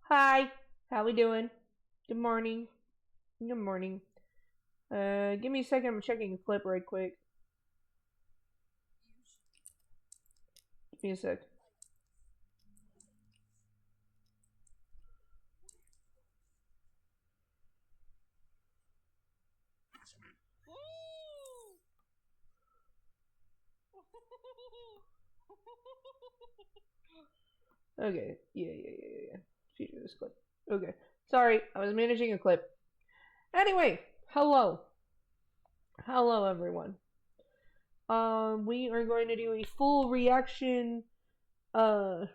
Hi, how we doing? Good morning. Good morning. Give me a second. I'm checking a clip right quick. Give me a sec. Okay. Yeah. Feature this clip. Okay. Sorry, I was managing a clip. Anyway, hello. Hello, everyone. We are going to do a full reaction uh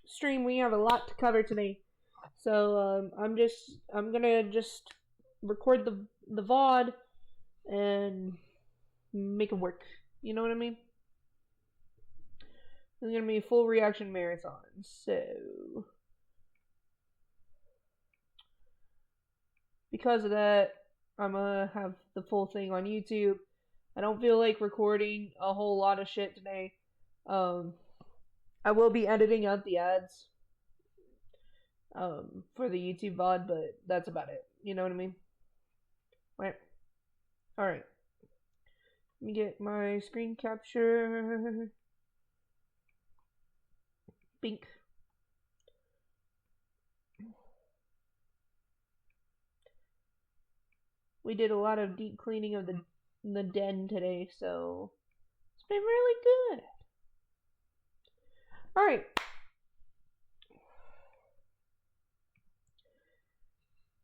stream. We have a lot to cover today. So I'm gonna just record the VOD and make it work. You know what I mean? It's gonna be a full reaction marathon. So because of that, I'm gonna have the full thing on YouTube. I don't feel like recording a whole lot of shit today. Um, I will be editing out the ads for the YouTube VOD, but that's about it. You know what I mean? Right. Alright. Let me get my screen capture. Bink. We did a lot of deep cleaning of the den today, so it's been really good. Alright.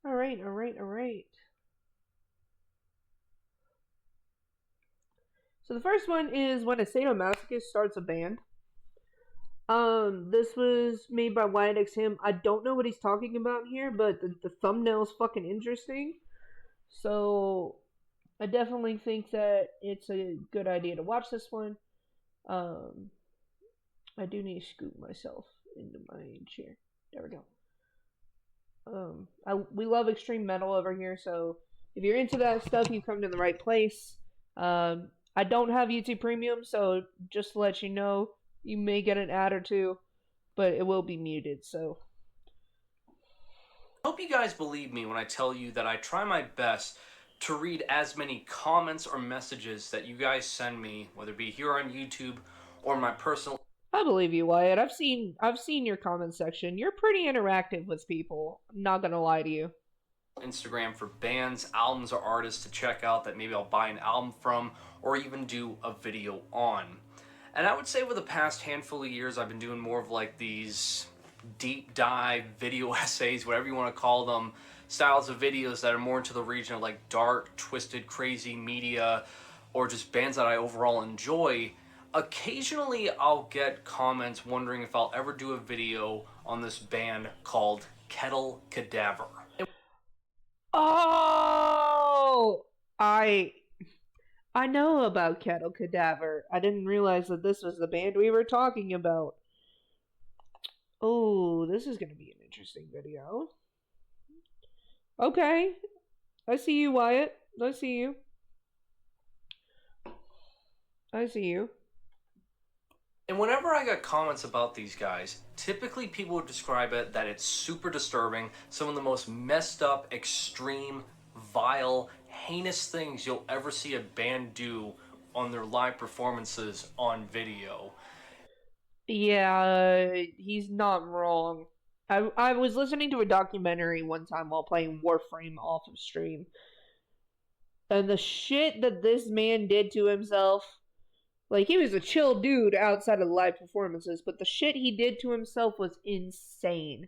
Alright. So the first one is when a sadomasochist starts a band. This was made by YXM. I don't know what he's talking about here, but the thumbnail's fucking interesting. So I definitely think that it's a good idea to watch this one. I do need to scoop myself into my chair. There we go. We love extreme metal over here, so if you're into that stuff, you come to the right place. I don't have YouTube Premium, so just to let you know, you may get an ad or two, but it will be muted, so. I hope you guys believe me when I tell you that I try my best to read as many comments or messages that you guys send me, whether it be here on YouTube or my personal. I believe you, Wyatt. I've seen your comment section. You're pretty interactive with people. I'm not gonna lie to you. Instagram for bands, albums, or artists to check out that maybe I'll buy an album from or even do a video on. And I would say over the past handful of years, I've been doing more of like these deep dive video essays, whatever you want to call them, styles of videos that are more into the region of like dark, twisted, crazy media, or just bands that I overall enjoy. Occasionally I'll get comments wondering if I'll ever do a video on this band called Kettle Cadaver. Oh, I know about Kettle Cadaver. I didn't realize that this was the band we were talking about. Oh, this is gonna be an interesting video. Okay, I see you, Wyatt. I see you. I see you. And whenever I got comments about these guys, typically people would describe it that it's super disturbing, some of the most messed up, extreme, vile, heinous things you'll ever see a band do on their live performances on video. Yeah, he's not wrong. I was listening to a documentary one time while playing Warframe off of stream. And the shit that this man did to himself, like, he was a chill dude outside of live performances, but the shit he did to himself was insane.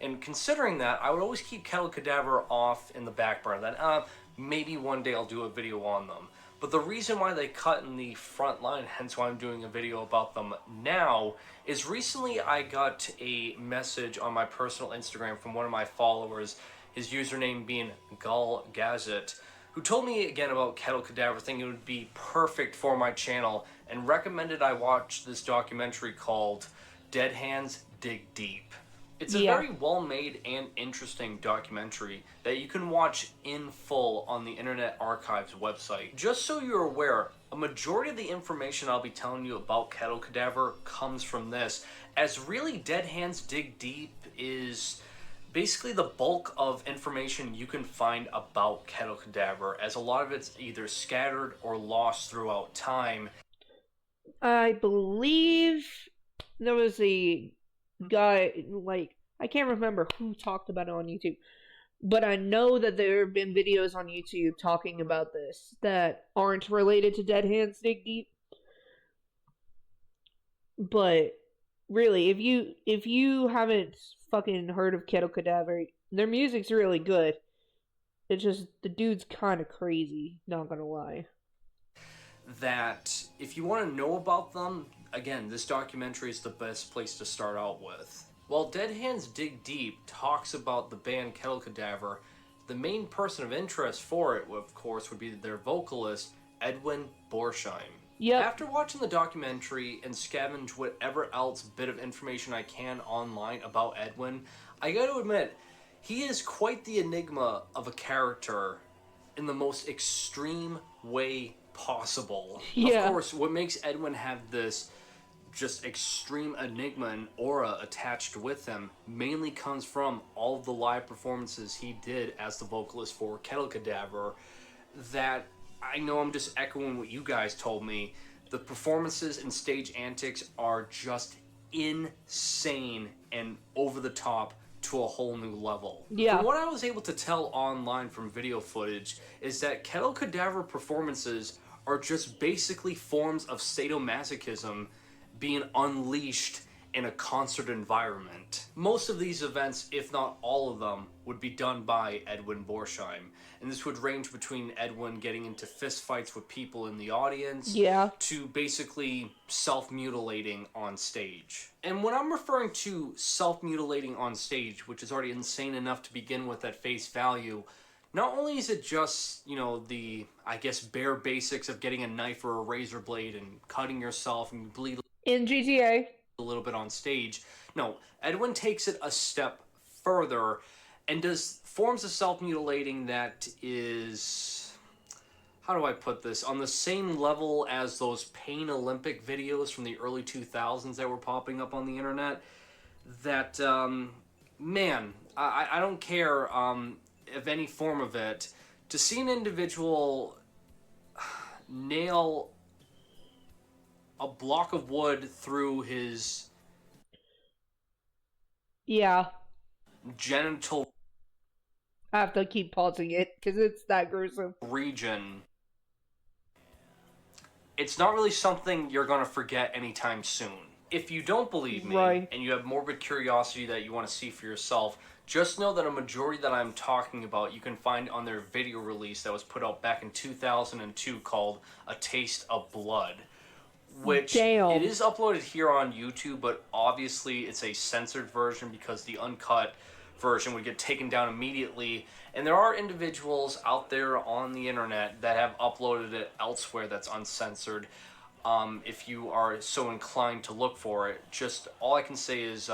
And considering that, I would always keep Kettle Cadaver off in the back burner. That maybe one day I'll do a video on them. But the reason why they cut in the front line, hence why I'm doing a video about them now, is recently I got a message on my personal Instagram from one of my followers, his username being Gull Gazette, who told me again about Kettle Cadaver, thinking it would be perfect for my channel, and recommended I watch this documentary called Dead Hands Dig Deep. It's a very well-made and interesting documentary that you can watch in full on the Internet Archive's website. Just so you're aware, a majority of the information I'll be telling you about Kettle Cadaver comes from this, as really Dead Hands Dig Deep is basically the bulk of information you can find about Kettle Cadaver, as a lot of it's either scattered or lost throughout time. I believe there was a guy, like, I can't remember who talked about it on YouTube, but I know that there have been videos on YouTube talking about this that aren't related to Dead Hands Dig Deep. But really, if you haven't fucking heard of Kettle Cadaver, their music's really good. It's just the dude's kind of crazy, not gonna lie. That if you want to know about them, again, this documentary is the best place to start out with. While Dead Hands Dig Deep talks about the band Kettle Cadaver, the main person of interest for it, of course, would be their vocalist, Edwin Borsheim. Yep. After watching the documentary and scavenge whatever else bit of information I can online about Edwin, I gotta admit, he is quite the enigma of a character in the most extreme way possible. Yeah. Of course, what makes Edwin have this just extreme enigma and aura attached with him mainly comes from all of the live performances he did as the vocalist for Kettle Cadaver. That I know I'm just echoing what you guys told me. The performances and stage antics are just insane and over the top to a whole new level. Yeah. From what I was able to tell online from video footage is that Kettle Cadaver performances are just basically forms of sadomasochism being unleashed in a concert environment. Most of these events, if not all of them, would be done by Edwin Borsheim. And this would range between Edwin getting into fistfights with people in the audience to basically self-mutilating on stage. And when I'm referring to self-mutilating on stage, which is already insane enough to begin with at face value, not only is it just, you know, the, I guess, bare basics of getting a knife or a razor blade and cutting yourself and bleed in GTA a little bit on stage. No, Edwin takes it a step further and does forms of self-mutilating that is, how do I put this, on the same level as those Pain Olympic videos from the early 2000s that were popping up on the internet. That, man, I don't care of any form of it. To see an individual nail a block of wood through his genital I have to keep pausing it because it's that gruesome region, it's not really something you're going to forget anytime soon. If you don't believe me and you have morbid curiosity that you want to see for yourself, just know that a majority that I'm talking about you can find on their video release that was put out back in 2002 called A Taste of Blood. Which it is uploaded here on YouTube, but obviously it's a censored version because the uncut version would get taken down immediately. And there are individuals out there on the internet that have uploaded it elsewhere that's uncensored. If you are so inclined to look for it, just all I can say is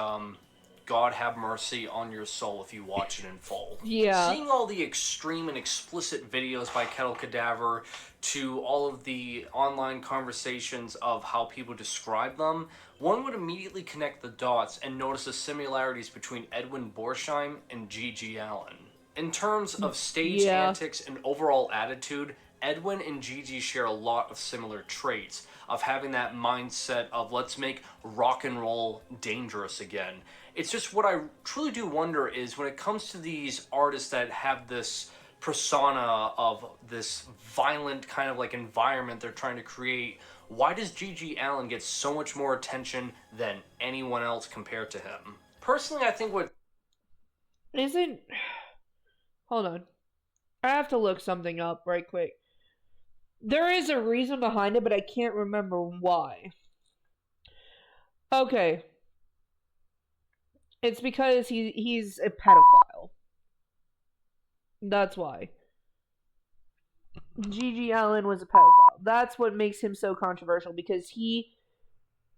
God have mercy on your soul if you watch it in full. Seeing all the extreme and explicit videos by Kettle Cadaver to all of the online conversations of how people describe them, one would immediately connect the dots and notice the similarities between Edwin Borsheim and G.G. Allen. In terms of stage antics and overall attitude, Edwin and Gigi share a lot of similar traits of having that mindset of let's make rock and roll dangerous again. It's just what I truly do wonder is when it comes to these artists that have this persona of this violent kind of like environment they're trying to create, why does G.G. Allen get so much more attention than anyone else compared to him? Personally, I think what... Hold on. I have to look something up right quick. There is a reason behind it, but I can't remember why. Okay. It's because he's a pedophile. That's why. G.G. Allen was a pedophile. That's what makes him so controversial, because he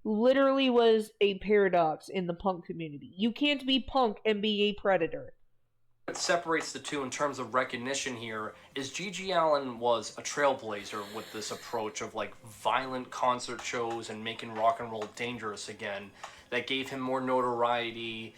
literally was a paradox in the punk community. You can't be punk and be a predator. What separates the two in terms of recognition here is G.G. Allin was a trailblazer with this approach of like violent concert shows and making rock and roll dangerous again. That gave him more notoriety,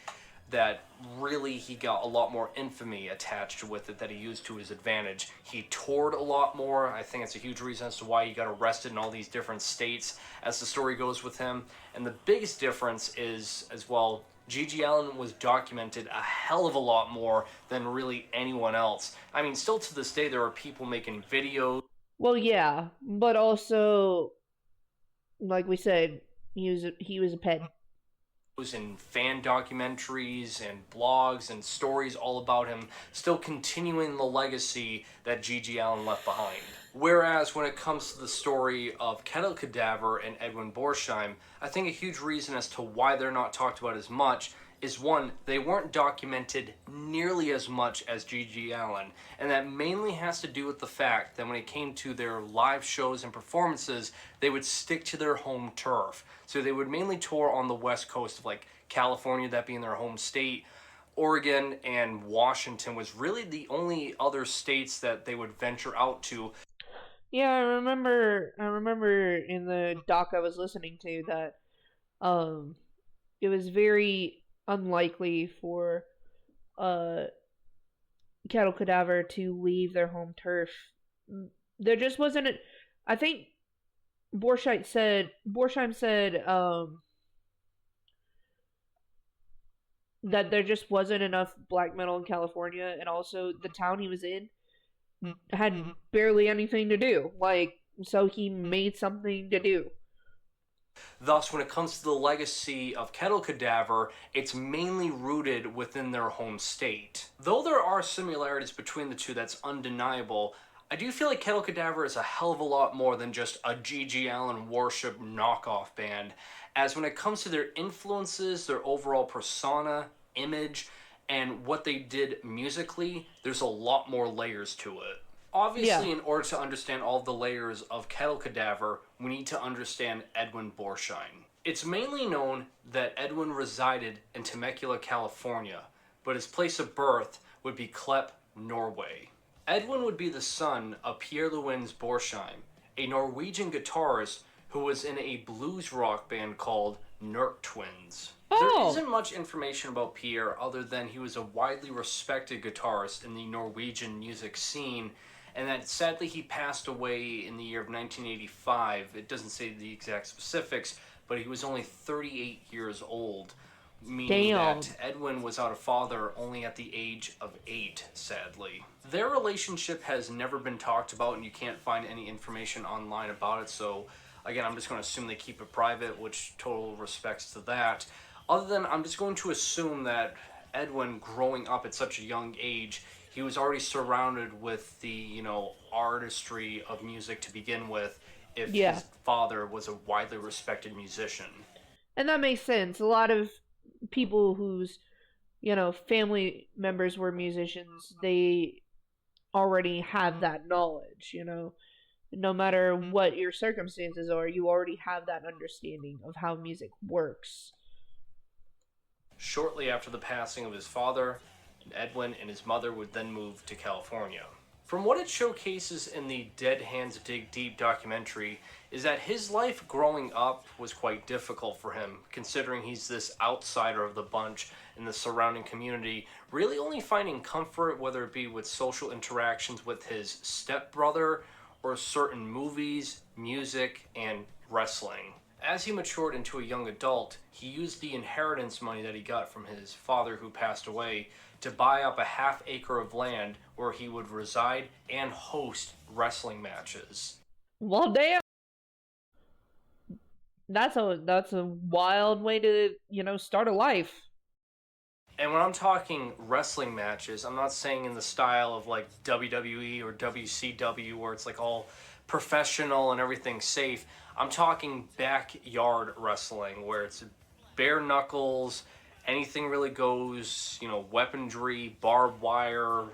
that really he got a lot more infamy attached with it that he used to his advantage. He toured a lot more. I think it's a huge reason as to why he got arrested in all these different states as the story goes with him. And the biggest difference is, as well, G.G. Allin was documented a hell of a lot more than really anyone else. I mean, still to this day, there are people making videos. Well, yeah, but also, like we said, he was a ped. And fan documentaries and blogs and stories all about him, still continuing the legacy that G.G. Allin left behind. Whereas when it comes to the story of Kettle Cadaver and Edwin Borsheim, I think a huge reason as to why they're not talked about as much is one, they weren't documented nearly as much as G.G. Allin, and that mainly has to do with the fact that when it came to their live shows and performances, they would stick to their home turf. So they would mainly tour on the west coast of like California, that being their home state. Oregon and Washington was really the only other states that they would venture out to. Yeah, I remember in the doc I was listening to that um it was very unlikely for uh Cattle Cadaver to leave their home turf. There just wasn't a, I think Borsheim said that there just wasn't enough black metal in California, and also the town he was in had barely anything to do. Like, so he made something to do. Thus, when it comes to the legacy of Kettle Cadaver, it's mainly rooted within their home state. Though there are similarities between the two that's undeniable, I do feel like Kettle Cadaver is a hell of a lot more than just a G.G. Allin worship knockoff band, as when it comes to their influences, their overall persona, image, and what they did musically, there's a lot more layers to it. Obviously, Yeah. in order to understand all of the layers of Kettle Cadaver, we need to understand Edwin Borsheim. It's mainly known that Edwin resided in Temecula, California, but his place of birth would be Klepp, Norway. Edwin would be the son of Pierre Louwens Borsheim, a Norwegian guitarist who was in a blues rock band called Nerk Twins. There Oh, isn't much information about Pierre other than he was a widely respected guitarist in the Norwegian music scene, and that sadly he passed away in the year of 1985. It doesn't say the exact specifics, but he was only 38 years old, meaning damn. that Edwin was out a father only at the age of 8, sadly. Their relationship has never been talked about, and you can't find any information online about it, so again, I'm just going to assume they keep it private, which total respects to that. Other than, I'm just going to assume that Edwin, growing up at such a young age, he was already surrounded with the, artistry of music to begin with, if Yeah. his father was a widely respected musician. And that makes sense. A lot of people whose, family members were musicians, they already have that knowledge, No matter what your circumstances are, you already have that understanding of how music works. Shortly after the passing of his father, Edwin and his mother would then move to California. From what it showcases in the Dead Hands Dig Deep documentary, is that his life growing up was quite difficult for him, considering he's this outsider of the bunch in the surrounding community, really only finding comfort, whether it be with social interactions with his stepbrother or certain movies, music, and wrestling. As he matured into a young adult, he used the inheritance money that he got from his father who passed away to buy up a half acre of land where he would reside and host wrestling matches. Well, damn. That's a wild way to, start a life. And when I'm talking wrestling matches, I'm not saying in the style of like WWE or WCW where it's like all professional and everything safe. I'm talking backyard wrestling where it's bare knuckles, anything really goes, weaponry, barbed wire,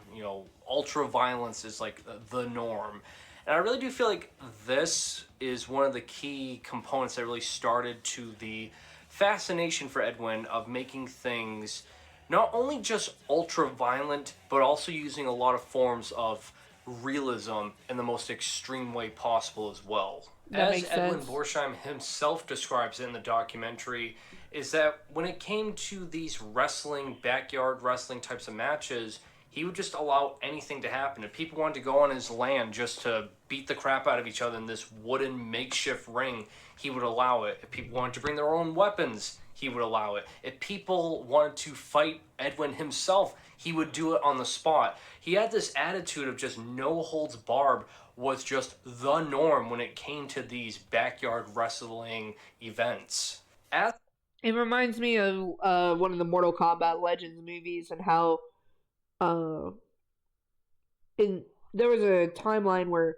ultra violence is like the norm. And I really do feel like this is one of the key components that really started to the fascination for Edwin of making things not only just ultra violent, but also using a lot of forms of realism in the most extreme way possible as well. That As makes Edwin sense. Borsheim himself describes in the documentary, is that when it came to these wrestling, backyard wrestling types of matches, he would just allow anything to happen. If people wanted to go on his land just to beat the crap out of each other in this wooden makeshift ring, he would allow it. If people wanted to bring their own weapons, he would allow it. If people wanted to fight Edwin himself, he would do it on the spot. He had this attitude of just no holds barred was just the norm when it came to these backyard wrestling events. As It reminds me of one of the Mortal Kombat Legends movies and how uh, in there was a timeline where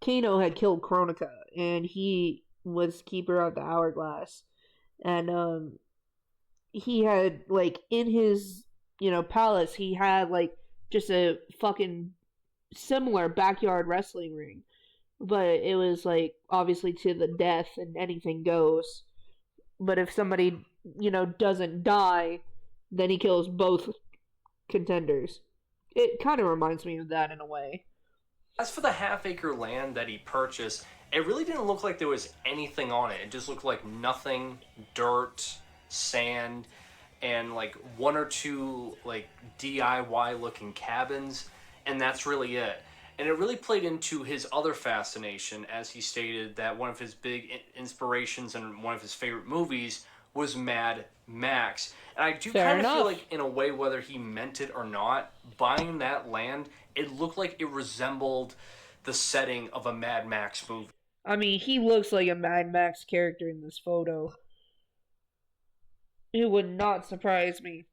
Kano had killed Kronika and he was keeper of the hourglass, and he had like in his palace he had like just a fucking similar backyard wrestling ring, but it was like obviously to the death and anything goes. But if somebody doesn't die, then he kills both contenders. It kind of reminds me of that in a way. As for the half-acre land that he purchased, it really didn't look like there was anything on it. It just looked like nothing, dirt, sand, and like one or two like DIY looking cabins, and that's really it. And it really played into his other fascination, as he stated that one of his big inspirations and one of his favorite movies was Mad Max. And I do Fair kind of feel enough. like, in a way, whether he meant it or not, buying that land, it looked like it resembled the setting of a Mad Max movie. I mean, he looks like a Mad Max character in this photo. It would not surprise me.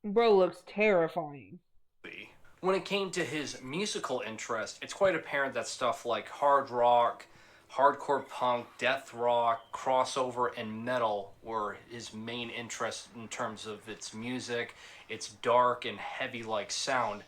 Bro looks terrifying. When it came to his musical interest, it's quite apparent that stuff like hard rock, hardcore punk, death rock, crossover, and metal were his main interests in terms of its music, its dark and heavy like sound.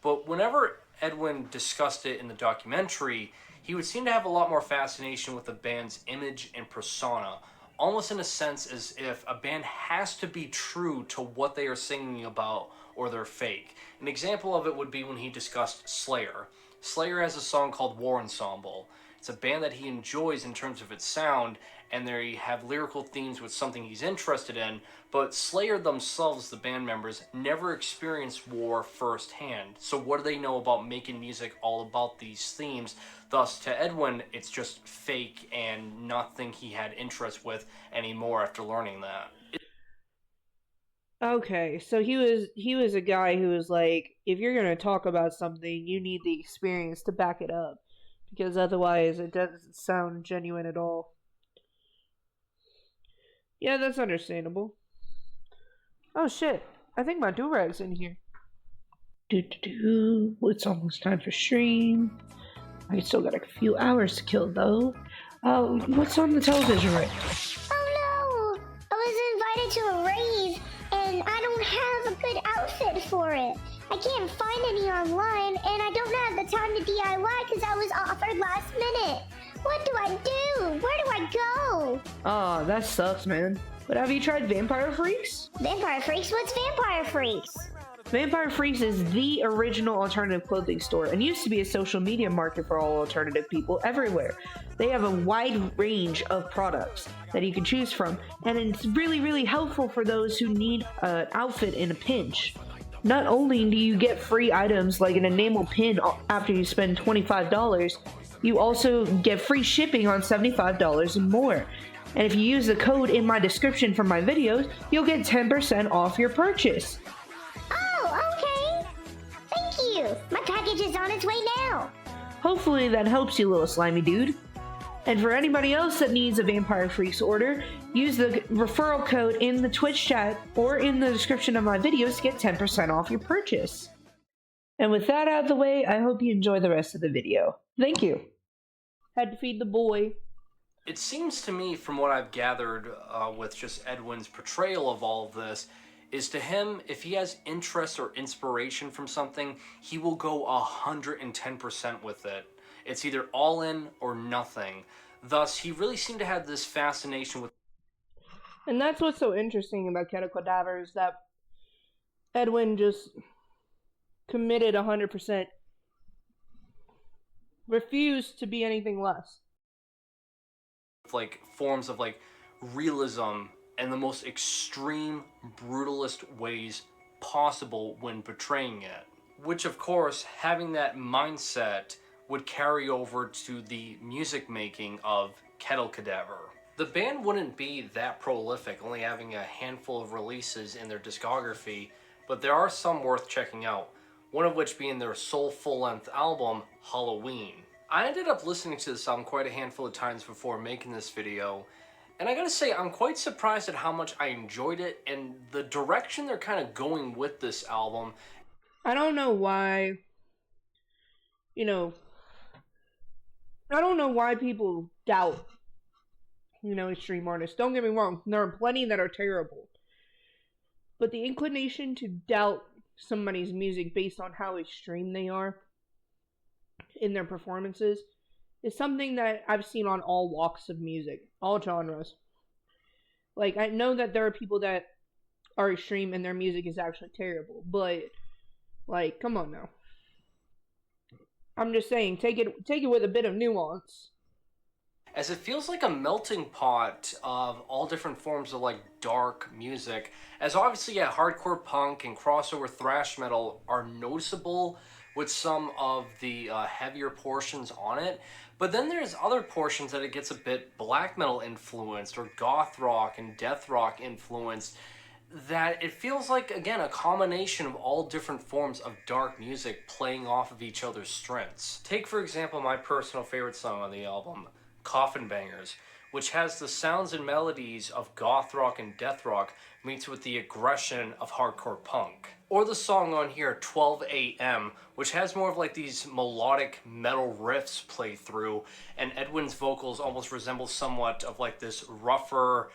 But whenever Edwin discussed it in the documentary, he would seem to have a lot more fascination with the band's image and persona, almost in a sense as if a band has to be true to what they are singing about or they're fake. An example of it would be when he discussed Slayer. Slayer has a song called War Ensemble. It's a band that he enjoys in terms of its sound, and they have lyrical themes with something he's interested in, but Slayer themselves, the band members, never experienced war firsthand. So what do they know about making music all about these themes? Thus, to Edwin, it's just fake and nothing he had interest with anymore after learning that. Okay, so he was a guy who was like, if you're gonna talk about something, you need the experience to back it up, because otherwise it doesn't sound genuine at all. Yeah, that's understandable. Oh shit, I think my do-rag's in here. Do. It's almost time for stream. I still got a few hours to kill though. What's on the television right now? Oh no! I was invited to a rave and I don't have a good outfit for it. I can't find any online and I don't have the time to DIY because I was offered last minute. What do I do? Where do I go? Aw, that sucks, man. But have you tried Vampire Freaks? Vampire Freaks? What's Vampire Freaks? Vampire Freaks is the original alternative clothing store and used to be a social media market for all alternative people everywhere. They have a wide range of products that you can choose from, and it's really, really helpful for those who need an outfit in a pinch. Not only do you get free items like an enamel pin after you spend $25, you also get free shipping on $75 and more. And if you use the code in my description for my videos, you'll get 10% off your purchase. Oh, okay. Thank you. My package is on its way now. Hopefully that helps you, little slimy dude. And for anybody else that needs a Vampire Freaks order, use the referral code in the Twitch chat or in the description of my videos to get 10% off your purchase. And with that out of the way, I hope you enjoy the rest of the video. Thank you. Had to feed the boy. It seems to me, from what I've gathered with just Edwin's portrayal of all of this, is to him, if he has interest or inspiration from something, he will go 110% with it. It's either all in or nothing. Thus, he really seemed to have this fascination with. And that's what's so interesting about Kuro Cadaver is that Edwin just committed 100%, refused to be anything less. Like forms of like realism and the most extreme, brutalist ways possible when portraying it. Which, of course, having that mindset would carry over to the music making of Kuro Cadaver. The band wouldn't be that prolific, only having a handful of releases in their discography, but there are some worth checking out, one of which being their sole full-length album, Halloween. I ended up listening to this album quite a handful of times before making this video, and I gotta say, I'm quite surprised at how much I enjoyed it and the direction they're kind of going with this album. I don't know why, I don't know why people doubt, extreme artists. Don't get me wrong, there are plenty that are terrible. But the inclination to doubt somebody's music based on how extreme they are in their performances is something that I've seen on all walks of music, all genres. Like, I know that there are people that are extreme and their music is actually terrible, but, like, come on now. I'm just saying, take it with a bit of nuance. As it feels like a melting pot of all different forms of like dark music, as obviously hardcore punk and crossover thrash metal are noticeable with some of the heavier portions on it, but then there's other portions that it gets a bit black metal influenced or goth rock and death rock influenced, that it feels like, again, a combination of all different forms of dark music playing off of each other's strengths. Take, for example, my personal favorite song on the album, Coffin Bangers, which has the sounds and melodies of goth rock and death rock meets with the aggression of hardcore punk. Or the song on here, 12 a.m., which has more of like these melodic metal riffs play through, and Edwin's vocals almost resemble somewhat of like this rougher,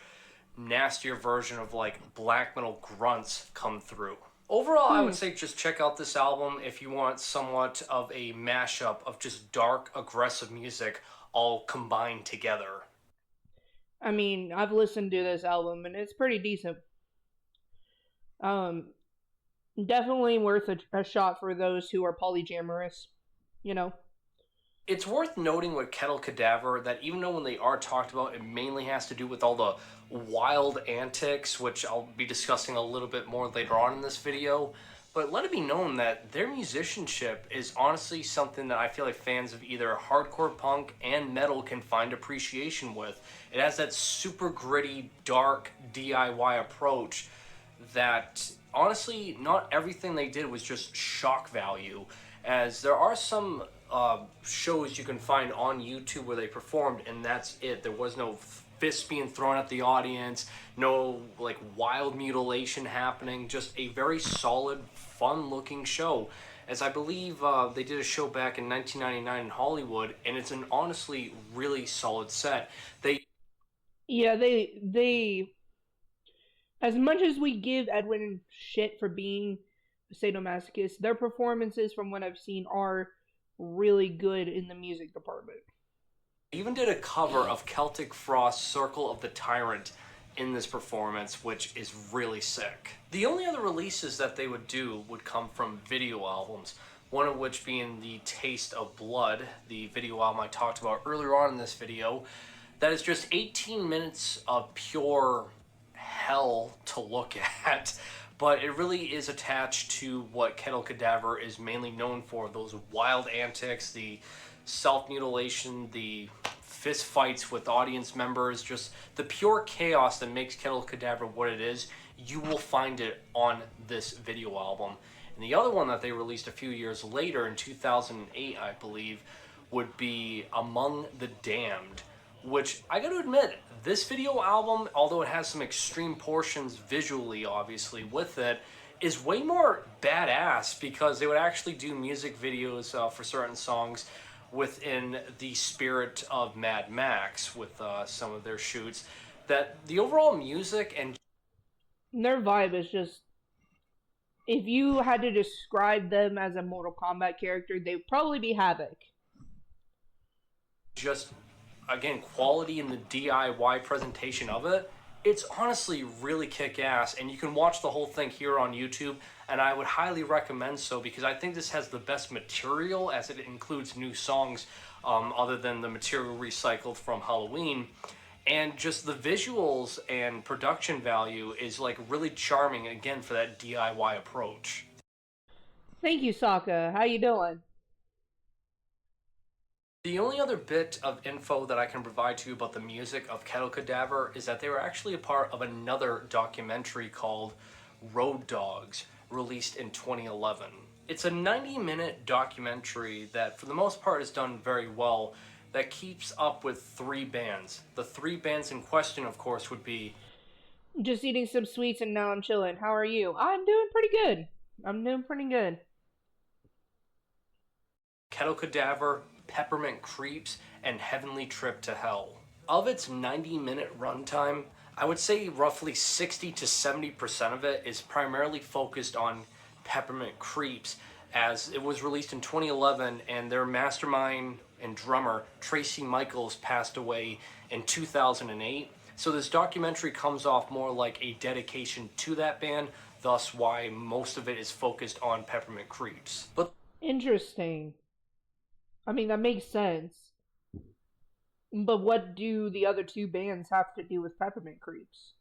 nastier version of like black metal grunts come through. Overall, I would say just check out this album if you want somewhat of a mashup of just dark, aggressive music all combined together. I mean, I've listened to this album and it's pretty decent. Definitely worth a shot for those who are polyamorous, It's worth noting with Kuro Cadaver that even though when they are talked about, it mainly has to do with all the wild antics, which I'll be discussing a little bit more later on in this video, but let it be known that their musicianship is honestly something that I feel like fans of either hardcore punk and metal can find appreciation with. It has that super gritty, dark DIY approach that honestly not everything they did was just shock value, as there are some shows you can find on YouTube where they performed and that's it. There was no fists being thrown at the audience, no like wild mutilation happening, just a very solid, fun looking show. As I believe they did a show back in 1999 in Hollywood, and it's an honestly really solid set. They as much as we give Edwin shit for being a sadomasochist, their performances from what I've seen are really good in the music department. even did a cover of Celtic Frost's Circle of the Tyrant in this performance, which is really sick. The only other releases that they would do would come from video albums, one of which being the Taste of Blood, the video album I talked about earlier on in this video, that is just 18 minutes of pure hell to look at, but it really is attached to what Kuro Cadaver is mainly known for, those wild antics, the self-mutilation, the fist fights with audience members, just the pure chaos that makes Kuro Cadaver what it is. You will find it on this video album. And the other one that they released a few years later in 2008, I believe, would be Among the Damned, which I gotta admit, this video album, although it has some extreme portions visually, obviously, with it, is way more badass because they would actually do music videos for certain songs within the spirit of Mad Max with some of their shoots. That the overall music and their vibe is just, if you had to describe them as a Mortal Kombat character, they'd probably be Havoc. just, again, quality in the DIY presentation of it, it's honestly really kick-ass, and you can watch the whole thing here on YouTube, and I would highly recommend so, because I think this has the best material, as it includes new songs other than the material recycled from Halloween. And just the visuals and production value is like really charming, again, for that DIY approach. Thank you, Sokka. How you doing? The only other bit of info that I can provide to you about the music of Kettle Cadaver is that they were actually a part of another documentary called Road Dogs, released in 2011. It's a 90-minute documentary that, for the most part, is done very well, that keeps up with 3 bands. The 3 bands in question, of course, would be Just eating some sweets and now I'm chilling. How are you? I'm doing pretty good. I'm doing pretty good. Kettle Cadaver, Peppermint Creeps, and Heavenly Trip to Hell. Of its 90-minute runtime, I would say roughly 60 to 70% of it is primarily focused on Peppermint Creeps, as it was released in 2011 and their mastermind and drummer Tracy Michaels passed away in 2008. So this documentary comes off more like a dedication to that band, thus why most of it is focused on Peppermint Creeps. But Interesting. I mean, that makes sense. But what do the other 2 bands have to do with Peppermint Creeps?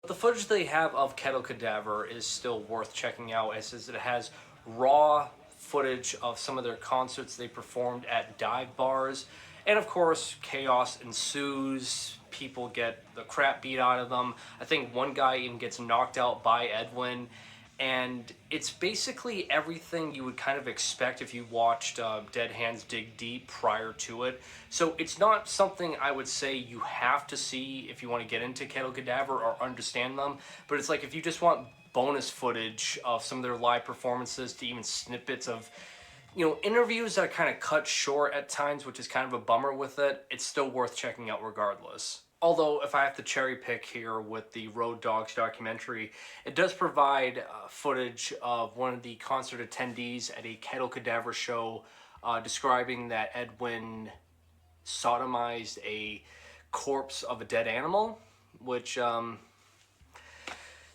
the footage they have of Kettle Cadaver is still worth checking out, as it has raw footage of some of their concerts they performed at dive bars. And of course, chaos ensues. People get the crap beat out of them. I think one guy even gets knocked out by Edwin. And it's basically everything you would kind of expect if you watched Dead Hands Dig Deep prior to it. So it's not something I would say you have to see if you want to get into Kettle Cadaver or understand them. But it's like if you just want bonus footage of some of their live performances, to even snippets of, you know, interviews that are kind of cut short at times, which is kind of a bummer with it, it's still worth checking out regardless. Although, if I have to cherry pick here with the Road Dogs documentary, it does provide footage of one of the concert attendees at a Kettle Cadaver show describing that Edwin sodomized a corpse of a dead animal, which,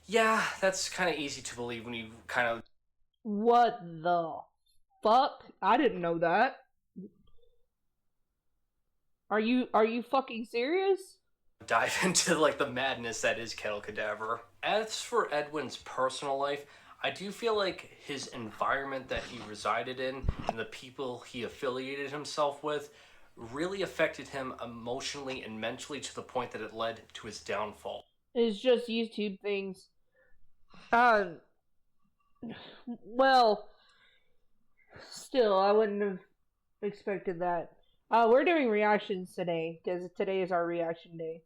yeah, that's kind of easy to believe when you kind of... What the fuck? I didn't know that. Are you fucking serious? dive into like the madness that is Kettle Cadaver. As for Edwin's personal life, I do feel like his environment that he resided in and the people he affiliated himself with really affected him emotionally and mentally, to the point that it led to his downfall. It's just YouTube things. Well, still, I wouldn't have expected that. We're doing reactions today, because today is our reaction day.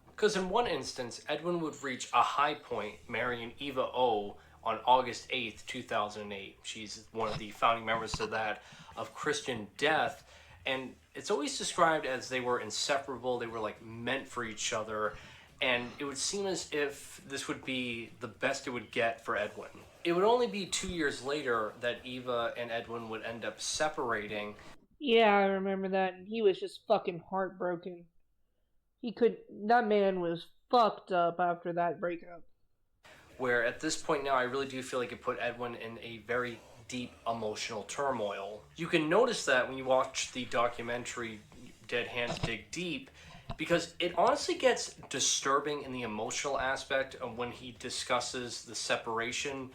Because in one instance, Edwin would reach a high point marrying Eva O on August 8th, 2008. She's one of the founding members of that, of Christian Death. And it's always described as they were inseparable, they were like meant for each other. And it would seem as if this would be the best it would get for Edwin. It would only be 2 years later that Eva and Edwin would end up separating. Yeah, I remember that, and he was just fucking heartbroken. That man was fucked up after that breakup. Where at this point now, I really do feel like it put Edwin in a very deep emotional turmoil. You can notice that when you watch the documentary Dead Hands Dig Deep, because it honestly gets disturbing in the emotional aspect of when he discusses the separation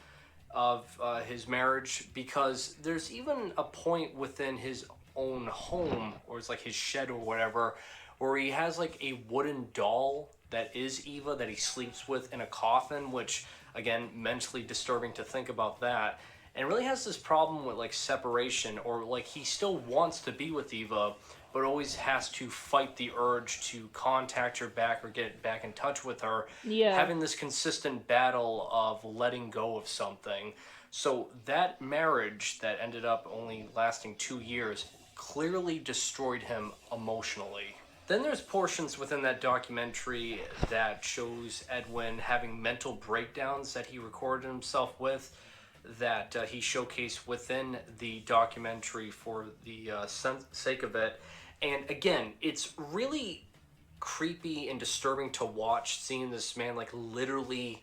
of his marriage, because there's even a point within his own home, or it's like his shed or whatever, where he has like a wooden doll that is Eva that he sleeps with in a coffin, which again, mentally disturbing to think about that. And really has this problem with like separation, or like he still wants to be with Eva, but always has to fight the urge to contact her back or get back in touch with her. Yeah. Having this consistent battle of letting go of something. So that marriage that ended up only lasting 2 years clearly destroyed him emotionally. Then there's portions within that documentary that shows Edwin having mental breakdowns that he recorded himself with, that he showcased within the documentary for the sake of it. And again, it's really creepy and disturbing to watch, seeing this man like literally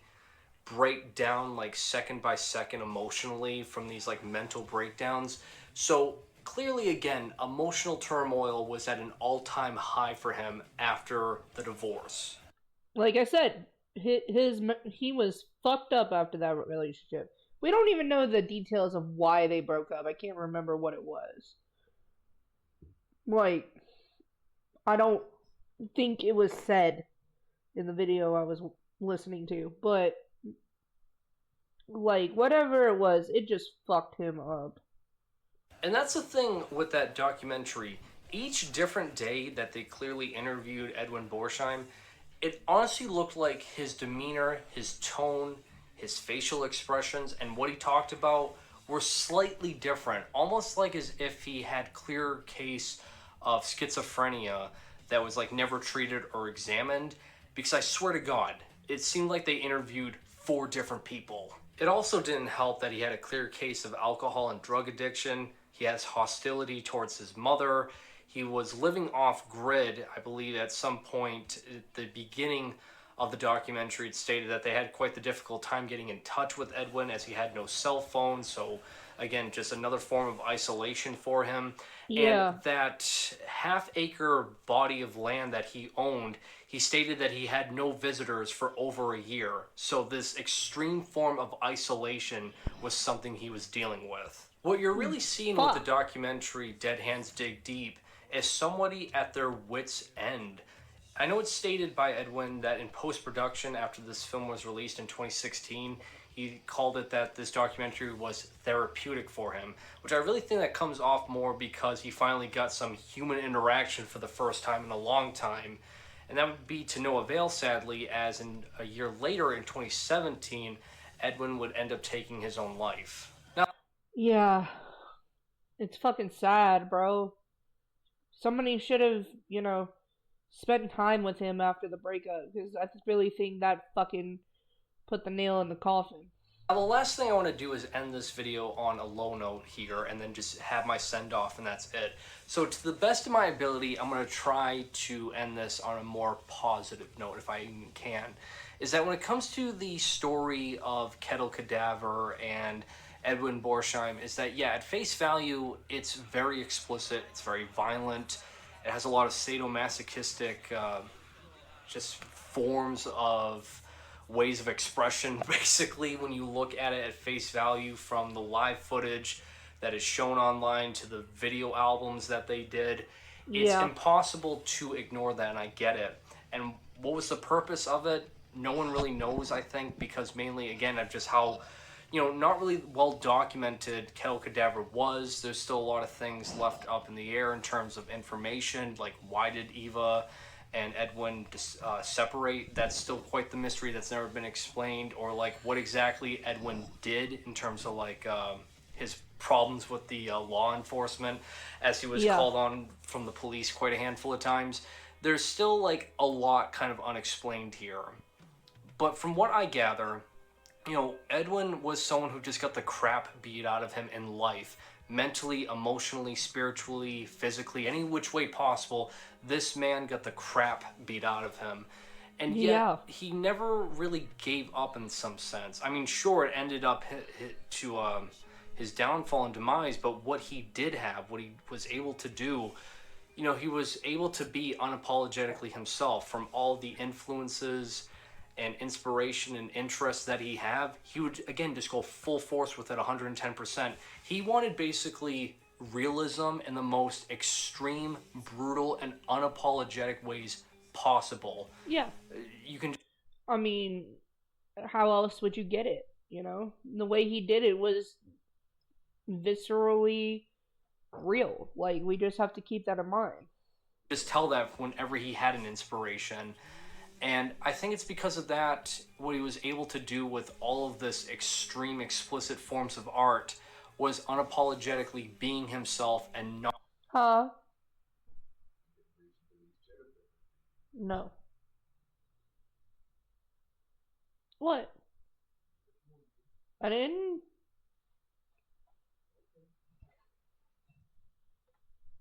break down like second by second emotionally from these like mental breakdowns. So clearly, again, emotional turmoil was at an all-time high for him after the divorce. Like I said, he was fucked up after that relationship. We don't even know the details of why they broke up. I can't remember what it was. Like, I don't think it was said in the video I was listening to, but like whatever it was, it just fucked him up. And that's the thing with that documentary. Each different day that they clearly interviewed Edwin Borsheim, it honestly looked like his demeanor, his tone, his facial expressions, and what he talked about were slightly different. Almost like as if he had clear case of schizophrenia that was like never treated or examined. Because I swear to God, it seemed like they interviewed 4 different people. It also didn't help that he had a clear case of alcohol and drug addiction. He has hostility towards his mother. He was living off grid, I believe, at some point at the beginning of the documentary. It stated that they had quite the difficult time getting in touch with Edwin as he had no cell phone. So, again, just another form of isolation for him. Yeah. And that half-acre body of land that he owned, he stated that he had no visitors for over a year. So this extreme form of isolation was something he was dealing with. What you're really seeing with the documentary Dead Hands Dig Deep is somebody at their wits' end. I know it's stated by Edwin that in post-production, after this film was released in 2016, he called it that this documentary was therapeutic for him, which I really think that comes off more because he finally got some human interaction for the first time in a long time. And that would be to no avail, sadly, as in a year later in 2017, Edwin would end up taking his own life. Now, Yeah. It's fucking sad, bro. Somebody should have, spent time with him after the breakup, because I really think that fucking put the nail in the coffin. the last thing I want to do is end this video on a low note here and then just have my send-off and that's it. So to the best of my ability, I'm going to try to end this on a more positive note if I even can. Is that when it comes to the story of Kettle Cadaver and Edwin Borsheim, is that, yeah, at face value, it's very explicit, it's very violent, it has a lot of sadomasochistic just forms of ways of expression, basically, when you look at it at face value, from the live footage that is shown online to the video albums that they did. It's impossible to ignore that, and I get it. And what was the purpose of it? No one really knows, I think, because mainly, again, of just how, not really well documented Kettle Cadaver was. There's still a lot of things left up in the air in terms of information, like why did Eva and Edwin separate? That's still quite the mystery that's never been explained. Or like what exactly Edwin did in terms of like his problems with the law enforcement, as he was called on from the police quite a handful of times. There's still like a lot kind of unexplained here. But from what I gather, Edwin was someone who just got the crap beat out of him in life. Mentally, emotionally, spiritually, physically, any which way possible, this man got the crap beat out of him. And yet, he never really gave up in some sense. I mean, sure, it ended up to his downfall and demise, but what he did have, what he was able to do, he was able to be unapologetically himself. From all the influences and inspiration and interest that he would, again, just go full force with it 110%. He wanted basically realism in the most extreme, brutal, and unapologetic ways possible. Yeah. You can... I mean, how else would you get it, The way he did it was viscerally real. Like, we just have to keep that in mind. Just tell that whenever he had an inspiration. And I think it's because of that, what he was able to do with all of this extreme, explicit forms of art was unapologetically being himself and not... Huh? No. What? I didn't...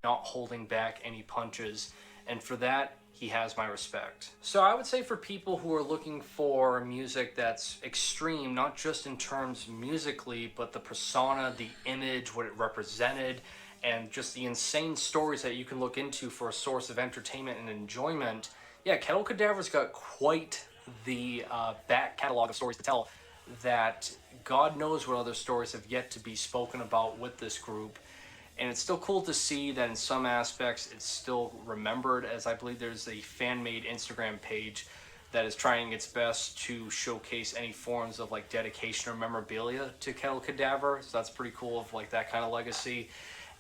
not holding back any punches, and for that, he has my respect. So I would say for people who are looking for music that's extreme, not just in terms musically, but the persona, the image, what it represented, and just the insane stories that you can look into for a source of entertainment and enjoyment, yeah, Kettle Cadaver's got quite the back catalog of stories to tell that God knows what other stories have yet to be spoken about with this group. And it's still cool to see that in some aspects it's still remembered, as I believe there's a fan-made Instagram page that is trying its best to showcase any forms of like dedication or memorabilia to Kettle Cadaver. So that's pretty cool of like that kind of legacy.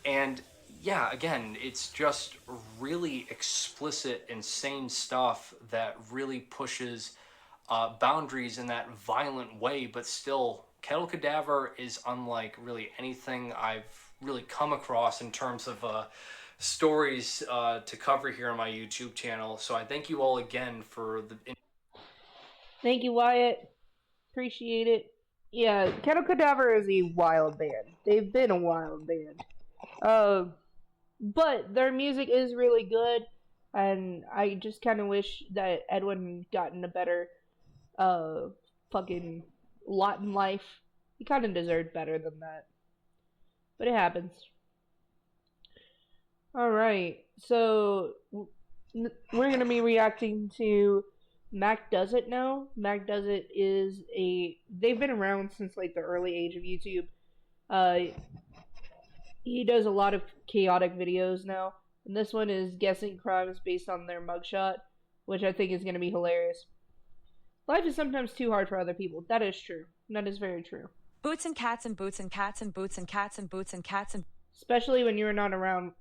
And yeah, again, it's just really explicit, insane stuff that really pushes boundaries in that violent way, but still Kettle Cadaver is unlike really anything I've really come across in terms of stories to cover here on my YouTube channel. So I thank you all again for the... Thank you, Wyatt. Appreciate it. Yeah, Kettle Cadaver is a wild band. They've been a wild band. But their music is really good, and I just kind of wish that Edwin had gotten a better fucking lot in life. He kind of deserved better than that. But it happens. Alright, so we're going to be reacting to Mac Does It now. Mac Does It is they've been around since like the early age of YouTube. He does a lot of chaotic videos now. And this one is guessing crimes based on their mugshot, which I think is going to be hilarious. Life is sometimes too hard for other people. That is true. That is very true. Boots and cats and boots and cats and boots and cats and boots and cats and... Especially when you're not around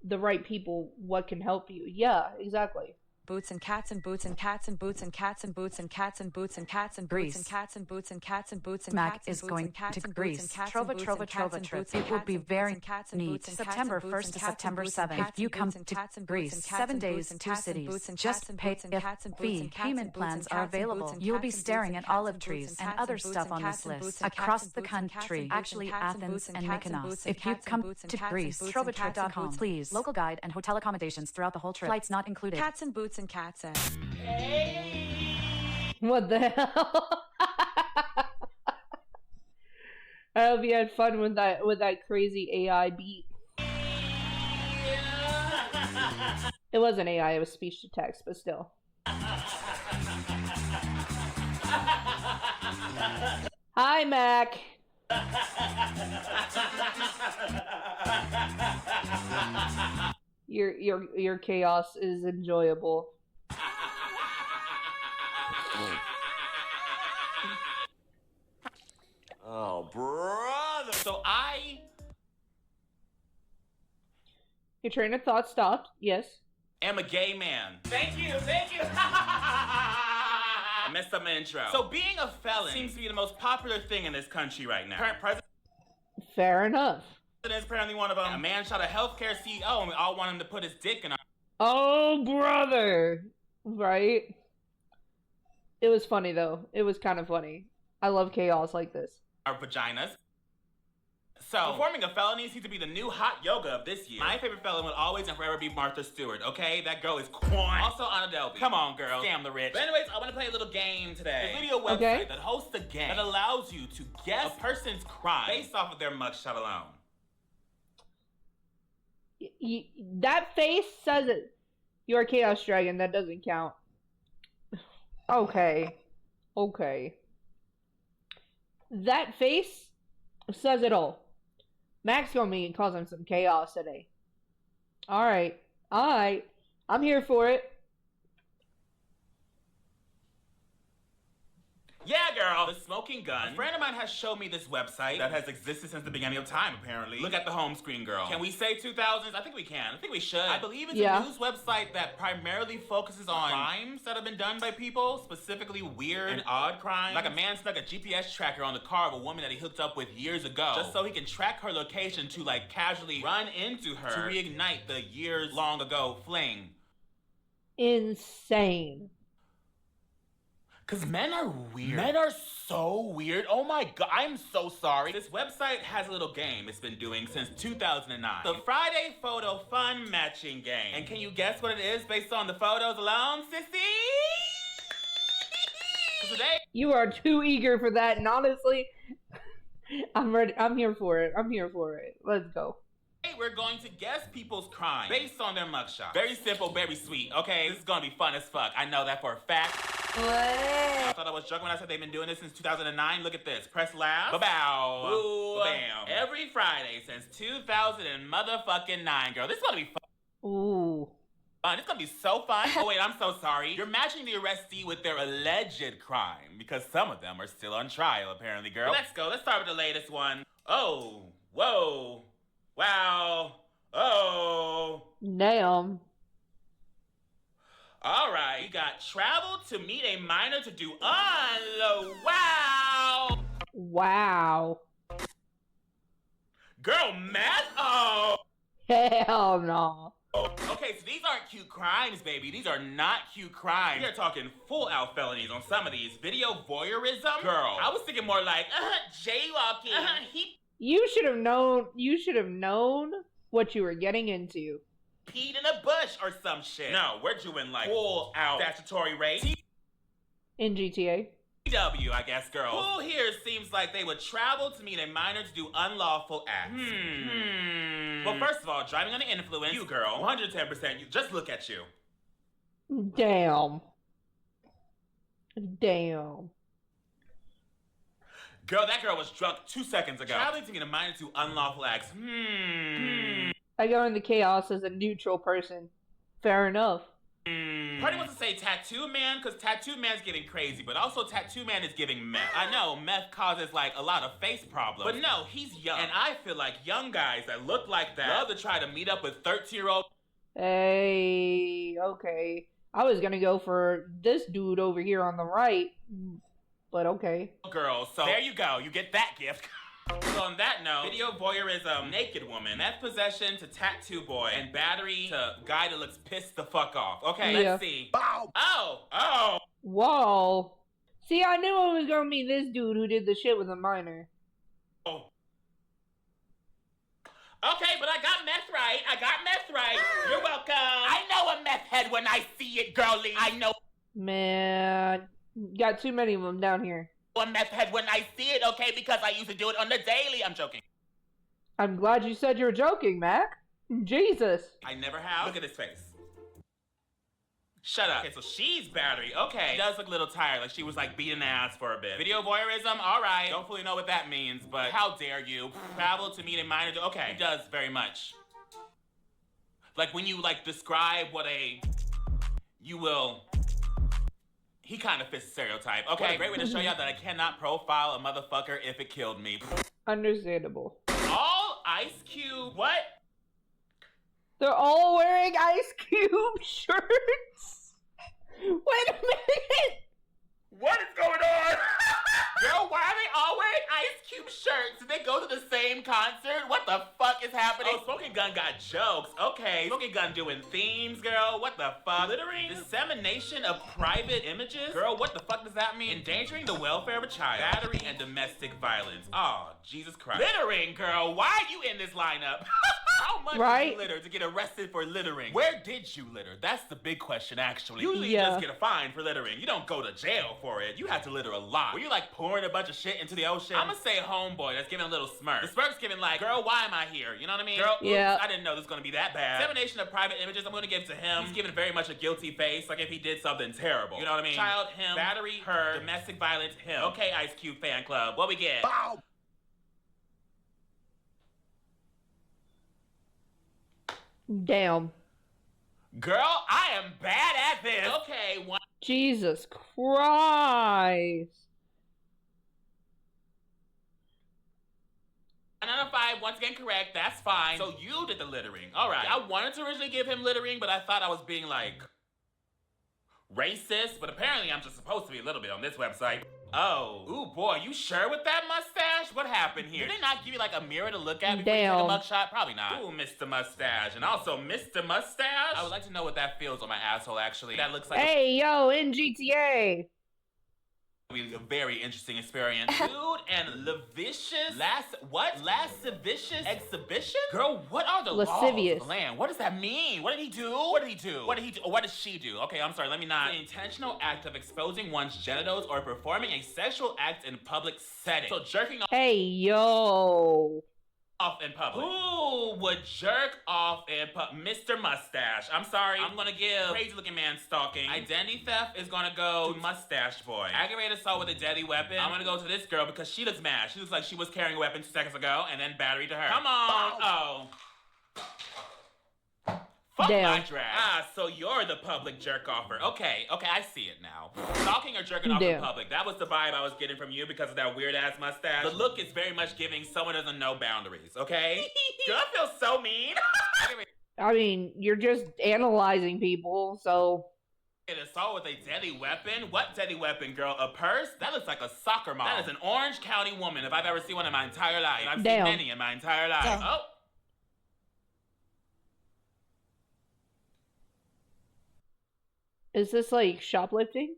the right people, what can help you? Yeah, exactly. Boots and cats and boots and cats and boots and cats and boots and cats and boots and cats and boots and cats and boots and cats and boots and Mac is going to Greece. Trova trip. It will be very neat. September 1st to September 7th. If you come to Greece, 7 days, 2 cities. Just pay if fee. Payment plans are available. You'll be staring at olive trees and other stuff on this list across the country. Actually, Athens and Mykonos. If you come to Greece, trovatrip.com. Please. Local guide and hotel accommodations throughout the whole trip. Flights not included. Cats and boots and cats and... What the hell? I hope you had fun with that crazy AI beat. It wasn't AI, it was speech to text, but still. Hi, Mac. Your chaos is enjoyable. Oh, brother. So Your train of thought stopped, yes. am a gay man. Thank you. I messed up my intro. So being a felon seems to be the most popular thing in this country right now. Current president Fair enough. is apparently one of them. A man shot a healthcare CEO and we all want him to put his dick in our... Oh, brother. Right? It was funny, though. It was kind of funny. I love chaos like this. Our vaginas. So, performing a felony seems to be the new hot yoga of this year. My favorite felon will always and forever be Martha Stewart, okay? That girl is quine. Also, Anna Delvey. Come on, girl. Scam the rich. But anyways, I want to play a little game today. There's a video website that hosts a game that allows you to guess a person's crime based off of their mugshot alone. That face says it. You're a Chaos Dragon. That doesn't count. Okay. That face says it all. Max told me and calls him some chaos today. Alright. I'm here for it. Yeah, girl, the smoking gun. A friend of mine has shown me this website that has existed since the beginning of time, apparently. Look at the home screen, girl. Can we say 2000s? I think we can. I think we should. I believe it's a news website that primarily focuses on crimes that have been done by people, specifically weird and odd crimes. Like a man stuck a GPS tracker on the car of a woman that he hooked up with years ago, just so he can track her location to, like, casually run into her to reignite the years long ago fling. Insane. Because men are weird. Men are so weird. Oh my god, I'm so sorry. This website has a little game it's been doing since 2009. The Friday Photo Fun Matching Game. And can you guess what it is based on the photos alone, sissy? Today, You are too eager for that, and honestly, I'm ready. I'm here for it. I'm here for it. Let's go. we're going to guess people's crimes based on their mugshot. Very simple, very sweet. Okay, this is gonna be fun as fuck. I know that for a fact. What? I thought I was joking when I said they've been doing this since 2009. Look at this. Press laugh. Ba-bow. Ooh. Bam. Every Friday since 2009, girl. This is gonna be fun. Ooh. It's gonna be so fun. Oh wait, I'm so sorry. You're matching the arrestee with their alleged crime because some of them are still on trial, apparently, girl. Let's go. Let's start with the latest one. Oh, whoa, wow, oh. Damn. All right, we got travel to meet a minor to do wow. Wow. Girl, math? Oh. Hell no. Okay, so these aren't cute crimes, baby. These are not cute crimes. We are talking full-out felonies on some of these. Video voyeurism? Girl, I was thinking more like, jaywalking. You should have known. You should have known what you were getting into. Peed in a bush or some shit. No, we're doing like full-out statutory rape. In GTA. TW, I guess, girls. Who here seems like they would travel to meet a minor to do unlawful acts? Well, first of all, driving under influence, you girl, 110%, you just look at you. Damn. Damn. Girl, that girl was drunk 2 seconds ago. Traveling to meet a minor to do unlawful acts. I go into chaos as a neutral person. Fair enough. Party wants to say tattoo man, because tattoo man's getting crazy, but also tattoo man is giving meth. I know meth causes like a lot of face problems, but no, he's young. And I feel like young guys that look like that love to try to meet up with 13-year-old. Hey, okay. I was gonna go for this dude over here on the right, but okay. Girls, so there you go, you get that gift. So on that note, video voyeurism, naked woman, meth possession to tattoo boy, and battery to guy that looks pissed the fuck off. Okay, Yeah. let's see. Bow. Oh. Whoa. See, I knew it was gonna be this dude who did the shit with a minor. Okay, but I got meth right. You're welcome. I know a meth head when I see it, girlie. I know. Man, got too many of them down here. A meth head when I see it, okay? Because I used to do it on the daily. I'm joking. I'm glad you said you were joking, Mac. Jesus. I never have. Look at his face. Shut up. Okay, so she's battery. Okay. She does look a little tired, like she was like beating ass for a bit. Video voyeurism, all right. Don't fully know what that means, but how dare you travel to meet a minor? Okay, he does very much. Like when you like describe what you will. He kind of fits the stereotype. Okay, what a great way to show y'all that I cannot profile a motherfucker if it killed me. Understandable. All Ice Cube. What? They're all wearing Ice Cube shirts. Wait a minute. What is going on? Girl, why are they all wearing Ice Cube shirts? Did they go to the same concert? What the fuck is happening? Oh, Smoking Gun got jokes. Okay, Smoking Gun doing themes, girl. What the fuck? Littering? Dissemination of private images? Girl, what the fuck does that mean? Endangering the welfare of a child. Battery and domestic violence. Oh, Jesus Christ. Littering, girl. Why are you in this lineup? How much did you litter to get arrested for littering? Where did you litter? That's the big question, actually. Usually you just get a fine for littering. You don't go to jail for it. You have to litter a lot. Were you like pouring a bunch of shit into the ocean? I'ma say homeboy that's giving a little smirk. The smirk's giving like, girl, why am I here? You know what I mean? Girl, oops, I didn't know this was gonna be that bad. Dissemination of private images, I'm gonna give to him. He's giving very much a guilty face, like if he did something terrible. You know what I mean? Child, him. Battery, her. Domestic violence, him. Okay, Ice Cube fan club. What we get? Bow. Damn. Girl, I am bad at this. Okay, one. Jesus Christ. 1 out of 5, once again correct, that's fine. So you did the littering. All right. I wanted to originally give him littering, but I thought I was being like racist, but apparently I'm just supposed to be a little bit on this website. Oh, ooh boy, you sure with that mustache? What happened here? Did they not give you like a mirror to look at before you take a mugshot? Probably not. Ooh, Mr. Mustache. And also Mr. Mustache? I would like to know what that feels on my asshole, actually. That looks like Hey, yo, in GTA. Be a very interesting experience. Food and lascivious exhibition? Girl, what are the Lascivious. laws of the land? What does that mean? What did he do? What did he do? What did he do? Or what does she do? Okay, I'm sorry, let me not. The intentional act of exposing one's genitals or performing a sexual act in public setting. So jerking Hey, yo. off in public. Who would jerk off in public? Mr. Mustache. I'm sorry. I'm gonna give crazy looking man stalking. Identity theft is gonna go to Mustache Boy. Aggravated assault with a deadly weapon. I'm gonna go to this girl because she looks mad. She looks like she was carrying a weapon 2 seconds ago and then battery to her. Come on. Oh. Fuck Damn. my drag. Ah, so you're the public jerk-offer. Okay, I see it now. Stalking or jerking off in Damn. public. That was the vibe I was getting from you because of that weird-ass mustache. The look is very much giving someone doesn't know boundaries, okay? Girl, I feel so mean. I mean, you're just analyzing people, so... An assault with a deadly weapon? What deadly weapon, girl? A purse? That looks like a soccer mom. That is an Orange County woman if I've ever seen one in my entire life. And I've Damn. seen many in my entire life. Damn. Oh. Is this, like, shoplifting?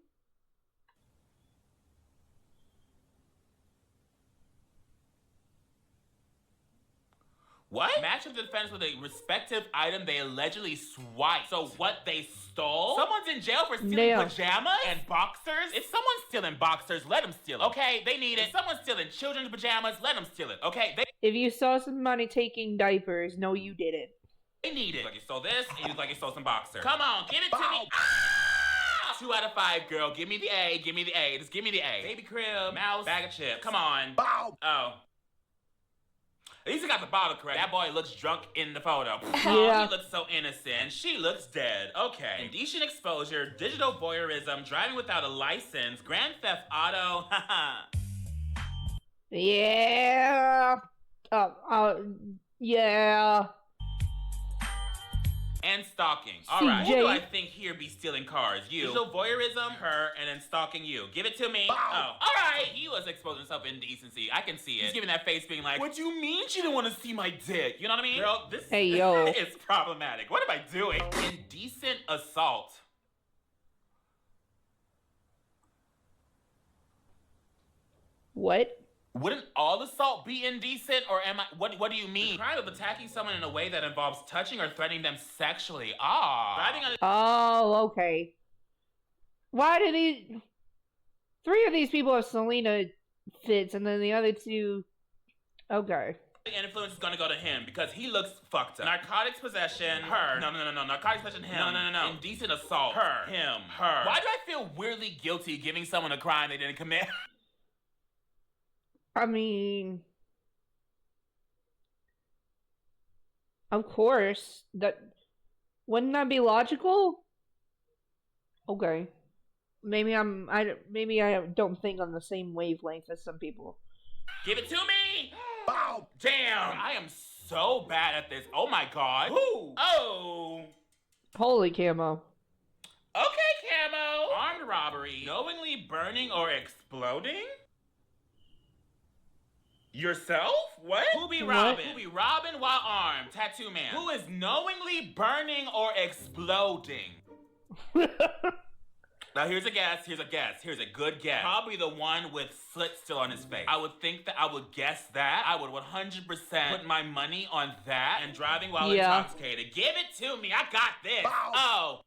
What? Match of the defense with a respective item they allegedly swiped. So what they stole? Someone's in jail for stealing Damn. pajamas and boxers? If someone's stealing boxers, let them steal it. Okay, they need it. If someone's stealing children's pajamas, let them steal it. Okay, If you saw somebody taking diapers, no, you didn't. they need it. Like you stole this, and you look like you stole some boxers. Come on, give it to me. Ah! 2 out of 5, girl. Give me the A. Give me the A. Just give me the A. Baby crib, mouse, bag of chips. Come on. Bow. Oh. At least I got the bottle correct. That boy looks drunk in the photo. Yeah. He looks so innocent. And she looks dead. Okay. Indecent exposure, digital voyeurism, driving without a license, grand theft auto. Yeah. Yeah. And stalking. All right. Who CJ. do I think here be stealing cars? You. Digital voyeurism, her, and then stalking you. Give it to me. Oh. All right. He was exposing himself in indecency. I can see it. He's giving that face being like, what do you mean she didn't want to see my dick? You know what I mean? Girl, this Hey, yo. is problematic. What am I doing? Indecent assault. What? Wouldn't all assault be indecent, or am I? What do you mean? The crime of attacking someone in a way that involves touching or threatening them sexually. Driving on. Oh, okay. Why do these... 3 of these people have Selena fits, and then the other 2... Okay. The influence is gonna go to him because he looks fucked up. Narcotics possession, her. No. Narcotics possession, him. No. Indecent assault, her. Him, her. Why do I feel weirdly guilty giving someone a crime they didn't commit? I mean... Of course. Wouldn't that be logical? Okay. Maybe I don't think on the same wavelength as some people. Give it to me! Bow! Damn! I am so bad at this. Oh my god. Ooh! Oh! Holy camo. Okay, Camo! Armed robbery. Knowingly burning or exploding? Yourself? What? Who be robbing? Who be robbing while armed? Tattoo man. Who is knowingly burning or exploding? Now here's a guess, here's a good guess. Probably the one with soot still on his face. I would think that I would guess that. I would 100% put my money on that and driving while intoxicated. Give it to me, I got this. Bow. Oh.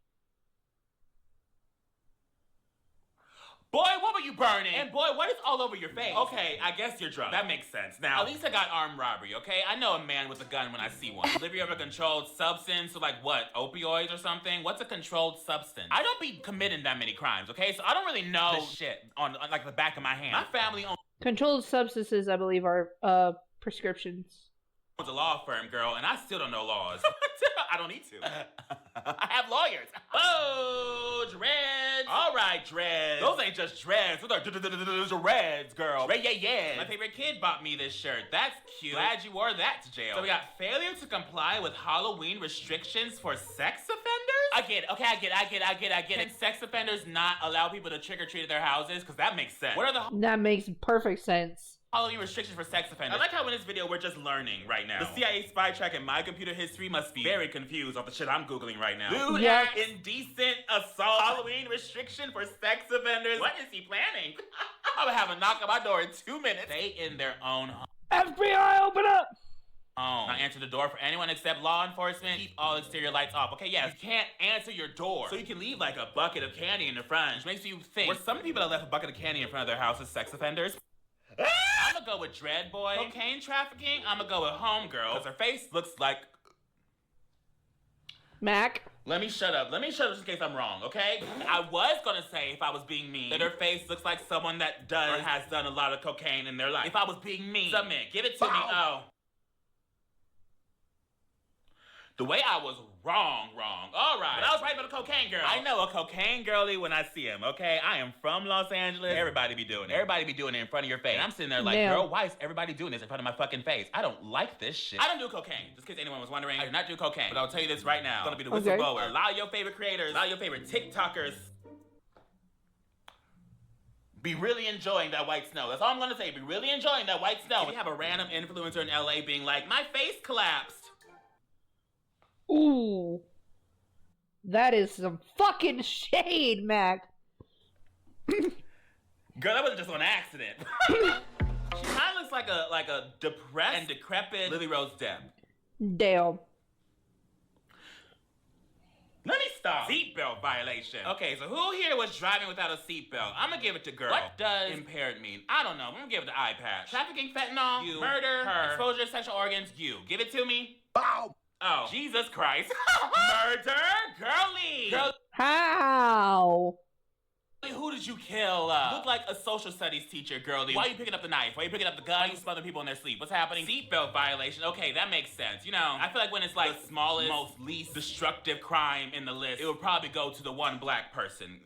Boy, what were you burning? And boy, what is all over your face? Okay, I guess you're drunk. That makes sense. Now, at least I got armed robbery, okay? I know a man with a gun when I see one. Delivery of a controlled substance, so like what, opioids or something? What's a controlled substance? I don't be committing that many crimes, okay? So I don't really know the shit on like the back of my hand. My family owns Controlled substances, I believe, are prescriptions. a law firm, girl, and I still don't know laws. I don't need to. I have lawyers. Oh, dreads. All right, dreads. Those ain't just dreads. Those are dreads, girl. Yeah. My favorite kid bought me this shirt. That's cute. Glad you wore that to jail. So we got failure to comply with Halloween restrictions for sex offenders? I get it. Okay, I get it. Can sex offenders not allow people to trick or treat at their houses? Because that makes sense. What are the That makes perfect sense. Halloween restrictions for sex offenders. I like how in this video we're just learning right now. The CIA spy track in my computer history must be very confused off the shit I'm Googling right now. Lewd act, indecent assault, Halloween restriction for sex offenders. What is he planning? I would have a knock on my door in 2 minutes. Stay in their own home. FBI, open up! Not answer the door for anyone except law enforcement. Keep all exterior lights off. Okay, yes, you can't answer your door. So you can leave like a bucket of candy in the front, which makes you think, were some people that left a bucket of candy in front of their house as sex offenders? I'm gonna go with Dread Boy. Cocaine trafficking, I'm gonna go with Homegirl. Because her face looks like... Mac. Let me shut up just in case I'm wrong, okay? I was gonna say, if I was being mean, that her face looks like someone that does or has done a lot of cocaine in their life. If I was being mean, submit, give it to me. Oh. The way I was wrong. All right. But I was right about a cocaine girl. I know a cocaine girlie when I see him, okay? I am from Los Angeles. Everybody be doing it. Everybody be doing it in front of your face. And I'm sitting there like, girl, why is everybody doing this in front of my fucking face? I don't like this shit. I don't do cocaine. Just in case anyone was wondering, I do not do cocaine. But I'll tell you this right now. It's gonna be the whistleblower. Allow your favorite creators, allow your favorite TikTokers be really enjoying that white snow. That's all I'm gonna say. Be really enjoying that white snow. If you have a random influencer in LA being like, my face collapsed. Ooh. That is some fucking shade, Mac. Girl, that wasn't just on accident. She kind of looks like a depressed and decrepit Lily Rose Depp. Damn. Let me stop. Seatbelt violation. Okay, so who here was driving without a seatbelt? I'm gonna give it to girl. What does impaired mean? I don't know. I'm gonna give it to eye patch. Trafficking, fentanyl, you. Murder, her. Exposure to sexual organs, you. Give it to me. Bow. Oh, Jesus Christ. Murder, girly. How? Who did you kill? You look like a social studies teacher, girlie. Why are you picking up the knife? Why are you picking up the gun? Why are you smothering people in their sleep? What's happening? Seatbelt violation. Okay, that makes sense. You know, I feel like when it's like the smallest, most least destructive crime in the list, it would probably go to the one black person.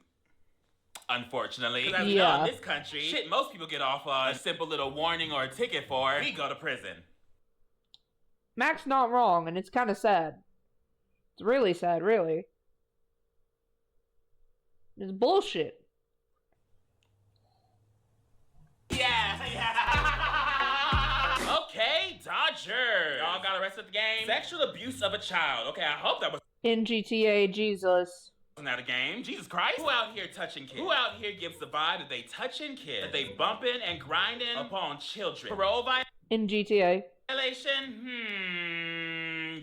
Unfortunately. Because as we know, in this country, shit most people get off on a simple little warning or a ticket for, we go to prison. Mac's not wrong, and it's kind of sad. It's really sad, really. It's bullshit. Yeah. Okay, Dodgers. Y'all got arrested at the game. Sexual abuse of a child. Okay, I hope that was in GTA, Jesus. Wasn't that a game? Jesus Christ. Who out here touching kids? Who out here gives the vibe that they touching kids? That they bumping and grinding upon children? Parole violation? In GTA.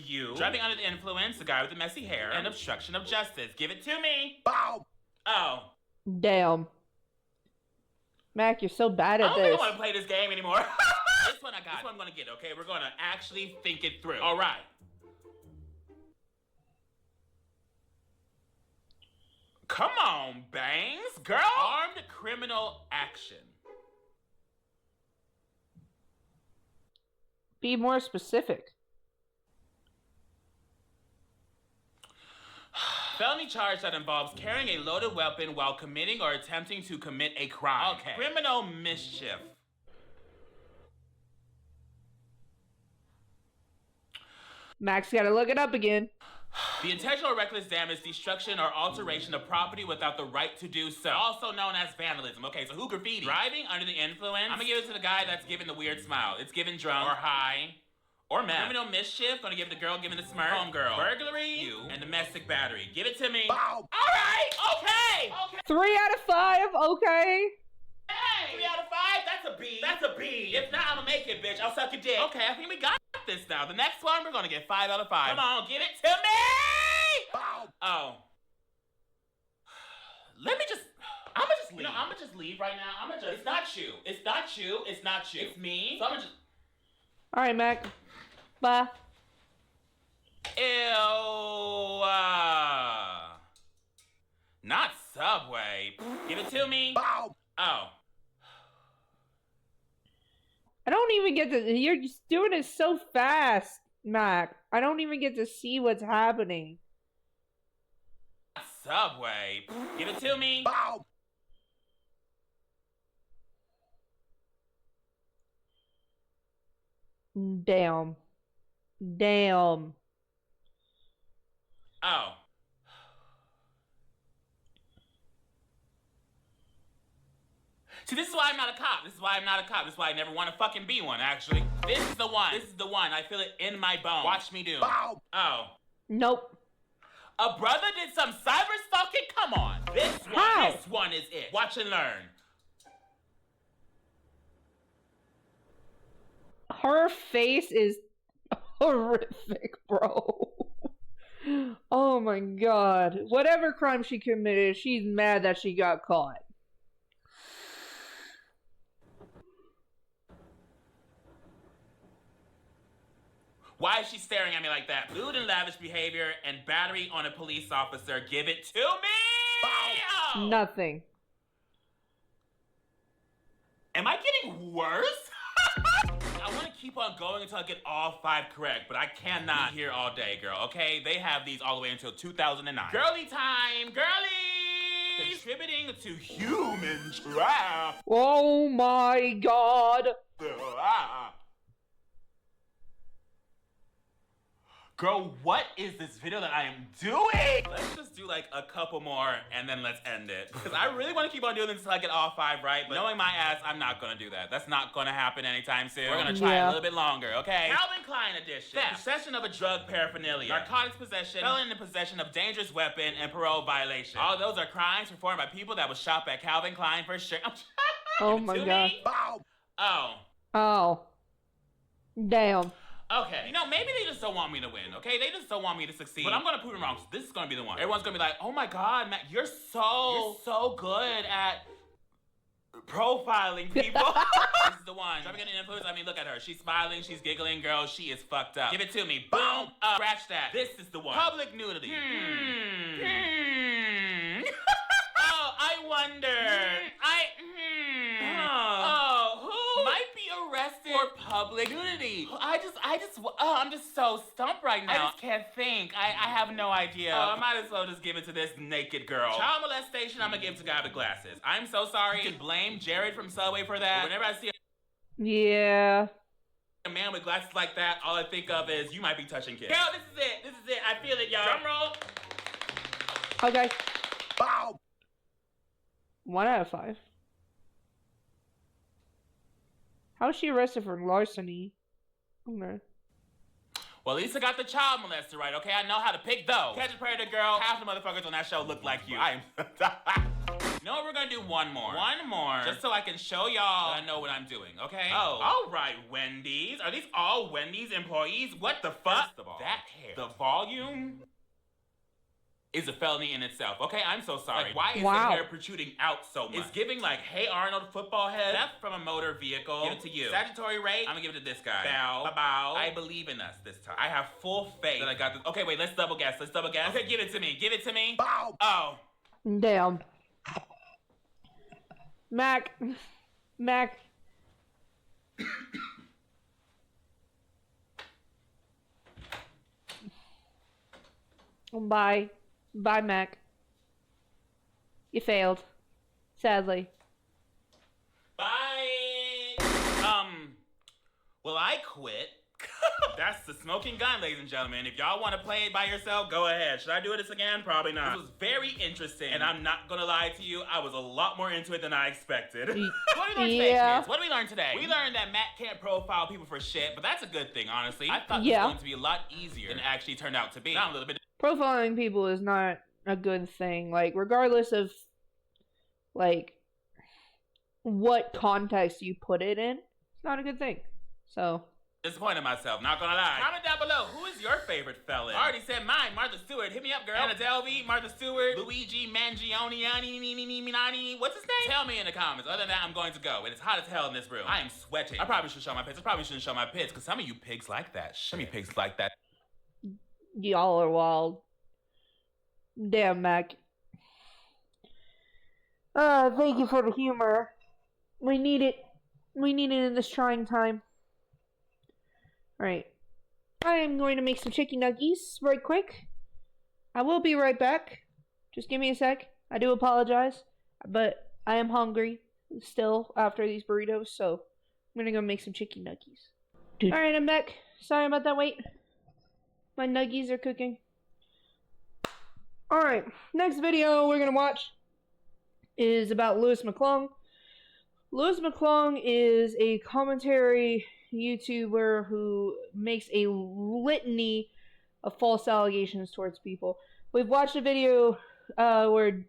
You. Driving under the influence, the guy with the messy hair, and obstruction of justice. Give it to me. Bow. Oh. Damn. Mac, you're so bad at this. I don't think I want to play this game anymore. This one I got. This one I'm gonna get, okay? We're gonna actually think it through. All right. Come on, Bangs. Girl. Armed criminal action. Be more specific. Felony charge that involves carrying a loaded weapon while committing or attempting to commit a crime. Okay. Criminal mischief. Max gotta look it up again. The intentional or reckless damage, destruction, or alteration of property without the right to do so. Also known as vandalism. Okay, so who graffiti? Driving under the influence. I'm gonna give it to the guy that's giving the weird smile. It's giving drunk or high. Or mad. Criminal mischief, gonna give the girl giving the smirk. Homegirl. Burglary, you. And domestic battery. Give it to me. Bow. Alright, okay! 3 out of 5, okay. Hey! 3 out of 5? That's a B. That's a B. If not, I'ma make it, bitch. I'll suck your dick. Okay, I think we got this now. The next one, we're gonna get 5 out of 5. Come on, give it to me! Bow. Oh. Let me just... I'ma just leave. You know, I'ma just leave right now. I'ma just... It's not you. It's not you. It's not you. It's me. So I'ma just... Alright, Mac. Bye. Ew. Not Subway. Give it to me. Bow. Oh. I don't even get to... You're just doing it so fast, Mac. I don't even get to see what's happening. Subway. Give it to me. Bow. Damn. Damn. Oh. See, this is why I'm not a cop. This is why I'm not a cop. This is why I never want to fucking be one, actually. This is the one. This is the one. I feel it in my bones. Watch me do. Bow. Oh. Nope. A brother did some cyber stalking? Come on. This one. How? This one is it. Watch and learn. Her face is horrific, bro. Oh my god. Whatever crime she committed, she's mad that she got caught. Why is she staring at me like that? Lewd and lavish behavior and battery on a police officer. Give it to me! Oh. Nothing. Am I getting worse? I want to keep on going until I get all 5 correct, but I cannot here all day, girl, okay? They have these all the way until 2009. Girly time! Girly! Contributing to human trafficking. Oh my god. Girl, what is this video that I am doing? Let's just do like a couple more and then let's end it. Because I really want to keep on doing this until I get all 5 right, but knowing my ass, I'm not gonna do that. That's not gonna happen anytime soon. We're gonna try a little bit longer, okay? Calvin Klein edition. Theft, possession of a drug paraphernalia, narcotics possession, felon in possession of dangerous weapon, and parole violation. All those are crimes performed by people that would shop at Calvin Klein for sure. Oh my god. Oh. Oh. Damn. Okay, you know, maybe they just don't want me to win, okay? They just don't want me to succeed. But I'm gonna prove them wrong, so this is gonna be the one. Everyone's gonna be like, oh my god, Matt, you're so good at profiling people. This is the one. Jumping in influence, I mean, look at her. She's smiling, she's giggling, girl, she is fucked up. Give it to me. Boom! Scratch that. This is the one. Public nudity. Oh, I wonder. Who might be arrested for public nudity? I'm just so stumped right now. I just can't think. I have no idea. I might as well just give it to this naked girl. Child molestation, I'm gonna give to guy with glasses. I'm so sorry. You can blame Jared from Subway for that. Whenever I see Yeah. a man with glasses like that, all I think of is you might be touching kids. Girl, this is it. This is it. I feel it, y'all. Drum roll. Okay. Bow. 1 out of 5. How was she arrested for larceny? Okay. Well, at least I got the child molester right, okay? I know how to pick those. Catch a Predator, girl. Half the motherfuckers on that show look like you. You know what? We're gonna do one more. One more. Just so I can show y'all that I know what I'm doing, okay? Oh. All right, Wendy's. Are these all Wendy's employees? What the fuck? First of all, that hair. The volume is a felony in itself, okay? I'm so sorry. Like, why is the hair protruding out so much? It's giving like, hey Arnold, football head. Theft from a motor vehicle. Give it to you. Statutory rape. I'm gonna give it to this guy. Bow. Bow. I believe in us this time. I have full faith that I got this. Okay, wait, let's double guess. Let's double guess. Okay, give it to me. Give it to me. Bow. Oh. Damn. Mac. Bye. Bye, Mac. You failed. Sadly. Bye. Well, I quit. That's the smoking gun, ladies and gentlemen. If y'all want to play it by yourself, go ahead. Should I do this again? Probably not. This was very interesting, and I'm not gonna lie to you, I was a lot more into it than I expected. What did we learn today, kids? What did we learn today? We learned that Matt can't profile people for shit, but that's a good thing, honestly. I thought this was going to be a lot easier than it actually turned out to be. Now I'm a little bit... Profiling people is not a good thing. Like, regardless of, like, what context you put it in, it's not a good thing. So... disappointed in myself, not gonna lie. Comment down below, who is your favorite felon? I already said mine, Martha Stewart. Hit me up, girl. Anna Delvey, Martha Stewart, Luigi Mangione, what's his name? Tell me in the comments. Other than that, I'm going to go. It is hot as hell in this room. I am sweating. I probably should show my pits. I probably shouldn't show my pits, because some of you pigs like that. Some of you pigs like that. Y'all are wild. Damn, Mac. Thank you for the humor. We need it. We need it in this trying time. Alright. I am going to make some chicken nuggies right quick. I will be right back. Just give me a sec. I do apologize. But I am hungry still after these burritos, so I'm gonna go make some chicken nuggies. Alright, I'm back. Sorry about that wait. My nuggies are cooking. Alright, next video we're gonna watch is about Louis McClung. Louis McClung is a commentary YouTuber who makes a litany of false allegations towards people. We've watched a video where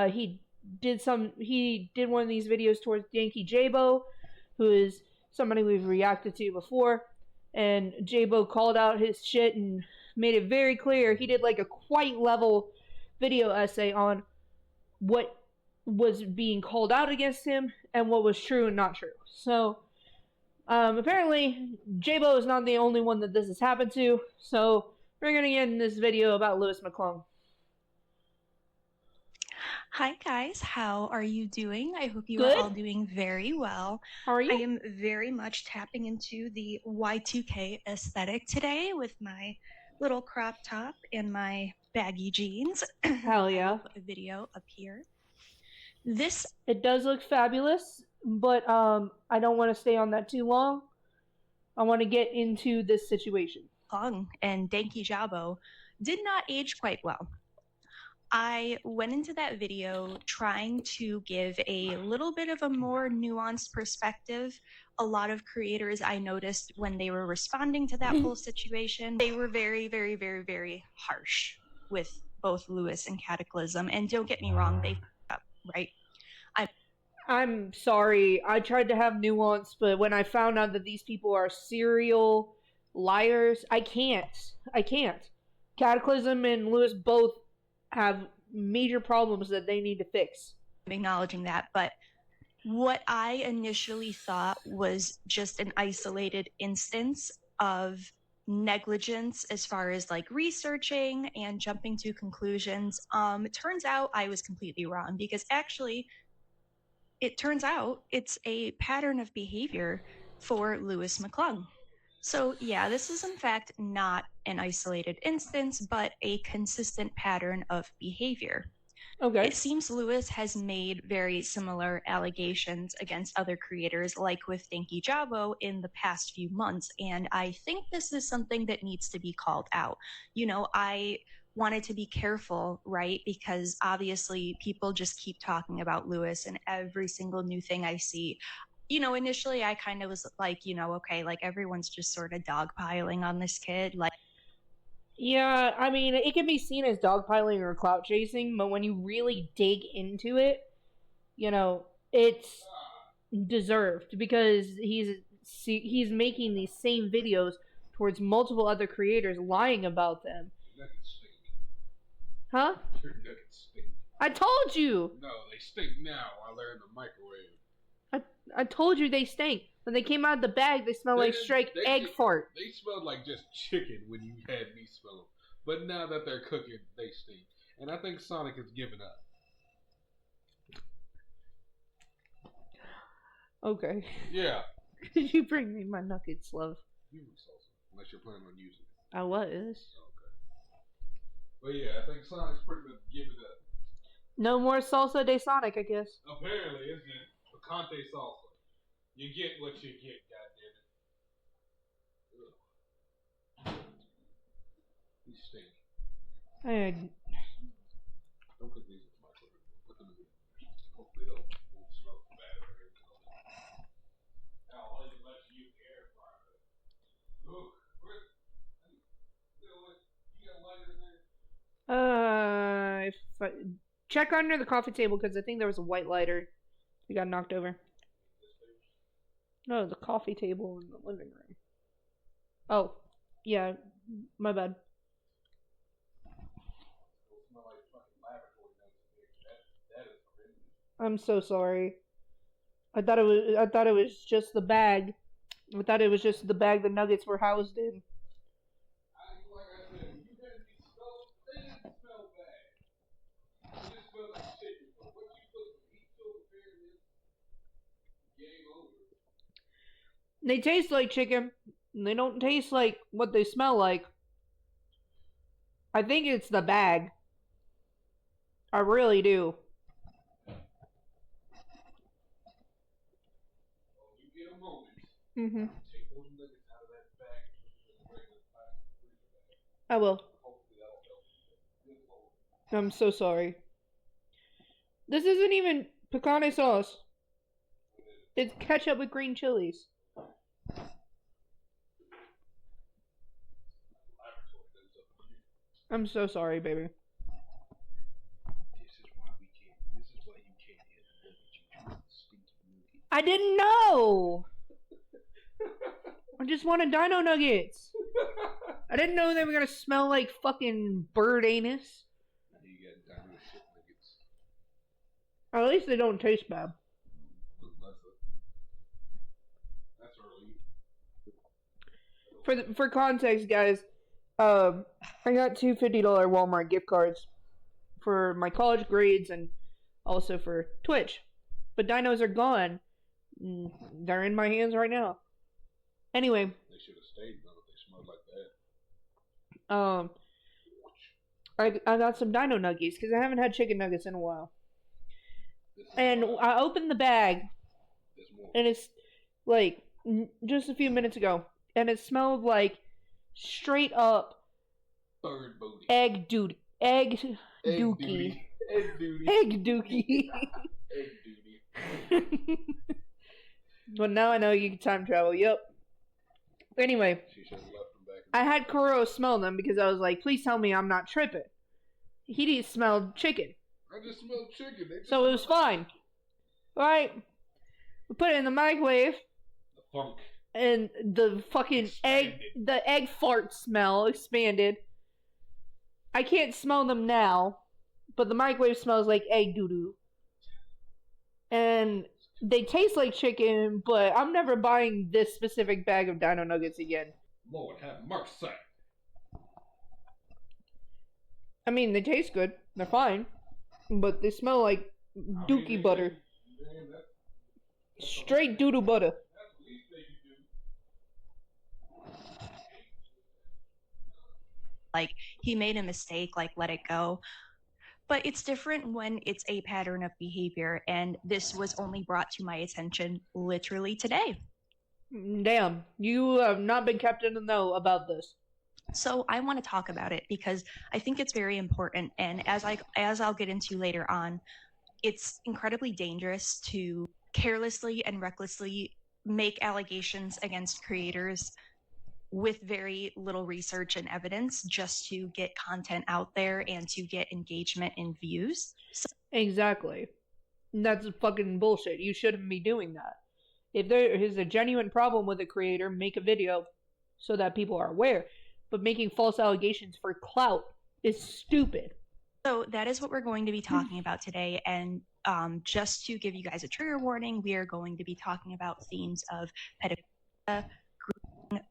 he did one of these videos towards Yankee Jabo, who is somebody we've reacted to before, and Jabo called out his shit and made it very clear. He did like a quite level video essay on what was being called out against him and what was true and not true. So apparently Jabo is not the only one that this has happened to, so we're gonna get in this video about Louis McClung. Hi guys, how are you doing? I hope you Good. are all doing very well. How are you? I am very much tapping into the Y2K aesthetic today with my little crop top and my baggy jeans. Hell yeah. I'll put a video up here. It does look fabulous, but I don't want to stay on that too long. I want to get into this situation. And Danky Jabo did not age quite well. I went into that video trying to give a little bit of a more nuanced perspective. A lot of creators I noticed when they were responding to that whole situation, they were very, very, very, very harsh with both Louis and Cataclysm. And don't get me wrong, they f***ed up, right? I'm sorry. I tried to have nuance, but when I found out that these people are serial liars, I can't. Cataclysm and Louis both have major problems that they need to fix. I'm acknowledging that, but what I initially thought was just an isolated instance of negligence as far as like researching and jumping to conclusions, it turns out I was completely wrong, because actually it turns out it's a pattern of behavior for Louis McClung. So yeah, this is in fact not an isolated instance, but a consistent pattern of behavior. Okay. It seems Louis has made very similar allegations against other creators, like with Danky Jabo in the past few months, and I think this is something that needs to be called out. You know, I wanted to be careful, right? Because obviously people just keep talking about Louis and every single new thing I see. You know, initially I kind of was like, you know, okay, like everyone's just sort of dogpiling on this kid. Like, yeah, I mean, it can be seen as dogpiling or clout chasing, but when you really dig into it, you know, it's deserved, because he's making these same videos towards multiple other creators, lying about them. Huh? Your nuggets stink. I told you! No, they stink now while they're in the microwave. I told you they stink. When they came out of the bag, they smelled like straight egg fart. They smelled like just chicken when you had me smell them. But now that they're cooking, they stink. And I think Sonic has given up. Okay. Yeah. Did you bring me my nuggets, love? You were salsa, unless you're planning on using it. I was. Okay. But yeah, I think Sonic's pretty much given up. No more salsa de Sonic, I guess. Apparently, isn't it? Picante salsa. You get what you get, goddammit. These stink. Don't put these in the microwave. Put them in the hopefully they'll won't smell bad or anything. I'll only let you air fry it. Look, you got a lighter in there? Check under the coffee table, because I think there was a white lighter. We got knocked over. No, the coffee table in the living room. Oh, yeah, my bad. I'm so sorry. I thought it was just the bag. I thought it was just the bag the nuggets were housed in. Like I said, you had these they didn't smell bad. They just smelled like chicken. But what you put some heat over there in this, game over. They taste like chicken. And they don't taste like what they smell like. I think it's the bag. I really do. Well, you get a moment. Mm-hmm. Take those nuggets out of that bag and put them in a regular plastic freezer bag. I will. Hopefully that'll help you. Good Lord. I'm so sorry. This isn't even picante sauce. It's ketchup with green chilies. I'm so sorry, baby. This is why we can't. This is why you can't hit the stinky movie. I didn't know. I just wanted dino nuggets. I didn't know they were gonna smell like fucking bird anus. You got dino shit nuggets. Or at least they don't taste bad. That's early. For context, guys, I got two $50 Walmart gift cards for my college grades and also for Twitch. But dinos are gone. They're in my hands right now. Anyway. They should have stayed though if they smelled like that. I got some dino nuggies because I haven't had chicken nuggets in a while. And I opened the bag, and it's like just a few minutes ago, and it smelled like straight up bird booty. Egg dookie. Egg Dookie. duty. Egg dookie. Egg duty. Well, now I know you can time travel. Yep. Anyway, She should have left them back. I had Kuro smell them because I was like, please tell me I'm not tripping. He smelled chicken. I just smelled chicken. So it was fine. Right? We put it in the microwave. The funk. And the fucking egg fart smell expanded. I can't smell them now, but the microwave smells like egg doo-doo. And they taste like chicken, but I'm never buying this specific bag of dino nuggets again. Lord have mercy. I mean, they taste good. They're fine. But they smell like dookie butter. Straight doo-doo butter. Like, he made a mistake, like, let it go. But it's different when it's a pattern of behavior, and this was only brought to my attention literally today. Damn, you have not been kept in the know about this. So I want to talk about it because I think it's very important, and as I'll get into later on, it's incredibly dangerous to carelessly and recklessly make allegations against creators with very little research and evidence just to get content out there and to get engagement and views. Exactly. That's fucking bullshit. You shouldn't be doing that. If there is a genuine problem with a creator, make a video so that people are aware. But making false allegations for clout is stupid. So that is what we're going to be talking about today. And just to give you guys a trigger warning, we are going to be talking about themes of pedophilia,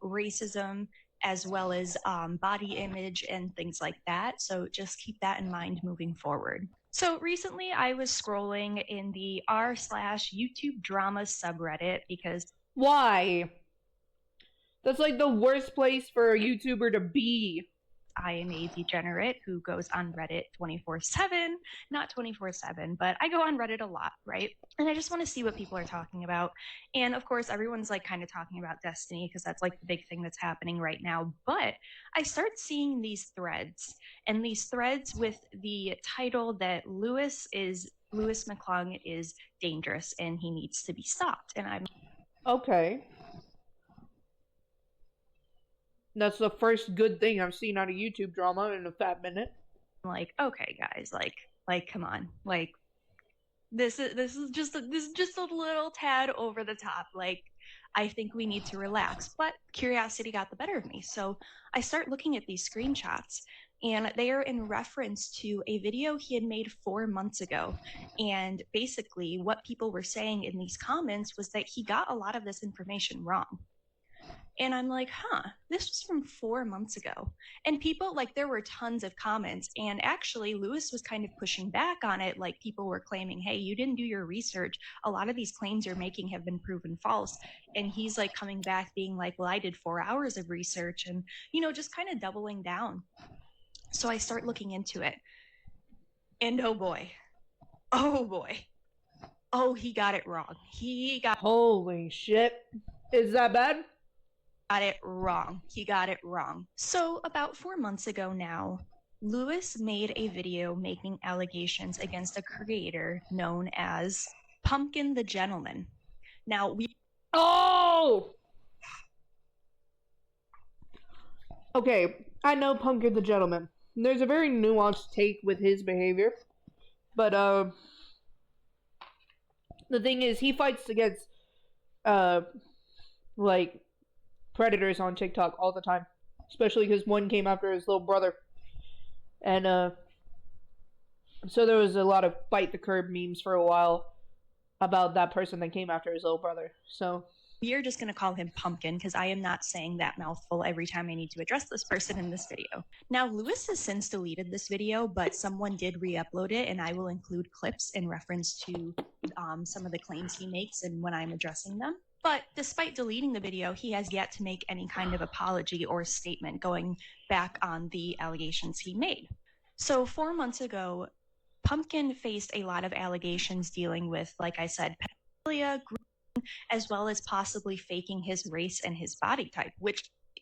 racism, as well as body image and things like that. So just keep that in mind moving forward. So recently I was scrolling in the r/YouTube drama subreddit because... Why? That's like the worst place for a YouTuber to be. I am a degenerate who goes on Reddit 24/7, not 24/7, but I go on Reddit a lot, right? And I just want to see what people are talking about. And of course, everyone's like kind of talking about Destiny because that's like the big thing that's happening right now. But I start seeing these threads, and these threads with the title that Lewis McClung is dangerous and he needs to be stopped. And I'm okay. That's the first good thing I've seen out of YouTube drama in a fat minute. Like, okay, guys, like, come on, like, this is just a little tad over the top. Like, I think we need to relax. But curiosity got the better of me, so I start looking at these screenshots, and they are in reference to a video he had made 4 months ago. And basically, what people were saying in these comments was that he got a lot of this information wrong. And I'm like, this was from 4 months ago. And people, like, there were tons of comments. And actually, Lewis was kind of pushing back on it. Like, people were claiming, hey, you didn't do your research. A lot of these claims you're making have been proven false. And he's, like, coming back being like, well, I did 4 hours of research. And, you know, just kind of doubling down. So I start looking into it. And oh, boy. Oh, he got it wrong. Holy shit. Is that bad? He got it wrong. So about 4 months ago now, Lewis made a video making allegations against a creator known as Pumpkin the Gentleman. Now, Oh! Okay, I know Pumpkin the Gentleman. There's a very nuanced take with his behavior, but the thing is, he fights against like predators on TikTok all the time, especially because one came after his little brother, and so there was a lot of bite the curb memes for a while about that person that came after his little brother. So we are just going to call him Pumpkin because I am not saying that mouthful every time I need to address this person in this video. Now, Lewis has since deleted this video, but someone did re-upload it, and I will include clips in reference to some of the claims he makes and when I'm addressing them. But despite deleting the video, he has yet to make any kind of apology or statement going back on the allegations he made. So 4 months ago, Pumpkin faced a lot of allegations dealing with, like I said, pedophilia, as well as possibly faking his race and his body type, which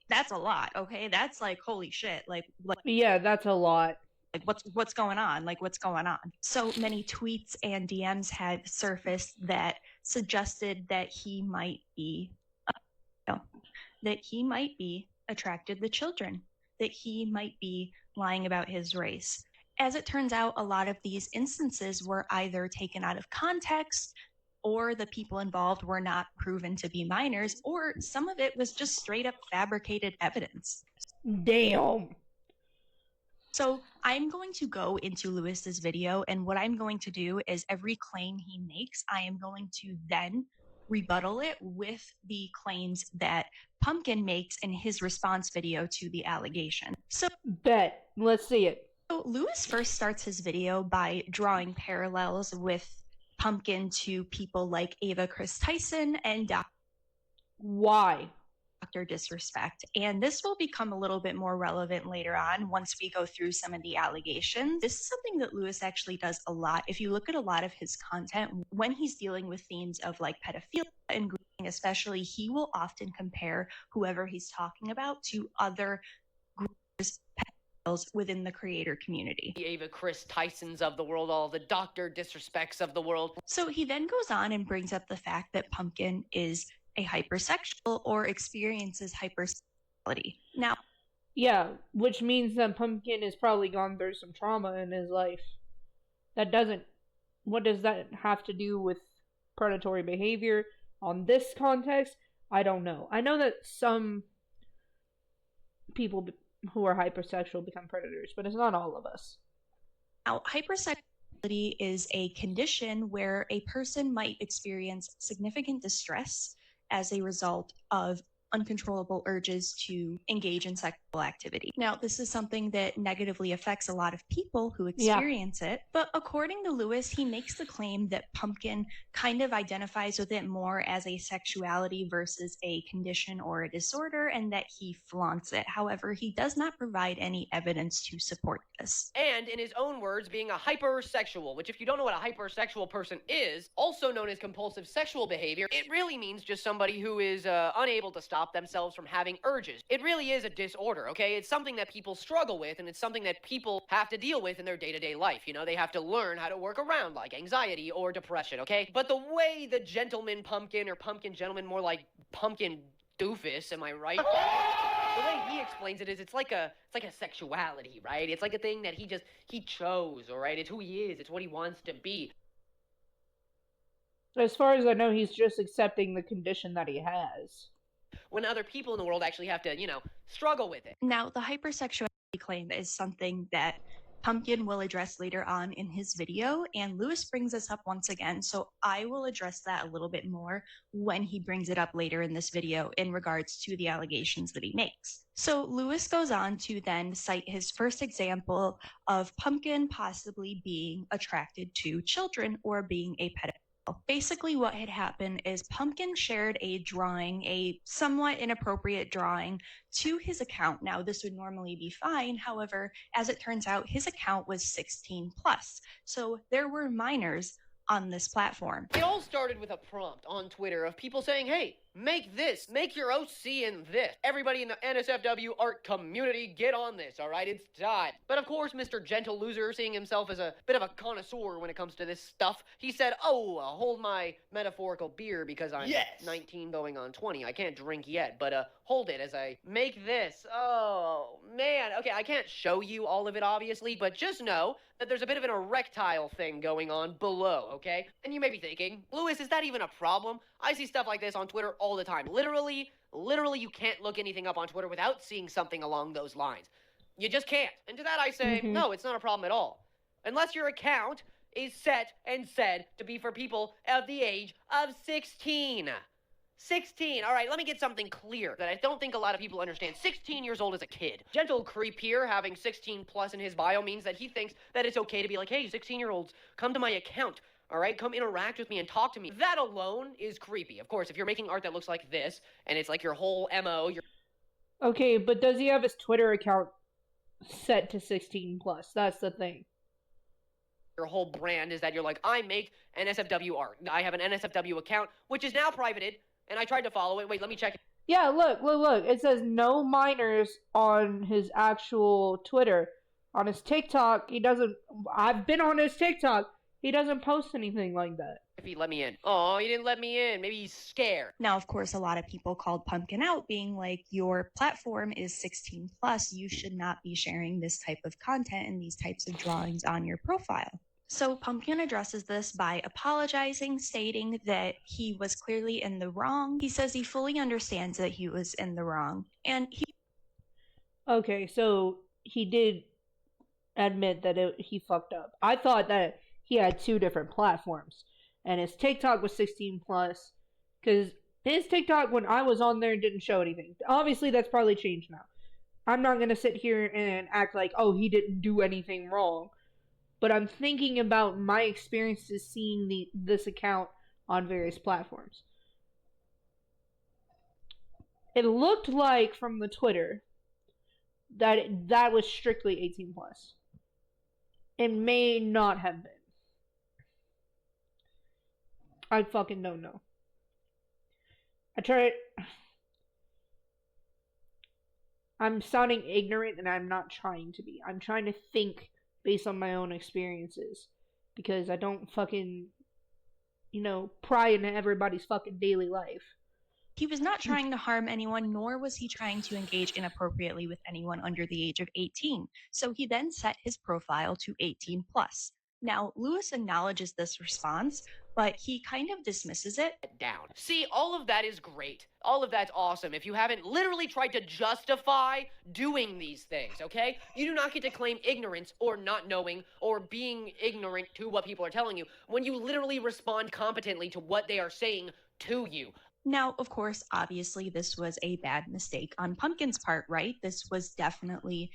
that's a lot, okay? That's like, holy shit. Like yeah, that's a lot. Like what's going on? Like what's going on? So many tweets and DMs had surfaced that suggested that he might be attracted to children, that he might be lying about his race. As it turns out, a lot of these instances were either taken out of context, or the people involved were not proven to be minors, or some of it was just straight up fabricated evidence. Damn. So I'm going to go into Lewis's video, and what I'm going to do is every claim he makes, I am going to then rebuttal it with the claims that Pumpkin makes in his response video to the allegation. So bet. Let's see it. So Lewis first starts his video by drawing parallels with Pumpkin to people like Ava Chris Tyson and Why? Dr. Disrespect. And this will become a little bit more relevant later on once we go through some of the allegations. This is something that Lewis actually does a lot. If you look at a lot of his content, when he's dealing with themes of like pedophilia and grooming especially, he will often compare whoever he's talking about to other groomers, pedophiles within the creator community. The Ava Chris Tysons of the world, all the Dr. Disrespects of the world. So he then goes on and brings up the fact that Pumpkin is a hypersexual or experiences hypersexuality. Now, yeah, which means that Pumpkin has probably gone through some trauma in his life. What does that have to do with predatory behavior on this context? I don't know. I know that some people who are hypersexual become predators, but it's not all of us. Now, hypersexuality is a condition where a person might experience significant distress as a result of uncontrollable urges to engage in sexual activity. Now, this is something that negatively affects a lot of people who experience it, but according to Lewis, he makes the claim that Pumpkin kind of identifies with it more as a sexuality versus a condition or a disorder, and that he flaunts it. However, he does not provide any evidence to support this. And in his own words, being a hypersexual, which if you don't know what a hypersexual person is, also known as compulsive sexual behavior, it really means just somebody who is unable to stop themselves from having urges. It really is a disorder, okay? It's something that people struggle with, and it's something that people have to deal with in their day-to-day life. You know, they have to learn how to work around, like anxiety or depression, okay? But the way the gentleman pumpkin, or pumpkin gentleman, more like pumpkin doofus, am I right? The way he explains it is it's like a sexuality, right? It's like a thing that he chose, all right? It's who he is. It's what he wants to be. As far as I know, he's just accepting the condition that he has. When other people in the world actually have to, struggle with it. Now, the hypersexuality claim is something that Pumpkin will address later on in his video, and Lewis brings this up once again, so I will address that a little bit more when he brings it up later in this video in regards to the allegations that he makes. So Lewis goes on to then cite his first example of Pumpkin possibly being attracted to children or being a pedophile. Basically, what had happened is Pumpkin shared a drawing, a somewhat inappropriate drawing, to his account. Now, this would normally be fine. However, as it turns out, his account was 16 plus. So there were minors on this platform. It all started with a prompt on Twitter of people saying, hey, Make this. Make your OC in this. Everybody in the NSFW art community, get on this, all right? It's time. But of course, Mr. Gentle Loser, seeing himself as a bit of a connoisseur when it comes to this stuff, he said, oh, hold my metaphorical beer because I'm 19 going on 20. I can't drink yet, but hold it as I make this. Oh, man. Okay, I can't show you all of it, obviously, but just know that there's a bit of an erectile thing going on below, okay? And you may be thinking, Lewis, is that even a problem? I see stuff like this on Twitter all the time. Literally, you can't look anything up on Twitter without seeing something along those lines. You just can't. And to that I say, no, it's not a problem at all. Unless your account is set and said to be for people of the age of 16. 16. All right, let me get something clear that I don't think a lot of people understand. 16 years old is a kid. Gentle Creep here, having 16 plus in his bio, means that he thinks that it's okay to be like, hey, 16-year-olds, come to my account. All right, come interact with me and talk to me. That alone is creepy. Of course, if you're making art that looks like this, and it's like your whole MO, Okay, but does he have his Twitter account set to 16 plus? That's the thing. Your whole brand is that you're like, I make NSFW art. I have an NSFW account, which is now privated, and I tried to follow it. Wait, let me check it. Yeah, look. It says no minors on his actual Twitter. On his TikTok, he doesn't... I've been on his TikTok. He doesn't post anything like that. If he let me in. Oh, he didn't let me in. Maybe he's scared. Now, of course, a lot of people called Pumpkin out, being like, your platform is 16 plus. You should not be sharing this type of content and these types of drawings on your profile. So Pumpkin addresses this by apologizing, stating that he was clearly in the wrong. He says he fully understands that he was in the wrong. And he... Okay, so he did admit that he fucked up. I thought that he had two different platforms, and his TikTok was 16 plus, because his TikTok when I was on there didn't show anything. Obviously, that's probably changed now. I'm not gonna sit here and act like, oh, he didn't do anything wrong, but I'm thinking about my experiences seeing this account on various platforms. It looked like from the Twitter that was strictly 18 plus. It may not have been. I fucking don't know. I'm sounding ignorant, and I'm not trying to be. I'm trying to think based on my own experiences, because I don't fucking, pry into everybody's fucking daily life. He was not trying to harm anyone, nor was he trying to engage inappropriately with anyone under the age of 18. So he then set his profile to 18 plus. Now, Lewis acknowledges this response, but he kind of dismisses it. Down. See, all of that is great. All of that's awesome. If you haven't literally tried to justify doing these things, okay? You do not get to claim ignorance or not knowing or being ignorant to what people are telling you when you literally respond competently to what they are saying to you. Now, of course, obviously, this was a bad mistake on Pumpkin's part, right? This was definitely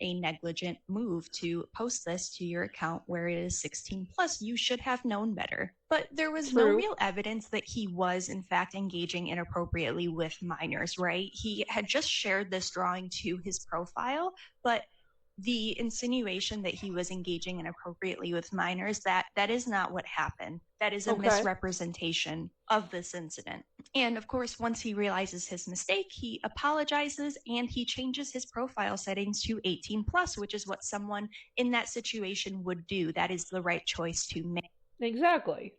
a negligent move to post this to your account where it is 16 plus. You should have known better. But there was no real evidence that he was, in fact, engaging inappropriately with minors, right? He had just shared this drawing to his profile, but the insinuation that he was engaging inappropriately with minors, that is not what happened. That is a misrepresentation of this incident. And of course, once he realizes his mistake, he apologizes and he changes his profile settings to 18 plus, which is what someone in that situation would do. That is the right choice to make. Exactly.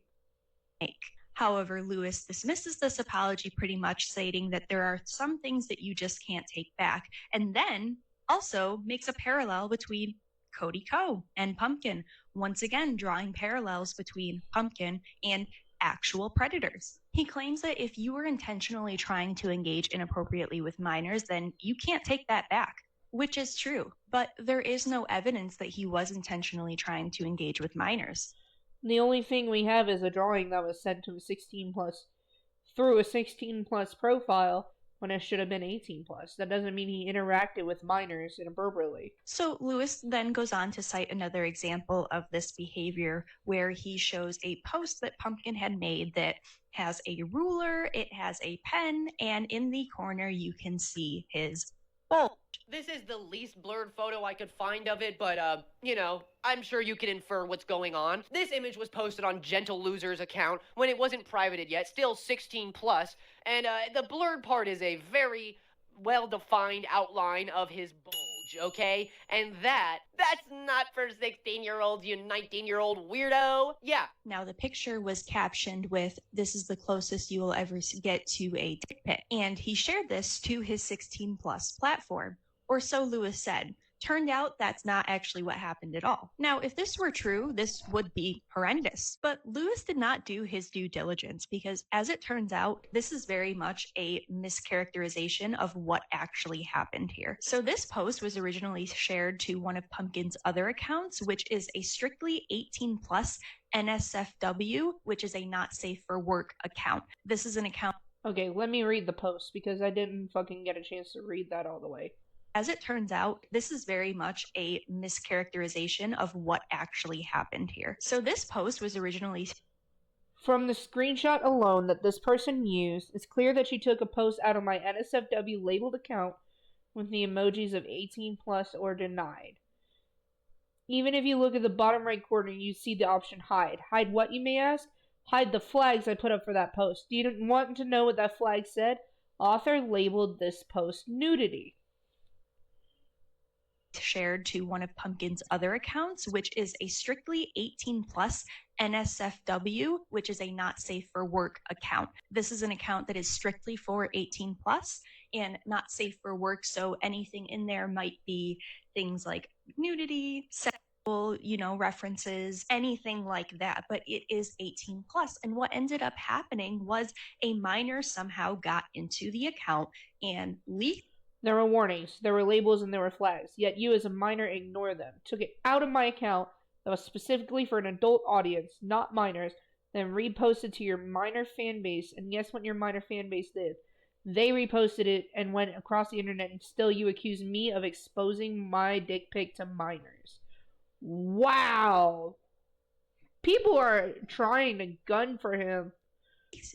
However, Lewis dismisses this apology pretty much, stating that there are some things that you just can't take back. And then also makes a parallel between Cody Ko and Pumpkin, once again drawing parallels between Pumpkin and actual predators. He claims that if you were intentionally trying to engage inappropriately with minors, then you can't take that back, which is true, but there is no evidence that he was intentionally trying to engage with minors. The only thing we have is a drawing that was sent to a 16 plus through a 16 plus profile when it should have been 18 plus. That doesn't mean he interacted with minors inappropriately. So Lewis then goes on to cite another example of this behavior where he shows a post that Pumpkin had made that has a ruler, it has a pen, and in the corner you can see his bulge. This is the least blurred photo I could find of it, but, you know, I'm sure you can infer what's going on. This image was posted on Gentle Loser's account when it wasn't privated yet, still 16 plus, and, the blurred part is a very well-defined outline of his bulge, okay? And that's not for 16-year-olds, you 19-year-old weirdo. Yeah. Now, the picture was captioned with, "This is the closest you will ever get to a dick pic." And he shared this to his 16 plus platform. Or so Lewis said. Turned out that's not actually what happened at all. Now, if this were true, this would be horrendous. But Lewis did not do his due diligence because, as it turns out, this is very much a mischaracterization of what actually happened here. So this post was originally shared to one of Pumpkin's other accounts, which is a strictly 18 plus NSFW, which is a not safe for work account. This is an account. Okay, let me read the post because I didn't fucking get a chance to read that all the way. As it turns out, this is very much a mischaracterization of what actually happened here. So this post was originally... From the screenshot alone that this person used, it's clear that she took a post out of my NSFW labeled account with the emojis of 18 plus or denied. Even if you look at the bottom right corner, you see the option hide. Hide what, you may ask? Hide the flags I put up for that post. Do you want to know what that flag said? Author labeled this post nudity. Shared to one of Pumpkin's other accounts, which is a strictly 18 plus NSFW, which is a not safe for work account. This is an account that is strictly for 18 plus and not safe for work. So anything in there might be things like nudity, sexual, references, anything like that. But it is 18 plus. And what ended up happening was a minor somehow got into the account and leaked. There were warnings, there were labels, and there were flags, yet you as a minor ignored them, took it out of my account that was specifically for an adult audience, not minors, then reposted to your minor fan base, and guess what your minor fan base did? They reposted it and went across the internet, and still you accuse me of exposing my dick pic to minors. Wow! People are trying to gun for him.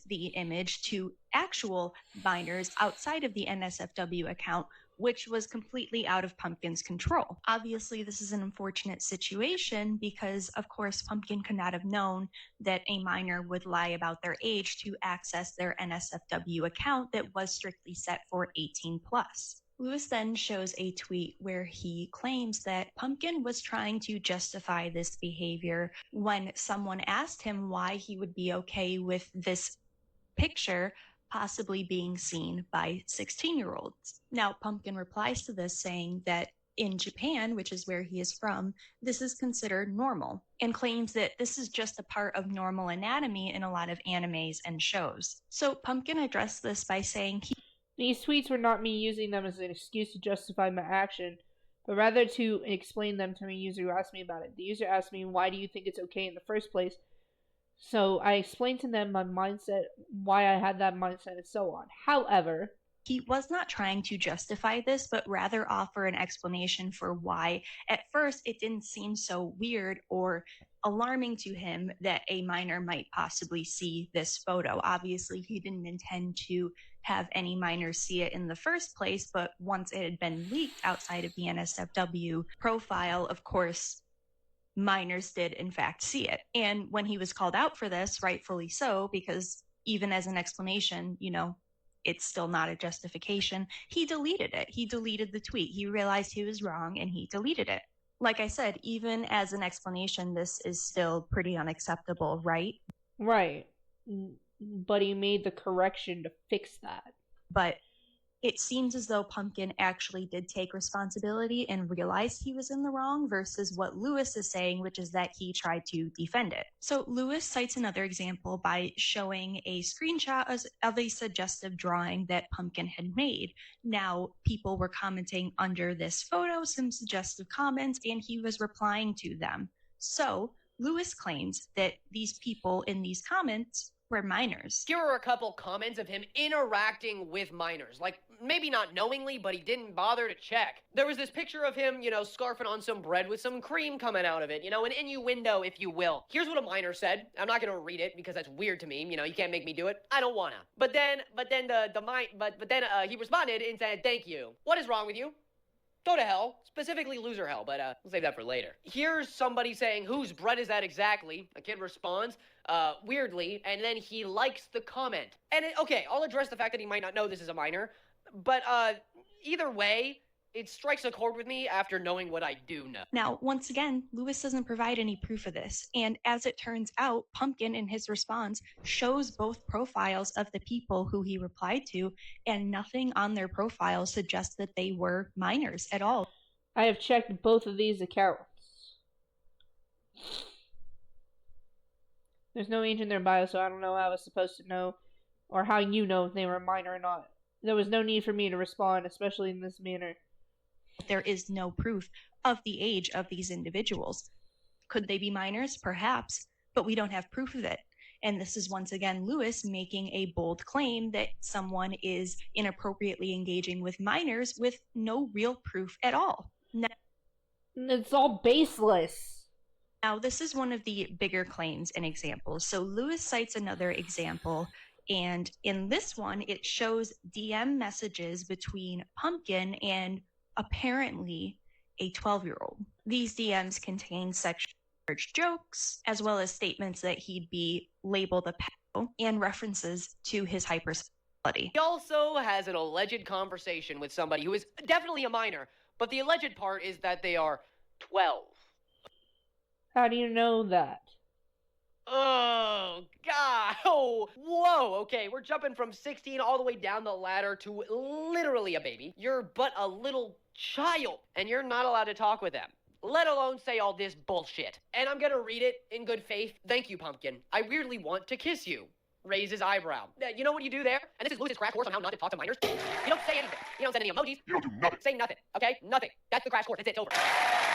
The image to actual minors outside of the NSFW account, which was completely out of Pumpkin's control. Obviously, this is an unfortunate situation because, of course, Pumpkin could not have known that a minor would lie about their age to access their NSFW account that was strictly set for 18 plus. Lewis then shows a tweet where he claims that Pumpkin was trying to justify this behavior when someone asked him why he would be okay with this picture possibly being seen by 16-year-olds. Now, Pumpkin replies to this saying that in Japan, which is where he is from, this is considered normal, and claims that this is just a part of normal anatomy in a lot of animes and shows. So Pumpkin addressed this by saying these tweets were not me using them as an excuse to justify my action, but rather to explain them to a user who asked me about it. The user asked me, why do you think it's okay in the first place? So I explained to them my mindset, why I had that mindset, and so on. However, he was not trying to justify this, but rather offer an explanation for why at first it didn't seem so weird or alarming to him that a minor might possibly see this photo. Obviously, he didn't intend to have any minors see it in the first place, but once it had been leaked outside of the NSFW profile, of course, minors did in fact see it. And when he was called out for this, rightfully so, because even as an explanation, it's still not a justification, he deleted it. He deleted the tweet. He realized he was wrong and he deleted it. Like I said, even as an explanation, this is still pretty unacceptable, right? Right. But he made the correction to fix that. But it seems as though Pumpkin actually did take responsibility and realized he was in the wrong versus what Lewis is saying, which is that he tried to defend it. So Lewis cites another example by showing a screenshot of a suggestive drawing that Pumpkin had made. Now, people were commenting under this photo, some suggestive comments, and he was replying to them. So Lewis claims that these people in these comments were minors. Here are a couple comments of him interacting with minors. Like, maybe not knowingly, but he didn't bother to check. There was this picture of him, scarfing on some bread with some cream coming out of it. An innuendo, if you will. Here's what a minor said. I'm not gonna read it because that's weird to me. You can't make me do it. I don't wanna. But then he responded and said, "Thank you. What is wrong with you? Go to hell." Specifically loser hell, but we'll save that for later. Here's somebody saying, "Whose bread is that exactly?" A kid responds, weirdly, and then he likes the comment. And okay, I'll address the fact that he might not know this is a minor, but either way, it strikes a chord with me after knowing what I do know. Now, once again, Lewis doesn't provide any proof of this, and as it turns out, Pumpkin in his response shows both profiles of the people who he replied to, and nothing on their profile suggests that they were minors at all. I have checked both of these accounts. There's no age in their bio, so I don't know how I was supposed to know, or how you know if they were a minor or not. There was no need for me to respond, especially in this manner. There is no proof of the age of these individuals. Could they be minors? Perhaps, but we don't have proof of it. And this is once again Lewis making a bold claim that someone is inappropriately engaging with minors with no real proof at all. Now, it's all baseless. Now, this is one of the bigger claims and examples. So Lewis cites another example, and in this one, it shows DM messages between Pumpkin and apparently a 12-year-old. These DMs contain sexual jokes, as well as statements that he'd be labeled a pedo, and references to his hypersexuality. He also has an alleged conversation with somebody who is definitely a minor, but the alleged part is that they are 12. How do you know that? Oh, God. Oh, whoa. Okay, we're jumping from 16 all the way down the ladder to literally a baby. You're but a little child, and you're not allowed to talk with them, let alone say all this bullshit. And I'm gonna read it in good faith. "Thank you, Pumpkin. I weirdly want to kiss you." Raise his eyebrow. You know what you do there? And this is Lewis's crash course on how not to talk to minors. You don't say anything. You don't send any emojis. You don't do nothing. Say nothing, okay? Nothing. That's the crash course. That's it. It's over.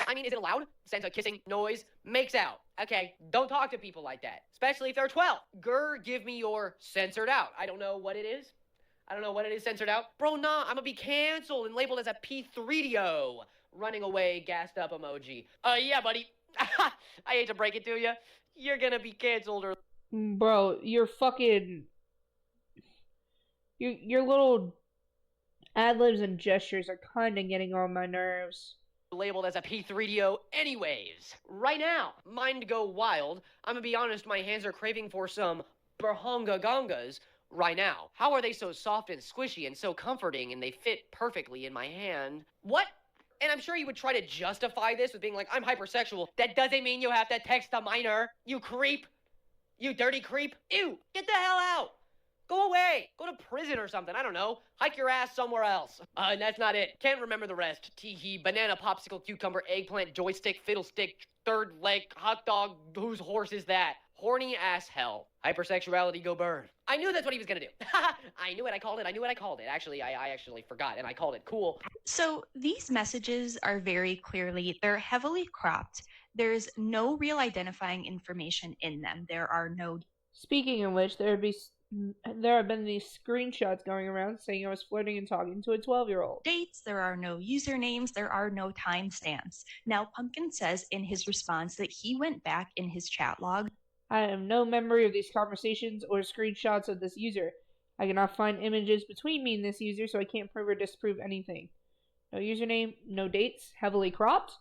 I mean, is it allowed? Sends a kissing noise, makes out. Okay, don't talk to people like that, especially if they're 12. Give me your censored out. I don't know what it is. Censored out. Bro, nah, I'm gonna be canceled and labeled as a P3DO. Running away, gassed up emoji. Yeah, buddy. I hate to break it to you. You're gonna be canceled or... Bro, your fucking... Your little ad-libs and gestures are kinda getting on my nerves. Labeled as a P3DO anyways. Right now, mind go wild. I'm gonna be honest, my hands are craving for some Berhonga Gongas right now. How are they so soft and squishy and so comforting, and they fit perfectly in my hand? What? And I'm sure you would try to justify this with being like, "I'm hypersexual." That doesn't mean you have to text a minor, you creep. You dirty creep. Ew, get the hell out. Go away. Go to prison or something. I don't know. Hike your ass somewhere else. And that's not it. Can't remember the rest. Tee-hee, banana, popsicle, cucumber, eggplant, joystick, fiddlestick, third leg, hot dog. Whose horse is that? Horny ass hell. Hypersexuality go burn. I knew that's what he was gonna do. I knew it. I called it. Actually, I actually forgot, and I called it cool. So these messages are very clearly, they're heavily cropped. There's no real identifying information in them. There are no... Speaking of which, there have been these screenshots going around saying I was flirting and talking to a 12-year-old. Dates, there are no usernames, there are no timestamps. Now, Pumpkin says in his response that he went back in his chat log. I have no memory of these conversations or screenshots of this user. I cannot find images between me and this user, so I can't prove or disprove anything. No username, no dates, heavily cropped?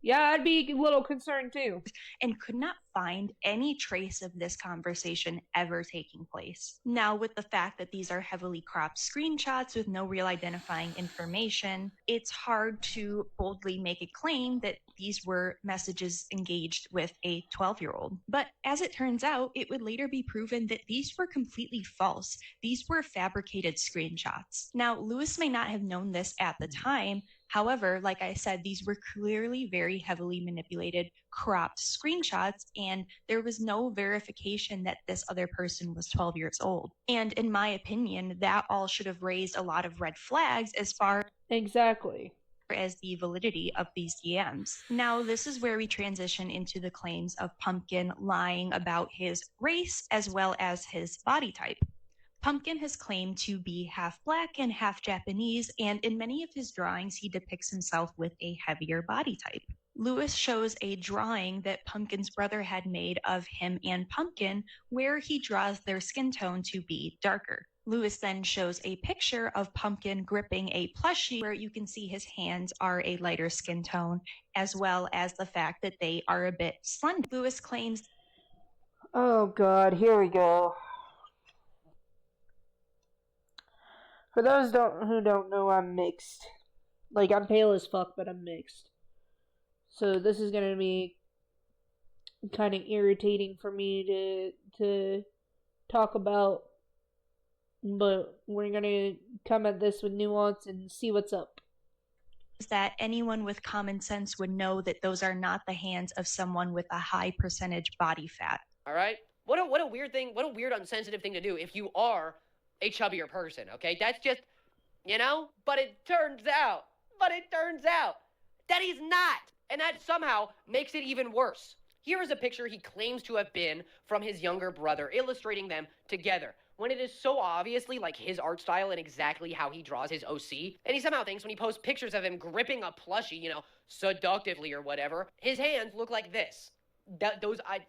Yeah, I'd be a little concerned too. And could not find any trace of this conversation ever taking place. Now, with the fact that these are heavily cropped screenshots with no real identifying information, it's hard to boldly make a claim that these were messages engaged with a 12-year-old. But as it turns out, it would later be proven that these were completely false. These were fabricated screenshots. Now, Lewis may not have known this at the time. However, like I said, these were clearly very heavily manipulated, cropped screenshots, and there was no verification that this other person was 12 years old. And in my opinion, that all should have raised a lot of red flags as far... Exactly. as the validity of these DMs. Now, this is where we transition into the claims of Pumpkin lying about his race as well as his body type. Pumpkin has claimed to be half black and half Japanese, and in many of his drawings, he depicts himself with a heavier body type. Lewis shows a drawing that Pumpkin's brother had made of him and Pumpkin, where he draws their skin tone to be darker. Lewis then shows a picture of Pumpkin gripping a plushie where you can see his hands are a lighter skin tone, as well as the fact that they are a bit slender. Lewis claims... Oh god, here we go. For those who don't know, I'm mixed. Like, I'm pale as fuck, but I'm mixed. So this is gonna be kind of irritating for me to talk about. But we're gonna come at this with nuance and see what's up. That anyone with common sense would know that those are not the hands of someone with a high percentage body fat. All right? What a weird thing, what a weird unsensitive thing to do if you are a chubbier person, okay? That's just, but it turns out that he's not. And that somehow makes it even worse. Here is a picture he claims to have been from his younger brother, illustrating them together, when it is so obviously like his art style and exactly how he draws his OC. And he somehow thinks when he posts pictures of him gripping a plushie, seductively or whatever, his hands look like this.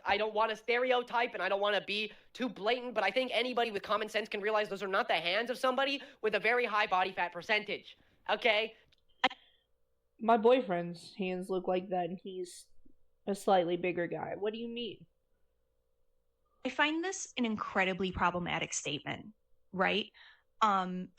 I don't want to stereotype and I don't want to be too blatant, but I think anybody with common sense can realize those are not the hands of somebody with a very high body fat percentage, okay? My boyfriend's hands look like that, and he's a slightly bigger guy. What do you mean? I find this an incredibly problematic statement, right?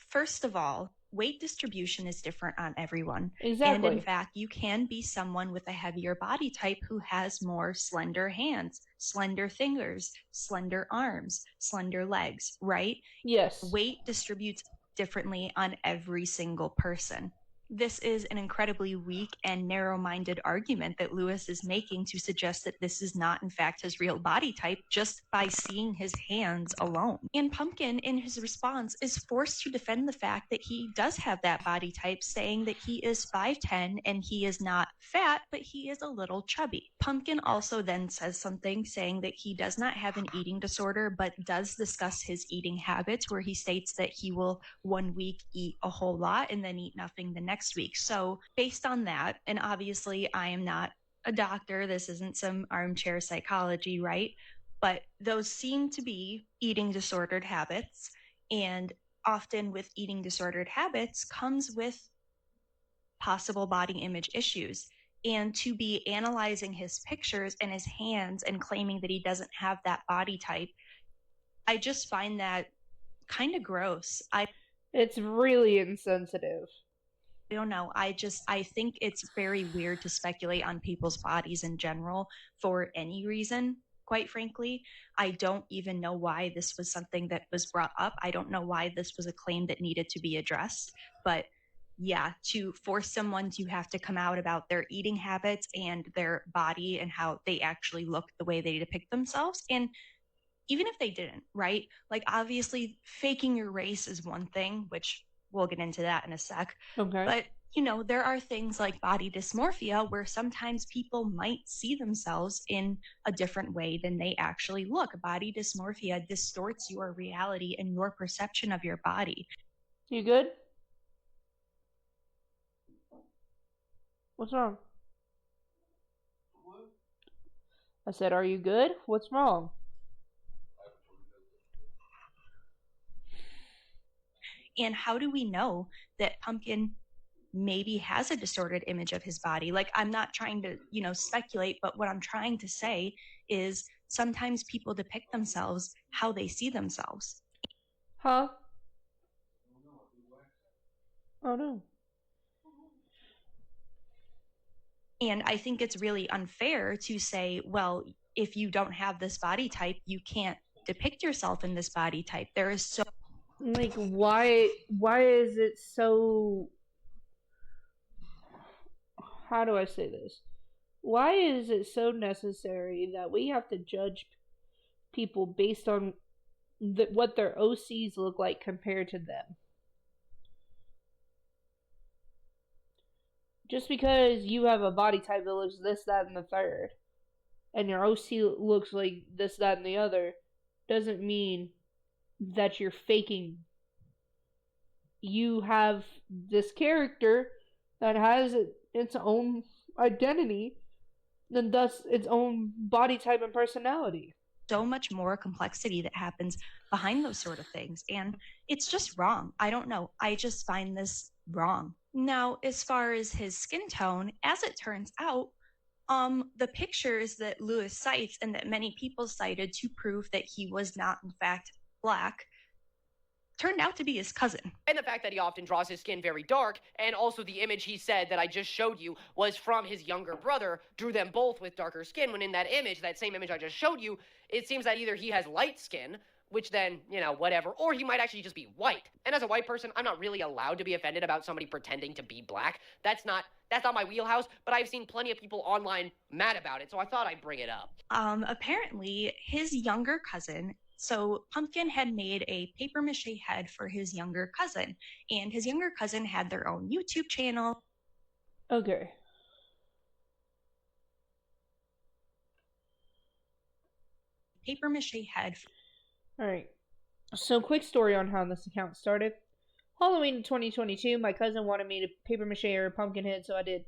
First of all, weight distribution is different on everyone. Exactly. And in fact, you can be someone with a heavier body type who has more slender hands, slender fingers, slender arms, slender legs, right? Yes. Weight distributes differently on every single person. This is an incredibly weak and narrow-minded argument that Lewis is making to suggest that this is not, in fact, his real body type just by seeing his hands alone. And Pumpkin, in his response, is forced to defend the fact that he does have that body type, saying that he is 5'10" and he is not fat, but he is a little chubby. Pumpkin also then says something saying that he does not have an eating disorder, but does discuss his eating habits, where he states that he will one week eat a whole lot and then eat nothing the next week. So based on that, and obviously I am not a doctor, this isn't some armchair psychology, right? But those seem to be eating disordered habits, and often with eating disordered habits comes with possible body image issues. And to be analyzing his pictures and his hands and claiming that he doesn't have that body type, I just find that kind of gross. It's really insensitive. I don't know. I think it's very weird to speculate on people's bodies in general for any reason, quite frankly. I don't even know why this was something that was brought up. I don't know why this was a claim that needed to be addressed. But yeah, to force someone to have to come out about their eating habits and their body and how they actually look the way they depict themselves. And even if they didn't, right? Like, obviously, faking your race is one thing, which we'll get into that in a sec. Okay. But, there are things like body dysmorphia where sometimes people might see themselves in a different way than they actually look. Body dysmorphia distorts your reality and your perception of your body. You good? What's wrong? I said, are you good? What's wrong? And how do we know that Pumpkin maybe has a distorted image of his body? Like, I'm not trying to, speculate, but what I'm trying to say is sometimes people depict themselves how they see themselves. Huh? Oh, no. And I think it's really unfair to say, well, if you don't have this body type, you can't depict yourself in this body type. There is so... Like, why is it so... How do I say this? Why is it so necessary that we have to judge people based on what their OCs look like compared to them? Just because you have a body type that looks this, that, and the third, and your OC looks like this, that, and the other, doesn't mean that you're faking. You have this character that has its own identity, and thus its own body type and personality. So much more complexity that happens behind those sort of things, and it's just wrong. I don't know. I just find this wrong. Now, as far as his skin tone, as it turns out, the pictures that Lewis cites and that many people cited to prove that he was not, in fact, black, turned out to be his cousin. And the fact that he often draws his skin very dark, and also the image he said that I just showed you was from his younger brother, drew them both with darker skin, when in that image, that same image I just showed you, it seems that either he has light skin, which then, whatever, or he might actually just be white. And as a white person, I'm not really allowed to be offended about somebody pretending to be black. That's not my wheelhouse, but I've seen plenty of people online mad about it, so I thought I'd bring it up. Apparently, his younger cousin, so Pumpkin had made a papier-mâché head for his younger cousin, and his younger cousin had their own YouTube channel. Okay. Papier-mâché head. Alright. So, quick story on how this account started. Halloween 2022, my cousin wanted me to papier-mâché her pumpkin head, so I did.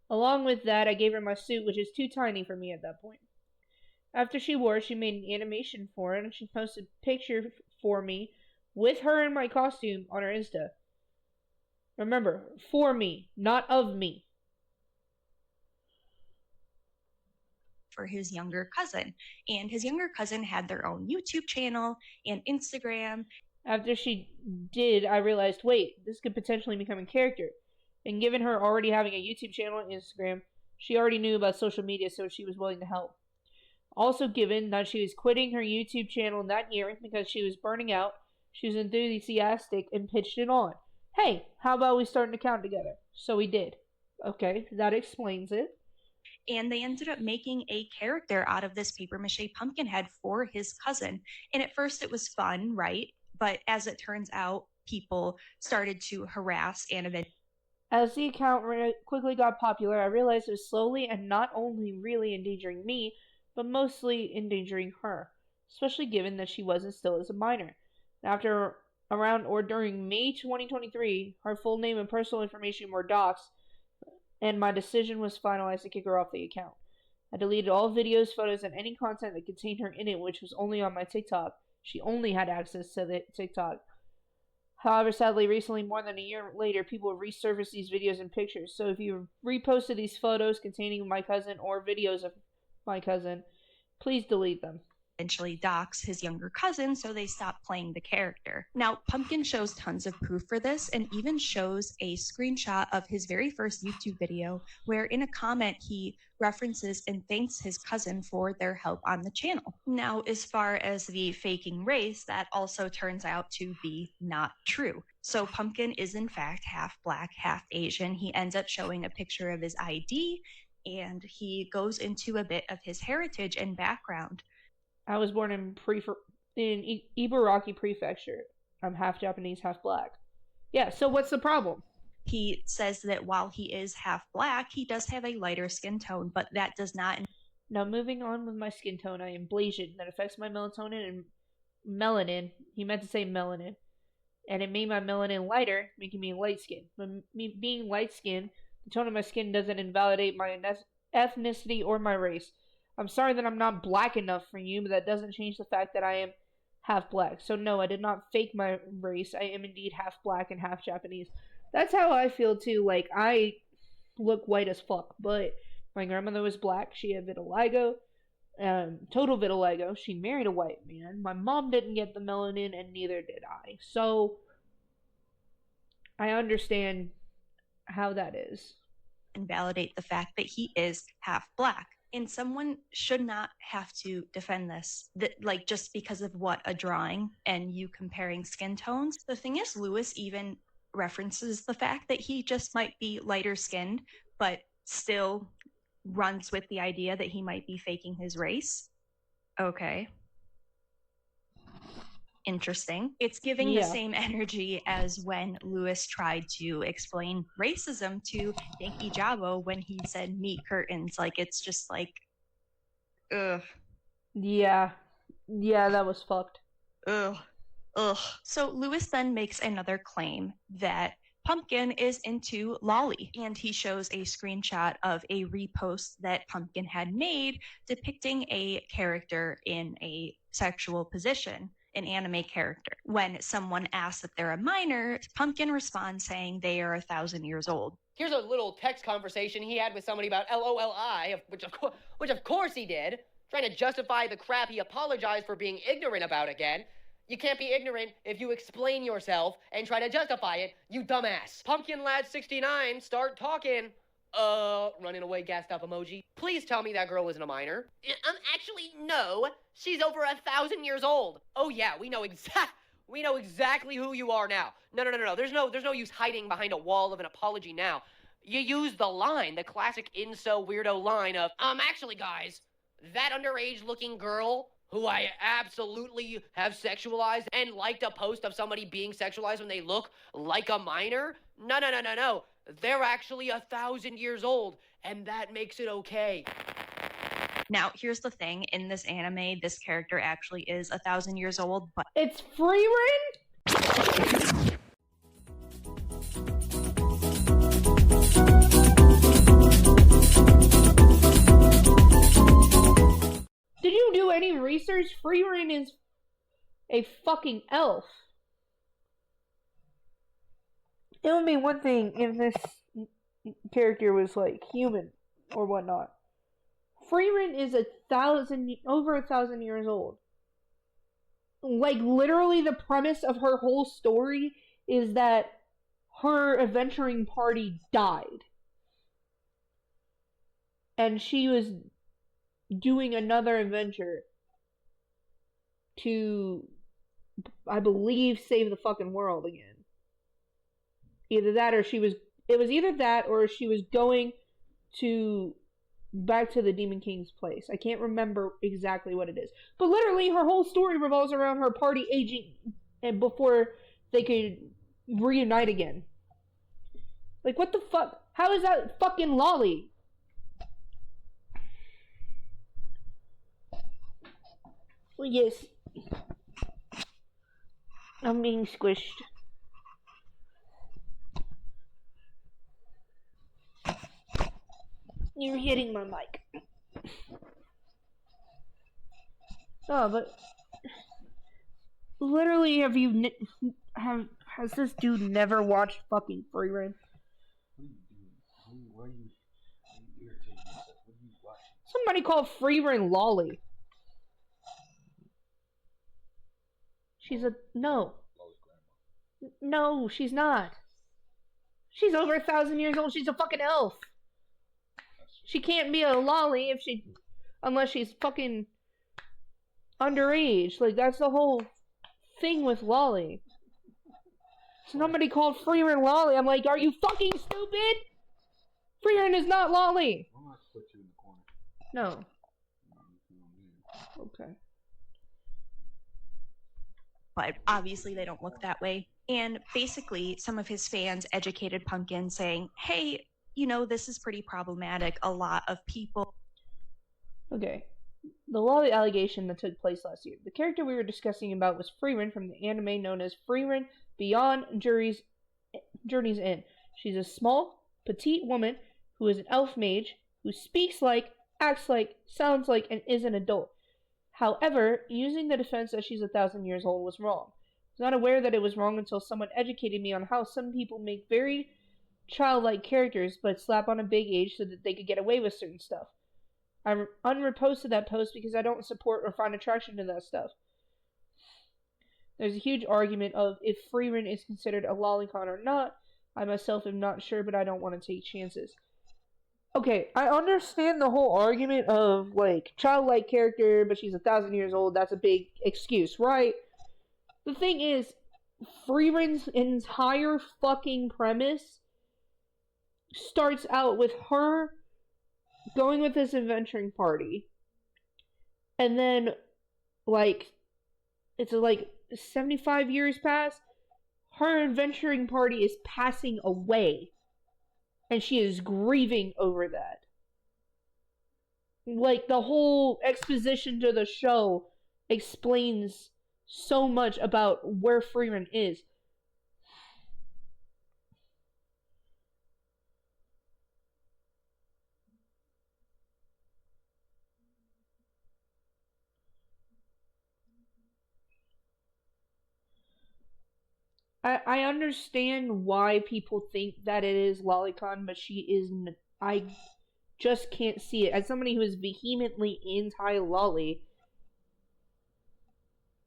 Along with that, I gave her my suit, which is too tiny for me at that point. After she wore it, she made an animation for it, and she posted a picture for me with her in my costume on her Insta. Remember, for me, not of me. For his younger cousin, and his younger cousin had their own YouTube channel and Instagram. After she did, I realized, wait, this could potentially become a character. And given her already having a YouTube channel and Instagram, she already knew about social media, so she was willing to help. Also, given that she was quitting her YouTube channel that year because she was burning out, she was enthusiastic and pitched it on. Hey, how about we start an account together? So we did. Okay, that explains it. And they ended up making a character out of this papier-mâché pumpkin head for his cousin. And at first it was fun, right? But as it turns out, people started to harass and eventually. As the account quickly got popular, I realized it was slowly and not only really endangering me, but mostly endangering her, especially given that she wasn't still as a minor. After around or during May 2023, her full name and personal information were doxed, and my decision was finalized to kick her off the account. I deleted all videos, photos, and any content that contained her in it, which was only on my TikTok. She only had access to the TikTok. However, sadly, recently, more than a year later, people resurfaced these videos and pictures. So if you reposted these photos containing my cousin or videos of my cousin, please delete them. Eventually dox his younger cousin, so they stopped playing the character. Now, Pumpkin shows tons of proof for this and even shows a screenshot of his very first YouTube video where in a comment he references and thanks his cousin for their help on the channel. Now, as far as the faking race, that also turns out to be not true. So Pumpkin is in fact half black, half Asian. He ends up showing a picture of his ID and he goes into a bit of his heritage and background. I was born in Ibaraki Prefecture. I'm half Japanese, half black. Yeah, so what's the problem? He says that while he is half black, he does have a lighter skin tone, but that does not... Now, moving on with my skin tone, I am Blasian. That affects my melatonin and melanin. He meant to say melanin. And it made my melanin lighter, making me light skin. But me being light skin, the tone of my skin doesn't invalidate my ethnicity or my race. I'm sorry that I'm not black enough for you, but that doesn't change the fact that I am half black. So no, I did not fake my race. I am indeed half black and half Japanese. That's how I feel too. Like, I look white as fuck, but my grandmother was black. She had vitiligo, total vitiligo. She married a white man. My mom didn't get the melanin, and neither did I. So I understand how that is. Invalidate the fact that he is half black. And someone should not have to defend this, like, just because of what, a drawing and you comparing skin tones. The thing is, Lewis even references the fact that he just might be lighter skinned, but still runs with the idea that he might be faking his race. Okay. interesting. It's giving the same energy as when Lewis tried to explain racism to Yankee Jabo when he said meat curtains. Like, it's just like, ugh. Yeah, that was fucked. Ugh. So Lewis then makes another claim that Pumpkin is into lolly, and he shows a screenshot of a repost that Pumpkin had made depicting a character in a sexual position, an anime character. When someone asks if they're a minor, Pumpkin responds saying they are 1,000 years old. Here's a little text conversation he had with somebody about LOLI, which of course he did, trying to justify the crap he apologized for being ignorant about again. You can't be ignorant if you explain yourself and try to justify it, you dumbass. Pumpkin Lad 69, start talking. Running away gassed up emoji. Please tell me that girl isn't a minor. Actually, no. She's over 1,000 years old. Oh yeah, we know exactly who you are now. No. There's no use hiding behind a wall of an apology now. You use the line, the classic incel weirdo line of, actually guys, that underage looking girl who I absolutely have sexualized and liked a post of somebody being sexualized when they look like a minor? No. They're actually 1,000 years old, and that makes it okay. Now, here's the thing. In this anime, this character actually is 1,000 years old, but... It's Freerin? Did you do any research? Freerin is a fucking elf. It would be one thing if this character was like human or whatnot. Freerin is over 1,000 years old. Like, literally the premise of her whole story is that her adventuring party died. And she was doing another adventure to, I believe, save the fucking world again. Either that or it was either that or she was going back to the Demon King's place. I can't remember exactly what it is. But literally her whole story revolves around her party aging and before they could reunite again. Like, what the fuck? How is that fucking lolly? Well, yes. I'm being squished. You're hitting my mic. Oh, but literally, has this dude never watched fucking Freerin? Why are you irritating yourself? What are you watching? Somebody called Freerin lolly. No, she's not. She's over 1,000 years old. She's a fucking elf. She can't be a lolly unless she's fucking underage. Like, that's the whole thing with lolly. Somebody called Freerin lolly. I'm like, are you fucking stupid? Freerin is not lolly. I'm not put you in the corner. No. Okay. But obviously they don't look that way. And basically, some of his fans educated Pumpkin saying, hey, this is pretty problematic. A lot of people... Okay. The lolly allegation that took place last year. The character we were discussing about was Freerin from the anime known as Freerin Beyond Journey's End. She's a small, petite woman who is an elf mage who speaks like, acts like, sounds like, and is an adult. However, using the defense that she's 1,000 years old was wrong. I was not aware that it was wrong until someone educated me on how some people make very childlike characters but slap on a big age so that they could get away with certain stuff. I unreposted that post because I don't support or find attraction to that stuff. There's a huge argument of if Freerin is considered a lolicon or not. I myself am not sure, but I don't want to take chances. Okay, I understand the whole argument of, like, childlike character, but she's 1,000 years old. That's a big excuse, right? The thing is, Freerin's entire fucking premise starts out with her going with this adventuring party. And then, like, it's like 75 years pass, her adventuring party is passing away. And she is grieving over that. Like, the whole exposition to the show explains so much about where Freeman is. I understand why people think that it is Lolicon, but she is. I just can't see it. As somebody who is vehemently anti-Lolly,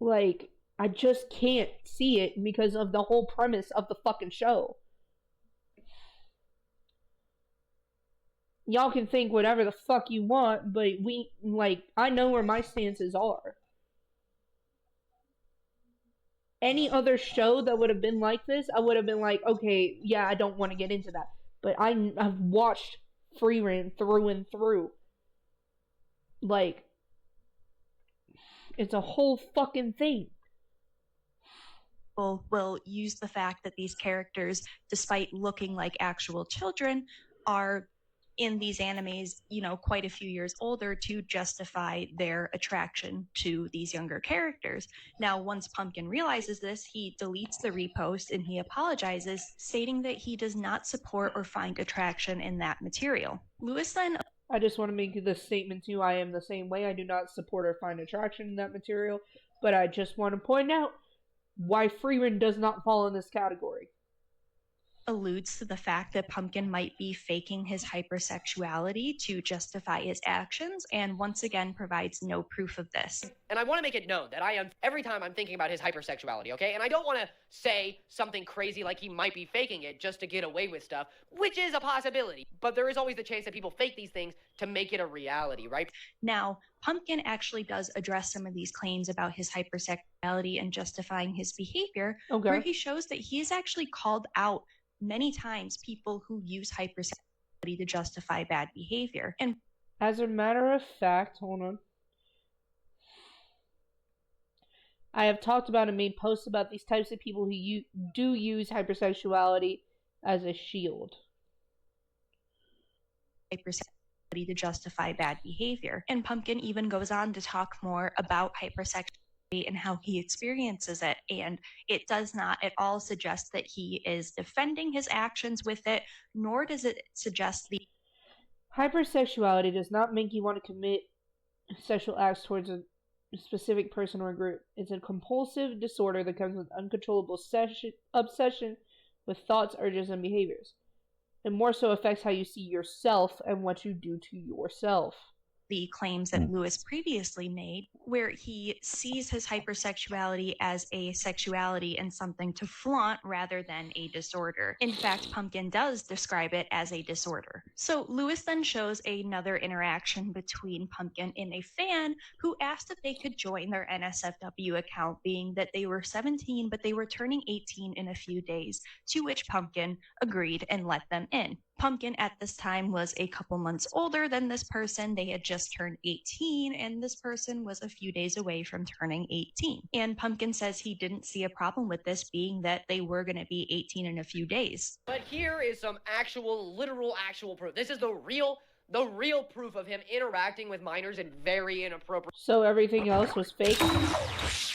like, I just can't see it because of the whole premise of the fucking show. Y'all can think whatever the fuck you want, but I know where my stances are. Any other show that would have been like this, I would have been like, okay, yeah, I don't want to get into that. But I've watched Freeran through and through. Like, it's a whole fucking thing. Will use the fact that these characters, despite looking like actual children, are in these animes, quite a few years older to justify their attraction to these younger characters. Now, once Pumpkin realizes this, he deletes the repost and he apologizes, stating that he does not support or find attraction in that material. Lewis then... I just want to make this statement too. I am the same way. I do not support or find attraction in that material, but I just want to point out why Freeman does not fall in this category. Alludes to the fact that Pumpkin might be faking his hypersexuality to justify his actions, and once again provides no proof of this. And I want to make it known that every time I'm thinking about his hypersexuality, okay? And I don't want to say something crazy like he might be faking it just to get away with stuff, which is a possibility. But there is always the chance that people fake these things to make it a reality, right? Now, Pumpkin actually does address some of these claims about his hypersexuality and justifying his behavior, where he shows that he has actually called out many times people who use hypersexuality to justify bad behavior. And as a matter of fact, hold on. I have talked about and made posts about these types of people who do use hypersexuality as a shield. Hypersexuality to justify bad behavior. And Pumpkin even goes on to talk more about hypersexuality and how he experiences it, and it does not at all suggest that he is defending his actions with it, nor does it suggest the hypersexuality does not make you want to commit sexual acts towards a specific person or group. It's a compulsive disorder that comes with uncontrollable obsession with thoughts, urges, and behaviors. It more so affects how you see yourself and what you do to yourself. The claims that Lewis previously made, where he sees his hypersexuality as a sexuality and something to flaunt rather than a disorder. In fact, Pumpkin does describe it as a disorder. So Lewis then shows another interaction between Pumpkin and a fan who asked if they could join their NSFW account, being that they were 17 but they were turning 18 in a few days, to which Pumpkin agreed and let them in. Pumpkin at this time was a couple months older than this person. They had just turned 18, and this person was a few days away from turning 18. And Pumpkin says he didn't see a problem with this, being that they were going to be 18 in a few days. But here is some literal proof. This is the real proof of him interacting with minors in very inappropriate... So everything else was fake?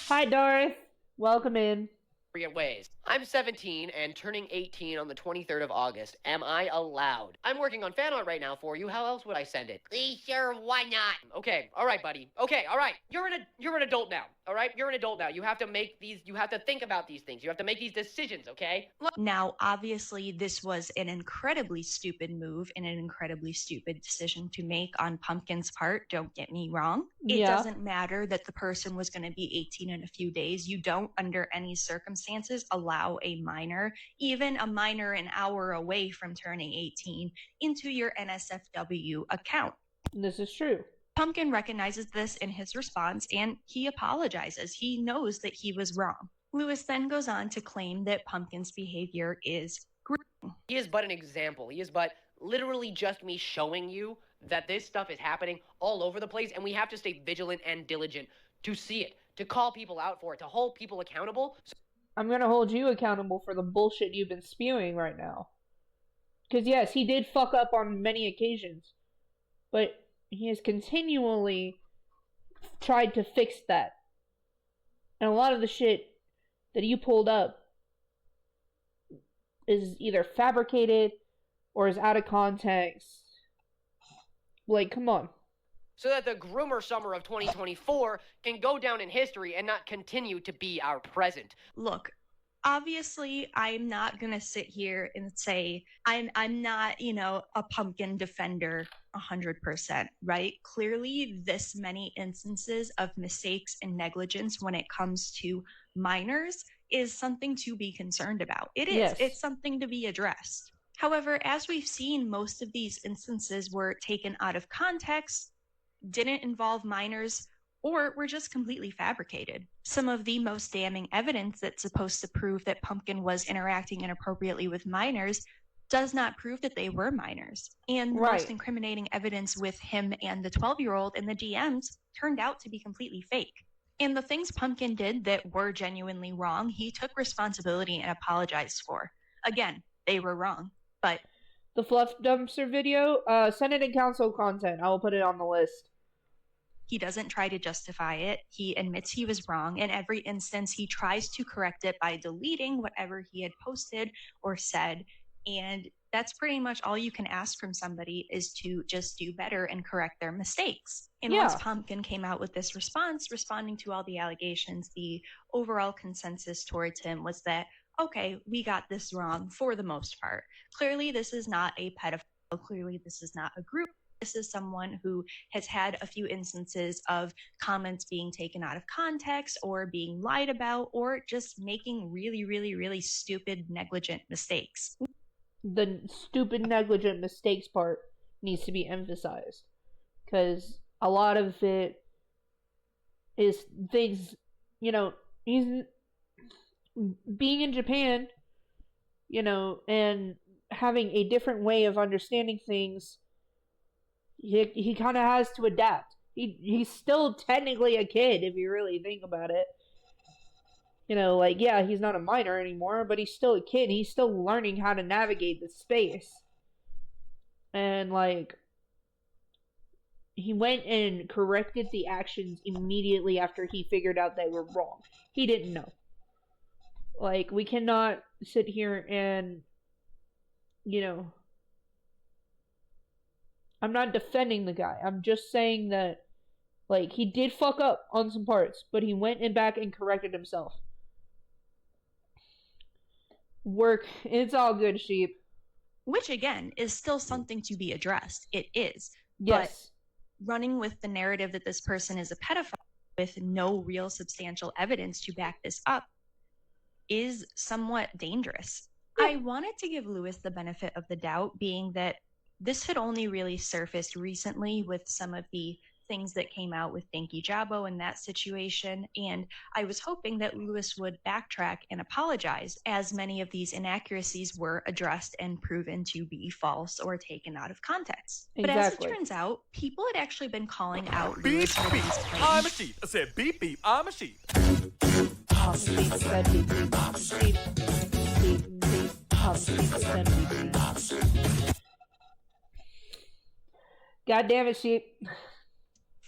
Hi, Darth. Welcome in. ...ways. I'm 17 and turning 18 on the 23rd of August. Am I allowed? I'm working on fan art right now for you. How else would I send it? Sure, why not? Okay, all right, buddy. Okay, all right. You're an adult now. All right, you're an adult now. You have to think about these things. You have to make these decisions, okay? Now, obviously, this was an incredibly stupid move and an incredibly stupid decision to make on Pumpkin's part. Don't get me wrong. It doesn't matter that the person was going to be 18 in a few days. You don't, under any circumstances, allow a minor, even a minor an hour away from turning 18, into your NSFW account. This is true. Pumpkin recognizes this in his response, and he apologizes. He knows that he was wrong. Lewis then goes on to claim that Pumpkin's behavior is grooming. He is but an example. He is but literally just me showing you that this stuff is happening all over the place, and we have to stay vigilant and diligent to see it, to call people out for it, to hold people accountable. I'm gonna hold you accountable for the bullshit you've been spewing right now. Because yes, he did fuck up on many occasions, but he has continually tried to fix that. And a lot of the shit that you pulled up is either fabricated or is out of context. Like, come on. So that the groomer summer of 2024 can go down in history and not continue to be our present. Look, obviously, I'm not going to sit here and say I'm not, a pumpkin defender 100%, right? Clearly, this many instances of mistakes and negligence when it comes to minors is something to be concerned about. It is. Yes. It's something to be addressed. However, as we've seen, most of these instances were taken out of context, didn't involve minors, or were just completely fabricated. Some of the most damning evidence that's supposed to prove that Pumpkin was interacting inappropriately with minors does not prove that they were minors. And the most incriminating evidence with him and the 12-year-old in the DMs turned out to be completely fake. And the things Pumpkin did that were genuinely wrong, he took responsibility and apologized for. Again, they were wrong, but... The Fluff Dumpster video, Senate and Council content, I will put it on the list. He doesn't try to justify it. He admits he was wrong. In every instance, he tries to correct it by deleting whatever he had posted or said. And that's pretty much all you can ask from somebody, is to just do better and correct their mistakes. And once Pumpkin came out with this response, responding to all the allegations, the overall consensus towards him was that, okay, we got this wrong for the most part. Clearly, this is not a pedophile. Clearly, this is not a group. This is someone who has had a few instances of comments being taken out of context or being lied about or just making really, really, really stupid, negligent mistakes. The stupid, negligent mistakes part needs to be emphasized, because a lot of it is things, he's being in Japan, and having a different way of understanding things. He kind of has to adapt. He's still technically a kid, if you really think about it. He's not a minor anymore, but he's still a kid. He's still learning how to navigate the space. And, he went and corrected the actions immediately after he figured out they were wrong. He didn't know. We cannot sit here and, I'm not defending the guy. I'm just saying that, he did fuck up on some parts, but he went back and corrected himself. It's all good, sheep. Which, again, is still something to be addressed. It is. Yes. But running with the narrative that this person is a pedophile with no real substantial evidence to back this up is somewhat dangerous. Yeah. I wanted to give Lewis the benefit of the doubt, being that this had only really surfaced recently with some of the things that came out with Dinky Jabo and that situation, and I was hoping that Lewis would backtrack and apologize, as many of these inaccuracies were addressed and proven to be false or taken out of context. Exactly. But as it turns out, people had actually been calling out Lewis for these claims. I'm a sheep. I said beep beep, I'm a sheep. God damn it, sheep.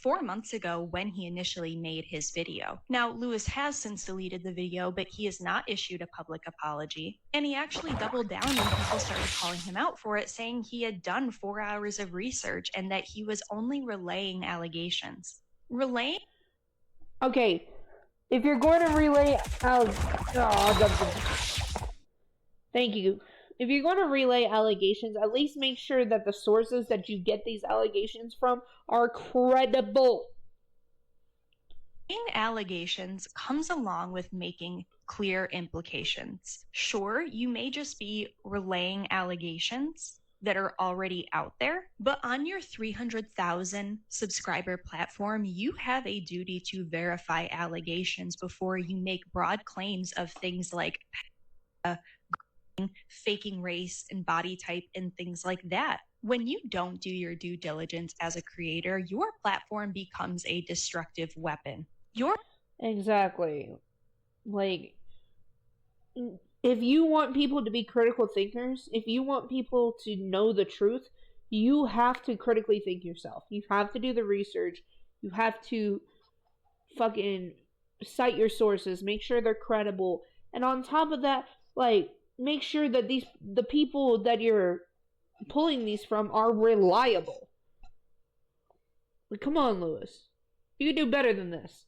4 months ago when he initially made his video. Now, Lewis has since deleted the video, but he has not issued a public apology. And he actually doubled down when people started calling him out for it, saying he had done 4 hours of research and that he was only relaying allegations. Okay, if you're going to relay thank you. If you're going to relay allegations, at least make sure that the sources that you get these allegations from are credible. Making allegations comes along with making clear implications. Sure, you may just be relaying allegations that are already out there, but on your 300,000 subscriber platform, you have a duty to verify allegations before you make broad claims of things like faking race and body type and things like that. When you don't do your due diligence as a creator, your platform becomes a destructive weapon. Exactly. Like, if you want people to be critical thinkers, if you want people to know the truth, you have to critically think yourself. You have to do the research. You have to fucking cite your sources, make sure they're credible. And on top of that, like, make sure that the people that you're pulling these from are reliable. Like, come on, Lewis. You can do better than this.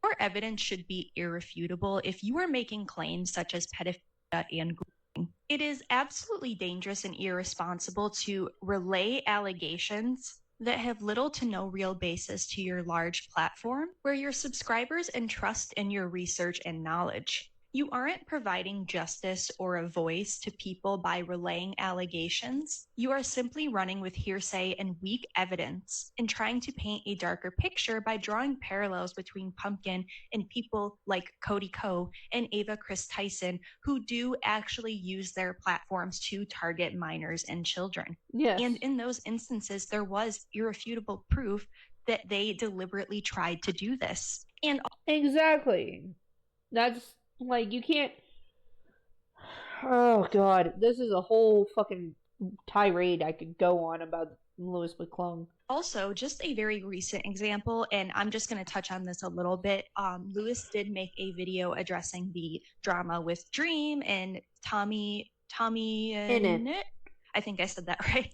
Your evidence should be irrefutable if you are making claims such as pedophilia and grooming. It is absolutely dangerous and irresponsible to relay allegations that have little to no real basis to your large platform, where your subscribers entrust in your research and knowledge. You aren't providing justice or a voice to people by relaying allegations. You are simply running with hearsay and weak evidence and trying to paint a darker picture by drawing parallels between Pumpkin and people like Cody Ko and Ava Chris Tyson, who do actually use their platforms to target minors and children. Yes. And in those instances, there was irrefutable proof that they deliberately tried to do this. And exactly. That's like, you can't. Oh god, this is a whole fucking tirade I could go on about Louis McClung. Also, just a very recent example, and I'm just going to touch on this a little bit. Louis did make a video addressing the drama with Dream and Tommy Innit. I think I said that right.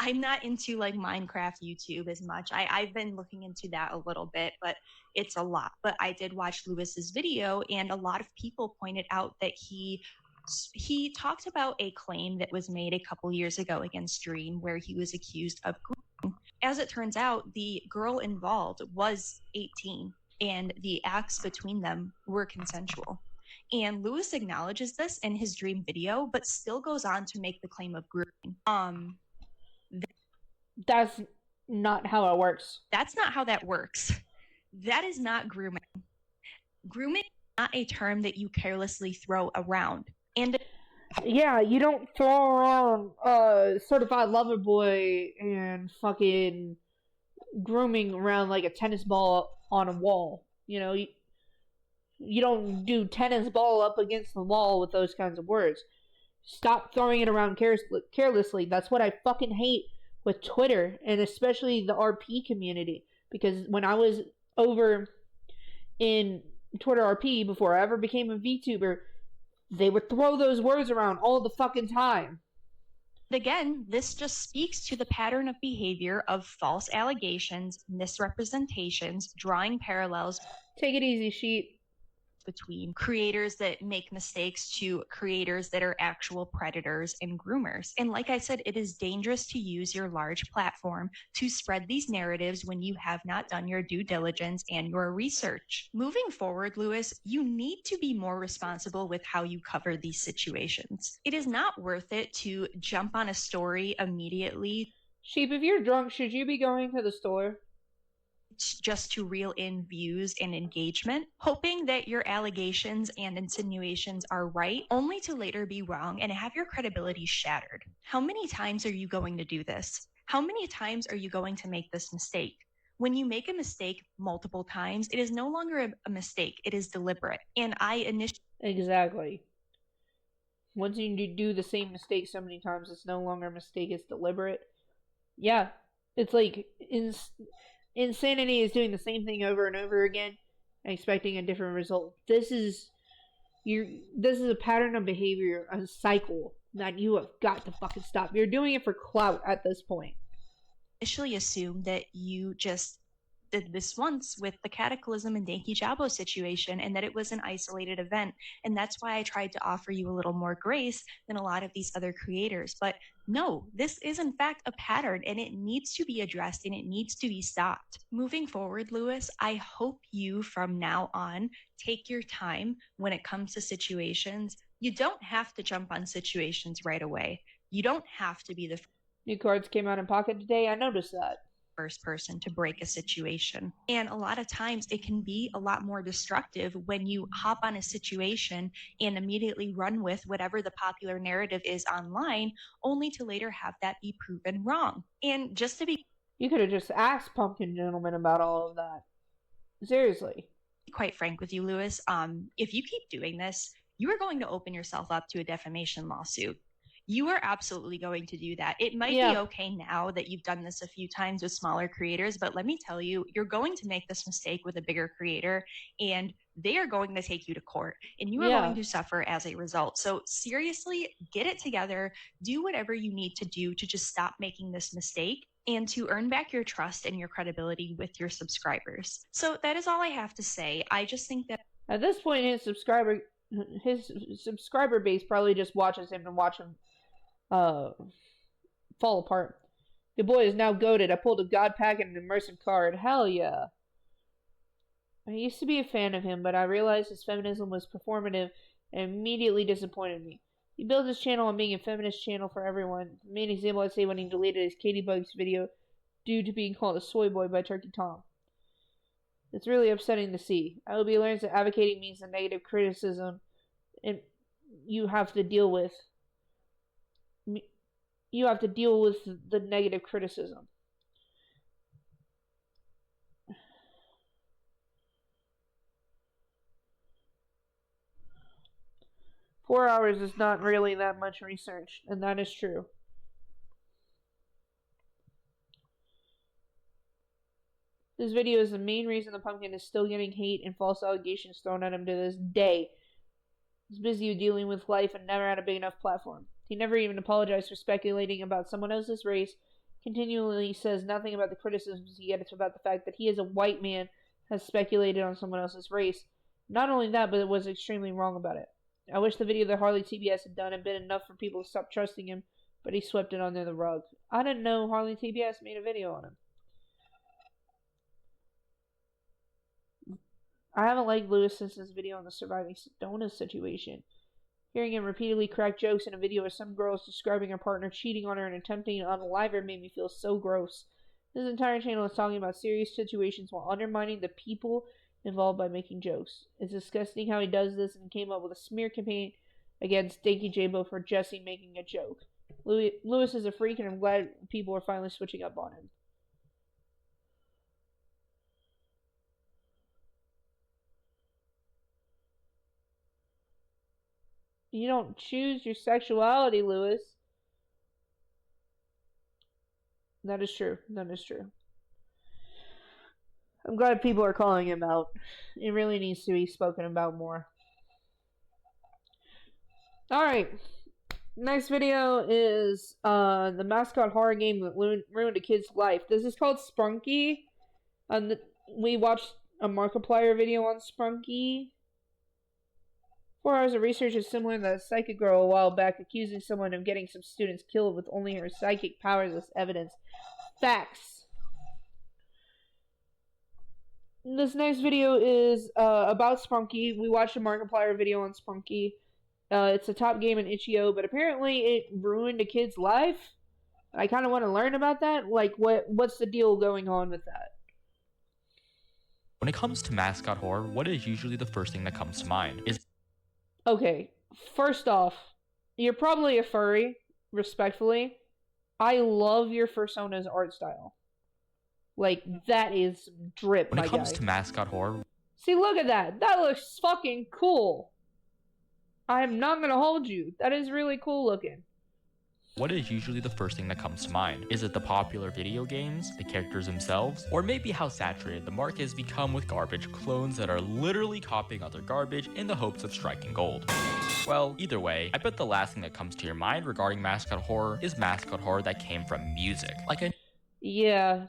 I'm not into like Minecraft YouTube as much. I've been looking into that a little bit, but it's a lot. But I did watch Lewis's video, and a lot of people pointed out that he talked about a claim that was made a couple years ago against Dream, where he was accused of grooming. As it turns out, the girl involved was 18, and the acts between them were consensual. And Louis acknowledges this in his Dream video, but still goes on to make the claim of grooming. That's not how it works. That's not how that works. That is not grooming. Grooming is not a term that you carelessly throw around. And yeah, you don't throw around certified lover boy and fucking grooming around like a tennis ball on a wall. You know, you don't do tennis ball up against the wall with those kinds of words. Stop throwing it around carelessly. That's what I fucking hate with Twitter, and especially the RP community. Because when I was over in Twitter RP, before I ever became a VTuber, they would throw those words around all the fucking time. Again, this just speaks to the pattern of behavior of false allegations, misrepresentations, drawing parallels. Take it easy, sheep. Between creators that make mistakes to creators that are actual predators and groomers. And like I said, it is dangerous to use your large platform to spread these narratives when you have not done your due diligence and your research. Moving forward, Louis, you need to be more responsible with how you cover these situations. It is not worth it to jump on a story immediately. Sheep, if you're drunk, should you be going to the store? Just to reel in views and engagement, hoping that your allegations and insinuations are right, only to later be wrong and have your credibility shattered. How many times are you going to do this? How many times are you going to make this mistake? When you make a mistake multiple times, it is no longer a mistake, it is deliberate. And Exactly. Once you do the same mistake so many times, it's no longer a mistake, it's deliberate. Yeah, it's like insanity is doing the same thing over and over again and expecting a different result. This is a pattern of behavior, a cycle that you have got to fucking stop. You're doing it for clout at this point. Initially assumed that you just did this once with the Cataclysm and Danky Jabo situation, and that it was an isolated event. And that's why I tried to offer you a little more grace than a lot of these other creators. But no, this is in fact a pattern, and it needs to be addressed and it needs to be stopped. Moving forward, Louis, I hope you from now on take your time when it comes to situations. You don't have to jump on situations right away. You don't have to be the new cards came out in Pocket today. I noticed that. First person to break a situation. And a lot of times it can be a lot more destructive when you hop on a situation and immediately run with whatever the popular narrative is online, only to later have that be proven wrong. And just to be... You could have just asked Pumpkin Gentleman about all of that. Seriously. quite frank with you, Lewis. If you keep doing this, you are going to open yourself up to a defamation lawsuit. You are absolutely going to do that. It might be okay now that you've done this a few times with smaller creators, but let me tell you, you're going to make this mistake with a bigger creator, and they are going to take you to court, and you are going to suffer as a result. So seriously, get it together. Do whatever you need to do to just stop making this mistake and to earn back your trust and your credibility with your subscribers. So that is all I have to say. I just think that at this point, his subscriber base probably just watches him and watch him fall apart. The boy is now goated. I pulled a god pack and an immersive card. Hell yeah. I used to be a fan of him, but I realized his feminism was performative and immediately disappointed me. He built his channel on being a feminist channel for everyone. The main example I'd say when he deleted his Katie Bugs video due to being called a soy boy by Turkey Tom. It's really upsetting to see. I hope he learns that advocating means the negative criticism and you have to deal with the negative criticism. Four hours is not really that much research, and that is true. This video is the main reason the pumpkin is still getting hate and false allegations thrown at him to this day. He's busy dealing with life and never had a big enough platform. He never even apologized for speculating about someone else's race, continually says nothing about the criticisms he gets about the fact that he as a white man has speculated on someone else's race. Not only that, but it was extremely wrong about it. I wish the video that Harley TBS had done had been enough for people to stop trusting him, but he swept it under the rug. I didn't know Harley TBS made a video on him. I haven't liked Lewis since his video on the surviving Sedona situation. Hearing him repeatedly crack jokes in a video of some girls describing her partner cheating on her and attempting to unalive her made me feel so gross. His entire channel is talking about serious situations while undermining the people involved by making jokes. It's disgusting how he does this and came up with a smear campaign against Dinky J-Bo for Jesse making a joke. Lewis is a freak and I'm glad people are finally switching up on him. You don't choose your sexuality, Lewis. That is true. That is true. I'm glad people are calling him out. It really needs to be spoken about more. Alright. Next video is the mascot horror game that ruined a kid's life. This is called Sprunky. We watched a Markiplier video on Sprunky. 4 hours of research is similar to that psychic girl a while back accusing someone of getting some students killed with only her psychic powers as evidence. Facts. This next video is about Sprunky. We watched a Markiplier video on Sprunky. It's a top game in itch.io, but apparently it ruined a kid's life. I kind of want to learn about that. Like, what's the deal going on with that? When it comes to mascot horror, what is usually the first thing that comes to mind? Okay, first off, you're probably a furry, respectfully. I love your Fursona's art style. Like, that is drip, When it comes to mascot horror... See, look at that. That looks fucking cool. I am not gonna hold you. That is really cool looking. What is usually the first thing that comes to mind? Is it the popular video games, the characters themselves, or maybe how saturated the market has become with garbage clones that are literally copying other garbage in the hopes of striking gold? Well, either way, I bet the last thing that comes to your mind regarding mascot horror is mascot horror that came from music. Yeah.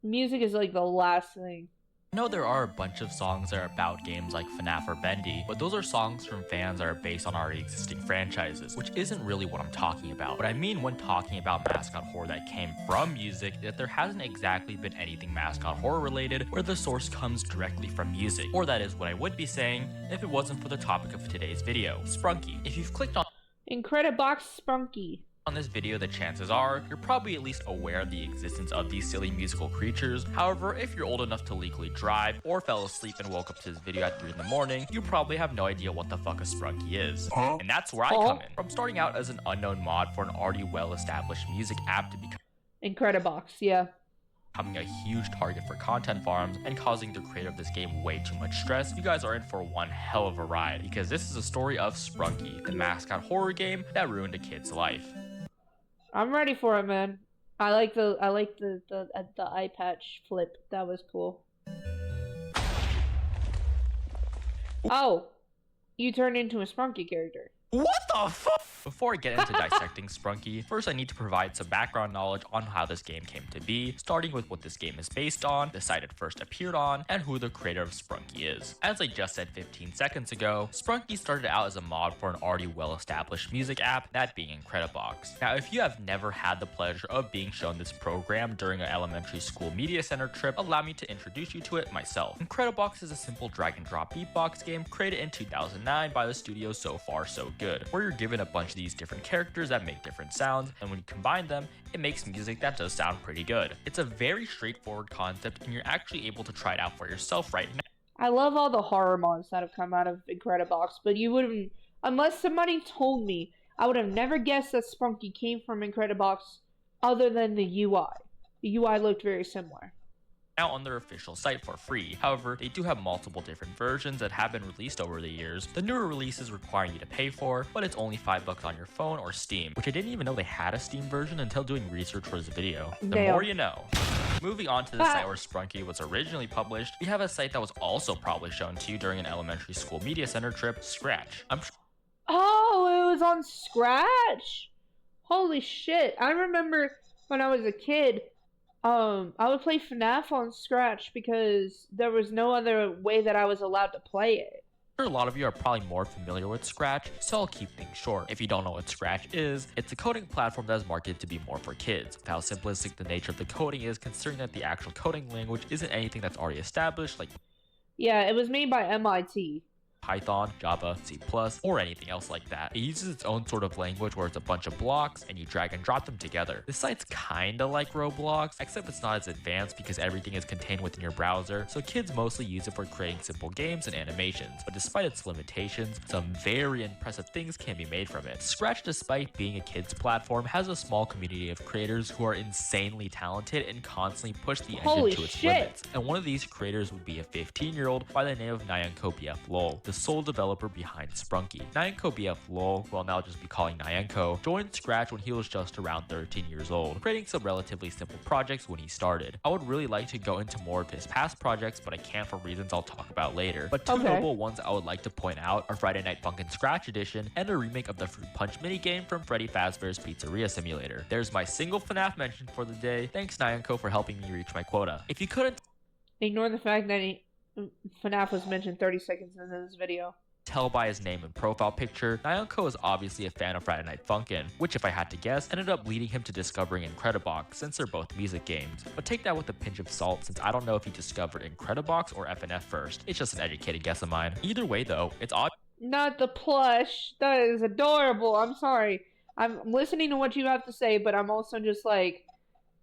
Music is like the last thing. I know there are a bunch of songs that are about games like FNAF or Bendy, but those are songs from fans that are based on already existing franchises, which isn't really what I'm talking about. What I mean when talking about mascot horror that came from music is that there hasn't exactly been anything mascot horror related where the source comes directly from music. Or that is what I would be saying if it wasn't for the topic of today's video, Sprunky. If you've clicked on Incredibox Sprunky on this video, the chances are you're probably at least aware of the existence of these silly musical creatures. However, if you're old enough to legally drive or fell asleep and woke up to this video at 3 in the morning, you probably have no idea what the fuck a Sprunky is. And that's where I come in. From starting out as an unknown mod for an already well-established music app to become Incredibox, yeah. becoming a huge target for content farms and causing the creator of this game way too much stress, you guys are in for one hell of a ride, because this is a story of Sprunky, the mascot horror game that ruined a kid's life. I'm ready for it, man. I like the eye patch flip. That was cool. Oh, you turned into a Sprunky character. What the fuck? Before I get into dissecting Sprunky, first I need to provide some background knowledge on how this game came to be, starting with what this game is based on, the site it first appeared on, and who the creator of Sprunky is. As I just said 15 seconds ago, Sprunky started out as a mod for an already well-established music app, that being Incredibox. Now, if you have never had the pleasure of being shown this program during an elementary school media center trip, allow me to introduce you to it myself. Incredibox is a simple drag-and-drop beatbox game created in 2009 by the studio So Far So Good, where you're given a bunch of these different characters that make different sounds, and when you combine them, it makes music that does sound pretty good. It's a very straightforward concept, and you're actually able to try it out for yourself right now. I love all the horror mods that have come out of Incredibox, but you wouldn't, unless somebody told me, I would have never guessed that Sprunky came from Incredibox other than the UI. The UI looked very similar. Out on their official site for free. However, they do have multiple different versions that have been released over the years. The newer releases require you to pay for, but it's only $5 on your phone or Steam, which I didn't even know they had a Steam version until doing research for this video. The more you know. Moving on to the site where Sprunky was originally published, we have a site that was also probably shown to you during an elementary school media center trip, Scratch. Oh, it was on Scratch? Holy shit. I remember when I was a kid, I would play FNAF on Scratch because there was no other way that I was allowed to play it. A lot of you are probably more familiar with Scratch, so I'll keep things short. If you don't know what Scratch is, it's a coding platform that is marketed to be more for kids. With how simplistic the nature of the coding is, considering that the actual coding language isn't anything that's already established, like yeah, it was made by MIT. Python, Java, C+, or anything else like that. It uses its own sort of language where it's a bunch of blocks and you drag and drop them together. This site's kinda like Roblox, except it's not as advanced because everything is contained within your browser, so kids mostly use it for creating simple games and animations. But despite its limitations, some very impressive things can be made from it. Scratch, despite being a kids platform, has a small community of creators who are insanely talented and constantly push the engine to its limits. And one of these creators would be a 15-year-old by the name of Nyanko BF Lol, the sole developer behind Sprunky. Nyanko BF Lol, who I'll now just be calling Nyanko, joined Scratch when he was just around 13 years old, creating some relatively simple projects when he started. I would really like to go into more of his past projects, but I can't for reasons I'll talk about later. But two notable ones I would like to point out are Friday Night Funkin' Scratch Edition and a remake of the Fruit Punch minigame from Freddy Fazbear's Pizzeria Simulator. There's my single FNAF mention for the day. Thanks Nyanko for helping me reach my quota. If you couldn't ignore the fact that FNAF was mentioned 30 seconds into this video. Tell by his name and profile picture, Nyanko is obviously a fan of Friday Night Funkin', which if I had to guess, ended up leading him to discovering Incredibox since they're both music games. But take that with a pinch of salt since I don't know if he discovered Incredibox or FNF first. It's just an educated guess of mine. Either way though, it's odd. Not the plush. That is adorable. I'm sorry. I'm listening to what you have to say, but I'm also just like,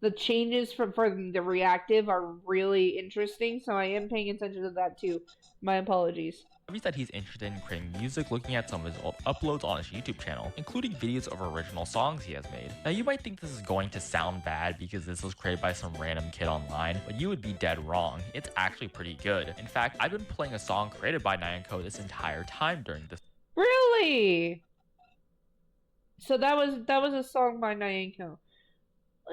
the changes for the reactive are really interesting, so I am paying attention to that too. My apologies. Obvious that he's interested in creating music, looking at some of his old uploads on his YouTube channel, including videos of original songs he has made. Now you might think this is going to sound bad because this was created by some random kid online, but you would be dead wrong. It's actually pretty good. In fact, I've been playing a song created by Nyanko this entire time during this. Really? So that was a song by Nyanko.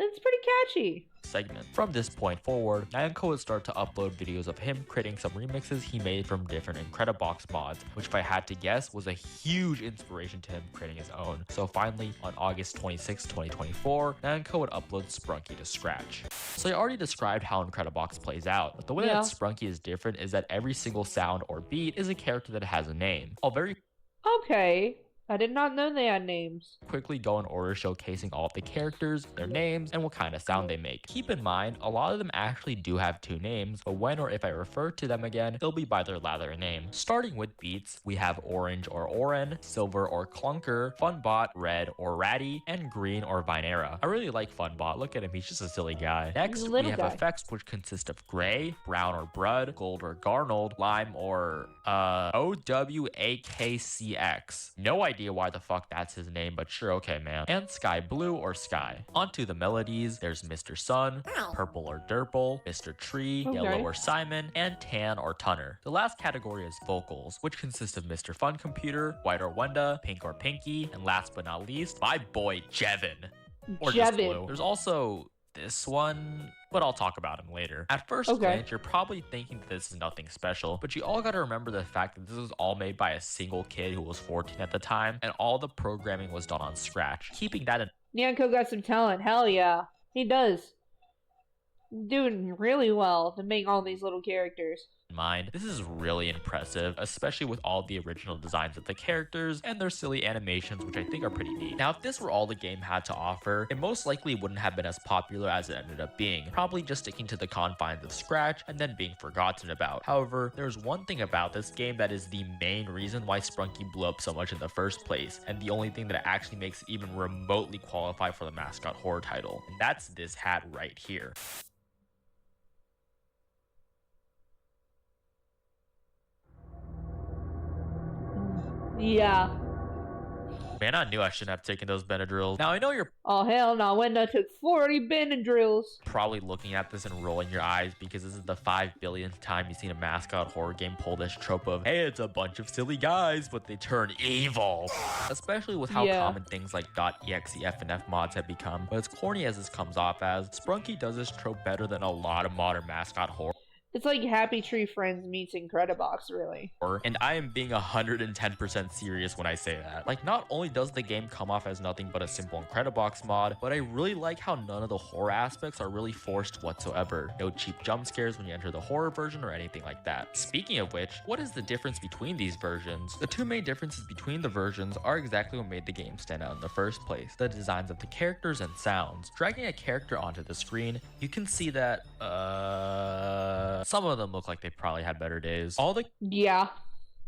It's pretty catchy. Segment. From this point forward, Nyanko would start to upload videos of him creating some remixes he made from different Incredibox mods, which if I had to guess was a huge inspiration to him creating his own. So finally, on August 26, 2024, Nyanko would upload Sprunky to Scratch. So I already described how Incredibox plays out, but the way that Sprunky is different is that every single sound or beat is a character that has a name. Okay. I did not know they had names. Quickly go in order showcasing all of the characters, their names, and what kind of sound they make. Keep in mind, a lot of them actually do have two names, but when or if I refer to them again, they'll be by their latter name. Starting with beats, we have Orange or Oren, Silver or Clunker, Funbot, Red or Ratty, and Green or Vinera. I really like Funbot, look at him, he's just a silly guy. Next, we have effects which consist of Gray, Brown or Brud, Gold or Garnold, Lime or OWAKCX. No idea idea why the fuck that's his name, but sure, okay, man. And Sky Blue or Sky. Onto the melodies, there's Mr. Sun, Purple or Durple, Mr. Tree, Yellow or Simon, and Tan or Tunner. The last category is vocals, which consists of Mr. Fun Computer, White or Wenda, Pink or Pinky, and last but not least, my boy Jevin. Or just Blue. There's also this one, but I'll talk about him later. At first glance, you're probably thinking that this is nothing special, but you all gotta remember the fact that this was all made by a single kid who was 14 at the time, and all the programming was done on Scratch. Keeping that in— Nyanko got some talent, hell yeah. He does. Doing really well to make all these little characters. Mind, this is really impressive, especially with all the original designs of the characters and their silly animations, which I think are pretty neat. Now, if this were all the game had to offer, it most likely wouldn't have been as popular as it ended up being, probably just sticking to the confines of Scratch and then being forgotten about. However, there's one thing about this game that is the main reason why Sprunky blew up so much in the first place, and the only thing that actually makes it even remotely qualify for the mascot horror title, and that's this hat right here. Yeah. Man, I knew I shouldn't have taken those Benadryls. Now, I know you're— oh, hell no. Wenda took 40 Benadryls. Probably looking at this and rolling your eyes because this is the 5 billionth time you've seen a mascot horror game pull this trope of, hey, it's a bunch of silly guys, but they turn evil. Especially with how common things like .exe FNF mods have become. But as corny as this comes off as, Sprunky does this trope better than a lot of modern mascot horror. It's like Happy Tree Friends meets Incredibox, really. And I am being 110% serious when I say that. Like, not only does the game come off as nothing but a simple Incredibox mod, but I really like how none of the horror aspects are really forced whatsoever. No cheap jump scares when you enter the horror version or anything like that. Speaking of which, what is the difference between these versions? The two main differences between the versions are exactly what made the game stand out in the first place: the designs of the characters and sounds. Dragging a character onto the screen, you can see that, some of them look like they probably had better days. All the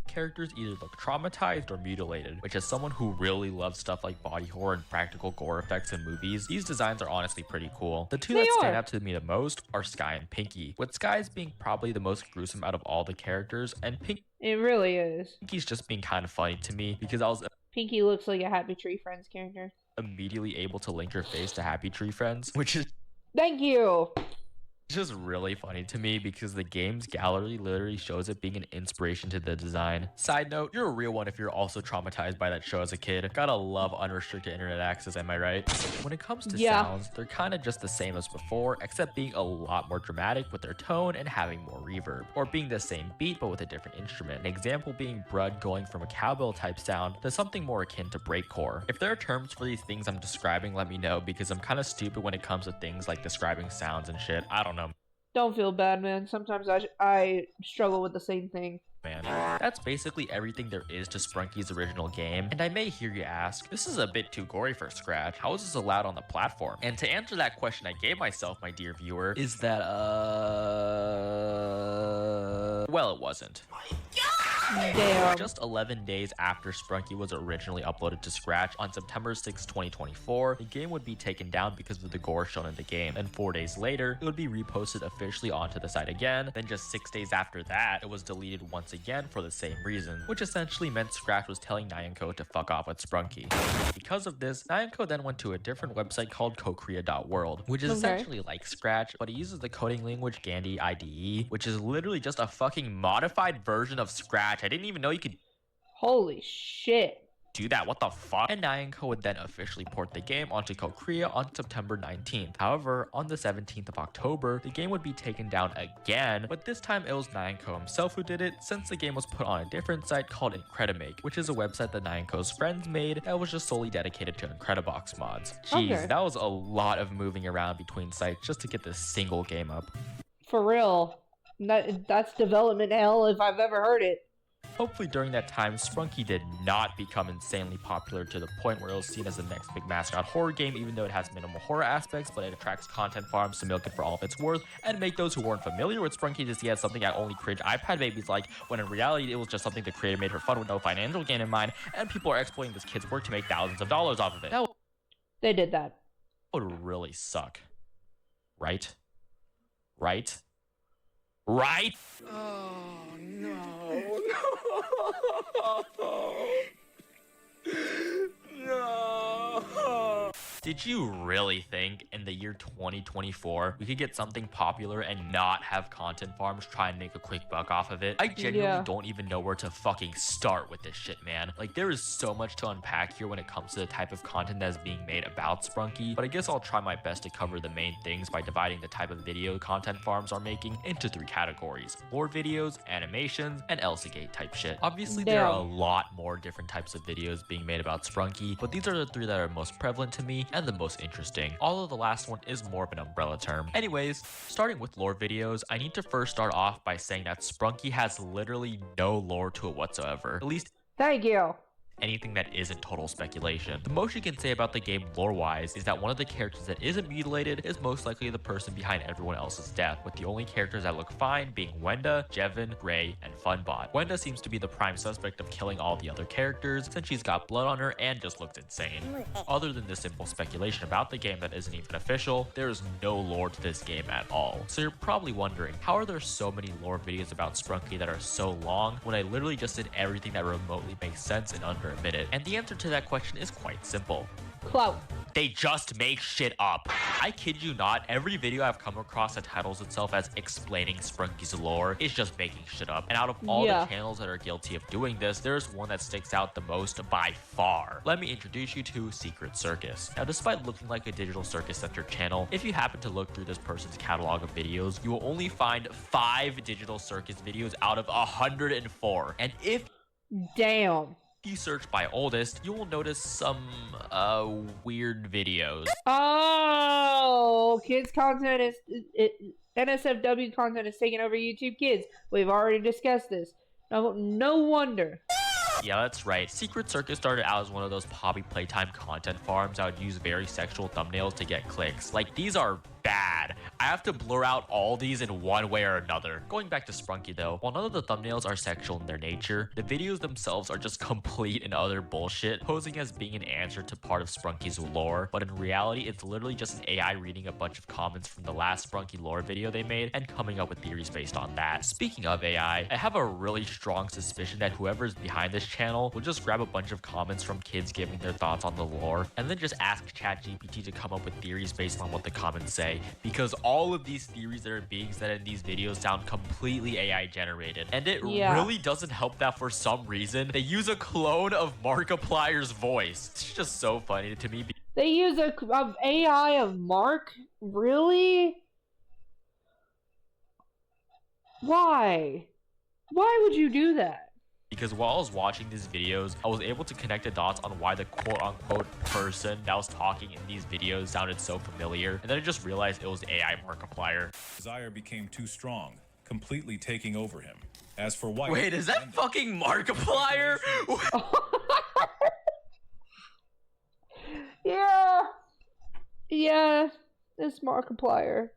characters either look traumatized or mutilated, which as someone who really loves stuff like body horror and practical gore effects in movies, these designs are honestly pretty cool. The two that stand out to me the most are Sky and Pinky, with Sky's being probably the most gruesome out of all the characters, and it really is. Pinky's just being kind of funny to me because I was— Pinky looks like a Happy Tree Friends character. Immediately able to link your face to Happy Tree Friends, which is— thank you! It's just really funny to me because the game's gallery literally shows it being an inspiration to the design. Side note, you're a real one if you're also traumatized by that show as a kid. Gotta love unrestricted internet access, am I right? When it comes to sounds, they're kind of just the same as before, except being a lot more dramatic with their tone and having more reverb. Or being the same beat but with a different instrument. An example being Brud going from a cowbell type sound to something more akin to breakcore. If there are terms for these things I'm describing, let me know because I'm kind of stupid when it comes to things like describing sounds and shit. I don't know. Don't feel bad, man. Sometimes I struggle with the same thing. Man, that's basically everything there is to Sprunky's original game. And I may hear you ask, this is a bit too gory for Scratch. How is this allowed on the platform? And to answer that question I gave myself, my dear viewer, is that, well, it wasn't. Damn. Just 11 days after Sprunky was originally uploaded to Scratch on September 6, 2024, the game would be taken down because of the gore shown in the game. And 4 days later, it would be reposted officially onto the site again. Then just 6 days after that, it was deleted once again for the same reason, which essentially meant Scratch was telling Nyanko to fuck off with Sprunky. Because of this, Nyanko then went to a different website called Kokrea.world, which is essentially like Scratch, but it uses the coding language Gandhi IDE, which is literally just a fucking modified version of Scratch. I didn't even know you could— holy shit. Do that, what the fuck? And Nyanko would then officially port the game onto Kokrea on September 19th. However, on the 17th of October, the game would be taken down again, but this time it was Nyanko himself who did it, since the game was put on a different site called Incredimake, which is a website that Nyanko's friends made that was just solely dedicated to Incredibox mods. Jeez, that was a lot of moving around between sites just to get this single game up. For real. That's development hell if I've ever heard it. Hopefully during that time, Sprunky did not become insanely popular to the point where it was seen as the next big mascot horror game, even though it has minimal horror aspects, but it attracts content farms to milk it for all of its worth, and make those who weren't familiar with Sprunky to see as something that only cringe iPad babies like, when in reality it was just something the creator made for fun with no financial gain in mind, and people are exploiting this kid's work to make thousands of dollars off of it. They did that. Would really suck. Right? Right? Right? Oh, no. No. Did you really think in the year 2024 we could get something popular and not have content farms try and make a quick buck off of it? I genuinely don't even know where to fucking start with this shit, man. Like, there is so much to unpack here when it comes to the type of content that is being made about Sprunky, but I guess I'll try my best to cover the main things by dividing the type of video content farms are making into 3 categories: lore videos, animations, and Elsagate type shit. Obviously, there are a lot more different types of videos being made about Sprunky, but these are the 3 that are most prevalent to me and the most interesting. Although the last one is more of an umbrella term. Anyways, starting with lore videos, I need to first start off by saying that Sprunky has literally no lore to it whatsoever. At least, thank you. Anything that isn't total speculation. The most you can say about the game lore-wise is that one of the characters that isn't mutilated is most likely the person behind everyone else's death, with the only characters that look fine being Wenda, Jevin, Gray, and Funbot. Wenda seems to be the prime suspect of killing all the other characters since she's got blood on her and just looks insane. Other than this simple speculation about the game that isn't even official, there is no lore to this game at all. So you're probably wondering, how are there so many lore videos about Sprunky that are so long when I literally just did everything that remotely makes sense in under a minute? And the answer to that question is quite simple. Clout. They just make shit up. I kid you not, every video I've come across that titles itself as explaining Sprunky's lore is just making shit up. And out of all the channels that are guilty of doing this, there's one that sticks out the most by far. Let me introduce you to Secret Circus. Now, despite looking like a digital circus-centered channel, if you happen to look through this person's catalog of videos, you will only find 5 digital circus videos out of 104. And if you search by oldest, you will notice some weird videos. Oh, kids content is NSFW content is taking over YouTube Kids. We've already discussed this. No wonder. Yeah, that's right. Secret Circus started out as one of those Poppy Playtime content farms that would use very sexual thumbnails to get clicks. Like, these are bad. I have to blur out all these in one way or another. Going back to Sprunky though, while none of the thumbnails are sexual in their nature, the videos themselves are just complete and utter bullshit, posing as being an answer to part of Sprunky's lore, but in reality, it's literally just an AI reading a bunch of comments from the last Sprunky lore video they made and coming up with theories based on that. Speaking of AI, I have a really strong suspicion that whoever's behind this channel will just grab a bunch of comments from kids giving their thoughts on the lore and then just ask ChatGPT to come up with theories based on what the comments say, because all of these theories that are being said in these videos sound completely AI generated. And it really doesn't help that for some reason they use a clone of Markiplier's voice. It's just so funny to me. They use a AI of Mark? Really? Why? Why would you do that? Because while I was watching these videos, I was able to connect the dots on why the quote-unquote person that was talking in these videos sounded so familiar, and then I just realized it was AI Markiplier. Desire became too strong, completely taking over him. As for White... Wait, is that fucking Markiplier? Yeah, it's Markiplier.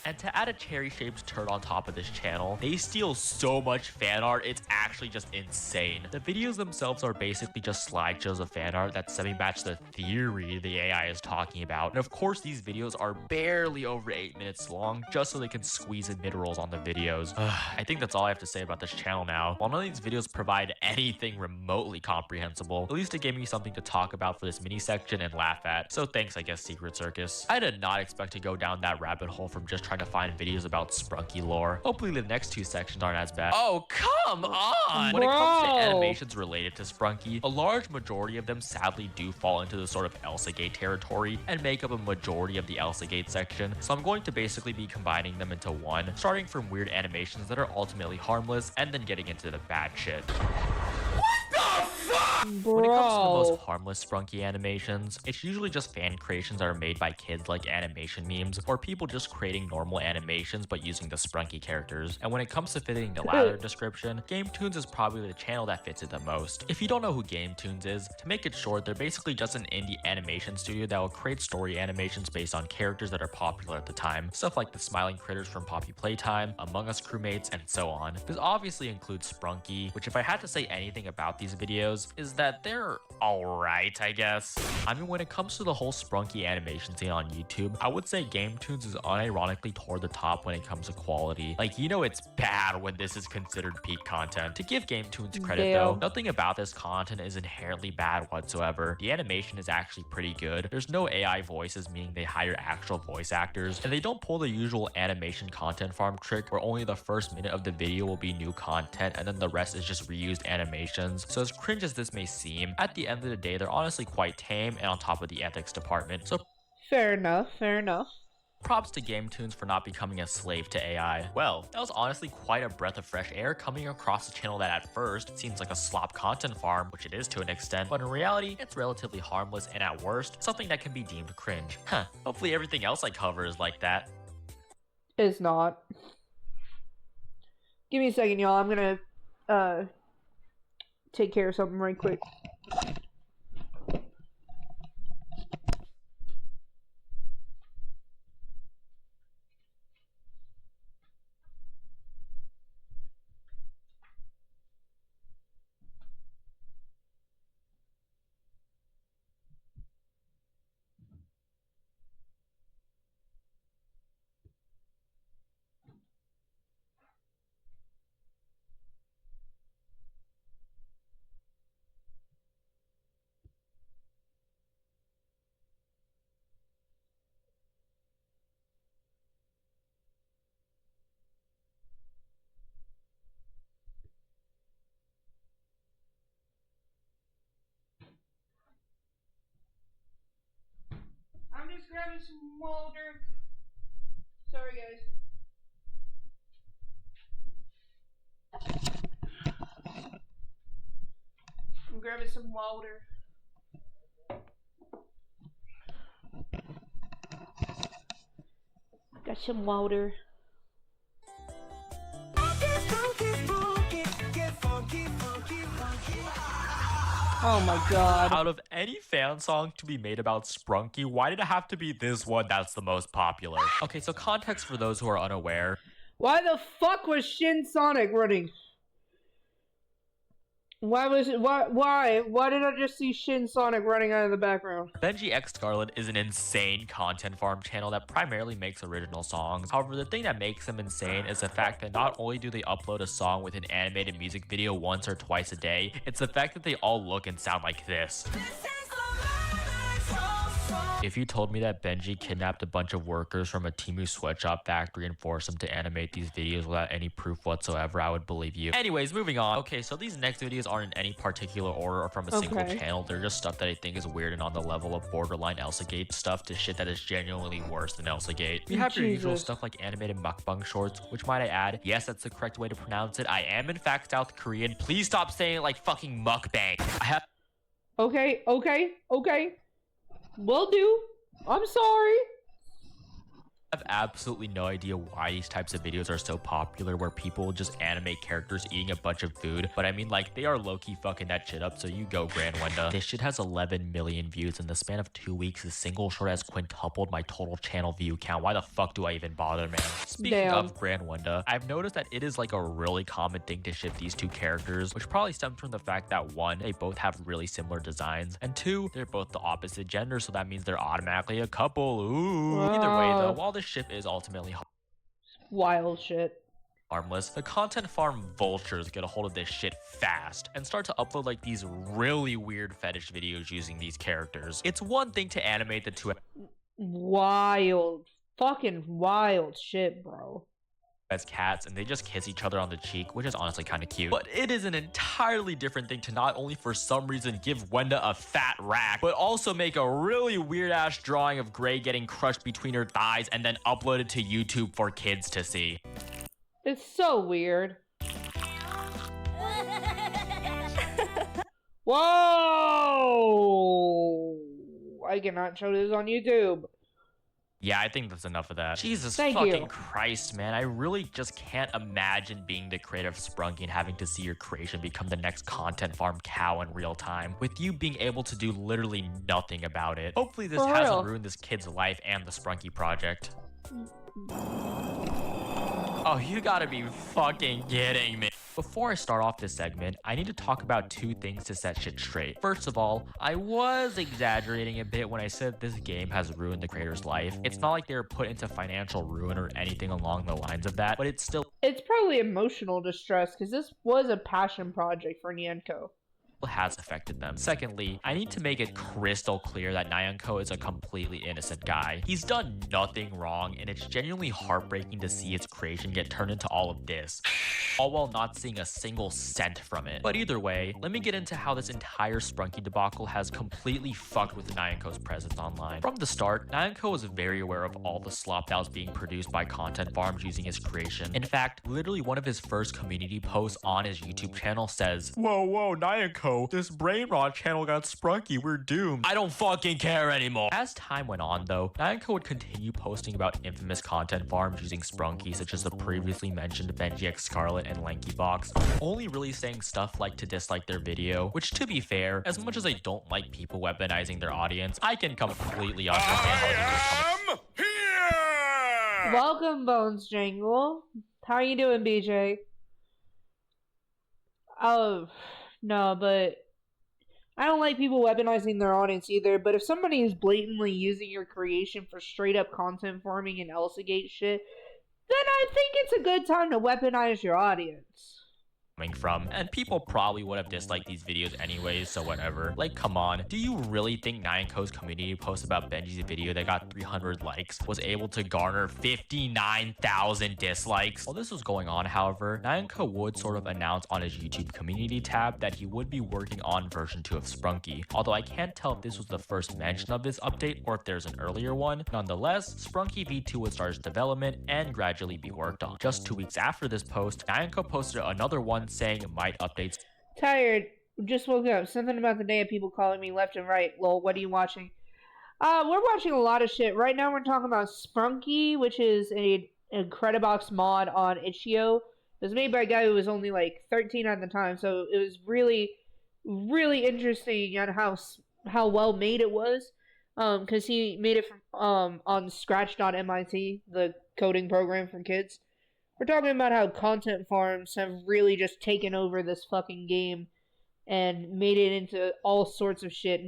And to add a cherry-shaped turd on top of this channel, they steal so much fan art, it's actually just insane. The videos themselves are basically just slideshows of fan art that semi-match the theory the AI is talking about. And of course, these videos are barely over 8 minutes long, just so they can squeeze in mid-rolls on the videos. I think that's all I have to say about this channel now. While none of these videos provide anything remotely comprehensible, at least it gave me something to talk about for this mini section and laugh at. So thanks, I guess, Secret Circus. I did not expect to go down that rabbit hole from just trying to find videos about Sprunky lore. Hopefully the next 2 sections aren't as bad. Oh, come on! When it comes to animations related to Sprunky, a large majority of them sadly do fall into the sort of Elsagate territory and make up a majority of the Elsagate section, so I'm going to basically be combining them into one, starting from weird animations that are ultimately harmless and then getting into the bad shit. When it comes to the most harmless Sprunky animations, it's usually just fan creations that are made by kids like animation memes, or people just creating normal animations but using the Sprunky characters. And when it comes to fitting the latter description, GameToons is probably the channel that fits it the most. If you don't know who GameToons is, to make it short, they're basically just an indie animation studio that will create story animations based on characters that are popular at the time. Stuff like the smiling critters from Poppy Playtime, Among Us crewmates, and so on. This obviously includes Sprunky, which if I had to say anything about these videos, is is that they're alright, I guess. I mean, when it comes to the whole sprunky animation scene on YouTube, I would say GameToons is unironically toward the top when it comes to quality. Like, you know it's bad when this is considered peak content. To give GameToons credit though, nothing about this content is inherently bad whatsoever. The animation is actually pretty good. There's no AI voices, meaning they hire actual voice actors, and they don't pull the usual animation content farm trick where only the first minute of the video will be new content and then the rest is just reused animations. So as cringe as this may seem, at the end of the day, they're honestly quite tame and on top of the ethics department. So fair enough, fair enough. Props to GameToons for not becoming a slave to AI. Well, that was honestly quite a breath of fresh air coming across a channel that at first seems like a slop content farm, which it is to an extent, but in reality, it's relatively harmless and at worst, something that can be deemed cringe. Huh, hopefully everything else I cover is like that. It's not. Give me a second, y'all. I'm gonna, take care of something right quick. I'm just grabbing some water. Sorry, guys. I'm grabbing some water. Got some water. Oh my god. Out of any fan song to be made about Sprunky, why did it have to be this one that's the most popular? Okay, so context for those who are unaware. Why the fuck was Shin Sonic running? Why did I just see Shin Sonic running out of the background? Benji X Scarlet is an insane content farm channel that primarily makes original songs. However, the thing that makes them insane is the fact that not only do they upload a song with an animated music video once or twice a day, it's the fact that they all look and sound like this. If you told me that Benji kidnapped a bunch of workers from a Temu sweatshop factory and forced them to animate these videos without any proof whatsoever, I would believe you. Anyways, moving on. Okay, so these next videos aren't in any particular order or from a single channel. They're just stuff that I think is weird and on the level of borderline Elsagate stuff to shit that is genuinely worse than Elsagate. You have your usual stuff like animated mukbang shorts, which might I add, yes, that's the correct way to pronounce it. I am in fact South Korean. Please stop saying it like fucking mukbang. I have... Okay. Will do. I'm sorry. I have absolutely no idea why these types of videos are so popular where people just animate characters eating a bunch of food, but I mean, like, they are low-key fucking that shit up, so you go, Grand Wenda. This shit has 11 million views in the span of 2 weeks. The single short has quintupled my total channel view count. Why the fuck do I even bother, man? Speaking of Grand Wenda, I've noticed that it is like a really common thing to ship these two characters, which probably stems from the fact that 1, they both have really similar designs, and 2, they're both the opposite gender, so that means they're automatically a couple. Ooh. Either way, though, while this ship is ultimately wild shit harmless, the content farm vultures get a hold of this shit fast and start to upload like these really weird fetish videos using these characters. It's one thing to animate the two fucking wild shit, bro, as cats and they just kiss each other on the cheek, which is honestly kind of cute. But it is an entirely different thing to not only for some reason give Wenda a fat rack, but also make a really weird ass drawing of Gray getting crushed between her thighs and then upload it to YouTube for kids to see. It's so weird. Whoa! I cannot show this on YouTube. Yeah, I think that's enough of that. Jesus Christ, man. I really just can't imagine being the creator of Sprunky and having to see your creation become the next content farm cow in real time, with you being able to do literally nothing about it. Hopefully this hasn't ruined this kid's life and the Sprunky project. Oh, you gotta be fucking kidding me. Before I start off this segment, I need to talk about two things to set shit straight. First of all, I was exaggerating a bit when I said this game has ruined the creator's life. It's not like they were put into financial ruin or anything along the lines of that, but it's probably emotional distress, because this was a passion project for Nyanko. Has affected them. Secondly, I need to make it crystal clear that Nyanko is a completely innocent guy. He's done nothing wrong, and it's genuinely heartbreaking to see his creation get turned into all of this, all while not seeing a single cent from it. But either way, let me get into how this entire Sprunky debacle has completely fucked with Nyanko's presence online. From the start, Nyanko was very aware of all the slop that was being produced by content farms using his creation. In fact, literally one of his first community posts on his YouTube channel says, "Whoa, Nyanko, this brain rot channel got sprunky, we're doomed. I don't fucking care anymore." As time went on though, Nyanko would continue posting about infamous content farms using sprunky, such as the previously mentioned Benji X Scarlet and Lankybox, only really saying stuff like to dislike their video, which to be fair, as much as I don't like people weaponizing their audience, I can completely understand how they become. Here! Welcome, Bones Jangle. How are you doing, BJ? Oh, no, but I don't like people weaponizing their audience either, but if somebody is blatantly using your creation for straight up content farming and Elsagate shit, then I think it's a good time to weaponize your audience. From, and people probably would have disliked these videos anyways, so whatever. Like, come on, do you really think Nyanko's community post about Benji's video that got 300 likes was able to garner 59,000 dislikes? While this was going on, however, Nyanko would sort of announce on his YouTube community tab that he would be working on version 2 of Sprunky, although I can't tell if this was the first mention of this update or if there's an earlier one. Nonetheless, Sprunky V2 would start its development and gradually be worked on. Just 2 weeks after this post, Nyanko posted another one saying it might update. Tired. Just woke up. Something about the day of people calling me left and right. Lol, what are you watching? We're watching a lot of shit. Right now we're talking about Sprunky, which is an Incredibox mod on Itch.io. It was made by a guy who was only like 13 at the time, so it was really, really interesting on how well made it was. Because he made it from, on Scratch.mit, the coding program for kids. We're talking about how content farms have really just taken over this fucking game and made it into all sorts of shit,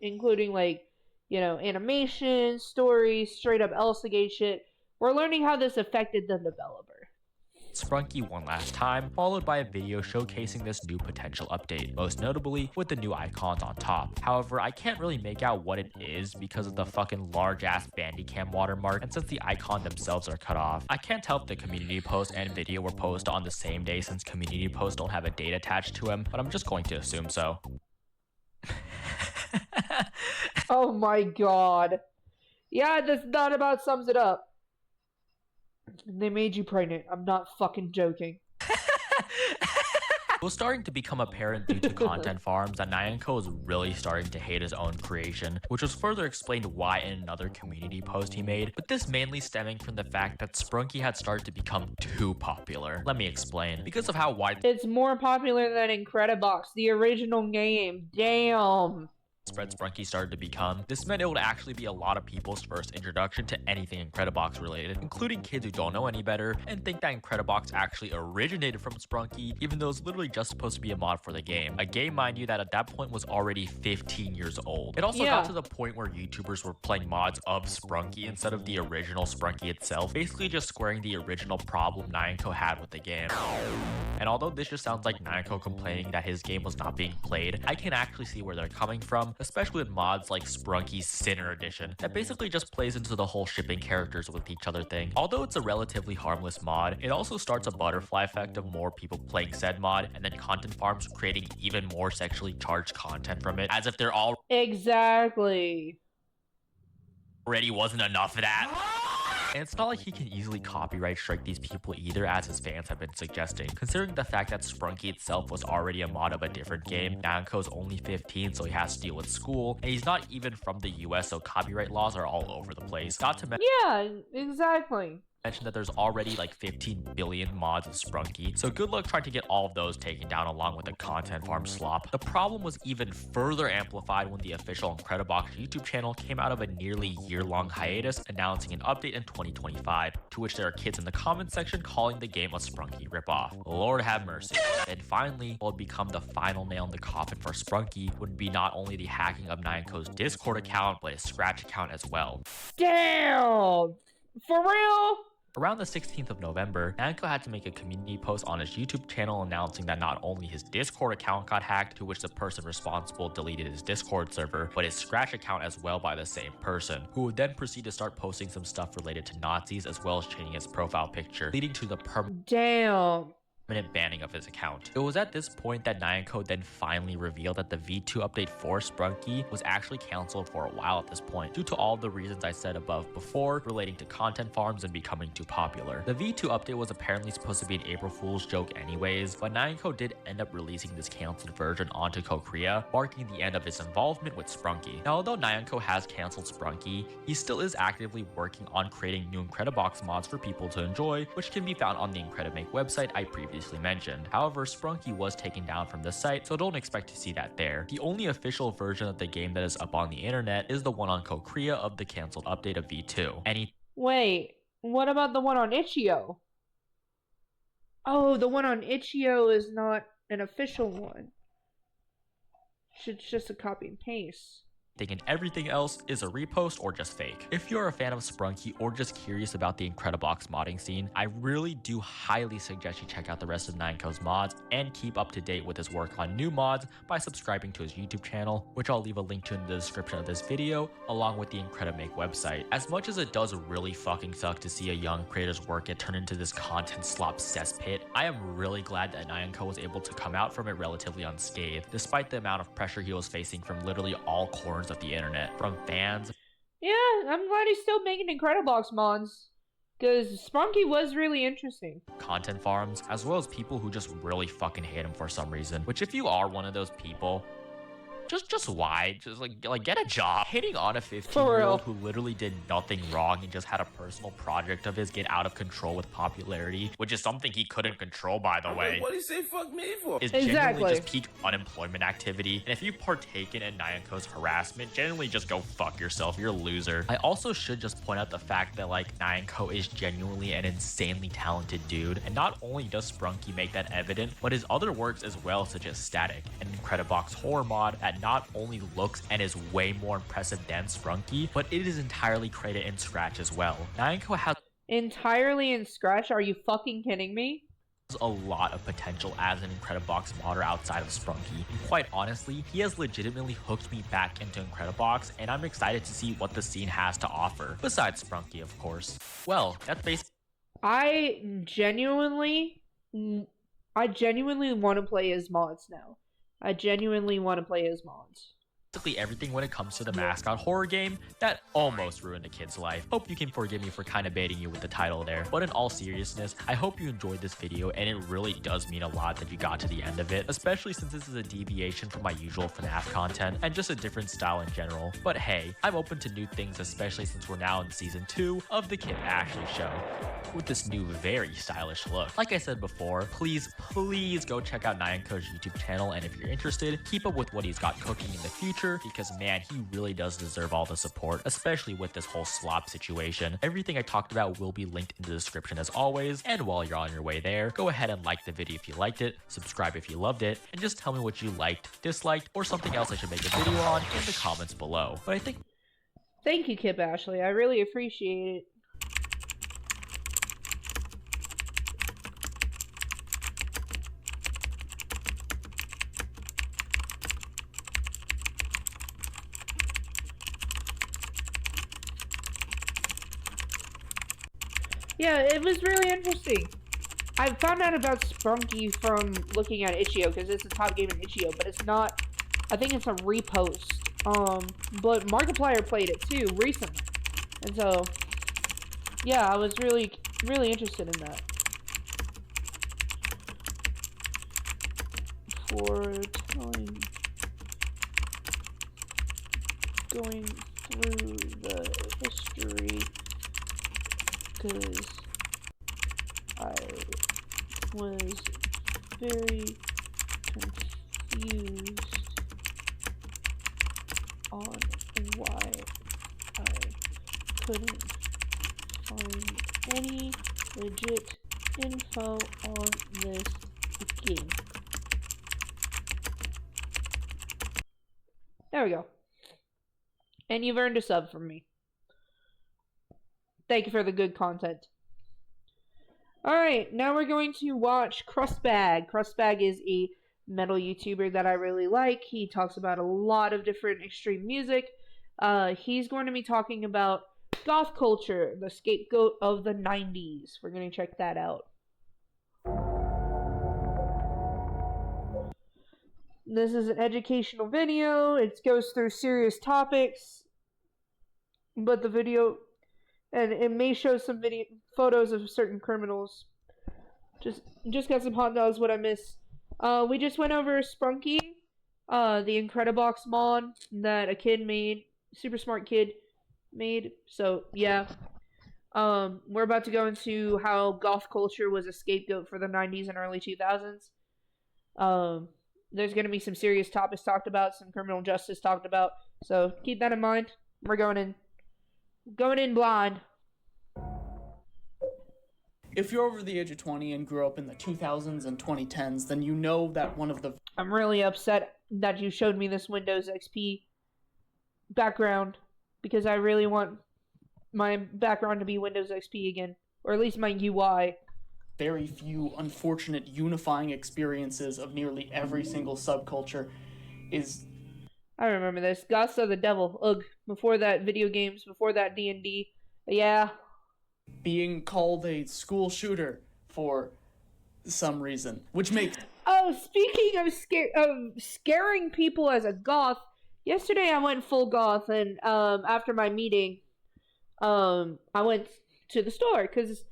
including like, you know, animation, stories, straight up Elsagate shit. We're learning how this affected the developer. Sprunky one last time, followed by a video showcasing this new potential update, most notably with the new icons on top. However, I can't really make out what it is because of the fucking large-ass Bandicam watermark, and since the icon themselves are cut off, I can't tell if the community post and video were posted on the same day since community posts don't have a date attached to them, but I'm just going to assume so. Oh my god. Yeah, this not about sums it up. They made you pregnant. I'm not fucking joking. It was starting to become apparent due to content farms that Nyanko was really starting to hate his own creation, which was further explained why in another community post he made, but this mainly stemming from the fact that Sprunky had started to become too popular. Let me explain. Because of how wide it's more popular than Incredibox, the original game. Damn. Spread Sprunky started to become, this meant it would actually be a lot of people's first introduction to anything Incredibox related, including kids who don't know any better and think that Incredibox actually originated from Sprunky, even though it's literally just supposed to be a mod for the game. A game, mind you, that at that point was already 15 years old. It also got to the point where YouTubers were playing mods of Sprunky instead of the original Sprunky itself, basically just squaring the original problem Nyanko had with the game. And although this just sounds like Nyanko complaining that his game was not being played, I can actually see where they're coming from, especially with mods like Sprunky's Sinner Edition, that basically just plays into the whole shipping characters with each other thing. Although it's a relatively harmless mod, it also starts a butterfly effect of more people playing said mod, and then content farms creating even more sexually charged content from it, as if they're all exactly already wasn't enough of that. And it's not like he can easily copyright strike these people either, as his fans have been suggesting, considering the fact that Sprunky itself was already a mod of a different game. Nyanko's only 15, so he has to deal with school, and he's not even from the US, so copyright laws are all over the place. Not to mention— yeah, exactly. mentioned that there's already like 15 billion mods of Sprunky, so good luck trying to get all of those taken down along with the content farm slop. The problem was even further amplified when the official Incredibox YouTube channel came out of a nearly year-long hiatus, announcing an update in 2025, to which there are kids in the comments section calling the game a Sprunky ripoff. Lord have mercy. And finally, what would become the final nail in the coffin for Sprunky would be not only the hacking of Nyanko's Discord account, but his Scratch account as well. Damn! For real? Around the 16th of November, Nyanko had to make a community post on his YouTube channel announcing that not only his Discord account got hacked, to which the person responsible deleted his Discord server, but his Scratch account as well by the same person, who would then proceed to start posting some stuff related to Nazis as well as changing his profile picture, leading to the permanent banning of his account. It was at this point that Nyanko then finally revealed that the V2 update for Sprunky was actually cancelled for a while at this point, due to all the reasons I said above before relating to content farms and becoming too popular. The V2 update was apparently supposed to be an April Fool's joke anyways, but Nyanko did end up releasing this cancelled version onto Korea, marking the end of his involvement with Sprunky. Now, although Nyanko has cancelled Sprunky, he still is actively working on creating new Incredibox mods for people to enjoy, which can be found on the Incredimake website I previously mentioned. However, Sprunky was taken down from the site, so don't expect to see that there. The only official version of the game that is up on the internet is the one on Korea of the cancelled update of V2. Wait, what about the one on Itch.io? Oh, the one on Itch.io is not an official one. It's just a copy and paste. And everything else is a repost or just fake. If you're a fan of Sprunky or just curious about the Incredibox modding scene, I really do highly suggest you check out the rest of Nyanko's mods and keep up to date with his work on new mods by subscribing to his YouTube channel, which I'll leave a link to in the description of this video, along with the Incredimake website. As much as it does really fucking suck to see a young creator's work get turned into this content slop cesspit, I am really glad that Nyanko was able to come out from it relatively unscathed, despite the amount of pressure he was facing from literally all corners of the internet, from fans. Yeah, I'm glad he's still making Incredibox mods, because Sprunky was really interesting. Content farms, as well as people who just really fucking hate him for some reason, which if you are one of those people, just why? Just like get a job. Hitting on a 15-year-old who literally did nothing wrong and just had a personal project of his get out of control with popularity, which is something he couldn't control, by the way. What do you say fuck me for? Is genuinely just peak unemployment activity. And if you've partaken in Nyanko's harassment, generally just go fuck yourself. You're a loser. I also should just point out the fact that like Nyanko is genuinely an insanely talented dude. And not only does Sprunky make that evident, but his other works as well, such as Static, an Incredibox horror mod that not only looks and is way more impressive than Sprunky, but it is entirely created in Scratch as well. Nyanko has entirely in Scratch? Are you fucking kidding me? A lot of potential as an Incredibox modder outside of Sprunky. And quite honestly, he has legitimately hooked me back into Incredibox, and I'm excited to see what the scene has to offer, besides Sprunky, of course. Well, that's basically... I genuinely want to play his mods now. I genuinely want to play his mods. Basically everything when it comes to the mascot horror game that almost ruined a kid's life. Hope you can forgive me for kind of baiting you with the title there, but in all seriousness, I hope you enjoyed this video, and it really does mean a lot that you got to the end of it, especially since this is a deviation from my usual FNAF content and just a different style in general. But hey, I'm open to new things, especially since we're now in season 2 of the Kip Ashley Show with this new very stylish look. Like I said before, please go check out Nyanko's YouTube channel, and if you're interested, keep up with what he's got cooking in the future, because man, he really does deserve all the support, especially with this whole slop situation. Everything I talked about will be linked in the description as always, and while you're on your way there, go ahead and like the video if you liked it, subscribe if you loved it, and just tell me what you liked, disliked, or something else I should make a video on in the comments below. But I think... Thank you, Kip Ashley. I really appreciate it. Yeah, it was really interesting. I found out about Sprunky from looking at Itch.io, because it's the top game in Itch.io, but it's not, I think it's a repost. But Markiplier played it too, recently. And so, yeah, I was really interested in that. For telling, going through the history, because was very confused on why I couldn't find any legit info on this game. There we go. And you've earned a sub from me. Thank you for the good content. Alright, now we're going to watch Crustbag. Crustbag is a metal YouTuber that I really like. He talks about a lot of different extreme music. He's going to be talking about goth culture, the scapegoat of the 90s. We're going to check that out. This is an educational video. It goes through serious topics, but the video, and it may show some photos of certain criminals. Just got some hot dogs. What I missed. We just went over Spunky, the Incredibox mod that a kid made, super smart kid made. So yeah, we're about to go into how goth culture was a scapegoat for the 90s and early 2000s. There's going to be some serious topics talked about, some criminal justice talked about. So keep that in mind. We're going in blind. If you're over the age of 20 and grew up in the 2000s and 2010s, then you know that one of the... I'm really upset that you showed me this Windows XP background, because I really want my background to be Windows XP again, or at least my UI. Very few unfortunate unifying experiences of nearly every single subculture is... I remember this. Goths are the devil. Ugh. Before that, video games. Before that, D&D. Yeah. Being called a school shooter for some reason, which makes... Oh, speaking of scaring people as a goth, yesterday I went full goth, and after my meeting, I went to the store, because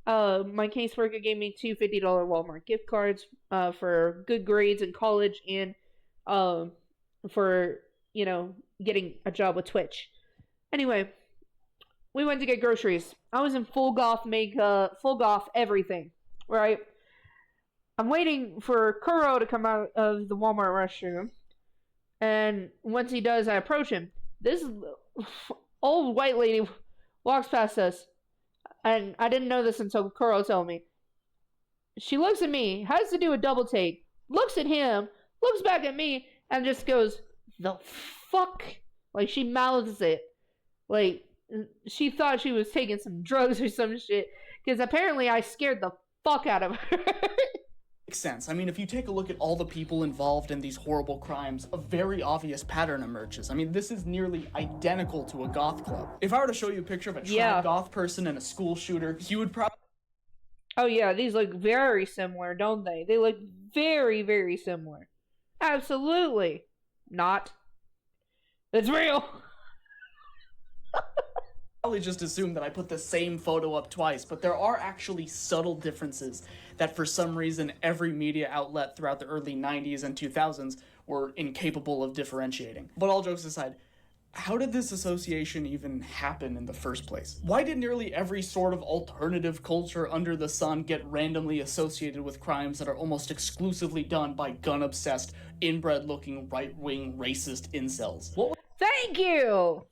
my caseworker gave me two $50 Walmart gift cards for good grades in college, and for, you know, getting a job with Twitch. Anyway, we went to get groceries. I was in full goth makeup, full goth everything, right? I'm waiting for Kuro to come out of the Walmart restroom, and once he does, I approach him. This old white lady walks past us, and I didn't know this until Kuro told me. She looks at me, has to do a double take, looks at him, looks back at me, and just goes, "The fuck?" Like, she mouths it. Like, she thought she was taking some drugs or some shit, because apparently I scared the fuck out of her. Makes sense. I mean, if you take a look at all the people involved in these horrible crimes, a very obvious pattern emerges. I mean, this is nearly identical to a goth club. If I were to show you a picture of a goth person and a school shooter, you would probably... Oh yeah, these look very similar, don't they? They look very, very similar. Absolutely. Not. It's real. Probably just assume that I put the same photo up twice, but there are actually subtle differences that for some reason every media outlet throughout the early 90s and 2000s were incapable of differentiating. But all jokes aside, how did this association even happen in the first place? Why did nearly every sort of alternative culture under the sun get randomly associated with crimes that are almost exclusively done by gun-obsessed, inbred-looking, right-wing, racist incels? Thank you!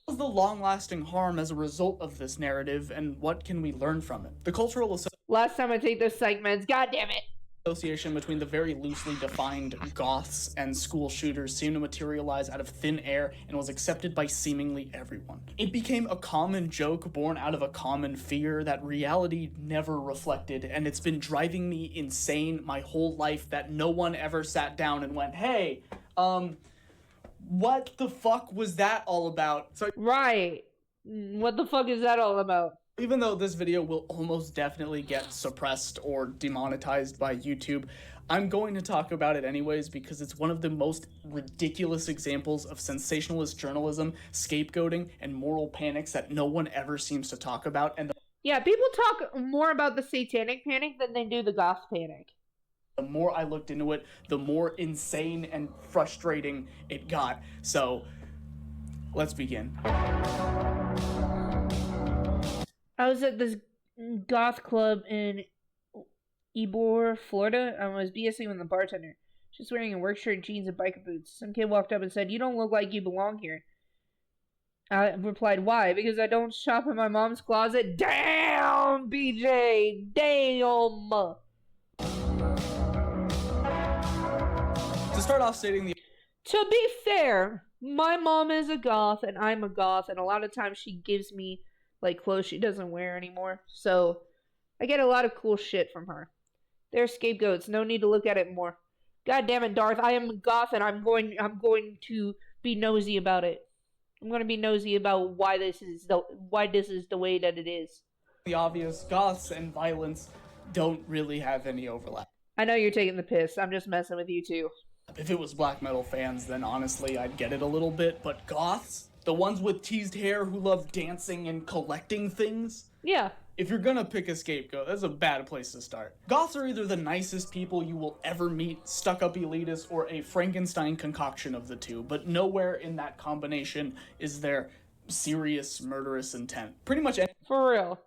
What was the long-lasting harm as a result of this narrative, and what can we learn from it? The cultural last time I take those segments, goddammit! Association between the very loosely defined goths and school shooters seemed to materialize out of thin air and was accepted by seemingly everyone. It became a common joke born out of a common fear that reality never reflected, and it's been driving me insane my whole life that no one ever sat down and went, "Hey, what the fuck was that all about?" So, right. What the fuck is that all about? Even though this video will almost definitely get suppressed or demonetized by YouTube, I'm going to talk about it anyways because it's one of the most ridiculous examples of sensationalist journalism, scapegoating, and moral panics that no one ever seems to talk about. And yeah, people talk more about the satanic panic than they do the goth panic. The more I looked into it, the more insane and frustrating it got. So, let's begin. I was at this goth club in Ybor, Florida. I was BSing with the bartender. She's wearing a work shirt, jeans, and biker boots. Some kid walked up and said, "You don't look like you belong here." I replied, "Why?" "Because I don't shop in my mom's closet." Damn, BJ! Damn! To start off stating the... To be fair, my mom is a goth, and I'm a goth, and a lot of times she gives me, like, clothes she doesn't wear anymore. So, I get a lot of cool shit from her. They're scapegoats. No need to look at it more. God damn it, Darth! I am a goth, and I'm going to be nosy about it. I'm going to be nosy about why this is the way that it is. The obvious, goths and violence don't really have any overlap. I know you're taking the piss. I'm just messing with you too. If it was black metal fans, then honestly I'd get it a little bit, but goths? The ones with teased hair who love dancing and collecting things? Yeah. If you're gonna pick a scapegoat, that's a bad place to start. Goths are either the nicest people you will ever meet, stuck-up elitists, or a Frankenstein concoction of the two, but nowhere in that combination is there serious murderous intent. Pretty much for real.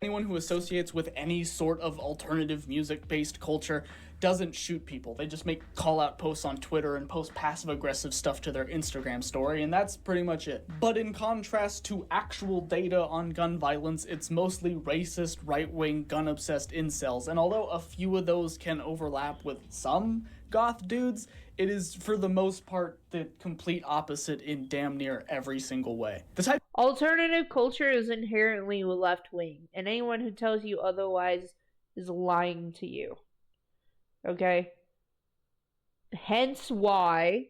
Anyone who associates with any sort of alternative music-based culture doesn't shoot people. They just make call-out posts on Twitter and post passive-aggressive stuff to their Instagram story, and that's pretty much it. But in contrast to actual data on gun violence, it's mostly racist, right-wing, gun-obsessed incels, and although a few of those can overlap with some goth dudes, it is, for the most part, the complete opposite in damn near every single way. Alternative culture is inherently left-wing, and anyone who tells you otherwise is lying to you. Okay? Hence why,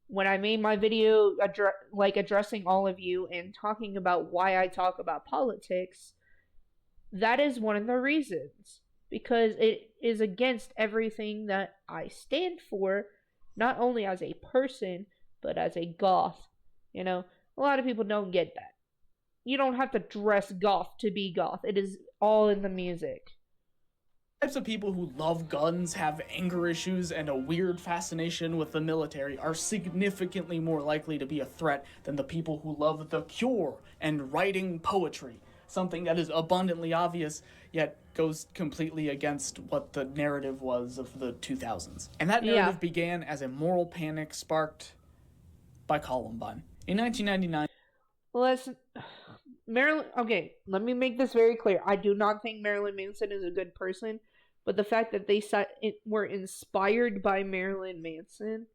when I made my video addressing all of you and talking about why I talk about politics, that is one of the reasons. Because it is against everything that I stand for, not only as a person, but as a goth. You know, a lot of people don't get that. You don't have to dress goth to be goth. It is all in the music. Types of people who love guns, have anger issues, and a weird fascination with the military are significantly more likely to be a threat than the people who love The Cure and writing poetry. Something that is abundantly obvious, yet goes completely against what the narrative was of the 2000s. And that narrative began as a moral panic sparked by Columbine. In 1999... Listen, okay, let me make this very clear. I do not think Marilyn Manson is a good person, but the fact that they were inspired by Marilyn Manson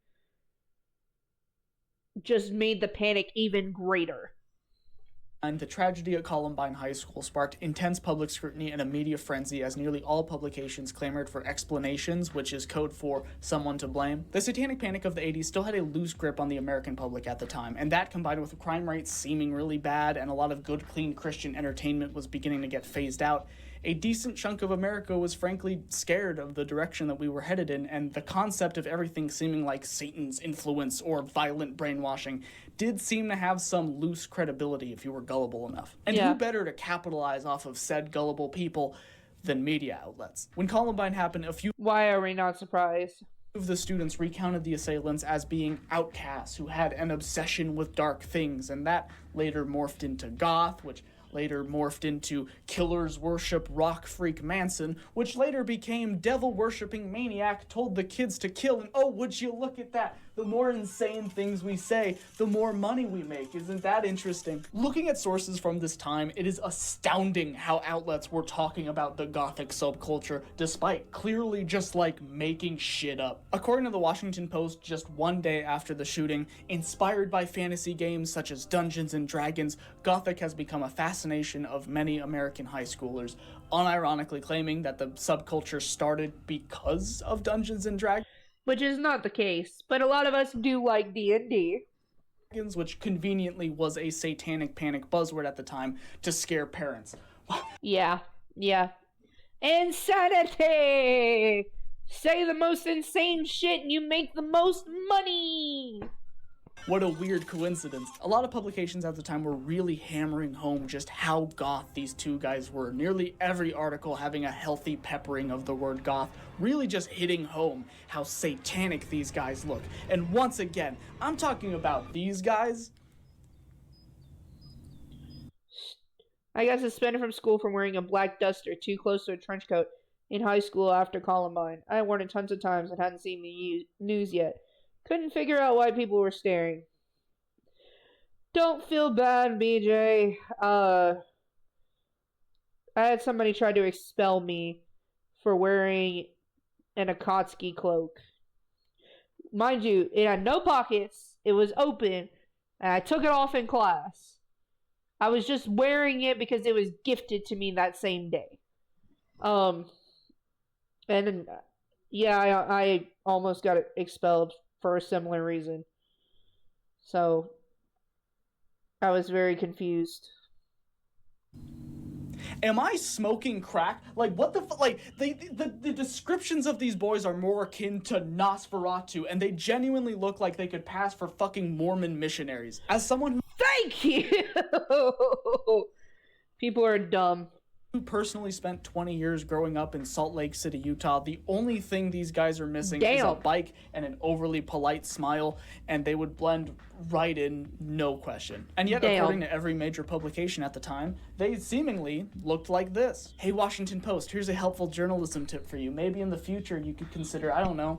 just made the panic even greater. And the tragedy at Columbine High School sparked intense public scrutiny and a media frenzy as nearly all publications clamored for explanations, which is code for someone to blame. The satanic panic of the 80s still had a loose grip on the American public at the time, and that combined with crime rates seeming really bad and a lot of good, clean Christian entertainment was beginning to get phased out, a decent chunk of America was frankly scared of the direction that we were headed in, and the concept of everything seeming like Satan's influence or violent brainwashing did seem to have some loose credibility if you were gullible enough. And who better to capitalize off of said gullible people than media outlets? When Columbine happened, Why are we not surprised? Of the students recounted the assailants as being outcasts who had an obsession with dark things, and that later morphed into goth, which later morphed into Killers Worship Rock Freak Manson, which later became Devil-Worshipping Maniac Told the Kids to Kill, and oh, would you look at that? The more insane things we say, the more money we make. Isn't that interesting? Looking at sources from this time, it is astounding how outlets were talking about the gothic subculture, despite clearly just like making shit up. According to the Washington Post, just one day after the shooting, inspired by fantasy games such as Dungeons and Dragons, gothic has become a fascination of many American high schoolers, unironically claiming that the subculture started because of Dungeons and Dragons. Which is not the case, but a lot of us do like D&D. Which conveniently was a satanic panic buzzword at the time to scare parents. Yeah. Insanity! Say the most insane shit and you make the most money! What a weird coincidence. A lot of publications at the time were really hammering home just how goth these two guys were. Nearly every article having a healthy peppering of the word goth, really just hitting home how satanic these guys look. And once again, I'm talking about these guys. I got suspended from school for wearing a black duster too close to a trench coat in high school after Columbine. I worn it tons of times and hadn't seen the news yet. Couldn't figure out why people were staring. Don't feel bad, BJ. I had somebody try to expel me for wearing an Akatsuki cloak. Mind you, it had no pockets, it was open, and I took it off in class. I was just wearing it because it was gifted to me that same day. And yeah, I almost got expelled for a similar reason. So, I was very confused. Am I smoking crack? Like, what the like, the descriptions of these boys are more akin to Nosferatu, and they genuinely look like they could pass for fucking Mormon missionaries. As someone who... Thank you! People are dumb. Who personally spent 20 years growing up in Salt Lake City, Utah, the only thing these guys are missing is a bike and an overly polite smile, and they would blend right in, no question. And yet, according to every major publication at the time, they seemingly looked like this. Hey, Washington Post, here's a helpful journalism tip for you. Maybe in the future you could consider, I don't know,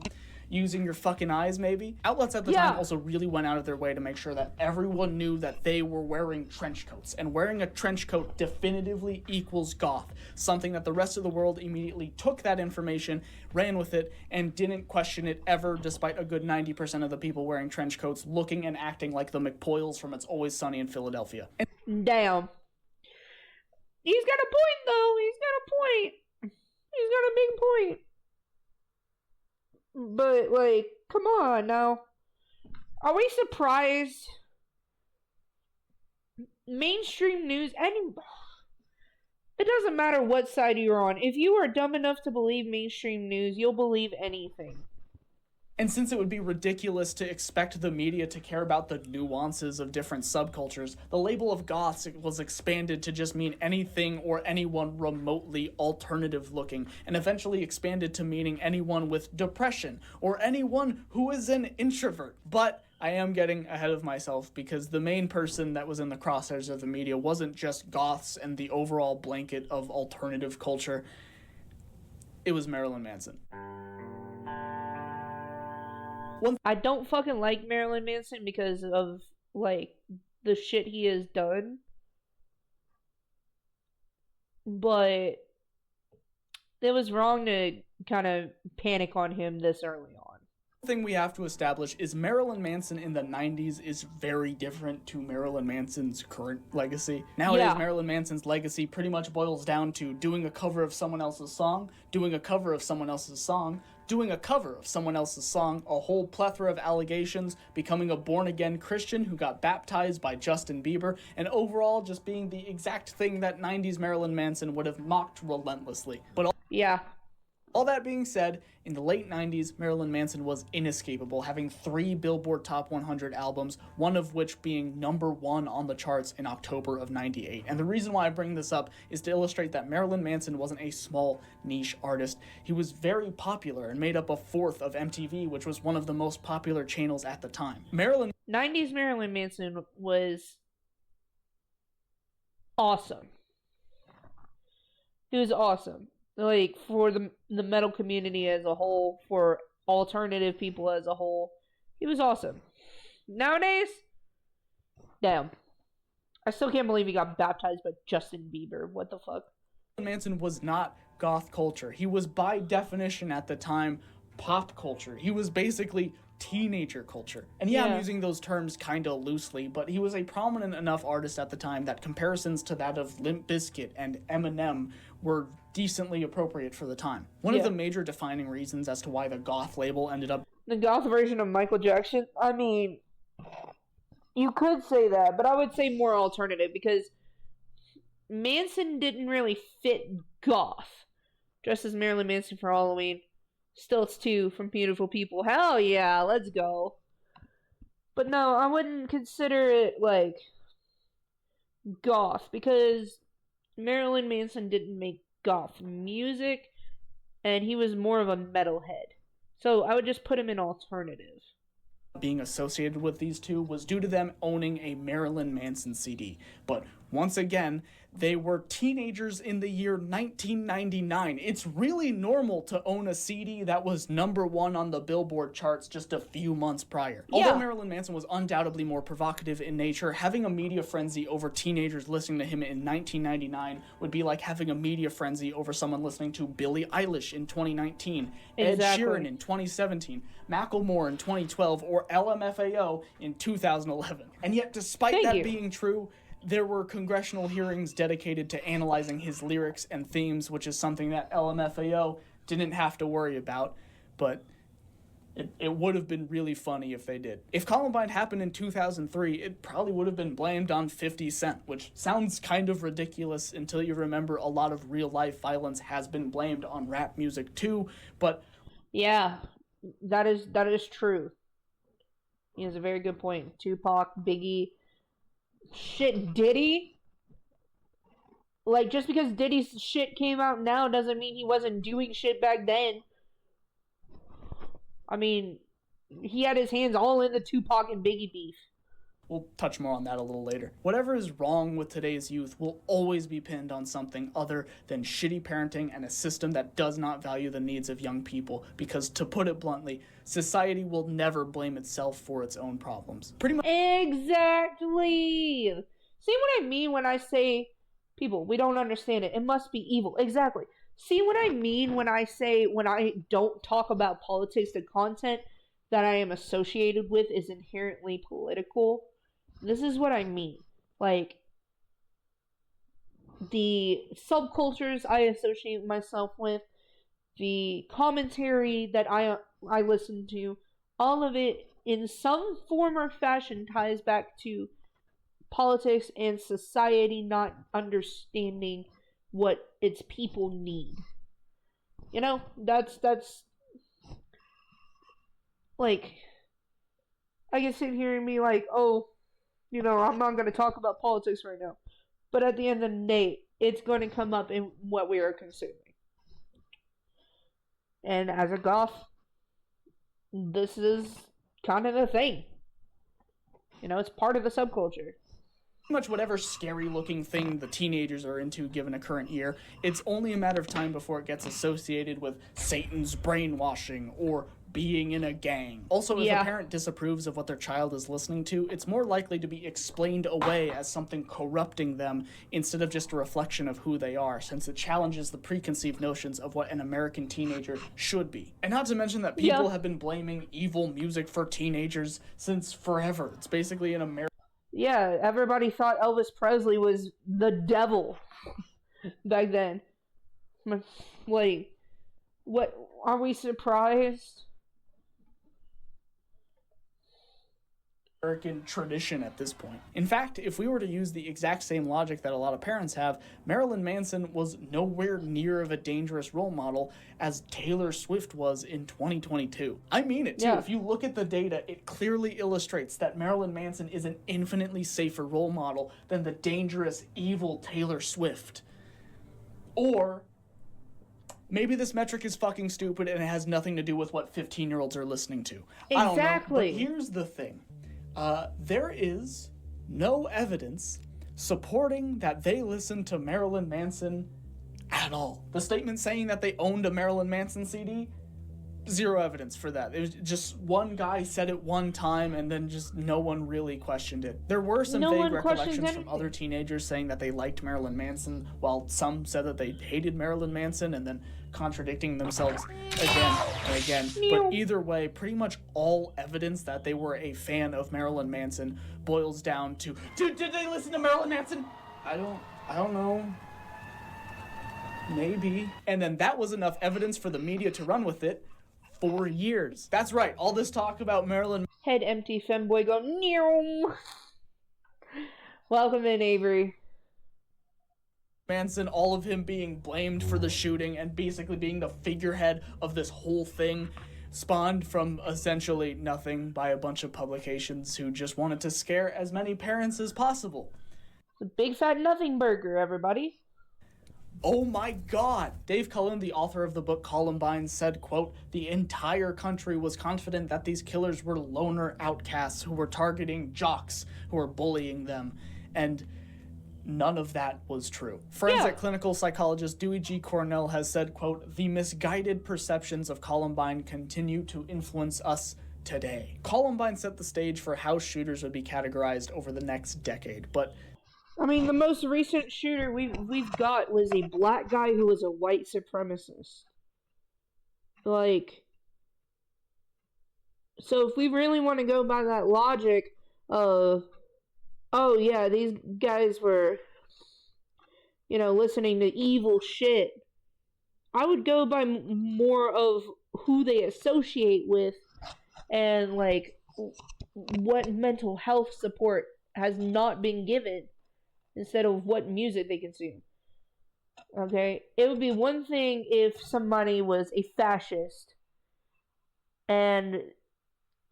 using your fucking eyes, maybe? Outlets at the time also really went out of their way to make sure that everyone knew that they were wearing trench coats. And wearing a trench coat definitively equals goth. Something that the rest of the world immediately took that information, ran with it, and didn't question it ever, despite a good 90% of the people wearing trench coats looking and acting like the McPoyles from It's Always Sunny in Philadelphia. Damn. He's got a point, though. He's got a point. He's got a big point. But, like, come on now. Are we surprised? Mainstream news, it doesn't matter what side you're on. If you are dumb enough to believe mainstream news, you'll believe anything. And since it would be ridiculous to expect the media to care about the nuances of different subcultures, the label of goths was expanded to just mean anything or anyone remotely alternative looking, and eventually expanded to meaning anyone with depression, or anyone who is an introvert. But I am getting ahead of myself, because the main person that was in the crosshairs of the media wasn't just goths and the overall blanket of alternative culture. It was Marilyn Manson. I don't fucking like Marilyn Manson because of, like, the shit he has done. But it was wrong to kind of panic on him this early on. The thing we have to establish is Marilyn Manson in the 90s is very different to Marilyn Manson's current legacy. Nowadays, Marilyn Manson's legacy pretty much boils down to doing a cover of someone else's song, doing a cover of someone else's song, doing a cover of someone else's song, a whole plethora of allegations, becoming a born-again Christian who got baptized by Justin Bieber, and overall just being the exact thing that 90s Marilyn Manson would have mocked relentlessly. But all that being said, in the late 90s, Marilyn Manson was inescapable, having 3 Billboard Top 100 albums, one of which being #1 on the charts in October of '98. And the reason why I bring this up is to illustrate that Marilyn Manson wasn't a small niche artist. He was very popular and made up a fourth of MTV, which was one of the most popular channels at the time. 90s Marilyn Manson was awesome. He was awesome. Like, for the metal community as a whole, for alternative people as a whole, he was awesome. Nowadays, damn. I still can't believe he got baptized by Justin Bieber. What the fuck? Manson was not goth culture. He was, by definition at the time, pop culture. He was basically teenager culture. And I'm using those terms kind of loosely, but he was a prominent enough artist at the time that comparisons to that of Limp Bizkit and Eminem were decently appropriate for the time. One of the major defining reasons as to why the goth label ended up... The goth version of Michael Jackson? I mean, you could say that, but I would say more alternative, because Manson didn't really fit goth. Dressed as Marilyn Manson for Halloween. Stilts 2 from Beautiful People. Hell yeah, let's go. But no, I wouldn't consider it, like, goth, because Marilyn Manson didn't make goth music, and he was more of a metalhead. So I would just put him in alternative. Being associated with these two was due to them owning a Marilyn Manson CD. But Once again, they were teenagers in the year 1999. It's really normal to own a CD that was #1 on the Billboard charts just a few months prior. Yeah. Although Marilyn Manson was undoubtedly more provocative in nature, having a media frenzy over teenagers listening to him in 1999 would be like having a media frenzy over someone listening to Billie Eilish in 2019, Exactly. Ed Sheeran in 2017, Macklemore in 2012, or LMFAO in 2011. And yet, despite that being true, there were congressional hearings dedicated to analyzing his lyrics and themes, which is something that LMFAO didn't have to worry about, but it would have been really funny if they did. If Columbine happened in 2003, it probably would have been blamed on 50 Cent, which sounds kind of ridiculous until you remember a lot of real-life violence has been blamed on rap music too, but... Yeah, that is true. He has a very good point. Tupac, Biggie... Shit, Diddy? Like, just because Diddy's shit came out now doesn't mean he wasn't doing shit back then. I mean, he had his hands all in the Tupac and Biggie beef. We'll touch more on that a little later. Whatever is wrong with today's youth will always be pinned on something other than shitty parenting and a system that does not value the needs of young people, because, to put it bluntly, society will never blame itself for its own problems. Pretty much. Exactly! See what I mean when I say, people, we don't understand it. It must be evil. Exactly. See what I mean when I say, when I don't talk about politics, the content that I am associated with is inherently political? This is what I mean. Like, the subcultures I associate myself with, the commentary that I listen to, all of it in some form or fashion ties back to politics and society not understanding what its people need. You know, that's like, I can sit here and be like, oh, you know, I'm not going to talk about politics right now. But at the end of the day, it's going to come up in what we are consuming. And as a goth, this is kind of the thing. You know, it's part of the subculture. Pretty much whatever scary looking thing the teenagers are into given a current year, it's only a matter of time before it gets associated with Satan's brainwashing or being in a gang. Also, if a parent disapproves of what their child is listening to, it's more likely to be explained away as something corrupting them instead of just a reflection of who they are, since it challenges the preconceived notions of what an American teenager should be. And not to mention that people have been blaming evil music for teenagers since forever. It's basically an American... Yeah, everybody thought Elvis Presley was the devil back then. Like, what, are we surprised? American tradition at this point. In fact, if we were to use the exact same logic that a lot of parents have, Marilyn Manson was nowhere near of a dangerous role model as Taylor Swift was in 2022. I mean it too. Yeah. If you look at the data, it clearly illustrates that Marilyn Manson is an infinitely safer role model than the dangerous, evil Taylor Swift. Or maybe this metric is fucking stupid and it has nothing to do with what 15-year-olds are listening to. Exactly. I don't know, but here's the thing. There is no evidence supporting that they listened to Marilyn Manson at all. The statement saying that they owned a Marilyn Manson CD, zero evidence for that. It was just one guy said it one time and then just no one really questioned it. There were some vague recollections from other teenagers saying that they liked Marilyn Manson, while some said that they hated Marilyn Manson, and then contradicting themselves again and again. But either way, pretty much all evidence that they were a fan of Marilyn Manson boils down to, did they listen to Marilyn Manson? I don't know. Maybe. And then that was enough evidence for the media to run with it for years. That's right, all this talk about Marilyn... Head empty femboy go, neow. Welcome in, Avery. Manson, all of him being blamed for the shooting and basically being the figurehead of this whole thing, spawned from essentially nothing by a bunch of publications who just wanted to scare as many parents as possible. It's a big fat nothing burger, everybody. Oh my god! Dave Cullen, the author of the book Columbine, said, quote, "The entire country was confident that these killers were loner outcasts who were targeting jocks who were bullying them, and none of that was true. Forensic clinical psychologist Dewey G. Cornell has said, quote, "The misguided perceptions of Columbine continue to influence us today." Columbine set the stage for how shooters would be categorized over the next decade, but I mean, the most recent shooter we've got was a black guy who was a white supremacist. Like, so if we really want to go by that logic of, oh yeah, these guys were, listening to evil shit, I would go by more of who they associate with and, like, what mental health support has not been given instead of what music they consume. Okay? It would be one thing if somebody was a fascist and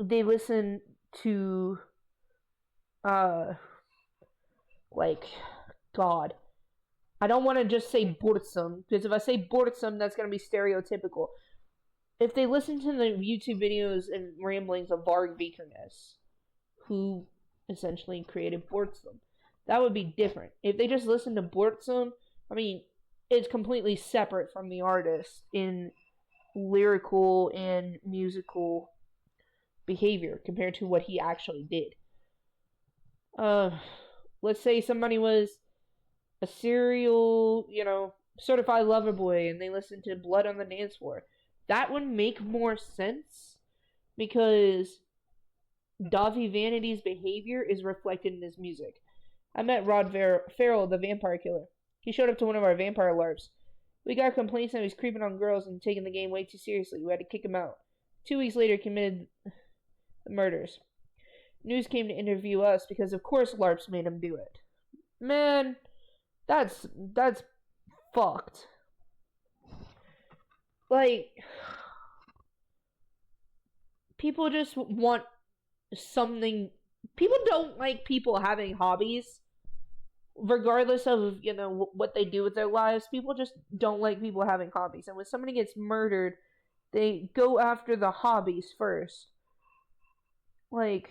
they listen to, God. I don't want to just say Burzum, because if I say Burzum, that's going to be stereotypical. If they listen to the YouTube videos and ramblings of Varg Vikernes, who essentially created Burzum, that would be different. If they just listen to Burzum, I mean, it's completely separate from the artist in lyrical and musical behavior compared to what he actually did. Let's say somebody was a serial, certified lover boy and they listen to Blood on the Dance Floor. That would make more sense because Davi Vanity's behavior is reflected in his music. I met Rod Farrell, the vampire killer. He showed up to one of our vampire LARPs. We got complaints that he was creeping on girls and taking the game way too seriously. We had to kick him out. 2 weeks later, he committed the murders. News came to interview us because of course LARPs made him do it. Man, that's fucked. Like, people just want something. People don't like people having hobbies, regardless of, what they do with their lives. People just don't like people having hobbies. And when somebody gets murdered, they go after the hobbies first. Like,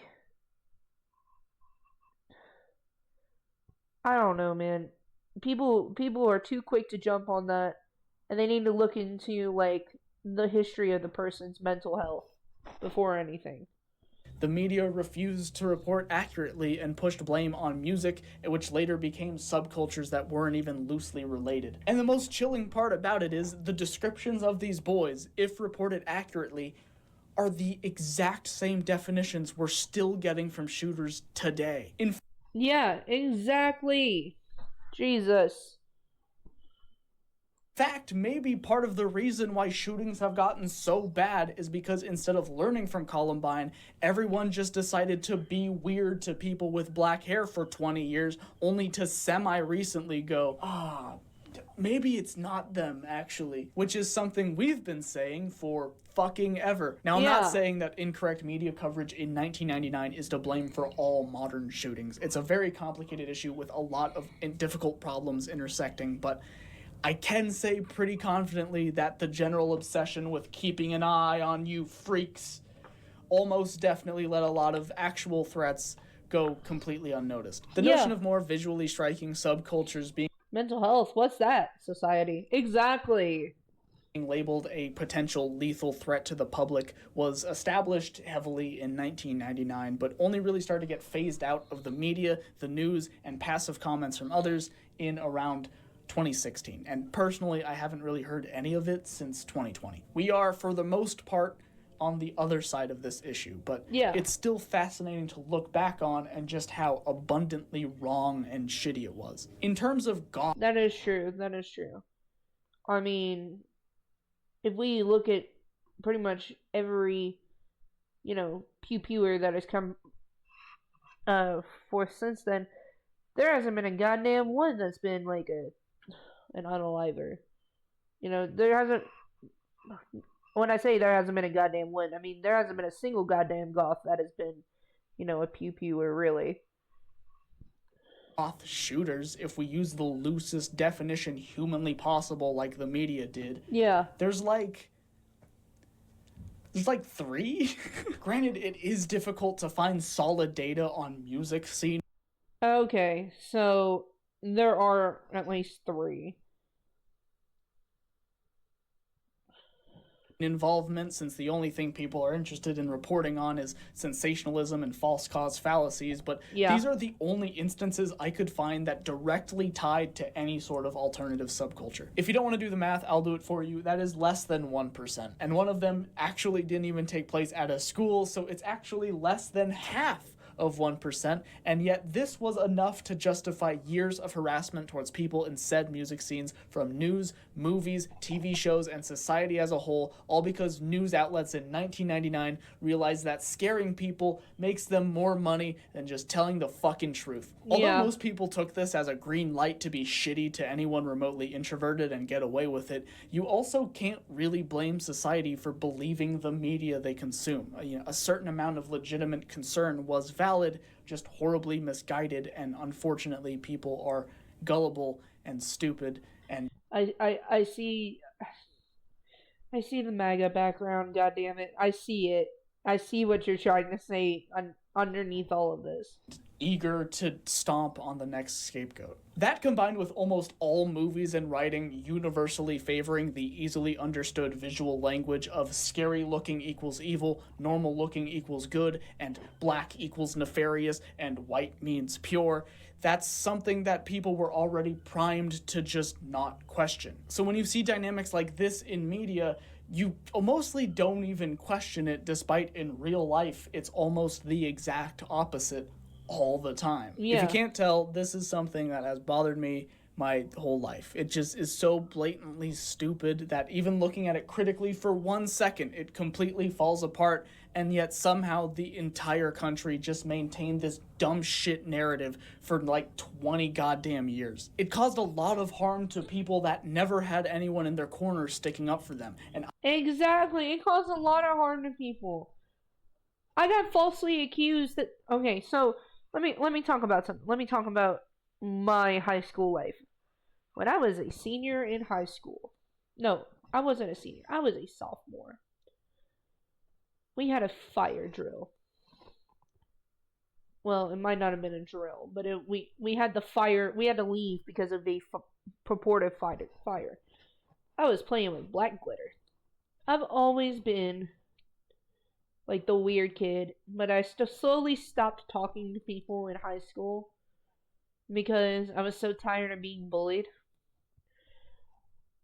I don't know, man. People are too quick to jump on that, and they need to look into, like, the history of the person's mental health before anything. The media refused to report accurately and pushed blame on music, which later became subcultures that weren't even loosely related. And the most chilling part about it is the descriptions of these boys, if reported accurately, are the exact same definitions we're still getting from shooters today. Yeah, exactly. Jesus. Fact, maybe part of the reason why shootings have gotten so bad is because instead of learning from Columbine, everyone just decided to be weird to people with black hair for 20 years, only to semi-recently go, maybe it's not them, actually. Which is something we've been saying for fucking ever. Now, I'm not saying that incorrect media coverage in 1999 is to blame for all modern shootings. It's a very complicated issue with a lot of difficult problems intersecting, but I can say pretty confidently that the general obsession with keeping an eye on you freaks almost definitely let a lot of actual threats go completely unnoticed. The notion of more visually striking subcultures being mental health, what's that? Society. Exactly. Labeled a potential lethal threat to the public was established heavily in 1999, but only really started to get phased out of the media, the news, and passive comments from others in around 2016. And personally, I haven't really heard any of it since 2020. We are, for the most part, on the other side of this issue, but it's still fascinating to look back on and just how abundantly wrong and shitty it was. In terms of God... That is true. I mean, if we look at pretty much every, pew-pewer that has come forth since then, there hasn't been a goddamn one that's been, like, an unaliver. There hasn't... When I say there hasn't been a goddamn one, I mean there hasn't been a single goddamn goth that has been, a pew-pewer, really. Goth shooters, if we use the loosest definition humanly possible like the media did. Yeah. There's like 3? Granted, it is difficult to find solid data on music scene. Okay, so There are at least 3. Involvement, since the only thing people are interested in reporting on is sensationalism and false cause fallacies, but these are the only instances I could find that directly tied to any sort of alternative subculture. If you don't want to do the math, I'll do it for you. That is less than 1%. And one of them actually didn't even take place at a school, so it's actually less than half of 1%, and yet this was enough to justify years of harassment towards people in said music scenes, from news, movies, TV shows, and society as a whole, all because news outlets in 1999 realized that scaring people makes them more money than just telling the fucking truth. Although most people took this as a green light to be shitty to anyone remotely introverted and get away with it, you also can't really blame society for believing the media they consume. A certain amount of legitimate concern was valid, just horribly misguided, and unfortunately people are gullible and stupid. And I see the MAGA background, goddammit. I see it. I see what you're trying to say underneath all of this. Eager to stomp on the next scapegoat. That, combined with almost all movies and writing universally favoring the easily understood visual language of scary looking equals evil, normal looking equals good, and black equals nefarious, and white means pure, that's something that people were already primed to just not question. So when you see dynamics like this in media, you mostly don't even question it, despite in real life it's almost the exact opposite all the time. If you can't tell, this is something that has bothered me my whole life. It just is so blatantly stupid that even looking at it critically for 1 second, it completely falls apart, and yet somehow the entire country just maintained this dumb shit narrative for like 20 goddamn years. It caused a lot of harm to people that never had anyone in their corner sticking up for them. And exactly, it caused a lot of harm to people. I got falsely accused that... Okay, so let me talk about something. Let me talk about my high school life. When I was a senior in high school... No, I wasn't a senior. I was a sophomore. We had a fire drill. Well, it might not have been a drill, but we had the fire... We had to leave because of the purported fire. I was playing with black glitter. I've always been like the weird kid, but I slowly stopped talking to people in high school because I was so tired of being bullied.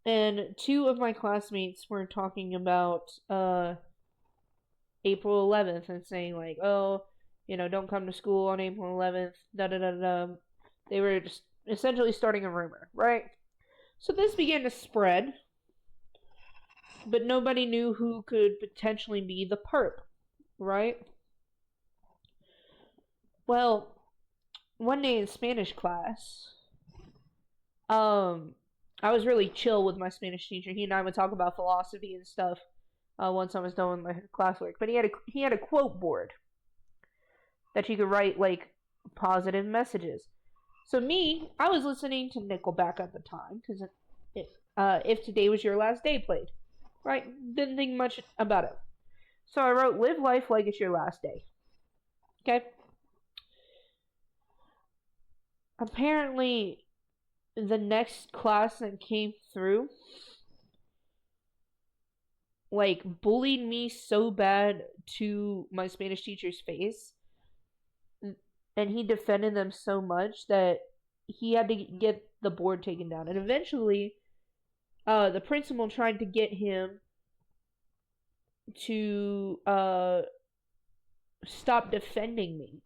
And 2 of my classmates were talking about April 11th and saying like, oh, don't come to school on April 11th, da-da-da-da. They were just essentially starting a rumor, right? So this began to spread, but nobody knew who could potentially be the perp, right? Well, one day in Spanish class, I was really chill with my Spanish teacher. He and I would talk about philosophy and stuff once I was done with my classwork. But he had a quote board that you could write like positive messages. So I was listening to Nickelback at the time because if Today Was Your Last Day played, right? Didn't think much about it. So I wrote, live life like it's your last day. Okay? Apparently, the next class that came through, like, bullied me so bad to my Spanish teacher's face, and he defended them so much that he had to get the board taken down. And eventually, the principal tried to get him to stop defending me,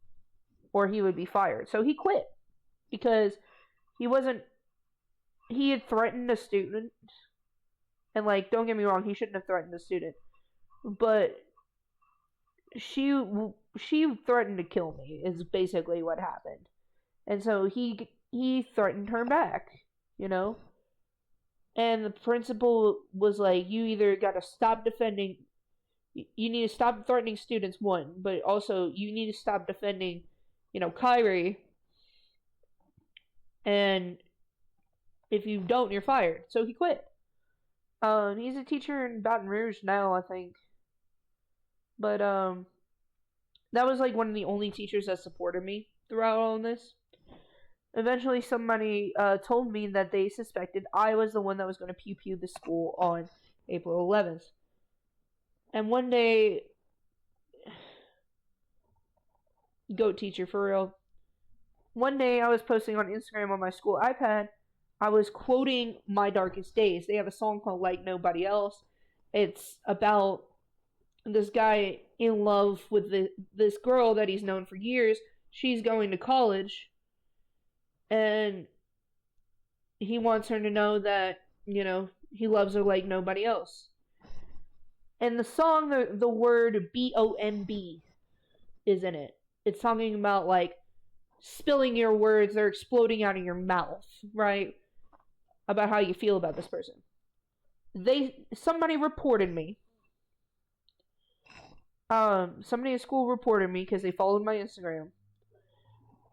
or he would be fired. So he quit because he had threatened a student, and like, don't get me wrong, he shouldn't have threatened the student, but she threatened to kill me is basically what happened. And so he threatened her back, and the principal was like, you either gotta stop defending, you need to stop threatening students, one, but also you need to stop defending, Kyrie, and if you don't, you're fired. So he quit. He's a teacher in Baton Rouge now, I think. But that was like one of the only teachers that supported me throughout all of this. eventually somebody told me that they suspected I was the one that was going to pew-pew the school on April 11th. And one day, goat teacher for real, one day I was posting on Instagram on my school iPad, I was quoting My Darkest Days. They have a song called Like Nobody Else. It's about this guy in love with this girl that he's known for years. She's going to college, and he wants her to know that, you know, he loves her like nobody else. And the song, the word B-O-M-B is in it. It's talking about, like, spilling your words, they're exploding out of your mouth, right? About how you feel about this person. Somebody reported me. Somebody at school reported me because they followed my Instagram.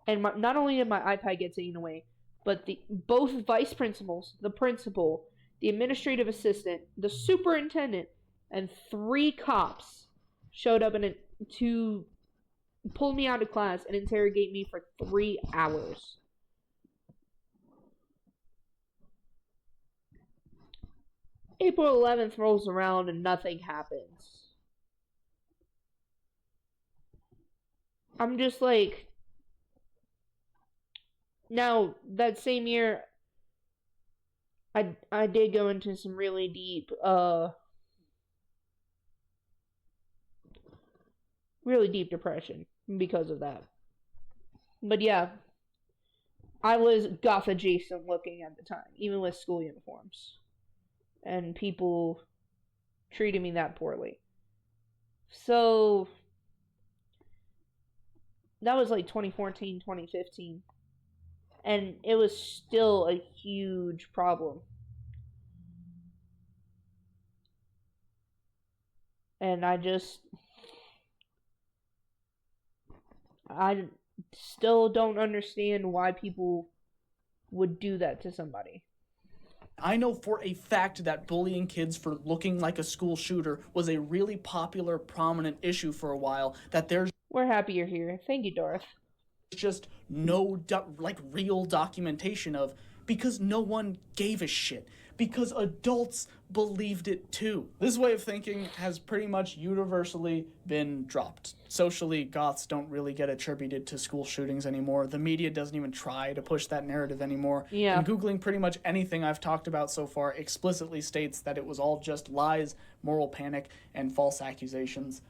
And not only did my iPad get taken away, but both vice principals, the principal, the administrative assistant, the superintendent, and 3 cops showed up to pull me out of class and interrogate me for 3 hours. April 11th rolls around and nothing happens. I'm just like... Now, that same year, I did go into some really deep depression because of that. But yeah, I was goth adjacent looking at the time, even with school uniforms. And people treated me that poorly. So, that was like 2014, 2015. And it was still a huge problem. And I still don't understand why people would do that to somebody. I know for a fact that bullying kids for looking like a school shooter was a really popular, prominent issue for a while, that there's... We're happy you're here. Thank you, Darth. Just no real documentation of, because no one gave a shit, because adults believed it too. This way of thinking has pretty much universally been dropped. Socially, goths don't really get attributed to school shootings anymore. The media doesn't even try to push that narrative anymore. Yeah. And Googling pretty much anything I've talked about so far explicitly states that it was all just lies, moral panic, and false accusations.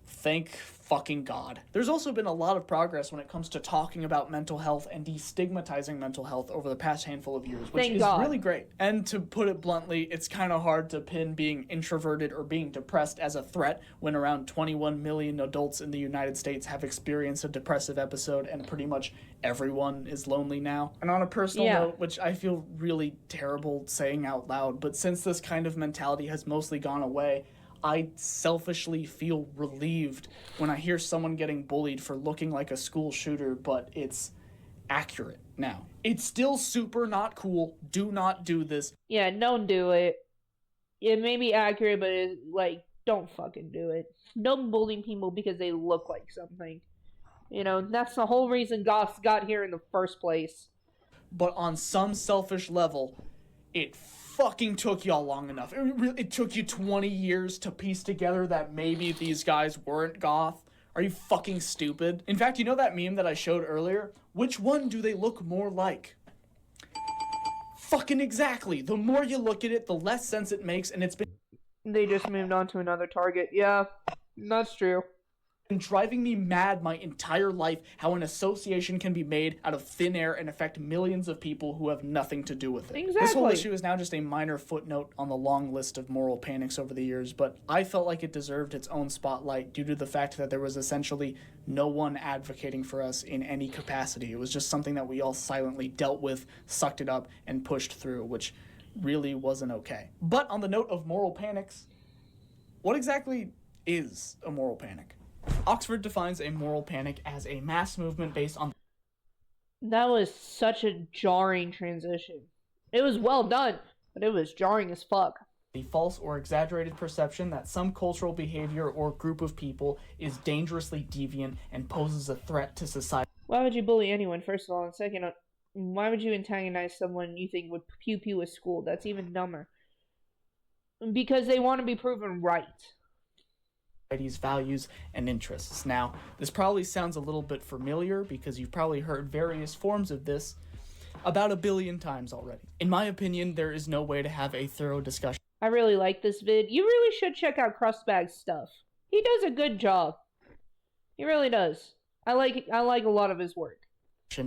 Thank fucking God. There's also been a lot of progress when it comes to talking about mental health and destigmatizing mental health over the past handful of years, which is really great. And to put it bluntly, it's kind of hard to pin being introverted or being depressed as a threat when around 21 million adults in the United States have experienced a depressive episode and pretty much everyone is lonely now. And on a personal note, which I feel really terrible saying out loud, but since this kind of mentality has mostly gone away, I selfishly feel relieved when I hear someone getting bullied for looking like a school shooter, but it's accurate now. It's still super not cool. Do not do this. Yeah, don't do it. It may be accurate, but it's like, don't fucking do it. Don't bully people because they look like something. You know, that's the whole reason goths got here in the first place. But on some selfish level, it fucking took y'all long enough. It took you 20 years to piece together that maybe these guys weren't goth. Are you fucking stupid? In fact, you know that meme that I showed earlier? Which one do they look more like? Fucking exactly. The more you look at it, the less sense it makes, and it's been... They just moved on to another target. Yeah, that's true. Been driving me mad my entire life how an association can be made out of thin air and affect millions of people who have nothing to do with it. Exactly. This whole issue is now just a minor footnote on the long list of moral panics over the years, but I felt like it deserved its own spotlight due to the fact that there was essentially no one advocating for us in any capacity. It was just something that we all silently dealt with, sucked it up, and pushed through, which really wasn't okay. But on the note of moral panics, what exactly is a moral panic? Oxford defines a moral panic as a mass movement based on... That was such a jarring transition. It was well done, but it was jarring as fuck. The false or exaggerated perception that some cultural behavior or group of people is dangerously deviant and poses a threat to society. Why would you bully anyone, first of all? And second, Why would you antagonize someone you think would pew pew a school? That's even dumber. Because they want to be proven right. Society's values and interests. Now, this probably sounds a little bit familiar because you've probably heard various forms of this about 1 billion times already. In my opinion, there is no way to have a thorough discussion. I really like this vid. You really should check out Crustbag's stuff. He does a good job. He really does. I like a lot of his work.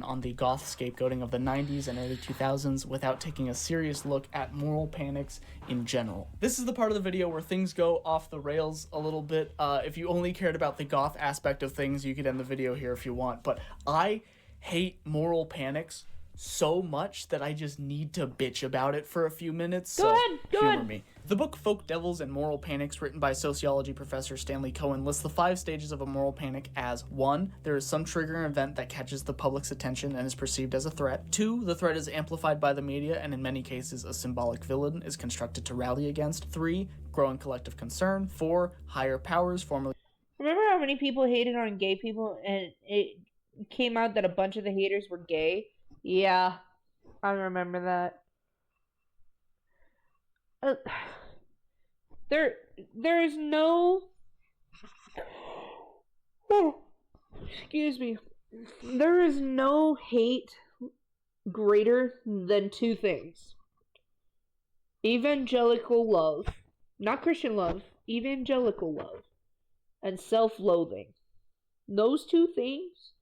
On the goth scapegoating of the 90s and early 2000s without taking a serious look at moral panics in general. This is the part of the video where things go off the rails a little bit. If you only cared about the goth aspect of things, you could end the video here if you want, but I hate moral panics so much that I just need to bitch about it for a few minutes. Go ahead. Me. The book Folk Devils and Moral Panics, written by sociology professor Stanley Cohen, lists the 5 stages of a moral panic as 1. There is some triggering event that catches the public's attention and is perceived as a threat. 2. The threat is amplified by the media, and in many cases a symbolic villain is constructed to rally against. 3. Growing collective concern. 4. Higher powers formerly... Remember how many people hated on gay people and it came out that a bunch of the haters were gay? Yeah, I remember that. There is no... Oh, excuse me. There is no hate greater than 2 things. Evangelical love. Not Christian love. Evangelical love. And self-loathing. Those 2 things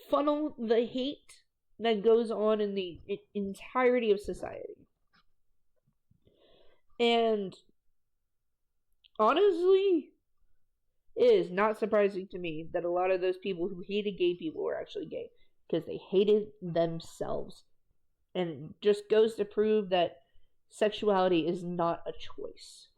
funnel the hate that goes on in the entirety of society. And honestly, it is not surprising to me that a lot of those people who hated gay people were actually gay, because they hated themselves. And it just goes to prove that sexuality is not a choice.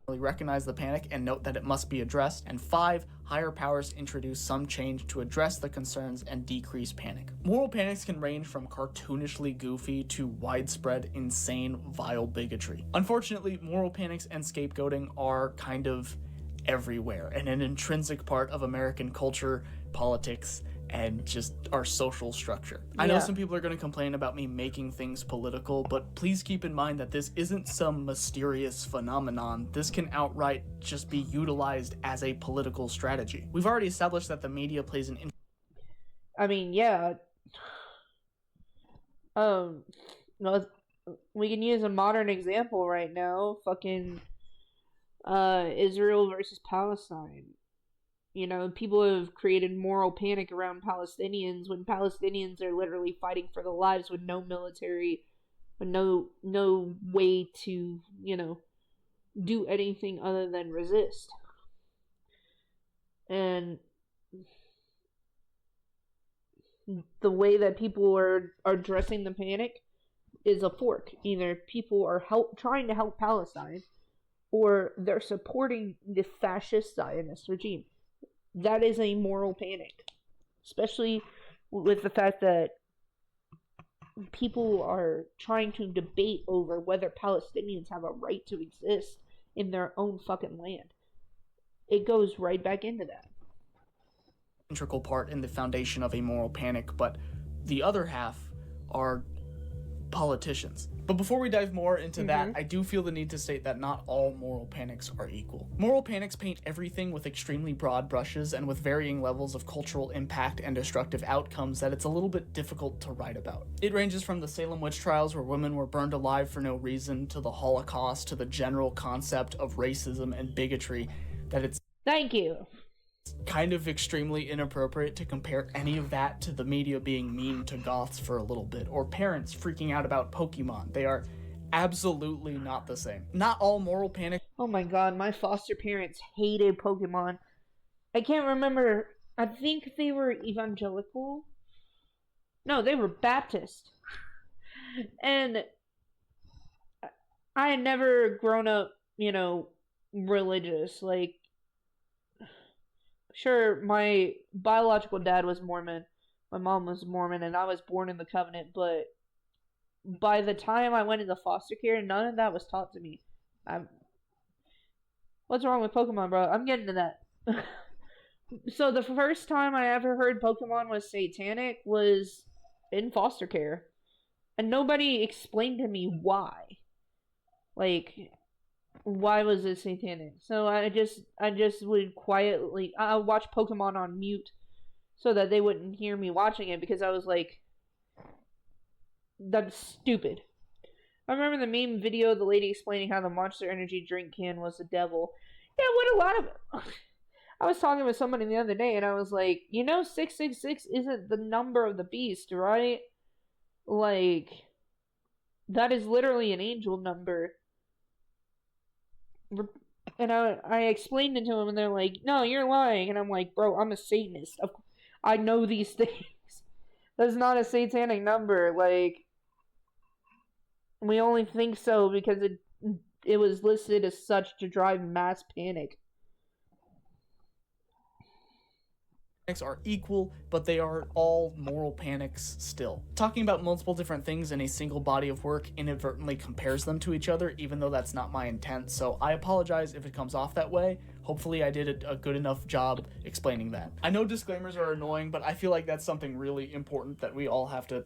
Recognize the panic and note that it must be addressed. And 5, higher powers introduce some change to address the concerns and decrease panic. Moral panics can range from cartoonishly goofy to widespread, insane, vile bigotry. Unfortunately, moral panics and scapegoating are kind of everywhere and an intrinsic part of American culture, politics, and just our social structure. I know some people are going to complain about me making things political, but please keep in mind that this isn't some mysterious phenomenon. This can outright just be utilized as a political strategy. We've already established that the media plays an... I mean, yeah. We can use a modern example right now. Fucking Israel versus Palestine. You know, people have created moral panic around Palestinians when Palestinians are literally fighting for their lives with no military, with no way to, you know, do anything other than resist. And the way that people are addressing the panic is a fork. Either people are trying to help Palestine, or they're supporting the fascist Zionist regime. That is a moral panic, especially with the fact that people are trying to debate over whether Palestinians have a right to exist in their own fucking land. It goes right back into that. Integral part in the foundation of a moral panic, but the other half are politicians. But before we dive more into that, I do feel the need to state that not all moral panics are equal. Moral panics paint everything with extremely broad brushes and with varying levels of cultural impact and destructive outcomes that it's a little bit difficult to write about. It ranges from the Salem witch trials where women were burned alive for no reason, to the Holocaust, to the general concept of racism and bigotry, that it's kind of extremely inappropriate to compare any of that to the media being mean to goths for a little bit, or parents freaking out about Pokemon. They are absolutely not the same. Not all moral panic... Oh my god, my foster parents hated Pokemon. I can't remember. I think they were evangelical. No, they were Baptist. And I had never grown up, you know, religious. Like, sure, my biological dad was Mormon, my mom was Mormon, and I was born in the covenant, but by the time I went into foster care, none of that was taught to me. What's wrong with Pokemon, bro? I'm getting to that. So the first time I ever heard Pokemon was satanic was in foster care, and nobody explained to me why. Like, why was it satanic? So I just would quietly, I'll watch Pokemon on mute so that they wouldn't hear me watching it, because I was like, that's stupid. I remember the meme video of the lady explaining how the Monster Energy drink can was the devil. Yeah, what a lot of... I was talking with somebody the other day, and I was like, 666 isn't the number of the beast, right? Like, that is literally an angel number. And I explained it to them, and they're like, no, you're lying. And I'm like, bro, I'm a Satanist. I know these things. That's not a satanic number. Like, we only think so because it was listed as such to drive mass panic. Are equal, but they are all moral panics still. Talking about multiple different things in a single body of work inadvertently compares them to each other, even though that's not my intent, so I apologize if it comes off that way. Hopefully I did a good enough job explaining that. I know disclaimers are annoying, but I feel like that's something really important that we all have to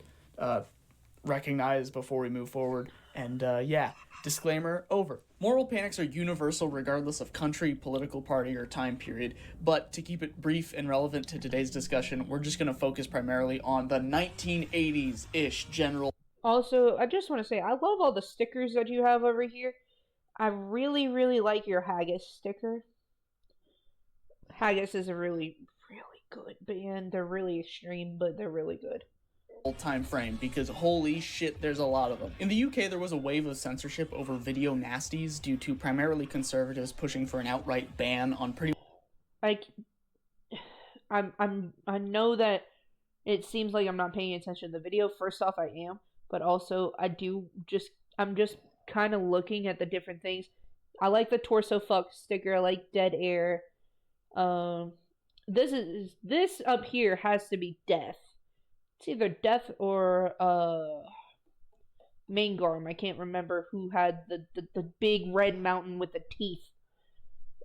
recognize before we move forward. And yeah, disclaimer over. Moral panics are universal regardless of country, political party, or time period, but to keep it brief and relevant to today's discussion, we're just going to focus primarily on the 1980s-ish general. Also, I just want to say, I love all the stickers that you have over here. I really, really like your Haggis sticker. Haggis is a really, really good band. They're really extreme, but they're really good. Time frame, because holy shit, there's a lot of them. In the UK, there was a wave of censorship over video nasties due to primarily conservatives pushing for an outright ban on pretty. I know that it seems like I'm not paying attention to the video. First off, I am, but also I'm just kind of looking at the different things. I like the torso fuck sticker. I like dead air. This up here has to be death. It's either Death or Mangarm. I can't remember who had the big red mountain with the teeth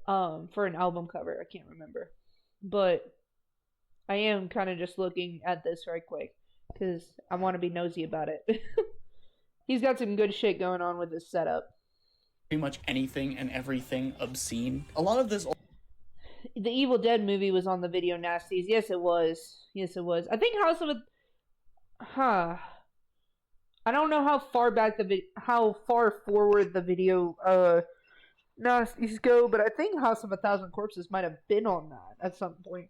for an album cover. I can't remember. But I am kind of just looking at this right quick because I want to be nosy about it. He's got some good shit going on with his setup. Pretty much anything and everything obscene. A lot of this... The Evil Dead movie was on the video nasties. Yes, it was. Yes, it was. I think House of a... I don't know how far back how far forward the video nasties go, but I think House of a Thousand Corpses might have been on that at some point.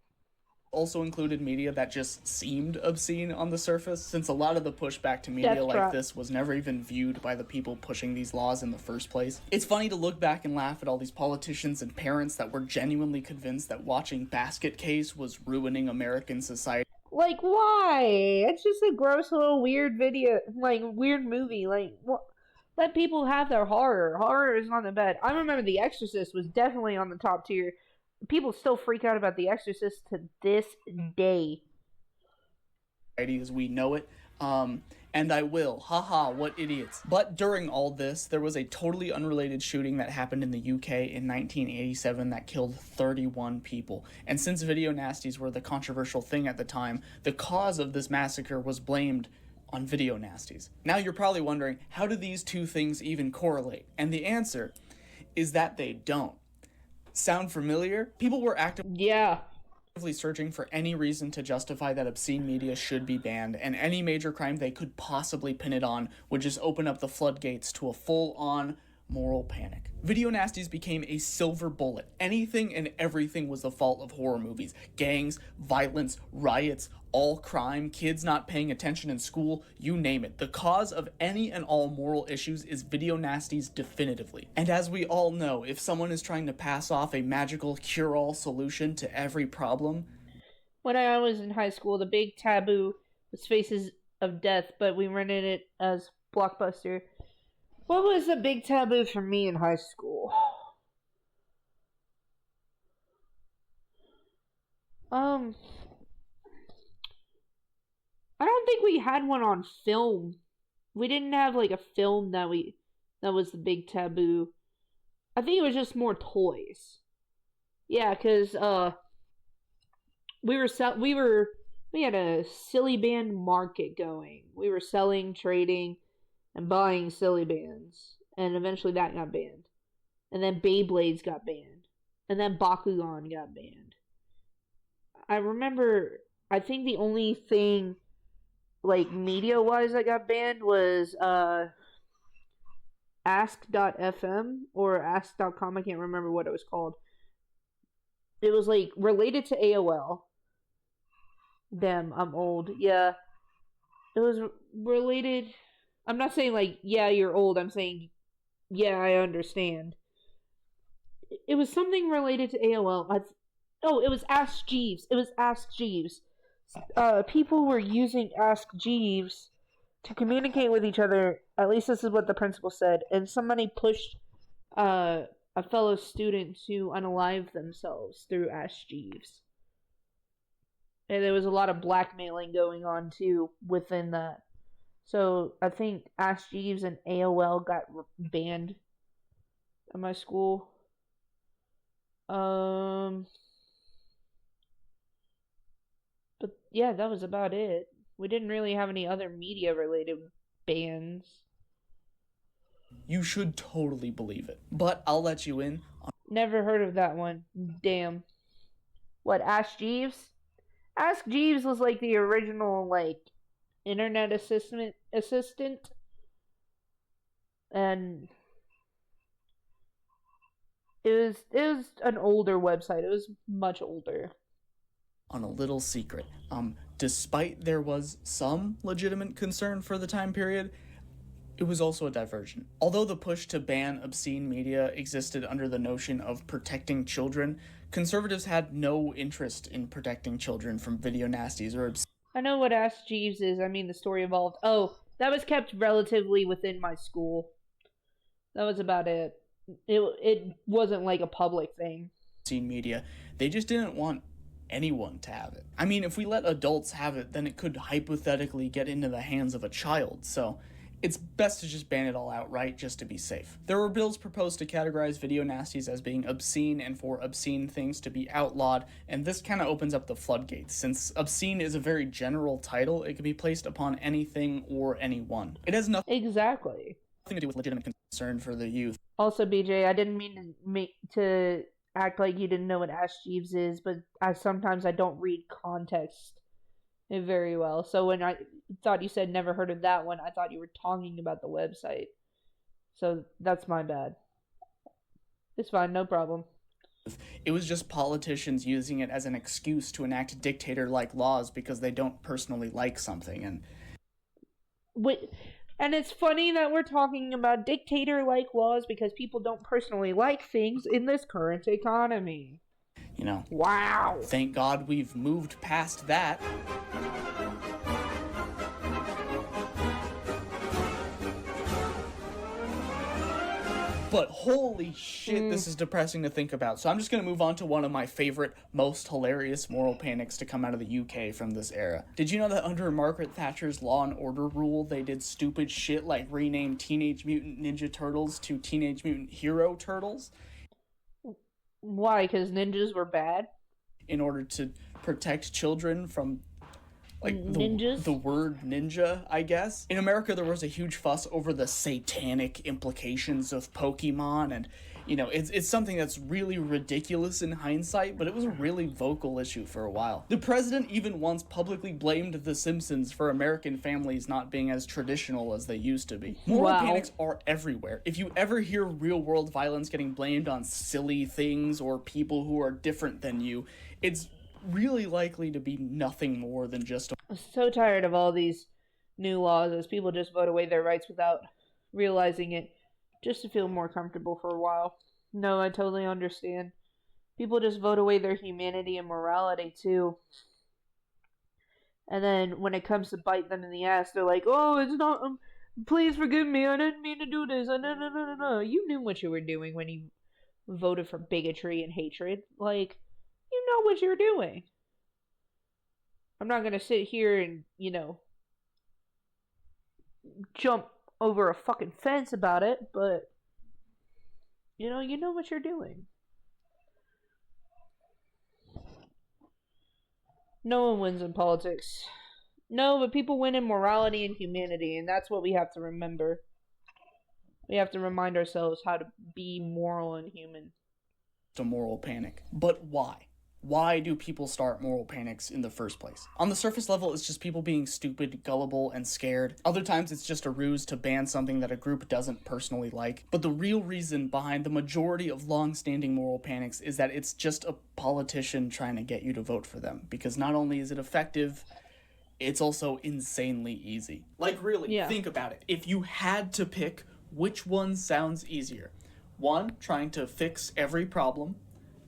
Also included media that just seemed obscene on the surface, since a lot of the pushback to media like this was never even viewed by the people pushing these laws in the first place. It's funny to look back and laugh at all these politicians and parents that were genuinely convinced that watching Basket Case was ruining American society. Like, why? It's just a gross little weird video, like, weird movie. Like, what? Let people have their horror. Horror is not that bad. I remember The Exorcist was definitely on the top tier. People still freak out about The Exorcist to this day. As we know it. And I will. Haha, what idiots. But during all this, there was a totally unrelated shooting that happened in the UK in 1987 that killed 31 people. And since video nasties were the controversial thing at the time, the cause of this massacre was blamed on video nasties. Now you're probably wondering, how do these two things even correlate? And the answer is that they don't. Sound familiar? People were actively searching for any reason to justify that obscene media should be banned, and any major crime they could possibly pin it on would just open up the floodgates to a full-on moral panic. Video nasties became a silver bullet. Anything and everything was the fault of horror movies. Gangs, violence, riots, all crime, kids not paying attention in school, you name it. The cause of any and all moral issues is video nasties definitively. And as we all know, if someone is trying to pass off a magical cure-all solution to every problem... When I was in high school, the big taboo was Faces of Death, but we rented it as Blockbuster. What was the big taboo for me in high school? I don't think we had one on film. We didn't have like a film that was the big taboo. I think it was just more toys. Yeah, cuz we were We had a silly band market going. We were selling, trading, and buying silly bands. And eventually that got banned. And then Beyblades got banned. And then Bakugan got banned. I remember, I think the only thing, like, media-wise that got banned was, Ask.fm or Ask.com. I can't remember what it was called. It was, like, related to AOL. Damn, I'm old. Yeah. It was related. I'm not saying, like, yeah, you're old. I'm saying, yeah, I understand. It was something related to AOL. Oh, it was Ask Jeeves. It was Ask Jeeves. People were using Ask Jeeves to communicate with each other. At least this is what the principal said. And somebody pushed a fellow student to unalive themselves through Ask Jeeves. And there was a lot of blackmailing going on, too, within that. So, I think Ask Jeeves and AOL got banned at my school. But, yeah, that was about it. We didn't really have any other media-related bans. You should totally believe it. But I'll let you in. Never heard of that one. Damn. What, Ask Jeeves? Ask Jeeves was like the original, like, internet assistant. And it was an older website. It was much older. On a little secret. Despite there was some legitimate concern for the time period, it was also a diversion. Although the push to ban obscene media existed under the notion of protecting children, conservatives had no interest in protecting children from video nasties or obscene. I know what Ask Jeeves is. I mean, the story evolved. Oh, that was kept relatively within my school. That was about it. It wasn't like a public thing. Obscene media. They just didn't want anyone to have it. I mean, if we let adults have it, then it could hypothetically get into the hands of a child, so it's best to just ban it all outright just to be safe. There were bills proposed to categorize video nasties as being obscene and for obscene things to be outlawed, and this kind of opens up the floodgates. Since obscene is a very general title, it can be placed upon anything or anyone. It has nothing to do with legitimate concern for the youth. Also, BJ, I didn't mean to act like you didn't know what Ask Jeeves is, but sometimes I don't read context very well. So when I thought you said never heard of that one, I thought you were talking about the website. So that's my bad. It's fine, no problem. It was just politicians using it as an excuse to enact dictator-like laws because they don't personally like something. And it's funny that we're talking about dictator-like laws because people don't personally like things in this current economy. You know. Wow. Thank God we've moved past that. But holy shit, this is depressing to think about. So I'm just going to move on to one of my favorite, most hilarious moral panics to come out of the UK from this era. Did you know that under Margaret Thatcher's Law and Order rule, they did stupid shit like rename Teenage Mutant Ninja Turtles to Teenage Mutant Hero Turtles? Why? Because ninjas were bad? In order to protect children from ninjas? The word ninja, I guess. In America, there was a huge fuss over the satanic implications of Pokemon, and, you know, it's something that's really ridiculous in hindsight, but it was a really vocal issue for a while. The president even once publicly blamed The Simpsons for American families not being as traditional as they used to be. Moral panics are everywhere. If you ever hear real-world violence getting blamed on silly things or people who are different than you, it's really likely to be nothing more than just I'm so tired of all these new laws as people just vote away their rights without realizing it, just to feel more comfortable for a while. No, I totally understand. People just vote away their humanity and morality too. And then when it comes to bite them in the ass, they're like, oh, it's not, please forgive me, I didn't mean to do this. No. You knew what you were doing when you voted for bigotry and hatred. Like, you know what you're doing. I'm not gonna sit here and, you know, jump over a fucking fence about it, but, you know what you're doing. No one wins in politics. No, but people win in morality and humanity, and that's what we have to remember. We have to remind ourselves how to be moral and human. A moral panic. But why? Why do people start moral panics in the first place? On the surface level, it's just people being stupid, gullible, and scared. Other times, it's just a ruse to ban something that a group doesn't personally like. But the real reason behind the majority of long-standing moral panics is that it's just a politician trying to get you to vote for them. Because not only is it effective, it's also insanely easy. Like, really, think about it. If you had to pick which one sounds easier, one, trying to fix every problem.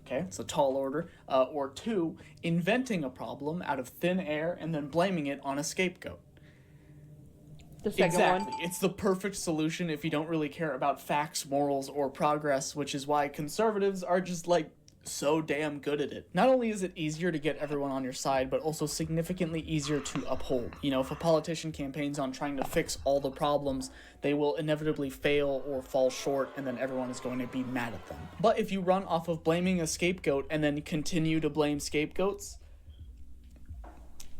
Okay, it's a tall order. Or two, inventing a problem out of thin air and then blaming it on a scapegoat. The second one. It's the perfect solution if you don't really care about facts, morals, or progress, which is why conservatives are just, like, so damn good at it. Not only is it easier to get everyone on your side, but also significantly easier to uphold. You know, if a politician campaigns on trying to fix all the problems, they will inevitably fail or fall short, and then everyone is going to be mad at them. But if you run off of blaming a scapegoat and then continue to blame scapegoats,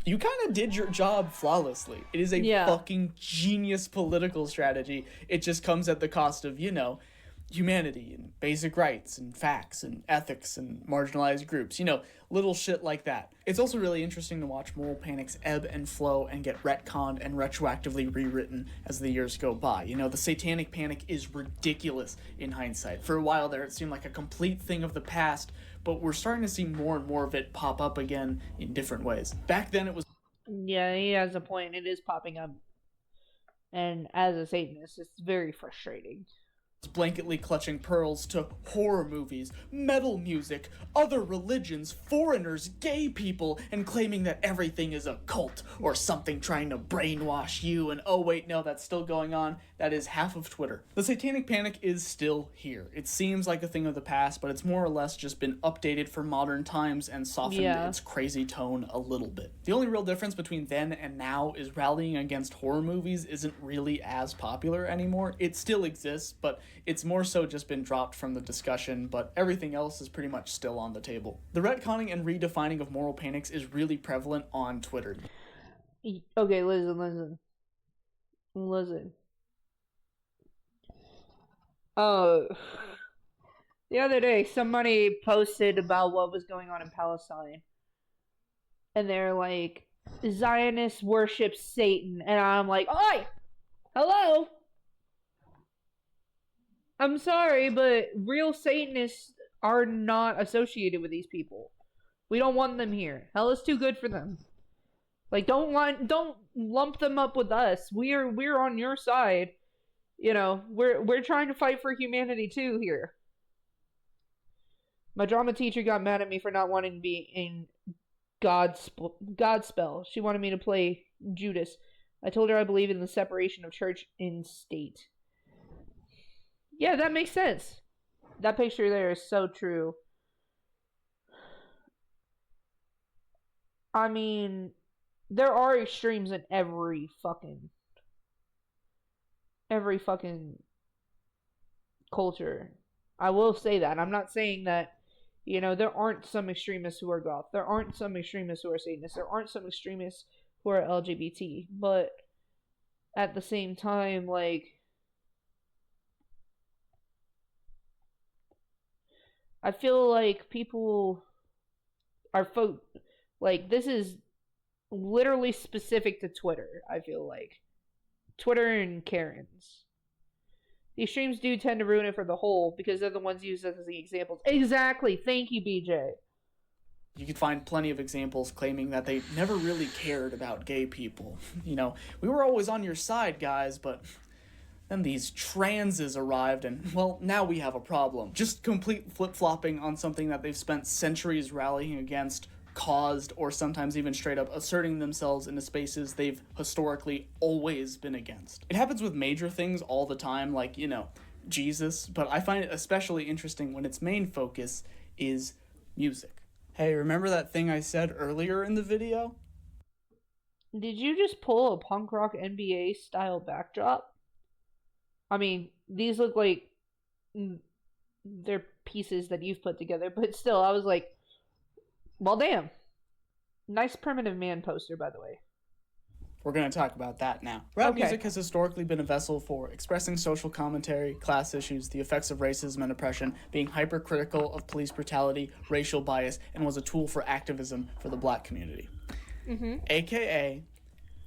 you kind of did your job flawlessly. It is a fucking genius political strategy. It just comes at the cost of, you know, humanity and basic rights and facts and ethics and marginalized groups, you know, little shit like that. It's also really interesting to watch moral panics ebb and flow and get retconned and retroactively rewritten as the years go by. You know, the satanic panic is ridiculous in hindsight. For a while there, it seemed like a complete thing of the past, but we're starting to see more and more of it pop up again in different ways. Back then it was... Yeah, he has a point. It is popping up. And as a Satanist, it's very frustrating. Blanketly clutching pearls to horror movies, metal music, other religions, foreigners, gay people, and claiming that everything is a cult or something trying to brainwash you, and oh wait, no, that's still going on. That is half of Twitter. The satanic panic is still here. It seems like a thing of the past, but it's more or less just been updated for modern times and softened its crazy tone a little bit. The only real difference between then and now is rallying against horror movies isn't really as popular anymore. It still exists, but it's more so just been dropped from the discussion, but everything else is pretty much still on the table. The retconning and redefining of moral panics is really prevalent on Twitter. Okay, listen. The other day, somebody posted about what was going on in Palestine. And they're like, Zionists worship Satan. And I'm like, oi! Hello? I'm sorry, but real Satanists are not associated with these people. We don't want them here. Hell is too good for them. Like, don't lump them up with us. We're on your side. You know, we're trying to fight for humanity too here. My drama teacher got mad at me for not wanting to be in Godspell. She wanted me to play Judas. I told her I believe in the separation of church and state. Yeah, that makes sense. That picture there is so true. I mean, there are extremes in every fucking culture. I will say that. I'm not saying that, you know, there aren't some extremists who are goth. There aren't some extremists who are Satanists. There aren't some extremists who are LGBT. But at the same time, like, I feel like people are like, this is literally specific to Twitter, I feel like. Twitter and Karens. The extremes do tend to ruin it for the whole, because they're the ones used as the examples. Exactly! Thank you, BJ. You could find plenty of examples claiming that they never really cared about gay people. You know, we were always on your side, guys, but then these transes arrived and, well, now we have a problem. Just complete flip-flopping on something that they've spent centuries rallying against, caused, or sometimes even straight up asserting themselves into spaces they've historically always been against. It happens with major things all the time, like, you know, Jesus, but I find it especially interesting when its main focus is music. Hey, remember that thing I said earlier in the video? Did you just pull a punk rock NBA style backdrop? I mean, these look like they're pieces that you've put together, but still, I was like, well, damn. Nice Primitive Man poster, by the way. We're going to talk about that now. Rap music has historically been a vessel for expressing social commentary, class issues, the effects of racism and oppression, being hypercritical of police brutality, racial bias, and was a tool for activism for the black community. AKA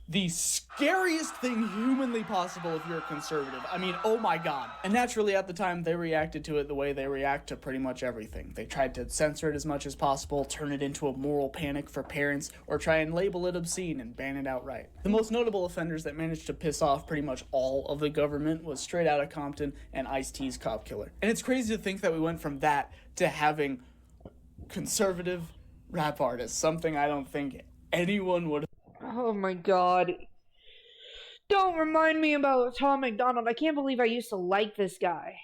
the scariest thing humanly possible if you're a conservative. I mean, oh my god. And naturally, at the time, they reacted to it the way they react to pretty much everything. They tried to censor it as much as possible, turn it into a moral panic for parents, or try and label it obscene and ban it outright. The most notable offenders that managed to piss off pretty much all of the government was Straight Outta Compton and Ice-T's Cop Killer. And it's crazy to think that we went from that to having conservative rap artists, something I don't think anyone would. Oh my god. Don't remind me about Tom McDonald. I can't believe I used to like this guy.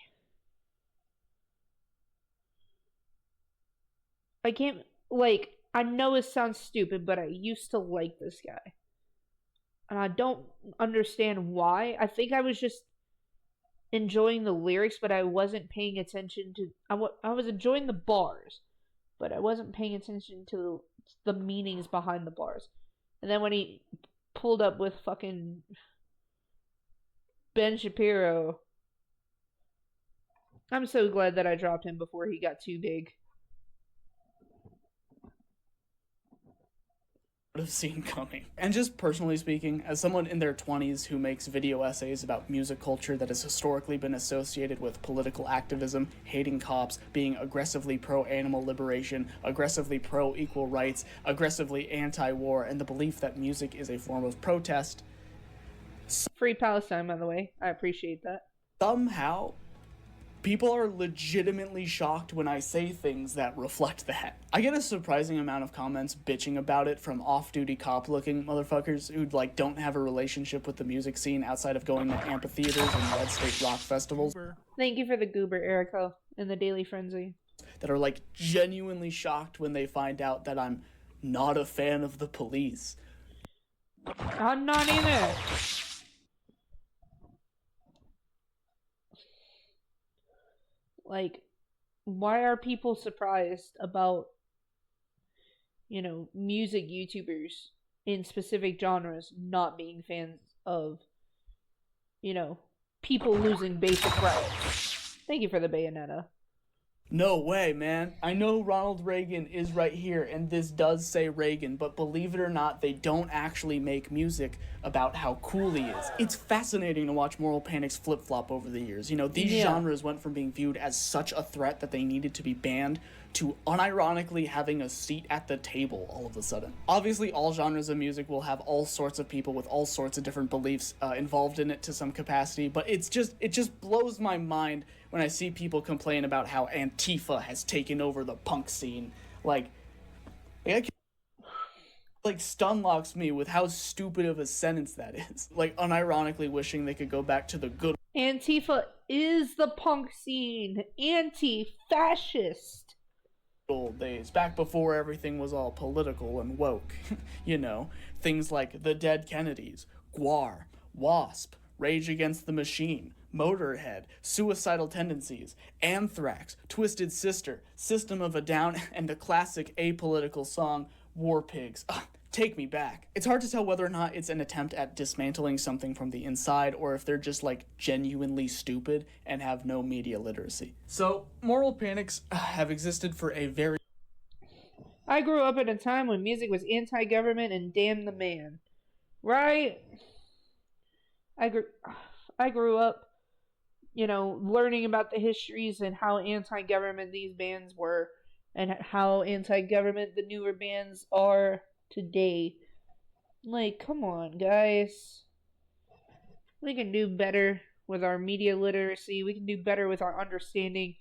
I can't, like, I know it sounds stupid, but I used to like this guy. And I don't understand why. I think I was just enjoying the lyrics, but I wasn't paying attention to... I was enjoying the bars, but I wasn't paying attention to the meanings behind the bars. And then when he pulled up with fucking Ben Shapiro, I'm so glad that I dropped him before he got too big. Have seen coming. And just personally speaking, as someone in their 20s who makes video essays about music culture that has historically been associated with political activism, hating cops, being aggressively pro-animal liberation, aggressively pro-equal rights, aggressively anti-war, and the belief that music is a form of protest. Free Palestine, by the way. I appreciate that. Somehow, people are legitimately shocked when I say things that reflect that. I get a surprising amount of comments bitching about it from off-duty cop-looking motherfuckers who, like, don't have a relationship with the music scene outside of going to amphitheaters and Red State rock festivals. Thank you for the goober, Erica, in the Daily Frenzy. That are, like, genuinely shocked when they find out that I'm not a fan of the police. I'm not either. Like, why are people surprised about, you know, music YouTubers in specific genres not being fans of, you know, people losing basic rights? Thank you for the Bayonetta. No way, man. I know Ronald Reagan is right here, and this does say Reagan, but believe it or not, they don't actually make music about how cool he is. It's fascinating to watch Moral Panic's flip-flop over the years. You know, these genres went from being viewed as such a threat that they needed to be banned to unironically having a seat at the table all of a sudden. Obviously, all genres of music will have all sorts of people with all sorts of different beliefs involved in it to some capacity, but it just blows my mind when I see people complain about how Antifa has taken over the punk scene. Like stunlocks me with how stupid of a sentence that is. Like, unironically wishing they could go back to the good Antifa is the punk scene. Anti-fascist. Old days, back before everything was all political and woke. You know, things like the Dead Kennedys, GWAR, WASP, Rage Against the Machine, Motorhead, Suicidal Tendencies, Anthrax, Twisted Sister, System of a Down, and the classic apolitical song, War Pigs. Take me back. It's hard to tell whether or not it's an attempt at dismantling something from the inside, or if they're just, like, genuinely stupid and have no media literacy. So, moral panics have existed for a very... I grew up at a time when music was anti-government and damn the man. Right? I grew up, you know, learning about the histories and how anti-government these bands were, and how anti-government the newer bands are today. Like, come on, guys. We can do better with our media literacy. We can do better with our understanding.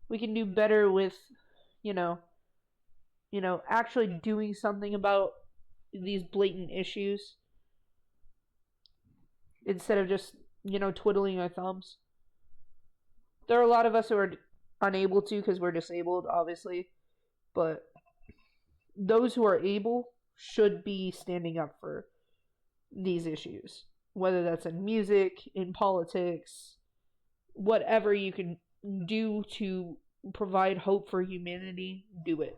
We can do better with, you know, actually doing something about these blatant issues, instead of just, you know, twiddling our thumbs. There are a lot of us who are unable to because we're disabled, obviously. But those who are able should be standing up for these issues. Whether that's in music, in politics, whatever you can do to provide hope for humanity, do it.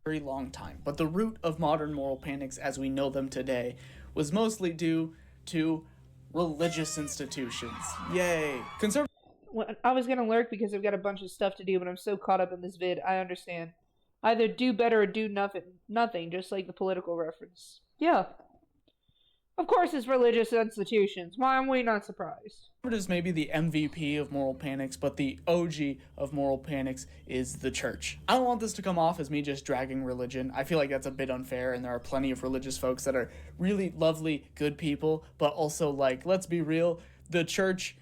very long time. But the root of modern moral panics as we know them today was mostly due to religious institutions. Yay. I was gonna lurk because I've got a bunch of stuff to do, but I'm so caught up in this vid. I understand. Either do better or do nothing, just like the political reference. Yeah. Of course it's religious institutions. Why am we not surprised? Conservatives may be the MVP of moral panics, but the OG of moral panics is the church. I don't want this to come off as me just dragging religion. I feel like that's a bit unfair, and there are plenty of religious folks that are really lovely, good people, but also, like, let's be real, the church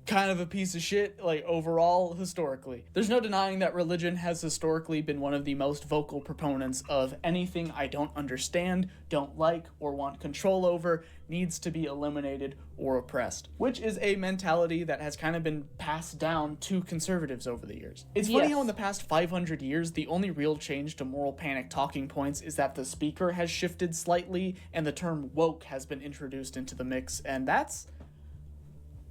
kind of a piece of shit, like, overall, historically. There's no denying that religion has historically been one of the most vocal proponents of anything I don't understand, don't like, or want control over, needs to be eliminated or oppressed, which is a mentality that has kind of been passed down to conservatives over the years. It's funny how in the past 500 years, the only real change to moral panic talking points is that the speaker has shifted slightly and the term woke has been introduced into the mix, and that's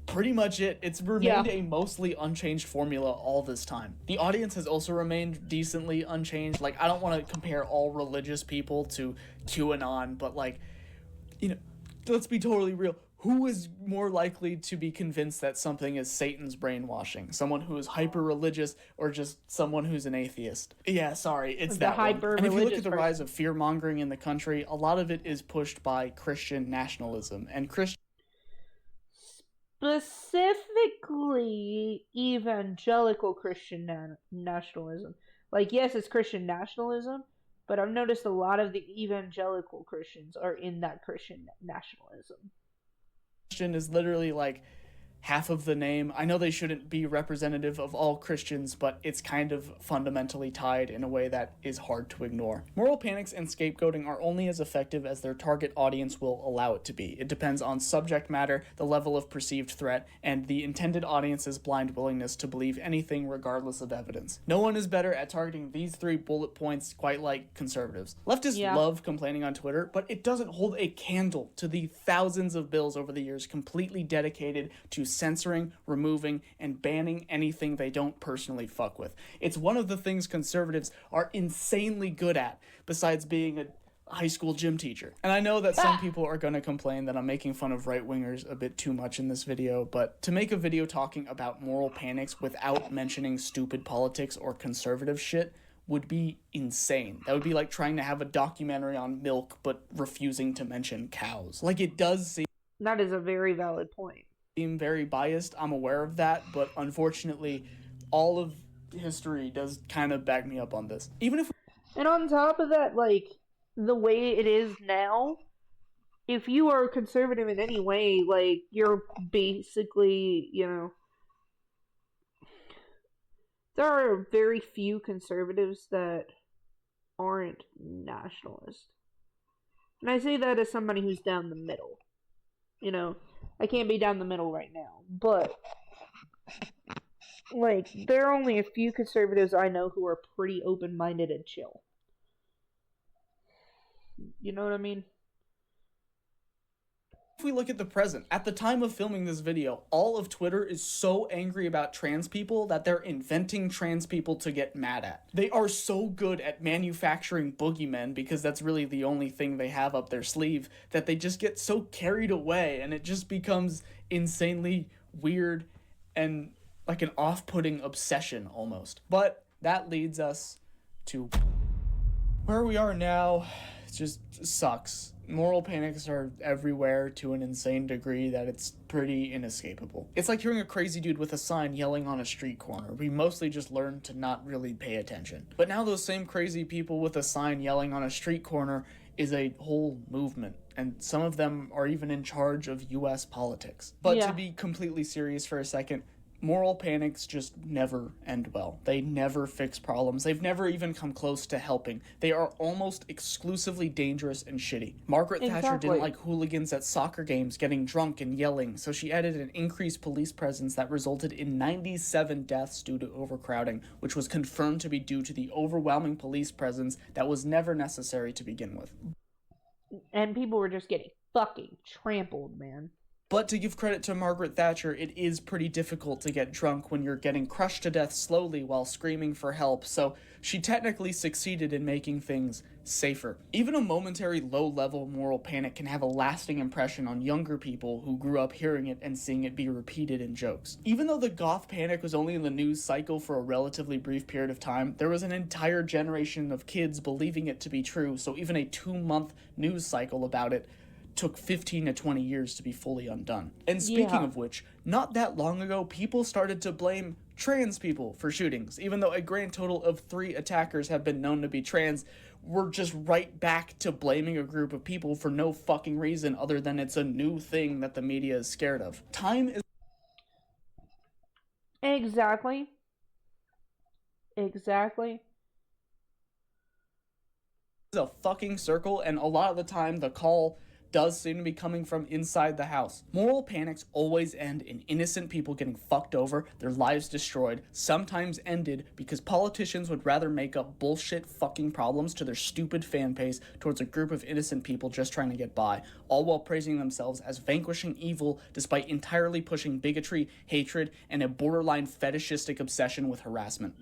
pretty much it. It's remained a mostly unchanged formula all this time. The audience has also remained decently unchanged. Like, I don't want to compare all religious people to QAnon, but, like, you know, let's be totally real. Who is more likely to be convinced that something is Satan's brainwashing? Someone who is hyper-religious or just someone who's an atheist? Yeah, sorry, it's that one. And if you look at the rise of fear-mongering in the country, a lot of it is pushed by Christian nationalism. And specifically evangelical Christian nationalism. Like, yes, it's Christian nationalism, but I've noticed a lot of the evangelical Christians are in that Christian nationalism. Christian is literally like half of the name. I know they shouldn't be representative of all Christians, but it's kind of fundamentally tied in a way that is hard to ignore. Moral panics and scapegoating are only as effective as their target audience will allow it to be. It depends on subject matter, the level of perceived threat, and the intended audience's blind willingness to believe anything regardless of evidence. No one is better at targeting these 3 bullet points quite like conservatives. Leftists love complaining on Twitter, but it doesn't hold a candle to the thousands of bills over the years completely dedicated to censoring, removing, and banning anything they don't personally fuck with. It's one of the things conservatives are insanely good at, besides being a high school gym teacher. And I know that some people are going to complain that I'm making fun of right-wingers a bit too much in this video, but to make a video talking about moral panics without mentioning stupid politics or conservative shit would be insane. That would be like trying to have a documentary on milk but refusing to mention cows. Like, it does seem... That is a very valid point. Seem very biased, I'm aware of that, but unfortunately all of history does kind of back me up on this. Even if... And on top of that, like, the way it is now, if you are conservative in any way, like, you're basically, you know, there are very few conservatives that aren't nationalist. And I say that as somebody who's down the middle. You know, I can't be down the middle right now, but, like, there are only a few conservatives I know who are pretty open-minded and chill. You know what I mean? If we look at the present, at the time of filming this video, all of Twitter is so angry about trans people that they're inventing trans people to get mad at. They are so good at manufacturing boogeymen, because that's really the only thing they have up their sleeve, that they just get so carried away, and it just becomes insanely weird and like an off-putting obsession almost. But that leads us to where we are now. It just sucks. Moral panics are everywhere to an insane degree that it's pretty inescapable. It's like hearing a crazy dude with a sign yelling on a street corner. We mostly just learned to not really pay attention. But now those same crazy people with a sign yelling on a street corner is a whole movement, and some of them are even in charge of US politics. But to be completely serious for a second, moral panics just never end well. They never fix problems. They've never even come close to helping. They are almost exclusively dangerous and shitty. Margaret Thatcher didn't like hooligans at soccer games getting drunk and yelling, so she added an increased police presence that resulted in 97 deaths due to overcrowding, which was confirmed to be due to the overwhelming police presence that was never necessary to begin with. And people were just getting fucking trampled, man. But to give credit to Margaret Thatcher, it is pretty difficult to get drunk when you're getting crushed to death slowly while screaming for help, so she technically succeeded in making things safer. Even a momentary low-level moral panic can have a lasting impression on younger people who grew up hearing it and seeing it be repeated in jokes. Even though the goth panic was only in the news cycle for a relatively brief period of time, there was an entire generation of kids believing it to be true, so even a 2-month news cycle about it took 15 to 20 years to be fully undone. And speaking of which, not that long ago, people started to blame trans people for shootings. Even though a grand total of 3 attackers have been known to be trans, we're just right back to blaming a group of people for no fucking reason other than it's a new thing that the media is scared of. Time is... Exactly. It's a fucking circle, and a lot of the time the call does seem to be coming from inside the house. Moral panics always end in innocent people getting fucked over, their lives destroyed, sometimes ended because politicians would rather make up bullshit fucking problems to their stupid fan base towards a group of innocent people just trying to get by, all while praising themselves as vanquishing evil despite entirely pushing bigotry, hatred, and a borderline fetishistic obsession with harassment.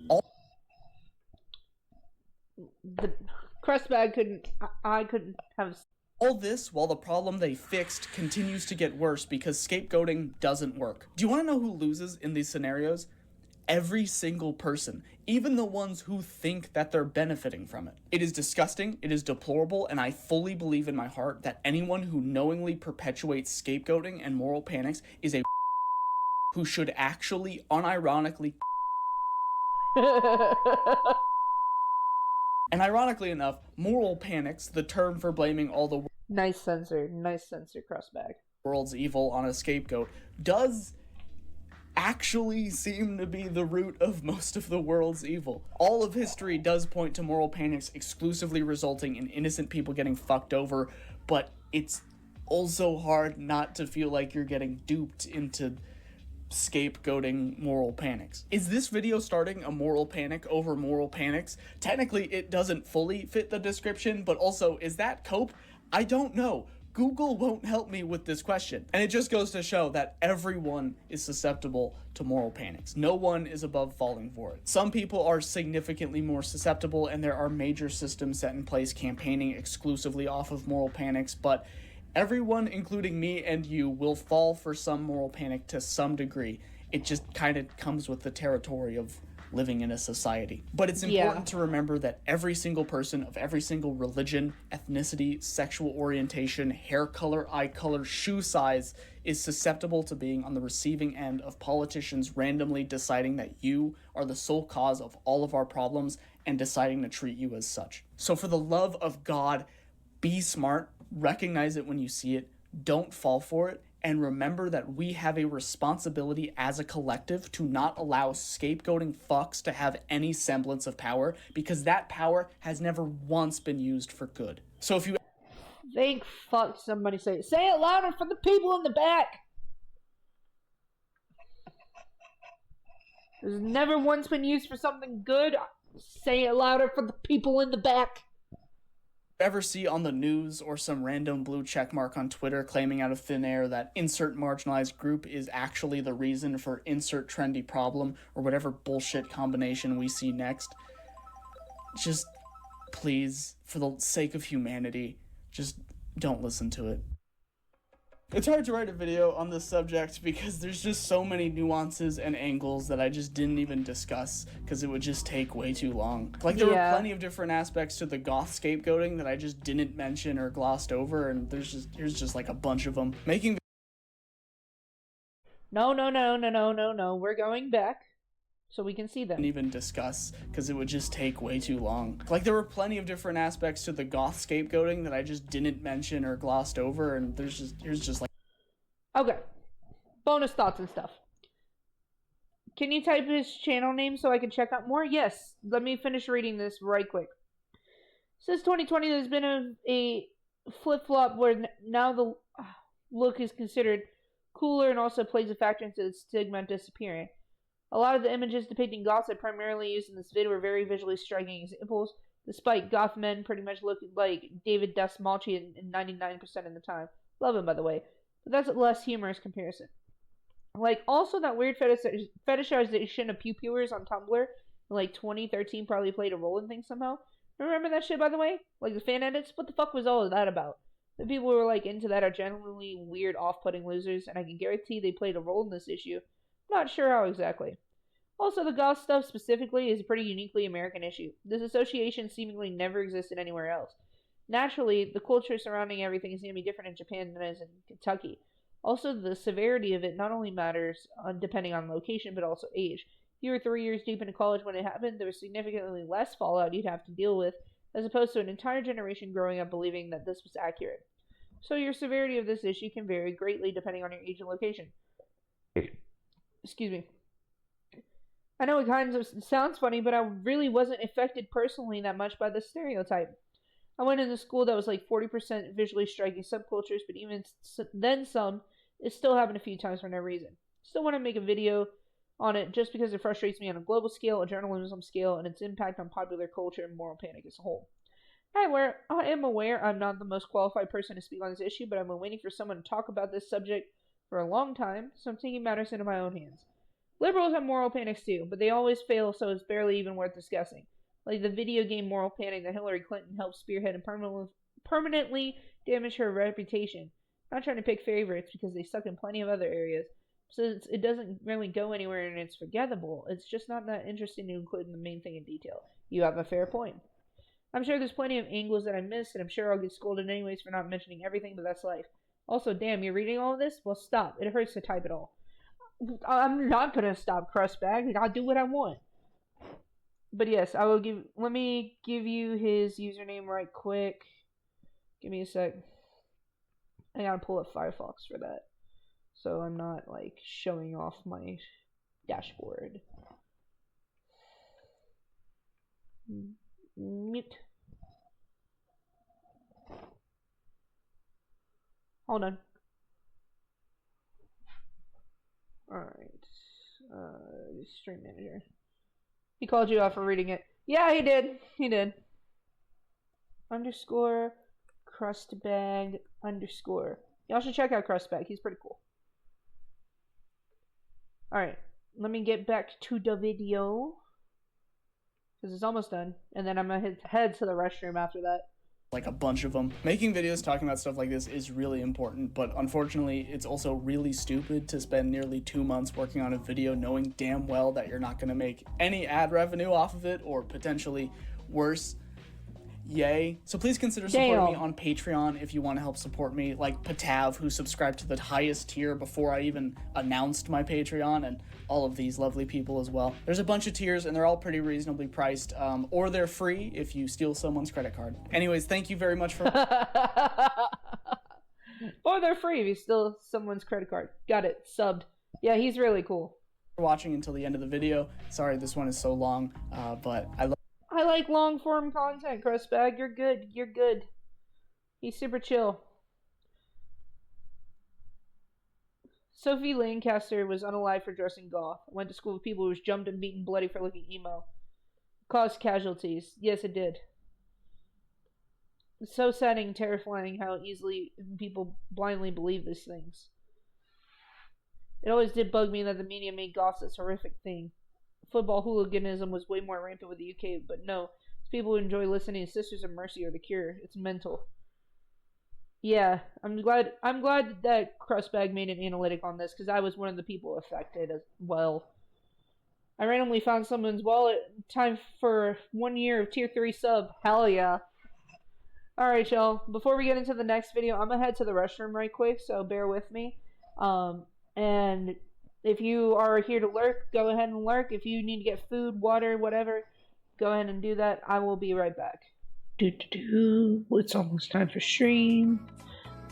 The crust bag I couldn't have... All this while the problem they fixed continues to get worse because scapegoating doesn't work. Do you want to know who loses in these scenarios? Every single person, even the ones who think that they're benefiting from it. It is disgusting, it is deplorable, and I fully believe in my heart that anyone who knowingly perpetuates scapegoating and moral panics is a who should actually unironically And ironically enough, moral panics, the term for blaming all the Nice censor, Crossbag. World's evil on a scapegoat, does actually seem to be the root of most of the world's evil. All of history does point to moral panics exclusively resulting in innocent people getting fucked over, but it's also hard not to feel like you're getting duped into scapegoating moral panics. Is this video starting a moral panic over moral panics? Technically, it doesn't fully fit the description, but also, is that cope? I don't know. Google won't help me with this question. And it just goes to show that everyone is susceptible to moral panics. No one is above falling for it. Some people are significantly more susceptible, and there are major systems set in place campaigning exclusively off of moral panics, but everyone, including me and you, will fall for some moral panic to some degree. It just kind of comes with the territory of living in a society. But it's important to remember that every single person of every single religion, ethnicity, sexual orientation, hair color, eye color, shoe size is susceptible to being on the receiving end of politicians randomly deciding that you are the sole cause of all of our problems and deciding to treat you as such. So for the love of God, be smart, recognize it when you see it, don't fall for it, and remember that we have a responsibility as a collective to not allow scapegoating fucks to have any semblance of power, because that power has never once been used for good. So if you... Thank fuck somebody say it. Say it louder for the people in the back! It's never once been used for something good. Say it louder for the people in the back. Ever see on the news or some random blue checkmark on Twitter claiming out of thin air that insert marginalized group is actually the reason for insert trendy problem or whatever bullshit combination we see next? Just please, for the sake of humanity, just don't listen to it. It's hard to write a video on this subject because there's just so many nuances and angles that I just didn't even discuss because it would just take way too long. Like, there were plenty of different aspects to the goth scapegoating that I just didn't mention or glossed over, and here's just like a bunch of them. No, we're going back so we can see them. Didn't even discuss because it would just take way too long. Like, there were plenty of different aspects to the goth scapegoating that I just didn't mention or glossed over, and here's just like... Okay. Bonus thoughts and stuff. Can you type his channel name so I can check out more? Yes. Let me finish reading this right quick. Since 2020, there's been a flip-flop where now the look is considered cooler and also plays a factor into the stigma disappearing. A lot of the images depicting goths I primarily used in this video were very visually striking examples, despite goth men pretty much looking like David Dastmalchi in 99% of the time. Love him, by the way. but that's a less humorous comparison. Like, also that weird fetishization of pew-pewers on Tumblr in, like, 2013 probably played a role in things somehow. Remember that shit, by the way? Like, the fan edits? What the fuck was all of that about? The people who were, like, into that are genuinely weird, off-putting losers, and I can guarantee they played a role in this issue. Not sure how exactly. Also, the goth stuff specifically is a pretty uniquely American issue. This association seemingly never existed anywhere else. Naturally, the culture surrounding everything is going to be different in Japan than it is in Kentucky. Also, the severity of it not only matters depending on location, but also age. If you were 3 years deep into college when it happened, there was significantly less fallout you'd have to deal with, as opposed to an entire generation growing up believing that this was accurate. So your severity of this issue can vary greatly depending on your age and location. Excuse me. I know it kind of sounds funny, but I really wasn't affected personally that much by this stereotype. I went into school that was like 40% visually striking subcultures, but even then some, it still happened a few times for no reason. Still want to make a video on it just because it frustrates me on a global scale, a journalism scale, and its impact on popular culture and moral panic as a whole. I am aware I'm not the most qualified person to speak on this issue, but I've been waiting for someone to talk about this subject for a long time, so I'm taking matters into my own hands. Liberals have moral panics too, but they always fail, so it's barely even worth discussing. Like the video game moral panic that Hillary Clinton helped spearhead and permanently damage her reputation. I'm not trying to pick favorites because they suck in plenty of other areas, so it doesn't really go anywhere and it's forgettable. It's just not that interesting to include in the main thing in detail. You have a fair point. I'm sure there's plenty of angles that I missed, and I'm sure I'll get scolded anyways for not mentioning everything, but that's life. Also, damn, you're reading all of this? Well, stop. It hurts to type it all. I'm not gonna stop, Crustbag. I'll do what I want. But yes, I will let me give you his username right quick. Give me a sec. I gotta pull up Firefox for that, so I'm not, like, showing off my dashboard. Mute. Hold on. Alright. Stream manager. He called you out for reading it. Yeah, he did. He did. Underscore Crustbag underscore. Y'all should check out Crustbag. He's pretty cool. Alright. Let me get back to the video, because it's almost done. And then I'm going to head to the restroom after that. Like a bunch of them. Making videos talking about stuff like this is really important, but unfortunately it's also really stupid to spend nearly 2 months working on a video knowing damn well that you're not going to make any ad revenue off of it, or potentially worse. Yay. So please consider supporting me on Patreon if you want to help support me, like Patav, who subscribed to the highest tier before I even announced my Patreon, and all of these lovely people as well. There's a bunch of tiers, and they're all pretty reasonably priced, or they're free if you steal someone's credit card. Anyways, thank you very much for... Or they're free if you steal someone's credit card. Got it. Subbed. Yeah, he's really cool. Watching until the end of the video. Sorry this one is so long, but I like long-form content, Crustbag. You're good. You're good. He's super chill. Sophie Lancaster was unalive for dressing goth. Went to school with people who was jumped and beaten bloody for looking emo. Caused casualties. Yes, it did. It's so sad and terrifying how easily people blindly believe these things. It always did bug me that the media made goth this horrific thing. Football hooliganism was way more rampant with the UK, but no. It's people who enjoy listening to Sisters of Mercy or The Cure. It's mental. Yeah, I'm glad that Crustbag made an analytic on this, because I was one of the people affected as well. I randomly found someone's wallet. Time for 1 year of tier 3 sub. Hell yeah. Alright, y'all. Before we get into the next video, I'm gonna head to the restroom right quick, so bear with me. And if you are here to lurk, go ahead and lurk. If you need to get food, water, whatever, go ahead and do that. I will be right back. It's almost time for stream.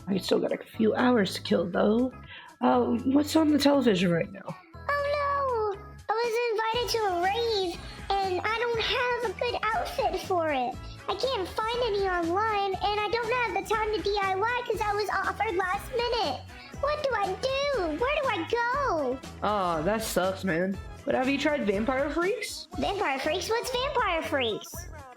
I still got a few hours to kill, though. What's on the television right now? Oh no! I was invited to a rave, and I don't have a good outfit for it. I can't find any online, and I don't have the time to DIY because I was offered last minute. What do I do? Where do I go? Oh, that sucks, man. But have you tried Vampire Freaks? Vampire Freaks? What's Vampire Freaks?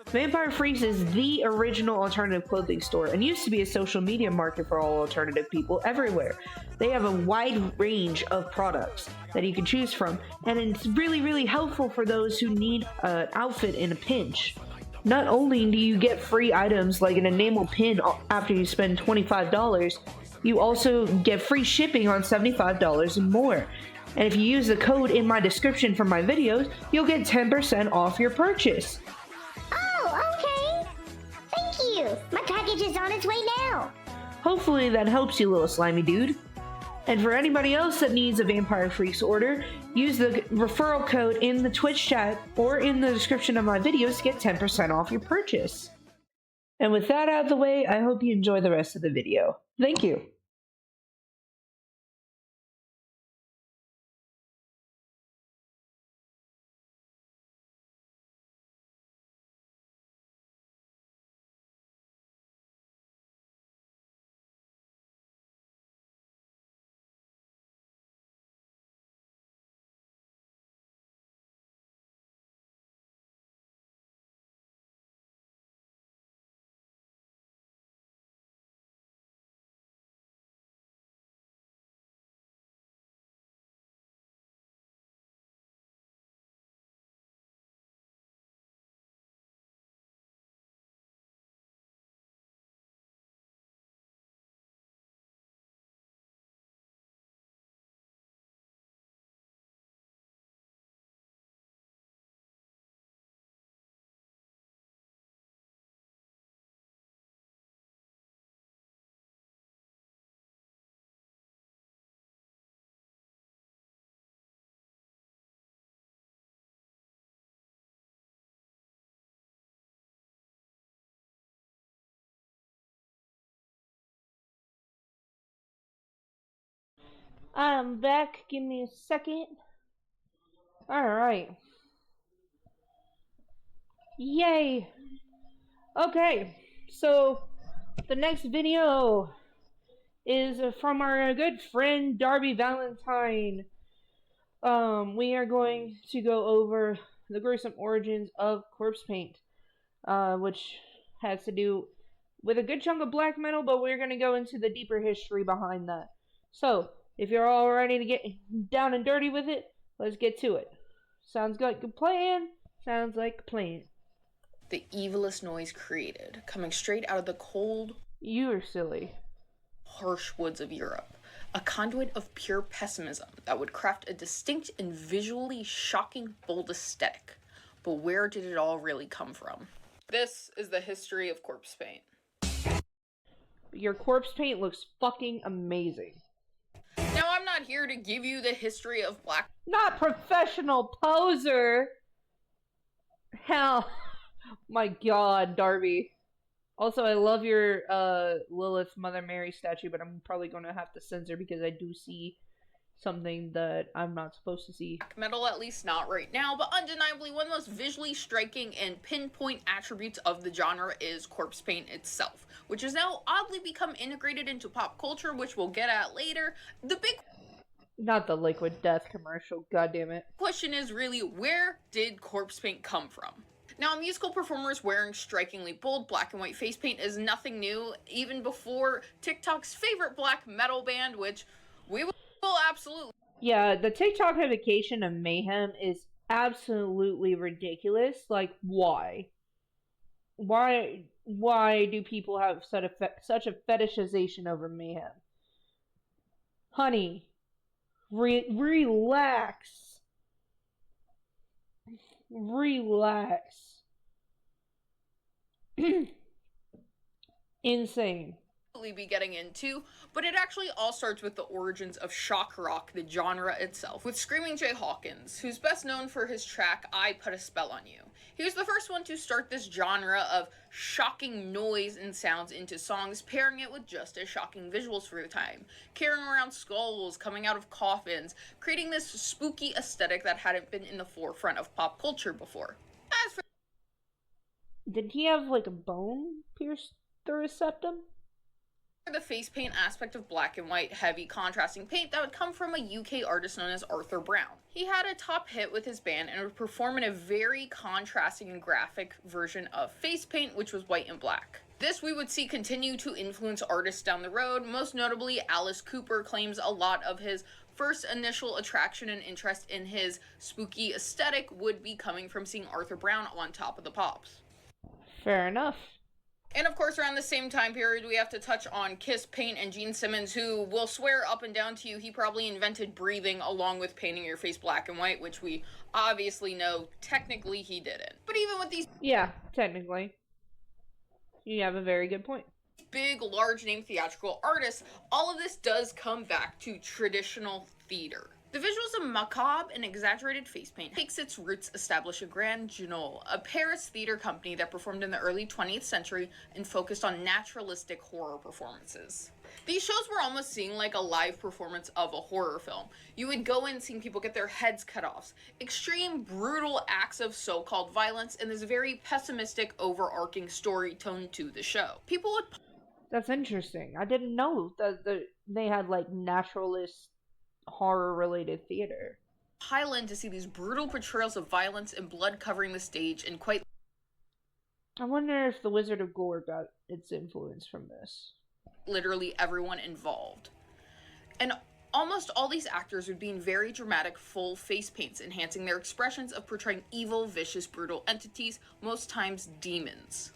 Vampire Freaks is the original alternative clothing store and used to be a social media market for all alternative people everywhere. They have a wide range of products that you can choose from, and it's really, really helpful for those who need an outfit in a pinch. Not only do you get free items like an enamel pin after you spend $25, you also get free shipping on $75 and more. And if you use the code in my description for my videos, you'll get 10% off your purchase. Oh, okay. Thank you. My package is on its way now. Hopefully that helps you, little slimy dude. And for anybody else that needs a Vampire Freaks order, use the referral code in the Twitch chat or in the description of my videos to get 10% off your purchase. And with that out of the way, I hope you enjoy the rest of the video. Thank you. I'm back. Give me a second. Alright. Yay! Okay, so the next video is from our good friend Darby Valentine. We are going to go over the gruesome origins of corpse paint, which has to do with a good chunk of black metal, but we're going to go into the deeper history behind that. So, if you're all ready to get down and dirty with it, let's get to it. Sounds like a plan. Sounds like a plan. The evilest noise created, coming straight out of the cold, you're silly, harsh woods of Europe. A conduit of pure pessimism that would craft a distinct and visually shocking, bold aesthetic. But where did it all really come from? This is the history of corpse paint. Your corpse paint looks fucking amazing. Now, I'm not here to give you the history of black... Not professional poser! Hell... My god, Darby. Also, I love your Lilith Mother Mary statue, but I'm probably going to have to censor because I do see something that I'm not supposed to see. Metal, at least not right now, but undeniably one of the most visually striking and pinpoint attributes of the genre is corpse paint itself, which has now oddly become integrated into pop culture, which we'll get at later. The big... Not the Liquid Death commercial, goddammit. Question is really, where did corpse paint come from? Now, musical performers wearing strikingly bold black and white face paint is nothing new, even before TikTok's favorite black metal band, which we will absolutely... Yeah, the TikTokification of mayhem is absolutely ridiculous. Like, why? Why do people have such a fetishization over mayhem? Honey, relax. Relax. Insane. Be getting into, but it actually all starts with the origins of shock rock, the genre itself, with Screaming Jay Hawkins, who's best known for his track I Put a Spell on You. He was the first one to start this genre of shocking noise and sounds into songs, pairing it with just as shocking visuals for the time, carrying around skulls, coming out of coffins, creating this spooky aesthetic that hadn't been in the forefront of pop culture before. As for... Did he have like a bone pierced through his septum? The face paint aspect of black and white heavy contrasting paint that would come from a UK artist known as Arthur Brown. He had a top hit with his band and would perform in a very contrasting and graphic version of face paint, which was white and black. This we would see continue to influence artists down the road. Most notably, Alice Cooper claims a lot of his first initial attraction and interest in his spooky aesthetic would be coming from seeing Arthur Brown on Top of the Pops. Fair enough. And of course, around the same time period, we have to touch on Kiss Paint and Gene Simmons, who will swear up and down to you he probably invented breathing along with painting your face black and white, which we obviously know technically he didn't. But even with these... Yeah, technically. You have a very good point. Big, large-name theatrical artists, all of this does come back to traditional theater. The visuals of macabre and exaggerated face paint takes its roots establishing Grand Guignol, a Paris theater company that performed in the early 20th century and focused on naturalistic horror performances. These shows were almost seeing like a live performance of a horror film. You would go in seeing people get their heads cut off, extreme, brutal acts of so-called violence, and this very pessimistic, overarching story tone to the show. People would... That's interesting. I didn't know that they had like naturalist horror-related theater. Pile in to see these brutal portrayals of violence and blood covering the stage, and quite... I wonder if The Wizard of Gore got its influence from this. Literally everyone involved. And almost all these actors would be in very dramatic full face paints, enhancing their expressions of portraying evil, vicious, brutal entities, most times demons.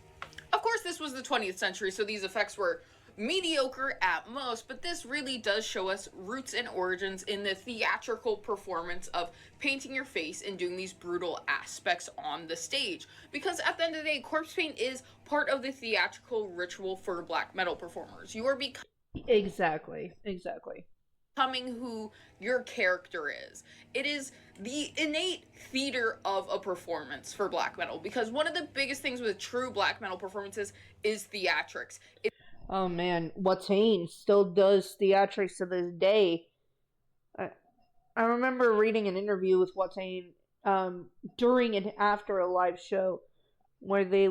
Of course, this was the 20th century, so these effects were mediocre at most, but this really does show us roots and origins in the theatrical performance of painting your face and doing these brutal aspects on the stage. Because at the end of the day, corpse paint is part of the theatrical ritual for black metal performers. You are Exactly. becoming who your character is. It is the innate theater of a performance for black metal, because one of the biggest things with true black metal performances is theatrics. Oh man, Watain still does theatrics to this day. I remember reading an interview with Watain during and after a live show where they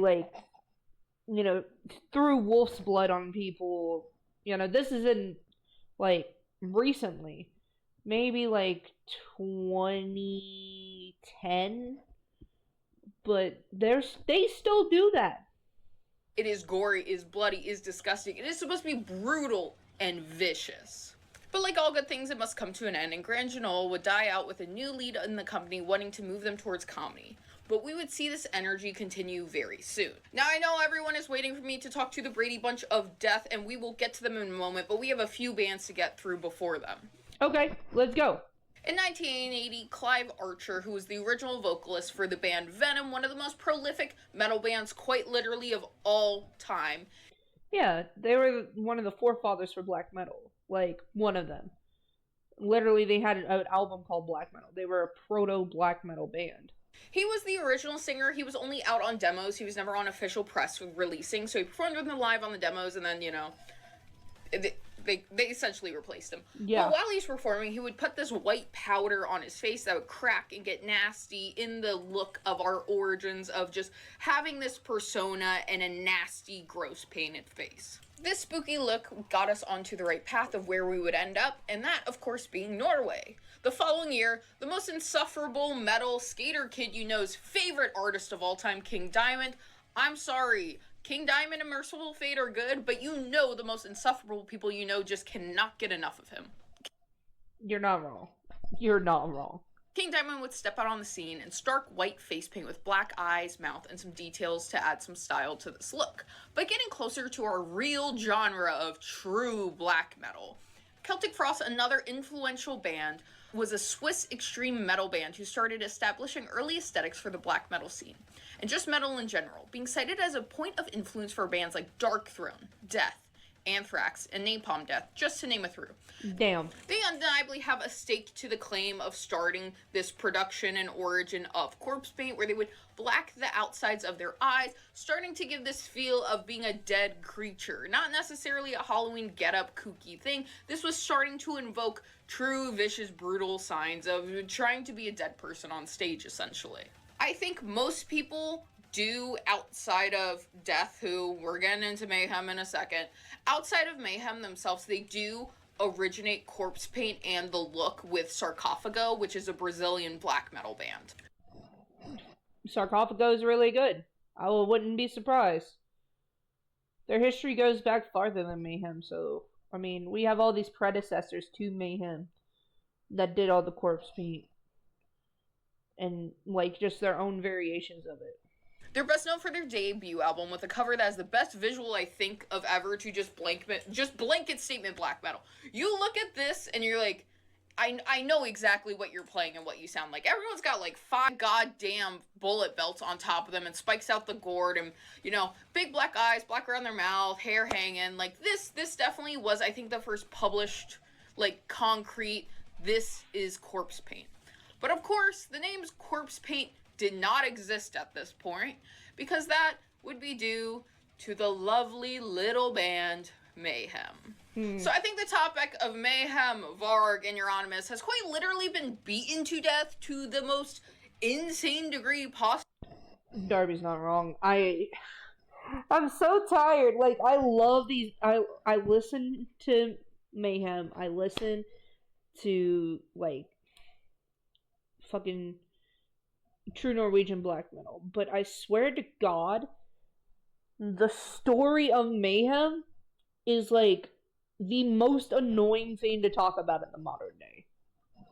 threw wolf's blood on people. This isn't recently. Maybe 2010. But they still do that. It is gory, is bloody, is disgusting. It is supposed to be brutal and vicious. But like all good things, it must come to an end, and Grand Guignol would die out with a new lead in the company wanting to move them towards comedy. But we would see this energy continue very soon. Now, I know everyone is waiting for me to talk to the Brady Bunch of Death, and we will get to them in a moment, but we have a few bands to get through before them. Okay, let's go. In 1980, Clive Archer, who was the original vocalist for the band Venom, one of the most prolific metal bands quite literally of all time. Yeah, they were one of the forefathers for black metal. One of them. Literally, they had an album called Black Metal. They were a proto-black metal band. He was the original singer. He was only out on demos. He was never on official press with releasing, so he performed with them live on the demos, and then, they essentially replaced him. Yeah. But while he's performing, he would put this white powder on his face that would crack and get nasty in the look of our origins of just having this persona and a nasty, gross painted face. This spooky look got us onto the right path of where we would end up, and that, of course, being Norway. The following year, the most insufferable metal skater kid you know's favorite artist of all time, King Diamond. I'm sorry, King Diamond and Merciful Fate are good, but the most insufferable people you know just cannot get enough of him. You're not wrong. King Diamond would step out on the scene in stark white face paint with black eyes, mouth, and some details to add some style to this look. But getting closer to our real genre of true black metal, Celtic Frost, another influential band, was a Swiss extreme metal band who started establishing early aesthetics for the black metal scene, and just metal in general, being cited as a point of influence for bands like Darkthrone, Death, Anthrax, and Napalm Death, just to name a few. Damn. They undeniably have a stake to the claim of starting this production and origin of corpse paint, where they would black the outsides of their eyes, starting to give this feel of being a dead creature. Not necessarily a Halloween get-up kooky thing. This was starting to invoke true, vicious, brutal signs of trying to be a dead person on stage, essentially. I think most people do outside of Death, who we're getting into Mayhem in a second, outside of Mayhem themselves, they do originate corpse paint and the look with Sarcophago, which is a Brazilian black metal band. Sarcophago is really good. I wouldn't be surprised. Their history goes back farther than Mayhem, so, I mean, we have all these predecessors to Mayhem that did all the corpse paint. And, like, just their own variations of it. They're best known for their debut album with a cover that has the best visual I think of ever to just blanket statement black metal. You look at this and you're like, I know exactly what you're playing and what you sound like. Everyone's got like 5 goddamn bullet belts on top of them and spikes out the gourd and, you know, big black eyes, black around their mouth, hair hanging. Like this definitely was, I think, the first published, like, concrete, this is corpse paint. But of course, the name's corpse paint did not exist at this point because that would be due to the lovely little band Mayhem. So I think the topic of Mayhem, Varg, and Euronymous has quite literally been beaten to death to the most insane degree possible. Darby's not wrong. I'm so tired. Like, I love these. I listen to Mayhem. I listen to, like, fucking true Norwegian black metal. But I swear to God, the story of Mayhem is, like, the most annoying thing to talk about in the modern day.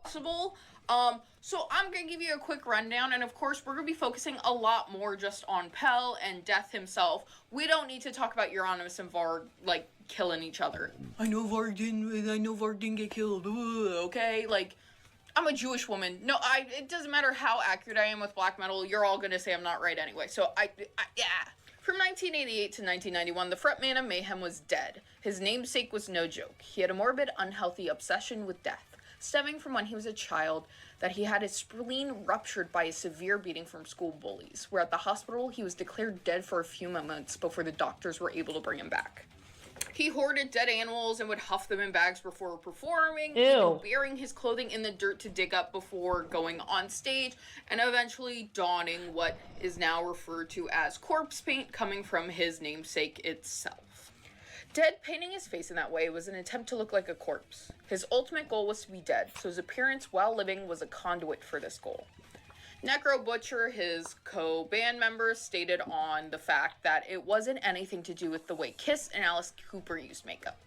Possible. So I'm gonna give you a quick rundown, and of course we're gonna be focusing a lot more just on Pell and Death himself. We don't need to talk about Euronymous and Varg, like, killing each other. I know Varg didn't get killed, okay? Like, I'm a Jewish woman. No, it doesn't matter how accurate I am with black metal, you're all gonna say I'm not right anyway, so yeah. From 1988 to 1991, the frontman of Mayhem was dead. His namesake was no joke. He had a morbid, unhealthy obsession with death, stemming from when he was a child that he had his spleen ruptured by a severe beating from school bullies, where at the hospital he was declared dead for a few moments before the doctors were able to bring him back. He hoarded dead animals and would huff them in bags before performing, even burying his clothing in the dirt to dig up before going on stage, and eventually donning what is now referred to as corpse paint, coming from his namesake itself. Dead painting his face in that way was an attempt to look like a corpse. His ultimate goal was to be dead, so his appearance while living was a conduit for this goal. Necro Butcher, his co-band member, stated on the fact that it wasn't anything to do with the way Kiss and Alice Cooper used makeup.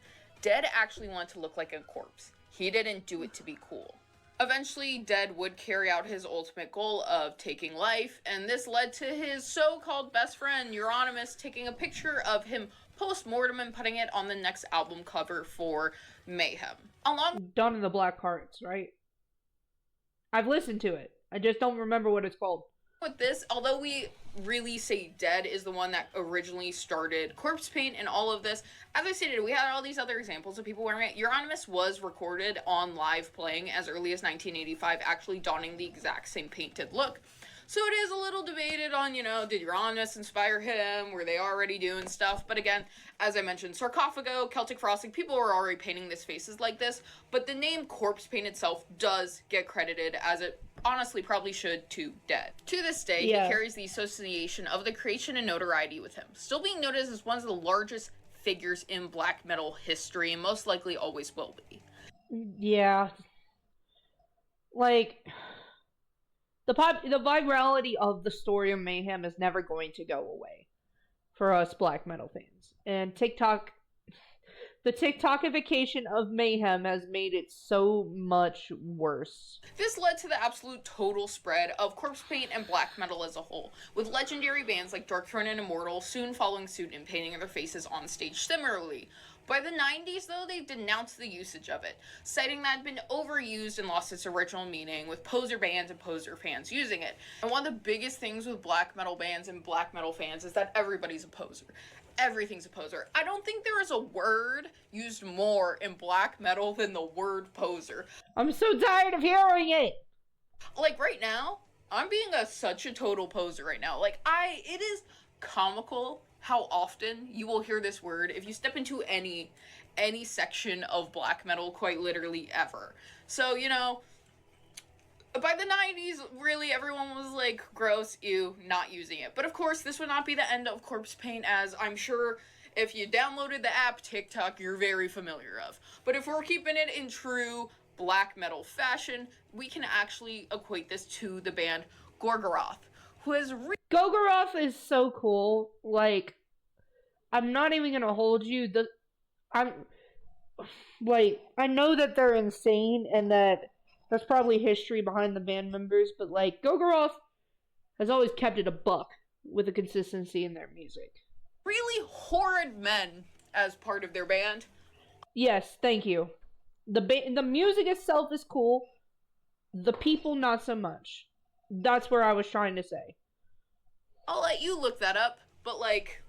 Dead actually wanted to look like a corpse. He didn't do it to be cool. Eventually, Dead would carry out his ultimate goal of taking life, and this led to his so-called best friend, Euronymous, taking a picture of him post-mortem and putting it on the next album cover for Mayhem. Dawn of the Black Hearts, right? I've listened to it. I just don't remember what it's called. With this, although we really say Dead is the one that originally started corpse paint and all of this, as I stated, we had all these other examples of people wearing it. Euronymous was recorded on live playing as early as 1985, actually donning the exact same painted look. So it is a little debated on, you know, did Euronymous inspire him? Were they already doing stuff? But again, as I mentioned, Sarcophago, Celtic Frosting, people were already painting these faces like this, but the name corpse paint itself does get credited, as it honestly probably should, to Dead. To this day, he carries the association of the creation and notoriety with him, still being noticed as one of the largest figures in black metal history, and most likely always will be. Yeah. Like, the virality of the story of Mayhem is never going to go away for us black metal fans. And the TikTokification of Mayhem has made it so much worse. This led to the absolute total spread of corpse paint and black metal as a whole, with legendary bands like Darkthrone and Immortal soon following suit and painting their faces on stage similarly. By the 90s, though, they denounced the usage of it, citing that it had been overused and lost its original meaning, with poser bands and poser fans using it. And one of the biggest things with black metal bands and black metal fans is that everybody's a poser. Everything's a poser. I don't think there is a word used more in black metal than the word poser. I'm so tired of hearing it! Like, right now, I'm being such a total poser right now. Like, it is comical how often you will hear this word if you step into any section of black metal, quite literally ever. So, you know, By the 90s, really, everyone was like, gross, ew, not using it. But of course, this would not be the end of corpse paint, as I'm sure if you downloaded the app TikTok, you're very familiar of. But if we're keeping it in true black metal fashion, we can actually equate this to the band Gorgoroth, who has Gorgoroth is so cool. Like, I'm not even gonna hold you. I know that they're insane and that there's probably history behind the band members, but like Gorgoroth has always kept it a buck with the consistency in their music. Really horrid men as part of their band. Yes, thank you. The music itself is cool. The people, not so much. That's where I was trying to say. I'll let you look that up, but like,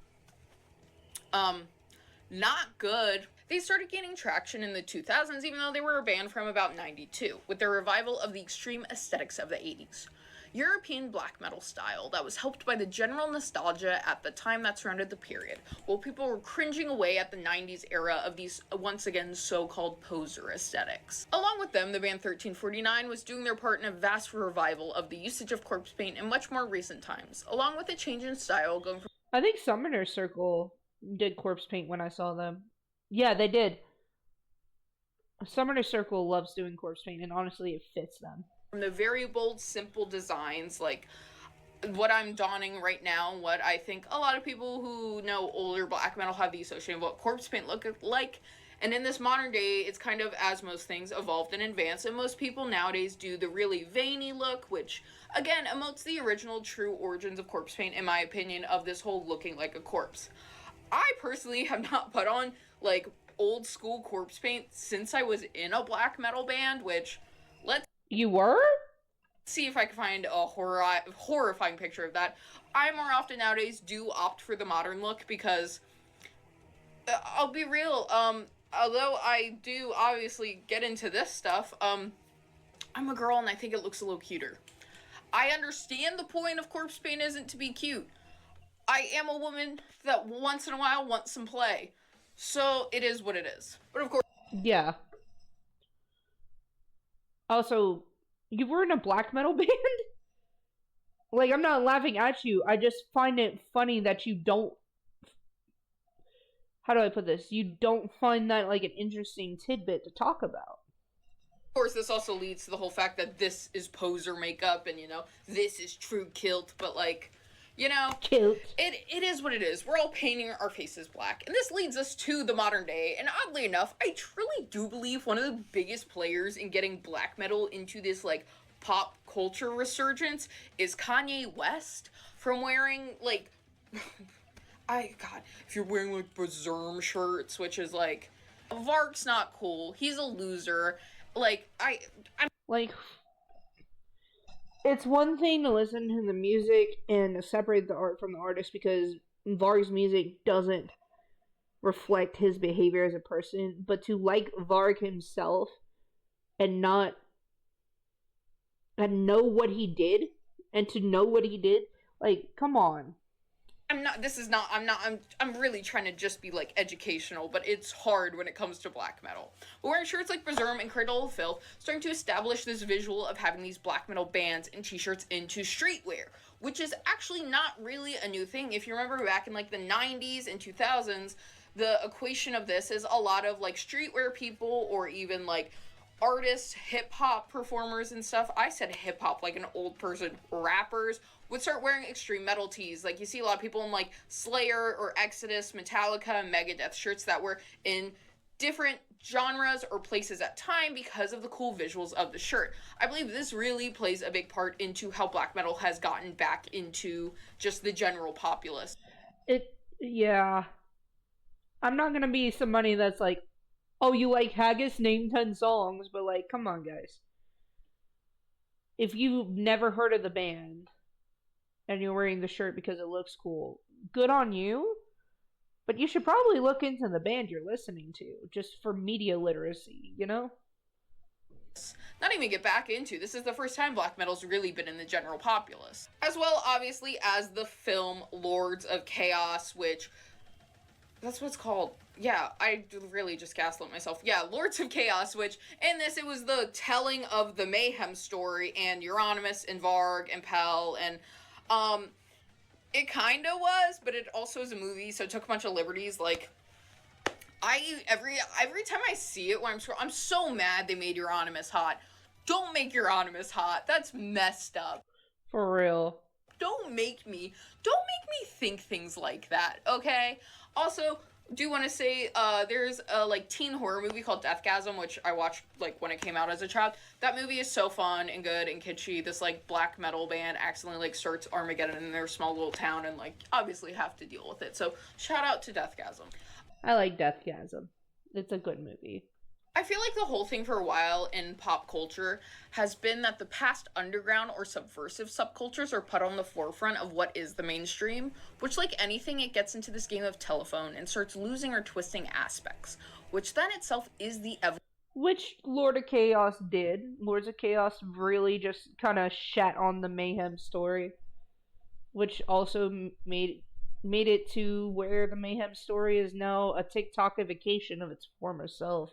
not good. They started gaining traction in the 2000s, even though they were a band from about 92, with their revival of the extreme aesthetics of the 80s. European black metal style that was helped by the general nostalgia at the time that surrounded the period, while people were cringing away at the 90s era of these, once again, so-called poser aesthetics. Along with them, the band 1349 was doing their part in a vast revival of the usage of corpse paint in much more recent times, along with a change in style going from... I think Summoner Circle did corpse paint when I saw them. Yeah, they did. Summoner Circle loves doing corpse paint, and honestly, it fits them. From the very bold, simple designs, like what I'm donning right now, what I think a lot of people who know older black metal have the association of what corpse paint look like. And in this modern day, it's kind of, as most things, evolved and advanced, and most people nowadays do the really veiny look, which, again, emotes the original true origins of corpse paint, in my opinion, of this whole looking like a corpse. I personally have not put on, like, old school corpse paint since I was in a black metal band, which, You were? see if I can find a horrifying picture of that. I more often nowadays do opt for the modern look because, I'll be real, although I do obviously get into this stuff, I'm a girl and I think it looks a little cuter. I understand the point of corpse paint isn't to be cute. I am a woman that once in a while wants some play. So it is what it is. But of course... Yeah. Also, you were in a black metal band? Like, I'm not laughing at you. I just find it funny that you don't... How do I put this? You don't find that, like, an interesting tidbit to talk about. Of course, this also leads to the whole fact that this is poser makeup and, you know, this is true kilt, but, like, you know, kilt. It is what it is. We're all painting our faces black. And this leads us to the modern day, and oddly enough, I truly do believe one of the biggest players in getting black metal into this, like, pop culture resurgence is Kanye West, from wearing, like, if you're wearing, like, Berserm shirts, which is, like, Vark's not cool, he's a loser, like, I'm like, it's one thing to listen to the music and separate the art from the artist, because Varg's music doesn't reflect his behavior as a person, but to like Varg himself and not and know what he did, and to know what he did, like, come on. I'm really trying to just be, like, educational, but it's hard when it comes to black metal. But wearing shirts like Berserm and Cradle of Filth, starting to establish this visual of having these black metal bands and t-shirts into streetwear, which is actually not really a new thing. If you remember back in, like, the 90s and 2000s, the equation of this is a lot of, like, streetwear people, or even, like, artists, hip-hop performers and stuff. I said hip-hop like an old person. Rappers would start wearing extreme metal tees. Like, you see a lot of people in, like, Slayer or Exodus, Metallica, and Megadeth shirts that were in different genres or places at time because of the cool visuals of the shirt. I believe this really plays a big part into how black metal has gotten back into just the general populace. Yeah. I'm not gonna be somebody that's like, oh, you like Haggis? Name 10 songs. But, like, come on, guys. If you've never heard of the band and you're wearing the shirt because it looks cool, good on you. But you should probably look into the band you're listening to, just for media literacy, you know? Not even get back into. This is the first time black metal's really been in the general populace. As well, obviously, as the film Lords of Chaos, which That's what it's called. Yeah, I really just gaslit myself. Yeah, Lords of Chaos, which in this it was the telling of the Mayhem story and Euronymous and Varg and Pell and it kind of was, but it also is a movie, so it took a bunch of liberties. Like every time I see it when I'm so mad they made Euronymous hot. Don't make Euronymous hot. That's messed up. For real. Don't make me think things like that, okay? Also, do want to say there's a like teen horror movie called Deathgasm, which I watched like when it came out as a child. That movie is so fun and good and kitschy. This like black metal band accidentally like starts Armageddon in their small little town and like obviously have to deal with it. So shout out to Deathgasm. I like Deathgasm. It's a good movie. I feel like the whole thing for a while in pop culture has been that the past underground or subversive subcultures are put on the forefront of what is the mainstream, which like anything it gets into this game of telephone and starts losing or twisting aspects, which then itself is the which Lord of Chaos did. Lords of Chaos really just kind of shat on the Mayhem story, which also made it to where the Mayhem story is now a TikTokification of its former self.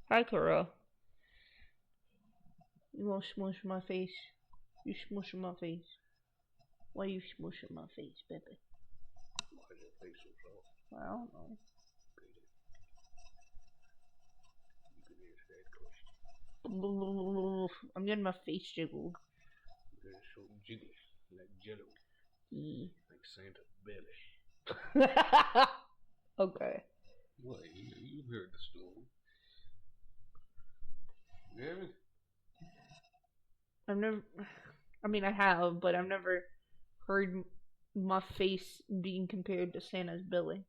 Hi, Kuro. You won't smush my face. You smushing my face. Why you smushing my face, baby? Why is your face so soft? I don't know. You can answer that question. I'm getting my face jiggled. You're so jiggly, like jello. Like Santa belly. Okay. What? You've heard the story. You haven't? I have, but I've never heard my face being compared to Santa's belly. I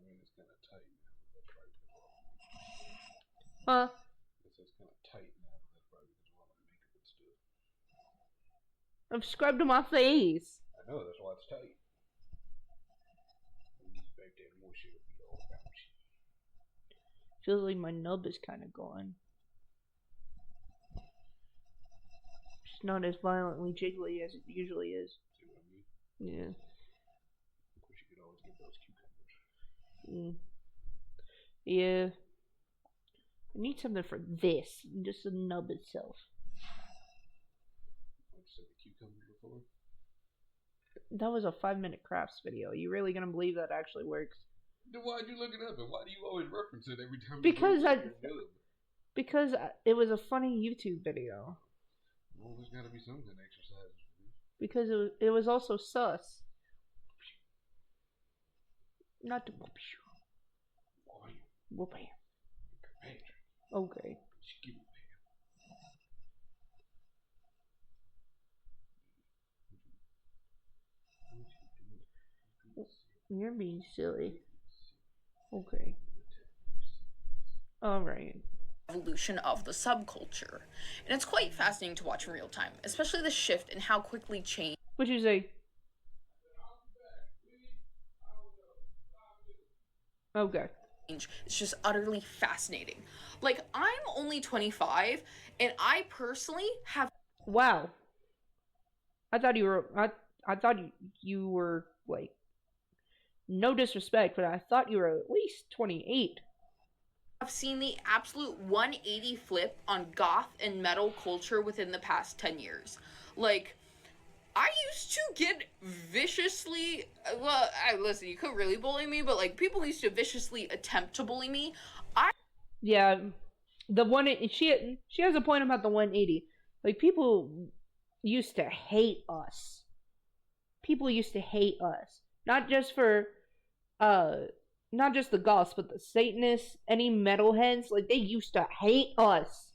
mean, it's kind of tight now. That's probably Huh? It's kind of tight now. That's probably because of all my makeup and stuff. I've scrubbed to my face. I know, that's why it's tight. When you get back there, more shit will be all about you. Feels like my nub is kind of gone. It's not as violently jiggly as it usually is. See what I mean? Yeah. Of course, you could always get those cucumbers. Yeah. I need something for this, just the nub itself. Like you said, the cucumbers before? That was a 5-minute crafts video. You really gonna believe that actually works? Then why'd you look it up, and why do you always reference it every time? Because it was a funny YouTube video. Well, there's got to be some good exercises for this. Because it was also sus. Not to whoop him. Okay. You're being silly. Okay. Alright. Evolution of the subculture. And it's quite fascinating to watch in real time, especially the shift in how quickly change. What'd you say? Okay. It's just utterly fascinating. Like, I'm only 25, and I personally have. Wow. I thought you were like, no disrespect, but I thought you were at least 28. I've seen the absolute 180 flip on goth and metal culture within the past 10 years. Like, I used to get viciously, listen, you couldn't really bully me, but like, people used to viciously attempt to bully me. Yeah, she has a point about the 180. Like, people used to hate us. People used to hate us. Not just the goths, but the Satanists, any metalheads, like, they used to hate us.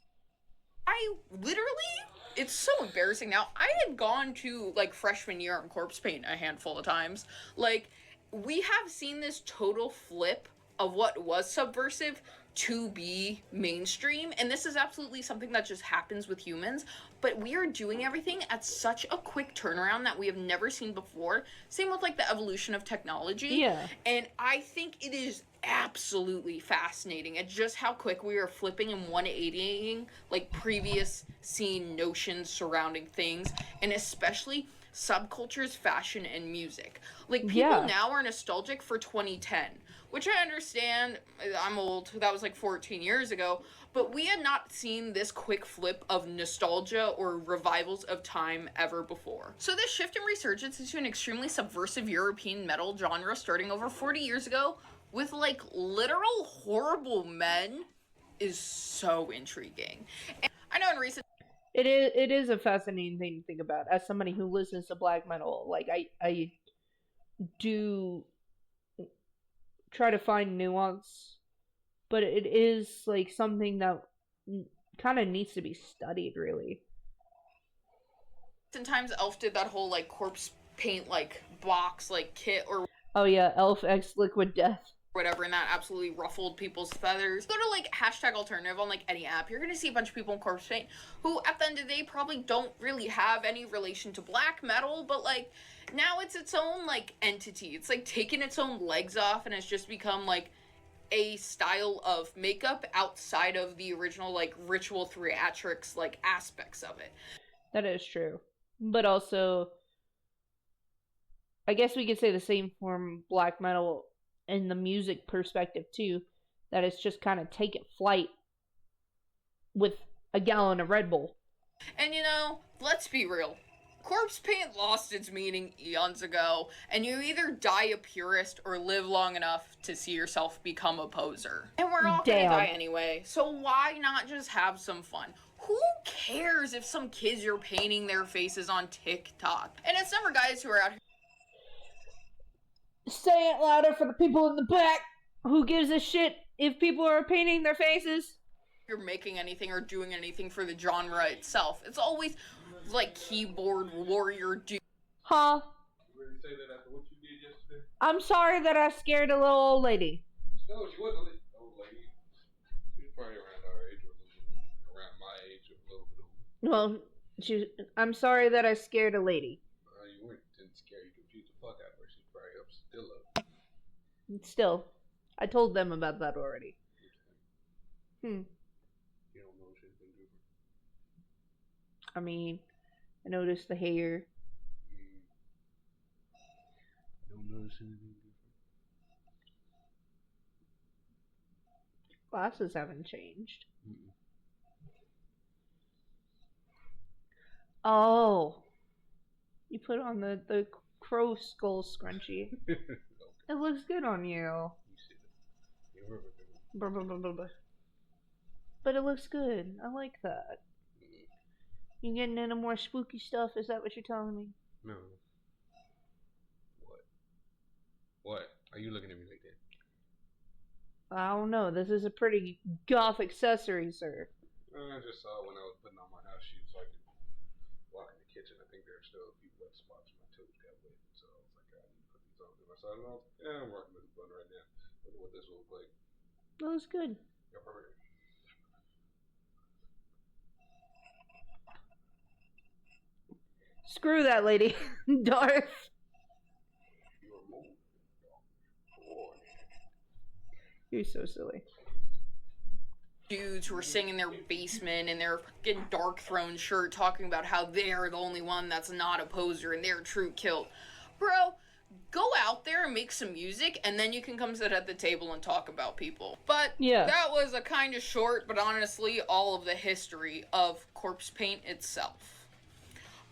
I literally, it's so embarrassing now. I had gone to, like, freshman year on Corpse Paint a handful of times. Like, we have seen this total flip of what was subversive to be mainstream, and this is absolutely something that just happens with humans, but we are doing everything at such a quick turnaround that we have never seen before. Same with like the evolution of technology. Yeah. And I think it is absolutely fascinating at just how quick we are flipping and 180ing like previous seen notions surrounding things, and especially subcultures, fashion, and music. Like, people now are nostalgic for 2010, which I understand. I'm old. That was like 14 years ago. But we had not seen this quick flip of nostalgia or revivals of time ever before. So this shift and resurgence into an extremely subversive European metal genre starting over 40 years ago with like literal horrible men is so intriguing. And I know in recent it is a fascinating thing to think about as somebody who listens to black metal. Like I do try to find nuance, but it is like something that kind of needs to be studied, really. Sometimes Elf did that whole like corpse paint like box like kit or oh yeah, Elf X Liquid Death whatever, and that absolutely ruffled people's feathers. Go to like #alternative on like any app, you're gonna see a bunch of people in corpse paint who at the end of the day probably don't really have any relation to black metal, but like now it's its own like entity. It's like taking its own legs off and it's just become like a style of makeup outside of the original like ritual theatrics like aspects of it. That is true. But also I guess we could say the same for black metal in the music perspective too, that it's just kind of taken flight with a gallon of Red Bull. And you know, let's be real. Corpse paint lost its meaning eons ago, and you either die a purist or live long enough to see yourself become a poser. And we're all gonna die anyway, so why not just have some fun? Who cares if some kids are painting their faces on TikTok? And it's never guys who are out here. Say it louder for the people in the back. Who gives a shit if people are painting their faces? You're making anything or doing anything for the genre itself. It's always like keyboard warrior dude. Huh? You really say that after what you did yesterday? I'm sorry that I scared a little old lady. No, she wasn't an old lady. She was probably around our age or a little bit around my age or a little bit older. Well, I'm sorry that I scared a lady. You didn't scare, you confused the fuck out of her. She's probably still up. Still, I told them about that already. You don't know she's been different. I mean, I noticed the hair. Don't notice anything different. Glasses haven't changed. Oh, you put on the crow skull scrunchie. Okay. It looks good on you. But it looks good. I like that. You getting into more spooky stuff? Is that what you're telling me? No. What? Are you looking at me like that? I don't know. This is a pretty goth accessory, sir. I just saw it when I was putting on my house shoes so I could walk in the kitchen. I think there are still a few wet spots. My toes got wet, so I was like, I need to put these on. And I said, well, yeah, I'm working with the bun right now. Look at what this will look like. That was good. Yeah, perfect. Screw that lady. Darth. You're so silly. Dudes who are sitting in their basement in their fucking Dark Throne shirt talking about how they're the only one that's not a poser and they're true kilt. Bro, go out there and make some music and then you can come sit at the table and talk about people. But yeah, that was a kind of short, but honestly, all of the history of corpse paint itself.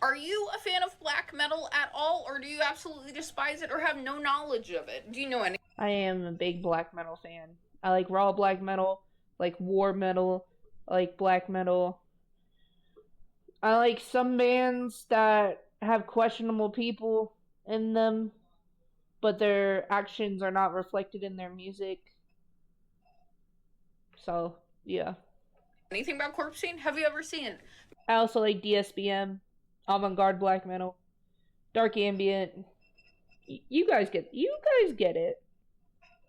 Are you a fan of black metal at all, or do you absolutely despise it or have no knowledge of it? Do you know any? I am a big black metal fan. I like raw black metal, like war metal, I like black metal. I like some bands that have questionable people in them, but their actions are not reflected in their music. So, yeah. Anything about corpse paint? Have you ever seen it? I also like DSBM. Avant-garde black metal, dark ambient. You guys get it.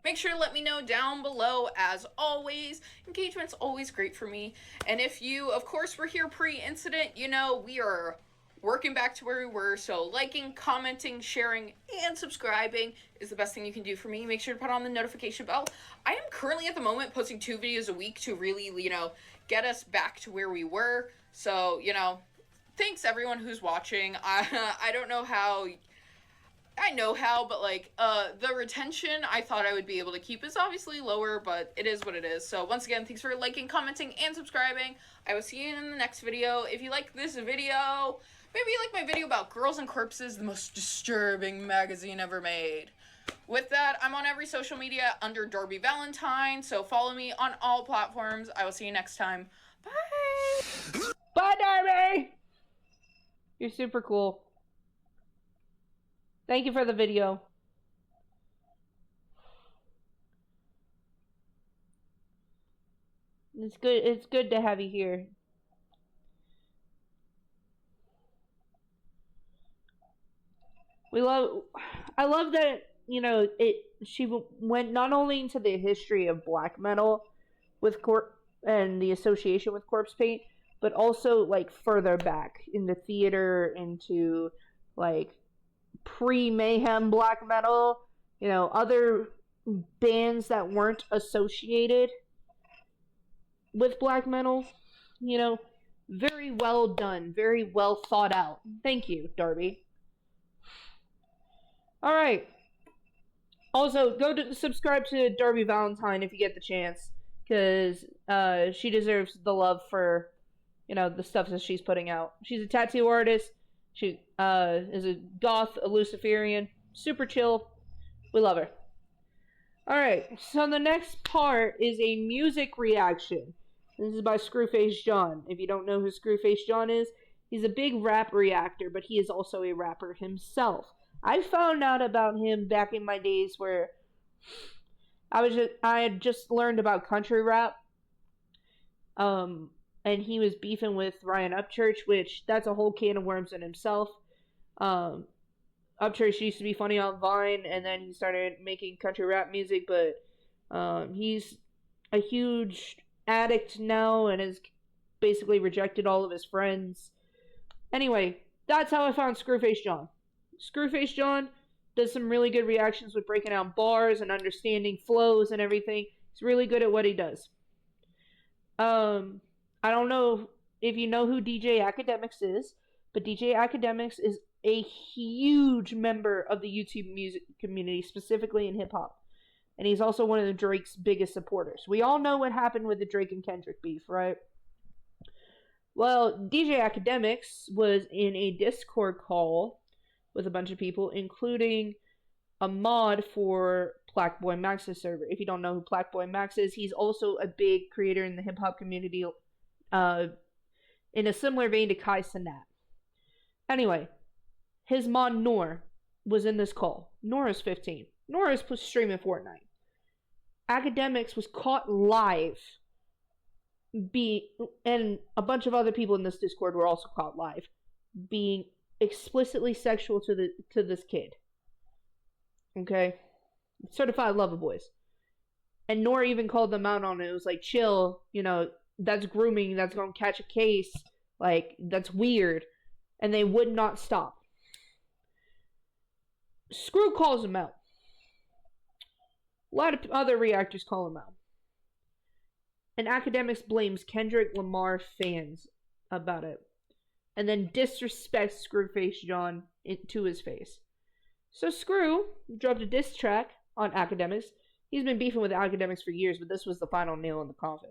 Make sure to let me know down below. As always, engagement's always great for me. And if you, of course, were here pre-incident, you know we are working back to where we were. So liking, commenting, sharing, and subscribing is the best thing you can do for me. Make sure to put on the notification bell. I am currently at the moment posting 2 videos a week to really, get us back to where we were. So, thanks everyone who's watching. I don't know how. I know how, but like the retention I thought I would be able to keep is obviously lower, but it is what it is. So once again, thanks for liking, commenting, and subscribing. I will see you in the next video. If you like this video, maybe you like my video about Girls and Corpses, the most disturbing magazine ever made. With that, I'm on every social media under Darby Valentine, so follow me on all platforms. I will see you next time. Bye! Bye, Darby! You're super cool. Thank you for the video. It's good to have you here. I love that, you know, she went not only into the history of black metal with and the association with corpse paint, but also like further back into theater, into like pre-mayhem black metal, you know, other bands that weren't associated with black metal, you know, very well done, very well thought out. Thank you, Darby. All right. Also, go to subscribe to Darby Valentine if you get the chance, because she deserves the love for, you know, the stuff that she's putting out. She's a tattoo artist. She is a goth, a Luciferian, super chill. We love her. All right, so the next part is a music reaction. This is by Screwface John. If you don't know who Screwface John is, he's a big rap reactor, but he is also a rapper himself. I found out about him back in my days where I had just learned about country rap. And he was beefing with Ryan Upchurch, which that's a whole can of worms in himself. Upchurch used to be funny on Vine, and then he started making country rap music, but he's a huge addict now and has basically rejected all of his friends. Anyway, that's how I found Screwface John. Screwface John does some really good reactions with breaking down bars and understanding flows and everything. He's really good at what he does. I don't know if you know who DJ Academics is, but DJ Academics is a huge member of the YouTube music community, specifically in hip-hop. And he's also one of Drake's biggest supporters. We all know what happened with the Drake and Kendrick beef, right? Well, DJ Academics was in a Discord call with a bunch of people, including a mod for Blackboy Max's server. If you don't know who Blackboy Max is, he's also a big creator in the hip-hop community, in a similar vein to Kai Cenat. Anyway, his mod Noor was in this call. Noor is 15. Noor is streaming Fortnite. Academics was caught live, and a bunch of other people in this Discord were also caught live, being explicitly sexual to this kid. Okay? Certified lover boys. And Noor even called them out on it. It was like, chill, you know, that's grooming, that's gonna catch a case, like, that's weird. And they would not stop. Screw calls him out. A lot of other reactors call him out. And Academics blames Kendrick Lamar fans about it. And then disrespects Screwface John to his face. So Screw dropped a diss track on Academics. He's been beefing with Academics for years, but this was the final nail in the coffin.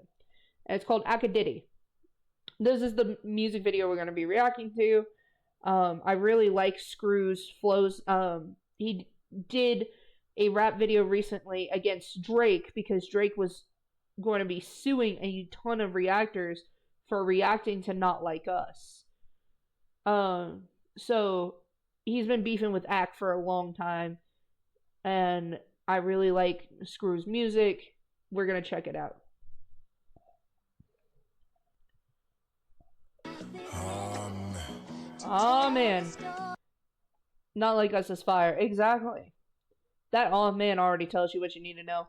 And it's called Acadiddy. This is the music video we're going to be reacting to. I really like Screw's flows. He did a rap video recently against Drake because Drake was going to be suing a ton of reactors for reacting to Not Like Us. So he's been beefing with Ack for a long time, and I really like Screw's music. We're going to check it out. Oh man. Not Like Us is fire. Exactly. That oh man already tells you what you need to know.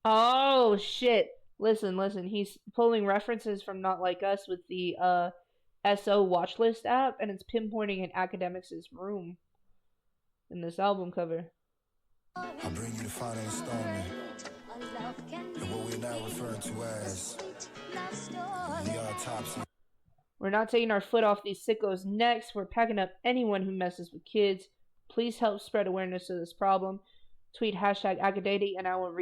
Oh shit. Listen. He's pulling references from Not Like Us with the SO Watchlist app, and it's pinpointing in Academics' room in this album cover. I bring you the final installment of what we're now referring to as the autopsy. We're not taking our foot off these sickos' necks. We're packing up anyone who messes with kids. Please help spread awareness of this problem. Tweet hashtag Akadadi and I will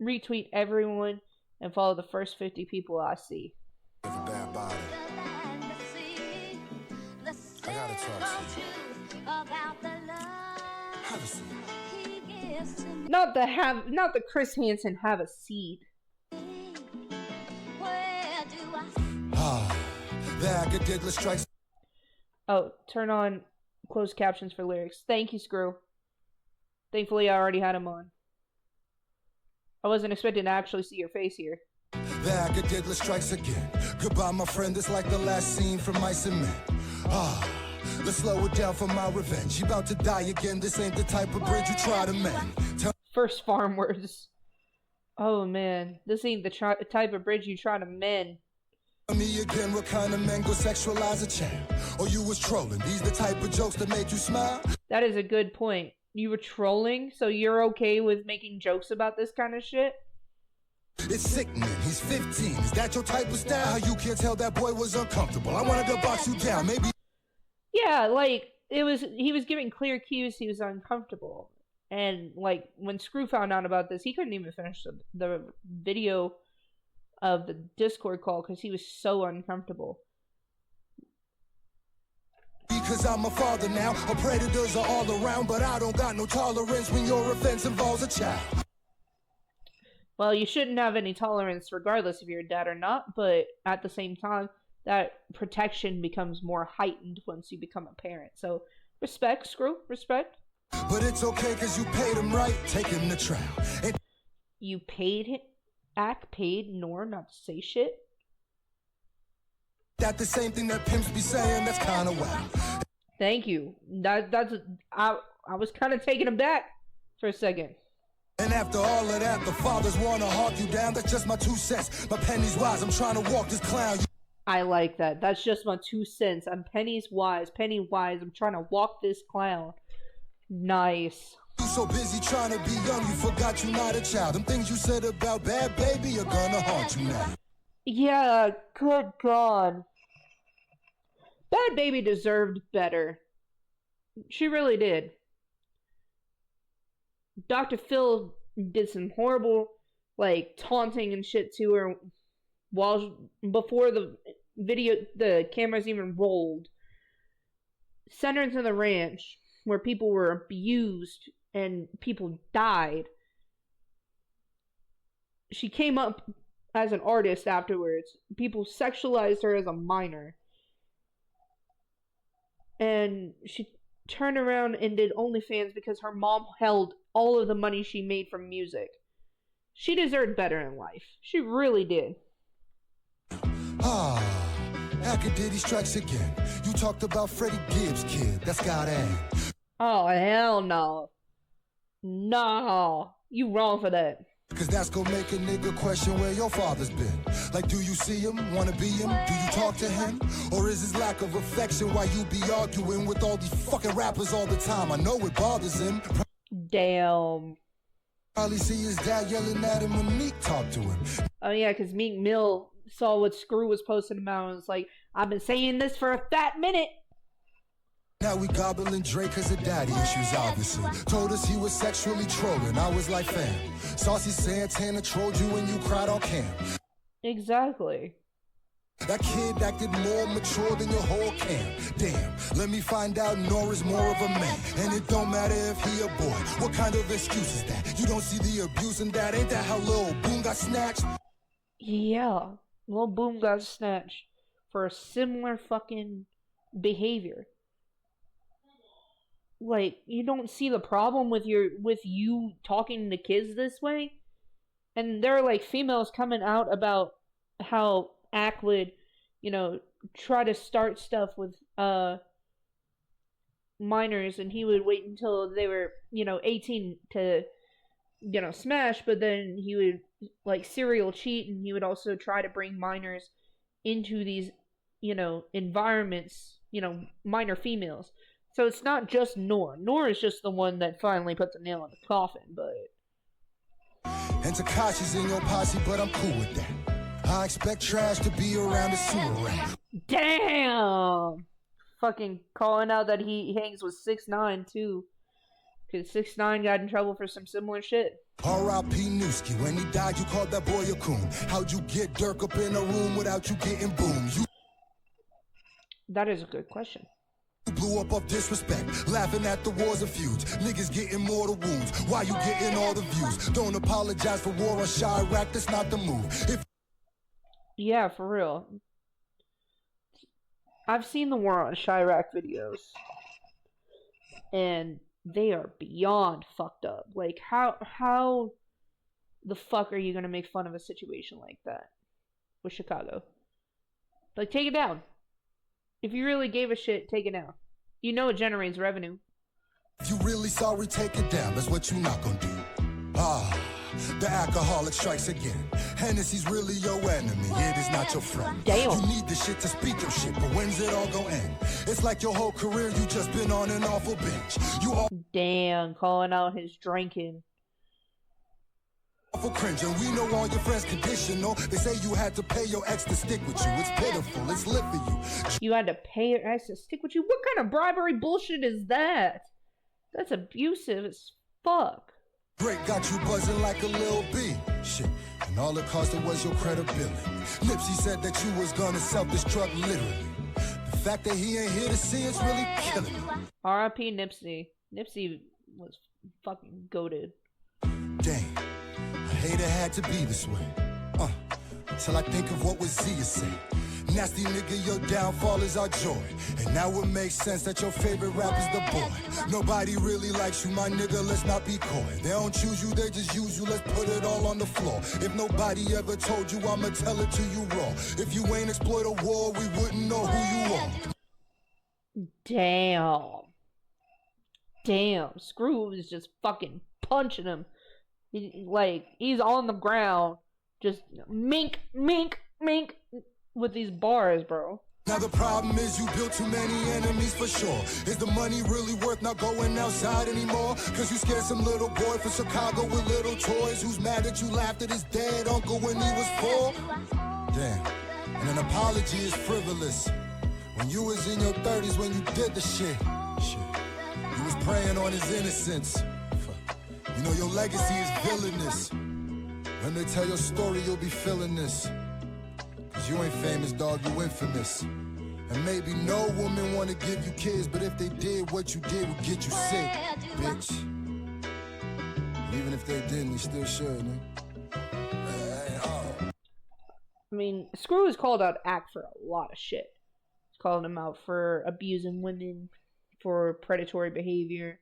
retweet everyone and follow the first 50 people I see. I gotta talk to you. Have a seat. Not the Chris Hansen have a seat. Oh, turn on closed captions for lyrics. Thank you, Screw. Thankfully, I already had him on. I wasn't expecting to actually see your face here. The Acadidla strikes again. Goodbye, my friend. It's like the last scene from Mice and Men. Let's slow it down for my revenge. She about to die again. This ain't the type of bridge you try to mend. First farm words. Oh man, this ain't the type of bridge you try to mend. Me again, what kind of men go sexualize a child? Or you was trolling? These the type of jokes that make you smile? That is a good point. You were trolling, so you're okay with making jokes about this kind of shit? It's sickening. He's 15. Is that your type of style? How you can't tell that boy was uncomfortable? I wanted to box you down. Maybe. Yeah, like he was giving clear cues he was uncomfortable. And like when Screw found out about this, he couldn't even finish the video of the Discord call because he was so uncomfortable. Because I'm a father now, our predators are all around, but I don't got no tolerance when your offense involves a child. Well, you shouldn't have any tolerance regardless if you're a dad or not, but at the same time, that protection becomes more heightened once you become a parent. So, respect, Screw, respect. But it's okay because you paid him right, take him to trial. You paid him? Ack paid Nor not to say shit? That the same thing that pimps be saying, that's kind of wild. Thank you. I was kind of taken aback for a second. And after all of that, the fathers want to hawk you down. That's just my 2 cents. My penny's wise, I'm trying to walk this clown. I like that. That's just my 2 cents. I'm penny wise. I'm trying to walk this clown. Nice. You so busy trying to be young, you forgot you're not a child. Them things you said about bad baby are gonna haunt you now. Yeah, good God. Bad Baby deserved better. She really did. Dr. Phil did some horrible, like, taunting and shit to her before the cameras even rolled. Sent her to the ranch where people were abused and people died. She came up as an artist afterwards. People sexualized her as a minor. And she turned around and did OnlyFans because her mom held all of the money she made from music. She deserved better in life. She really did. Akadidi strikes again. You talked about Freddie Gibbs, kid. That's gotta end. Oh, hell no. No. You wrong for that. Cause that's gonna make a nigga question where your father's been. Like, do you see him? Wanna be him? Do you talk to him? Or is his lack of affection why you be arguing with all these fucking rappers all the time? I know it bothers him. Damn. Probably see his dad yelling at him when Meek talked to him. Oh yeah, cause Meek Mill saw what Screw was posting about and was like, I've been saying this for a fat minute. Now we gobbling Drake cause of daddy issues, obviously. Told us he was sexually trolling. I was like, fam, Saucy Santana trolled you when you cried on cam. Exactly. That kid acted more mature than your whole camp. Damn, let me find out Nora's more of a man. And it don't matter if he a boy. What kind of excuse is that? You don't see the abuse in that? Ain't that how Lil Boom got snatched? Yeah, Lil Boom got snatched for a similar fucking behavior. Like, you don't see the problem with you talking to kids this way? And there are, like, females coming out about how Ack would, try to start stuff with, minors, and he would wait until they were, 18 to, smash, but then he would, like, serial cheat, and he would also try to bring minors into these, environments, minor females. So it's not just Nor. Nor is just the one that finally put the nail in the coffin, but... And Tekashi's in your posse, but I'm cool with that. I expect trash to be around the sewer rat. Damn! Fucking calling out that he hangs with 6ix9ine too. Because 6ix9ine got in trouble for some similar shit. R.I.P. Newski, when he died, you called that boy a coon. How'd you get Dirk up in a room without you getting boomed? That is a good question. You blew up of disrespect, laughing at the wars of feuds. Niggas getting mortal wounds. Why you getting all the views? Don't apologize for war on Chirac, that's not the move. Yeah, for real. I've seen the War on Chirac videos. And they are beyond fucked up. Like, how the fuck are you gonna make fun of a situation like that with Chicago? Like, take it down. If you really gave a shit, take it down. You know it generates revenue. If you really sorry, take it down. That's what you not gonna do. The alcoholic strikes again. Hennessy's really your enemy. It is not your friend. Damn. You need the shit to speak your shit, but when's it all gonna end? It's like your whole career, you just been on an awful bench. You all Damn, calling out his drinking. awful cringe, and we know all your friends conditional. They say you had to pay your ex to stick with you. It's pitiful, it's lit for you. You had to pay your ex to stick with you? What kind of bribery bullshit is that? That's abusive as fuck. Great got you buzzing like a little bee. Shit, and all it costed was your credibility. Nipsey said that you was gonna self-destruct literally. The fact that he ain't here to see us really killing me. R.I.P. Nipsey. Nipsey was fucking goated. Damn, I hate it had to be this way. Till I think of what was Zia said. Nasty nigga, your downfall is our joy. And now it makes sense that your favorite rapper's the boy. Nobody really likes you, my nigga, let's not be coy. They don't choose you, they just use you, let's put it all on the floor. If nobody ever told you, I'ma tell it to you raw. If you ain't exploit a war, we wouldn't know who you are. Damn, Screw is just fucking punching him. He's on the ground, just mink, with these bars, bro. Now the problem is you built too many enemies for sure. Is the money really worth not going outside anymore? Cause you scared some little boy from Chicago with little toys who's mad that you laughed at his dead uncle when he was 4? Damn, and an apology is frivolous. When you was in your 30s when you did the shit, you was preying on his innocence. You know your legacy is villainous. When they tell your story, you'll be feeling this. Cause you ain't famous, dog, you infamous. And maybe no woman wanna give you kids, but if they did, what you did would get you sick, bitch. Even if they didn't, you still should, man. I mean, Screw is called out Act for a lot of shit. He's called him out for abusing women, for predatory behavior,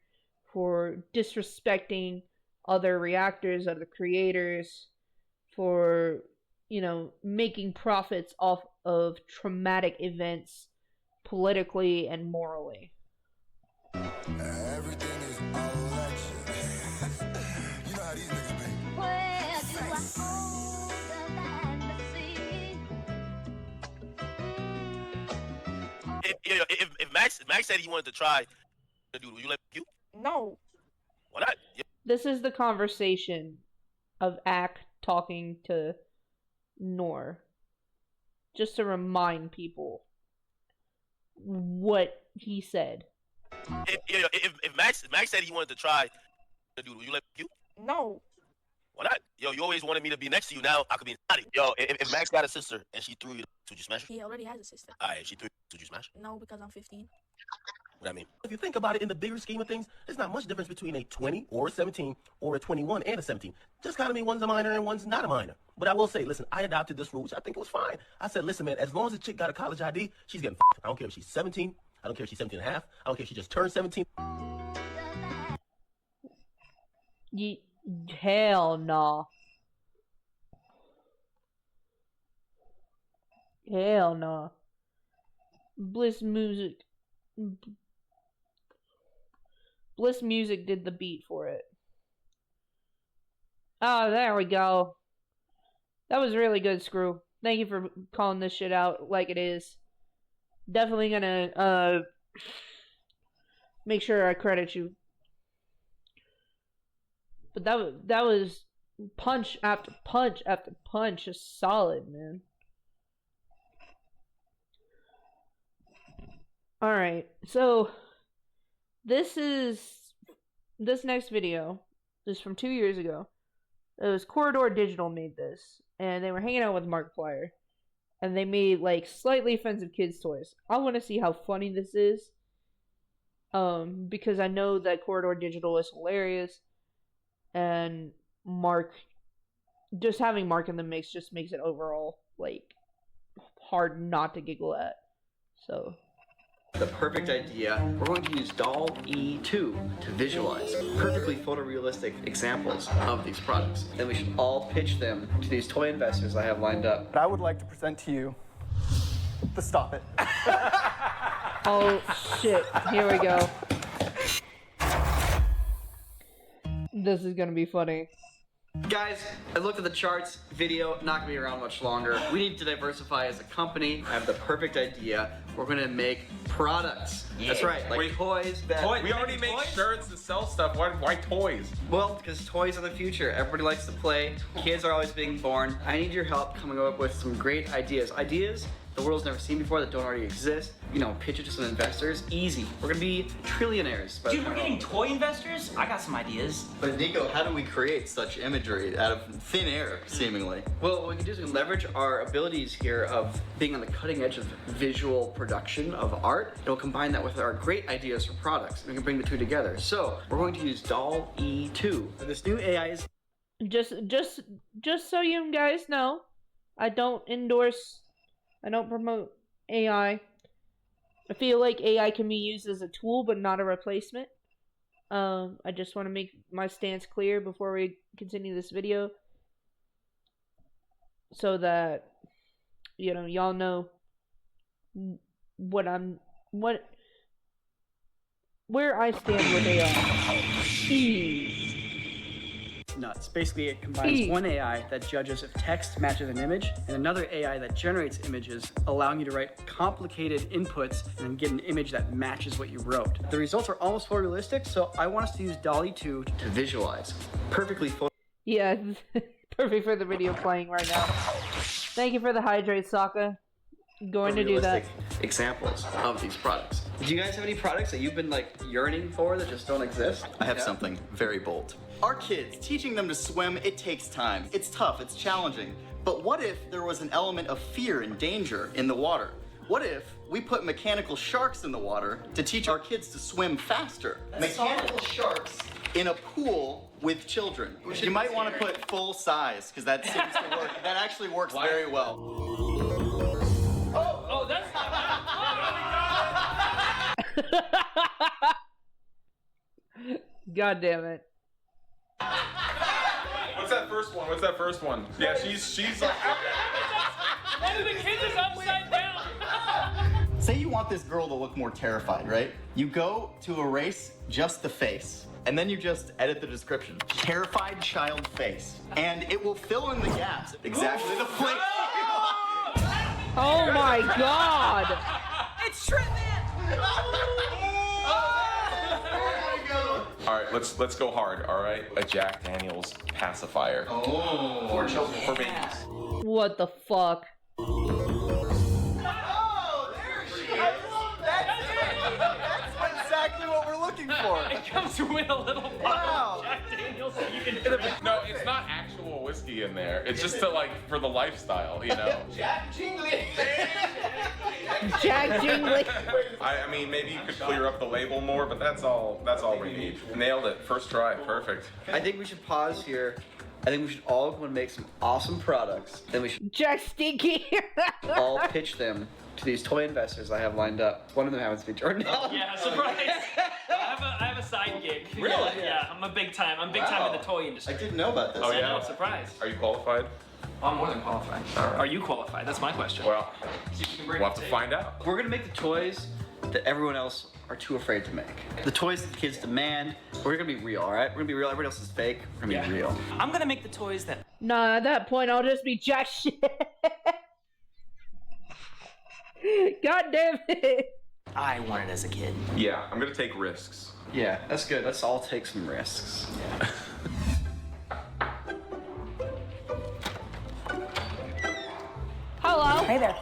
for disrespecting other reactors, other creators, for, you know, making profits off of traumatic events politically and morally. Everything is election. You know how these niggas be. If Max said he wanted to try, dude, will you let you? No. Why not? This is the conversation of Ack talking to Nor. Just to remind people what he said. If Max said he wanted to try, dude, will you let you? No. Why not? Yo, you always wanted me to be next to you. Now I could be inside it. Yo, if Max got a sister and she threw you, would you smash her? He already has a sister. Alright, if she threw you, would you smash her? No, because I'm 15. What I mean? If you think about it in the bigger scheme of things, there's not much difference between a 20 or a 17 or a 21 and a 17. Just kind of mean one's a minor and one's not a minor. But I will say, listen, I adopted this rule, which I think it was fine. I said, listen, man, as long as a chick got a college ID, she's getting f***ed. I don't care if she's 17. I don't care if she's 17 and a half. I don't care if she just turned 17. Hell no. Hell no. Bliss Music did the beat for it. Oh, there we go. That was really good, Screw. Thank you for calling this shit out like it is. Definitely gonna make sure I credit you. But that was punch after punch after punch, just solid, man. Alright, so this next video is from 2 years ago. It was Kuro Digital made this, and they were hanging out with Markiplier, and they made like slightly offensive kids toys. I want to see how funny this is, because I know that Kuro Digital is hilarious, and just having Mark in the mix just makes it overall like hard not to giggle at. So. The perfect idea, we're going to use DALL-E 2 to visualize perfectly photorealistic examples of these products. Then we should all pitch them to these toy investors I have lined up. I would like to present to you the Stop It. Oh shit, here we go. This is gonna be funny. Guys, I looked at the charts. Video not gonna be around much longer. We need to diversify as a company. I have the perfect idea. We're gonna make products. Yeah. That's right, like toys that... We already make shirts and sell stuff. Why toys? Well, because toys are the future. Everybody likes to play. Kids are always being born. I need your help coming up with some great ideas. Ideas the world's never seen before that don't already exist. You know, pitch it to some investors. Easy. We're gonna be trillionaires. Dude, we're getting toy investors? I got some ideas. But Nico, how do we create such imagery out of thin air, seemingly? Well, what we can do is we can leverage our abilities here of being on the cutting edge of visual production of art, and we'll combine that with our great ideas for products, and we can bring the two together. So, we're going to use DALL-E 2. This new AI is... Just so you guys know, I don't promote AI. I feel like AI can be used as a tool, but not a replacement. I just want to make my stance clear before we continue this video, so that y'all know where I stand with AI. Nuts. Basically, it combines one AI that judges if text matches an image and another AI that generates images, allowing you to write complicated inputs and then get an image that matches what you wrote. The results are almost photorealistic, so I want us to use DALL-E 2 to visualize perfectly Yeah, perfect for the video playing right now. Thank you for the hydrate, Sokka. Going to do that. Examples of these products. Do you guys have any products that you've been like yearning for that just don't exist? I have something very bold. Our kids, teaching them to swim, it takes time. It's tough, it's challenging. But what if there was an element of fear and danger in the water? What if we put mechanical sharks in the water to teach our kids to swim faster? Mechanical sharks in a pool with children. You might want to put full size, because that seems to work. That actually works very well. Oh, that's... God damn it. What's that first one? Yeah, she's like... One of the kids is upside down. Say you want this girl to look more terrified, right? You go to erase just the face, and then you just edit the description. Terrified child face. And it will fill in the gaps. Exactly the place. Oh my god! It's Shredman! Alright, let's go hard, alright? A Jack Daniels pacifier. Oh. For children. For babies. What the fuck? Oh, there she is! That's exactly what we're looking for. It comes with a little bottle of Jack Daniels so you can drink. No, it's not actual whiskey in there. It's just to like for the lifestyle, you know. Jack Jingly. Jack Jingly. I mean, maybe you could clear up the label more, but that's all we need. Nailed it. First try. Perfect. I think we should pause here. I think we should all go and make some awesome products. Then we should Jack Stinky. all pitch them to these toy investors I have lined up. One of them happens to be Jordan. Yeah, surprise. I have a side gig. Really? Yeah, I'm big time in the toy industry. I didn't know about this. Oh yeah. I'm surprised. Are you qualified? I'm more than qualified. Are you qualified? That's my question. Well, we'll have to find out. We're gonna make the toys that everyone else are too afraid to make. The toys that the kids demand. We're gonna be real, all right? We're gonna be real. Everybody else is fake. We're gonna be real. I'm gonna make the toys that... Nah, at that point, I'll just be jack shit. God damn it. I wanted as a kid. Yeah, I'm gonna take risks. Yeah, that's good. Let's all take some risks. Yeah. Hey there.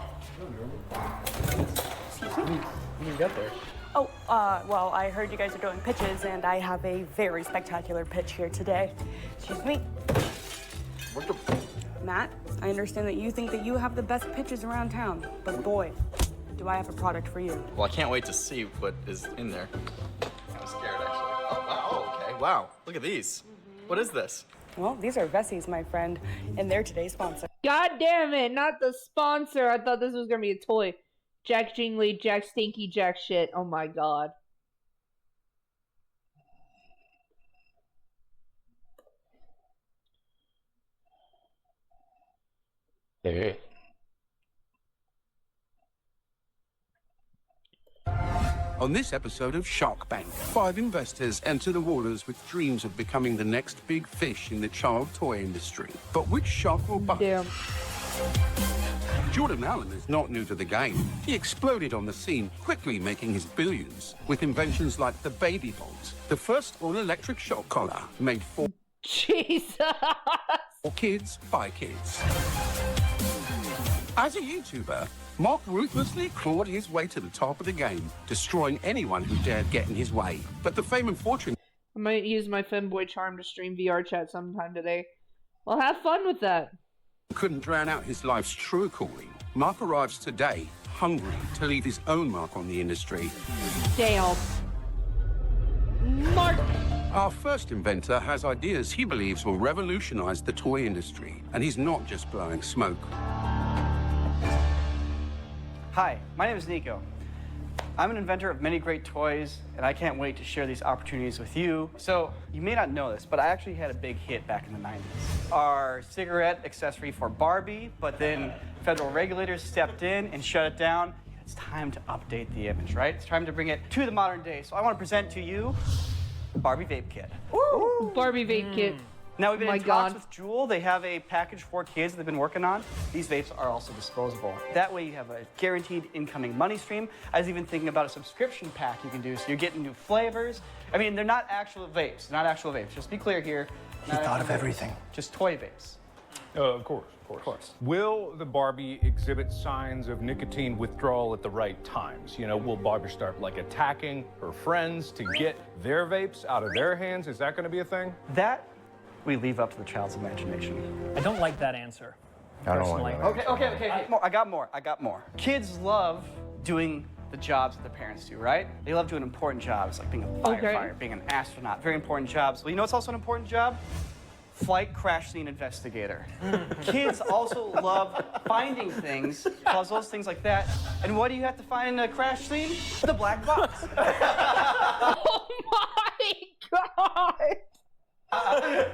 Excuse me? When you got there? Oh, well, I heard you guys are doing pitches, and I have a very spectacular pitch here today. Excuse me. What the? Matt, I understand that you think that you have the best pitches around town, but boy, do I have a product for you. Well, I can't wait to see what is in there. I'm scared, actually. Oh, wow. Oh, okay. Wow. Look at these. What is this? Well, these are Vessies, my friend, and they're today's sponsor. God damn it, not the sponsor. I thought this was gonna be a toy. Jack Jingly, Jack Stinky, Jack shit. Oh my god. Hey. On this episode of Shark Bank, 5 investors enter the waters with dreams of becoming the next big fish in the child toy industry. But which shark will bite? Damn. Jordan Allen is not new to the game. He exploded on the scene, quickly making his billions with inventions like the Baby Bolt, the first all-electric shock collar made for Jesus. kids by kids. As a YouTuber, Mark ruthlessly clawed his way to the top of the game, destroying anyone who dared get in his way. But the fame and fortune... I might use my femboy charm to stream VR chat sometime today. Well, have fun with that. couldn't drown out his life's true calling. Mark arrives today, hungry to leave his own mark on the industry. Damn. Mark! Our first inventor has ideas he believes will revolutionize the toy industry, and he's not just blowing smoke. Hi, my name is Nico. I'm an inventor of many great toys, and I can't wait to share these opportunities with you. So, you may not know this, but I actually had a big hit back in the 90s. Our cigarette accessory for Barbie, but then federal regulators stepped in and shut it down. It's time to update the image, right? It's time to bring it to the modern day. So I want to present to you the Barbie Vape Kit. Ooh. Barbie Vape Kit. Now, we've been Oh in my talks God. with Jewel. They have a package for kids they've been working on. These vapes are also disposable. That way you have a guaranteed incoming money stream. I was even thinking about a subscription pack you can do, so you're getting new flavors. I mean, they're not actual vapes. They're not actual vapes. Just be clear here. He thought of everything. Just toy vapes. Of course. Will the Barbie exhibit signs of nicotine withdrawal at the right times? You know, will Barbie start like attacking her friends to get their vapes out of their hands? Is that going to be a thing? That we leave up to the child's imagination. I don't like that answer. Personally. Okay. I got more. Kids love doing the jobs that their parents do, right? They love doing important jobs, like being a firefighter, being an astronaut, very important jobs. Well, you know what's also an important job? Flight crash scene investigator. Kids also love finding things, puzzles, things like that. And what do you have to find in a crash scene? The black box. Oh my God!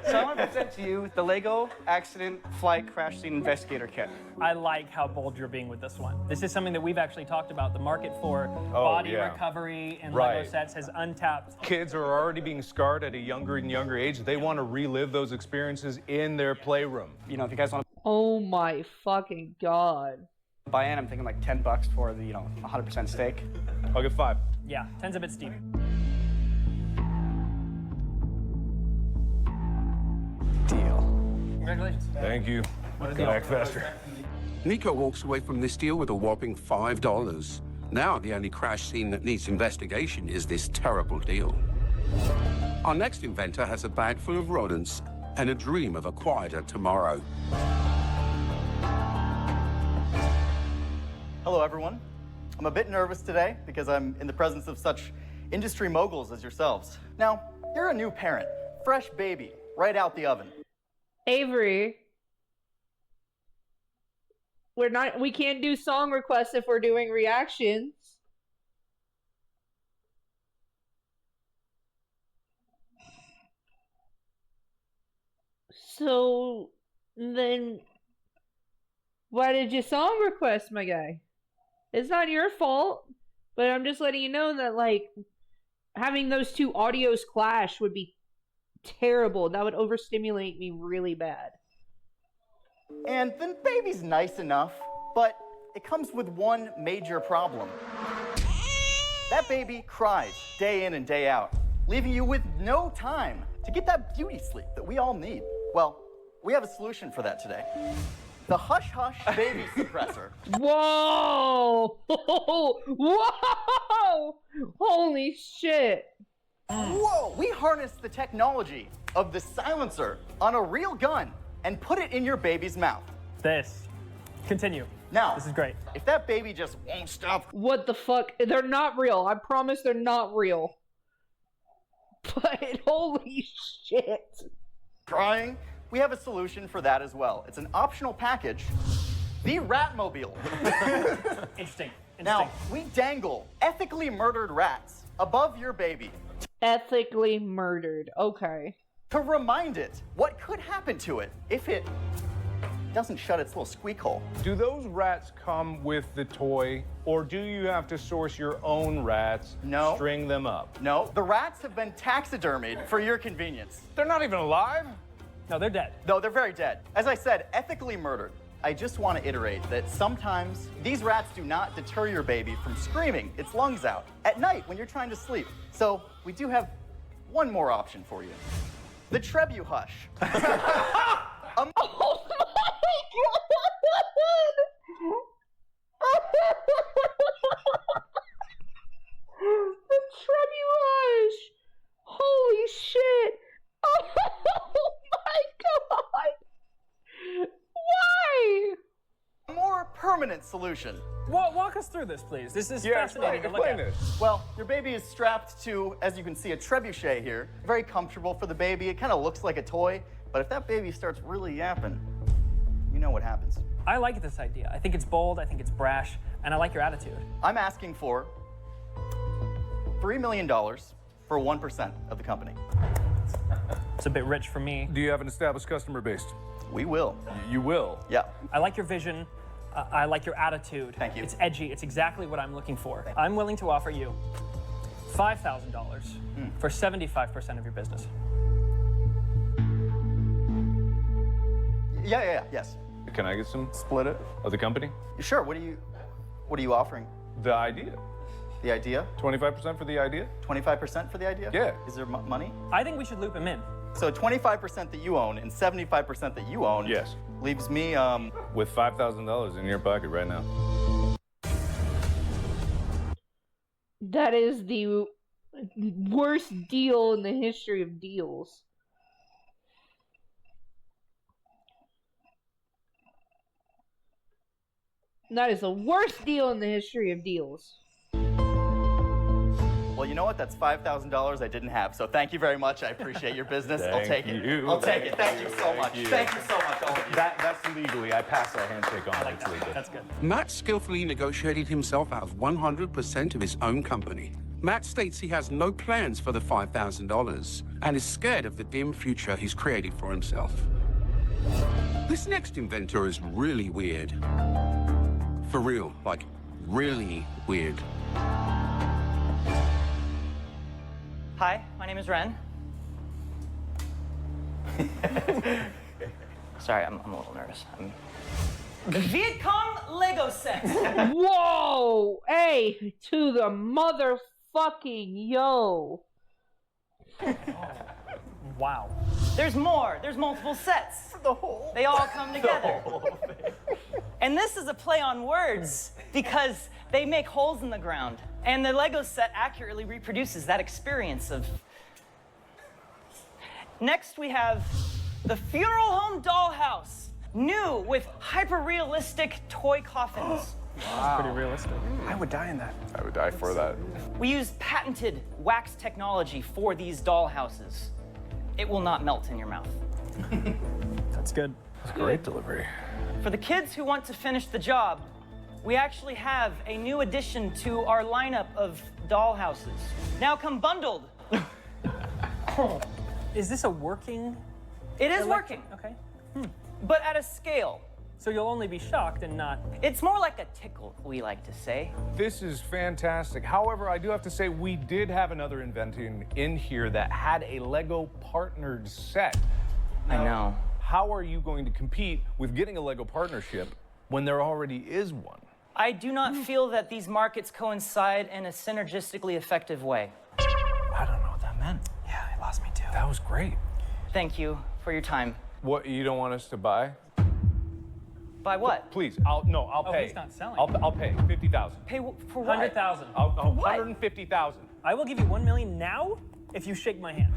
So I want to present to you the Lego Accident Flight Crash Scene Investigator Kit. I like how bold you're being with this one. This is something that we've actually talked about. The market for body recovery and Lego sets has untapped. Kids are already being scarred at a younger and younger age. They want to relive those experiences in their playroom. You know, if you guys want to Oh my fucking God. buy in, I'm thinking like $10 for the, 100% steak. I'll get 5. Yeah, 10's a bit steep. Deal. Congratulations. Thank you. What a Go deal. back faster. Nico walks away from this deal with a whopping $5. Now the only crash scene that needs investigation is this terrible deal. Our next inventor has a bag full of rodents and a dream of a quieter tomorrow. Hello, everyone. I'm a bit nervous today because I'm in the presence of such industry moguls as yourselves. Now, you're a new parent, fresh baby, right out the oven. Avery. We can't do song requests if we're doing reactions. So then why did you song request, my guy? It's not your fault, but I'm just letting you know that like having those two audios clash would be terrible. That would overstimulate me really bad. And the baby's nice enough, but it comes with one major problem. That baby cries day in and day out, leaving you with no time to get that beauty sleep that we all need. Well, we have a solution for that today. the Hush Hush baby suppressor. Whoa! Whoa! Holy shit! Whoa! We harnessed the technology of the silencer on a real gun and put it in your baby's mouth. Continue. Now, this is great. If that baby just won't stop. What the fuck? They're not real. I promise they're not real. But holy shit. Crying, we have a solution for that as well. It's an optional package, the Ratmobile. Interesting. Now, we dangle ethically murdered rats above your baby. Ethically murdered, okay. To remind it what could happen to it if it doesn't shut its little squeak hole. Do those rats come with the toy, or do you have to source your own rats, string them up? No, the rats have been taxidermied for your convenience. They're not even alive? No, they're dead. No, they're very dead. As I said, ethically murdered. I just want to iterate that sometimes these rats do not deter your baby from screaming its lungs out at night when you're trying to sleep. So we do have one more option for you. The Trebu Hush. Oh my god! The Trebuage! Holy shit! Oh my god! Why? A more permanent solution. Walk us through this, please. This is fascinating to look at. Well, your baby is strapped to, as you can see, a trebuchet here. Very comfortable for the baby. It kind of looks like a toy, but if that baby starts really yapping, you know what happens. I like this idea. I think it's bold, I think it's brash, and I like your attitude. I'm asking for $3 million for 1% of the company. It's a bit rich for me. Do you have an established customer base? We will. You will? Yeah. I like your vision. I like your attitude. Thank you. It's edgy. It's exactly what I'm looking for. I'm willing to offer you $5,000 for 75% of your business. Yes. Can I get some split it of the company? Sure. What are you offering? The idea. The idea? 25% for the idea? 25% for the idea? Yeah. Is there money? I think we should loop him in. So 25% that you own and 75% that you own. Yes. Leaves me with $5,000 in your pocket right now. That is the worst deal in the history of deals. That is the worst deal in the history of deals. Well, you know what? That's $5,000 I didn't have. So thank you very much. I appreciate your business. I'll take it. I'll take it. Thank you so much. Thank you so much, all of you. That's legally. I passed our handshake on. Like that. That's good. Matt skillfully negotiated himself out of 100% of his own company. Matt states he has no plans for the $5,000 and is scared of the dim future he's created for himself. This next inventor is really weird. For real, like, really weird. Hi, my name is Ren. Sorry, I'm a little nervous. Viet Cong Lego set. Whoa! Hey, to the motherfucking yo. Wow. There's more. There's multiple sets. They all come together. And this is a play on words because they make holes in the ground. And the Lego set accurately reproduces that experience of... Next, we have the Funeral Home Dollhouse. New with hyper-realistic toy coffins. Wow. Pretty realistic. I would die in that. I would die for that. We use patented wax technology for these dollhouses. It will not melt in your mouth. That's good. That's great delivery. For the kids who want to finish the job, we actually have a new addition to our lineup of dollhouses. Now come bundled. Is this a working? It is working. Okay. But at a scale. So you'll only be shocked and not... It's more like a tickle, we like to say. This is fantastic. However, I do have to say we did have another invention in here that had a Lego partnered set. I know. How are you going to compete with getting a Lego partnership when there already is one? I do not feel that these markets coincide in a synergistically effective way. I don't know what that meant. Yeah, it lost me too. That was great. Thank you for your time. What, you don't want us to buy? By what? Please, I'll pay. He's not selling. I'll pay 50,000. Pay for what? 100,000. 150,000. I will give you 1 million now if you shake my hand.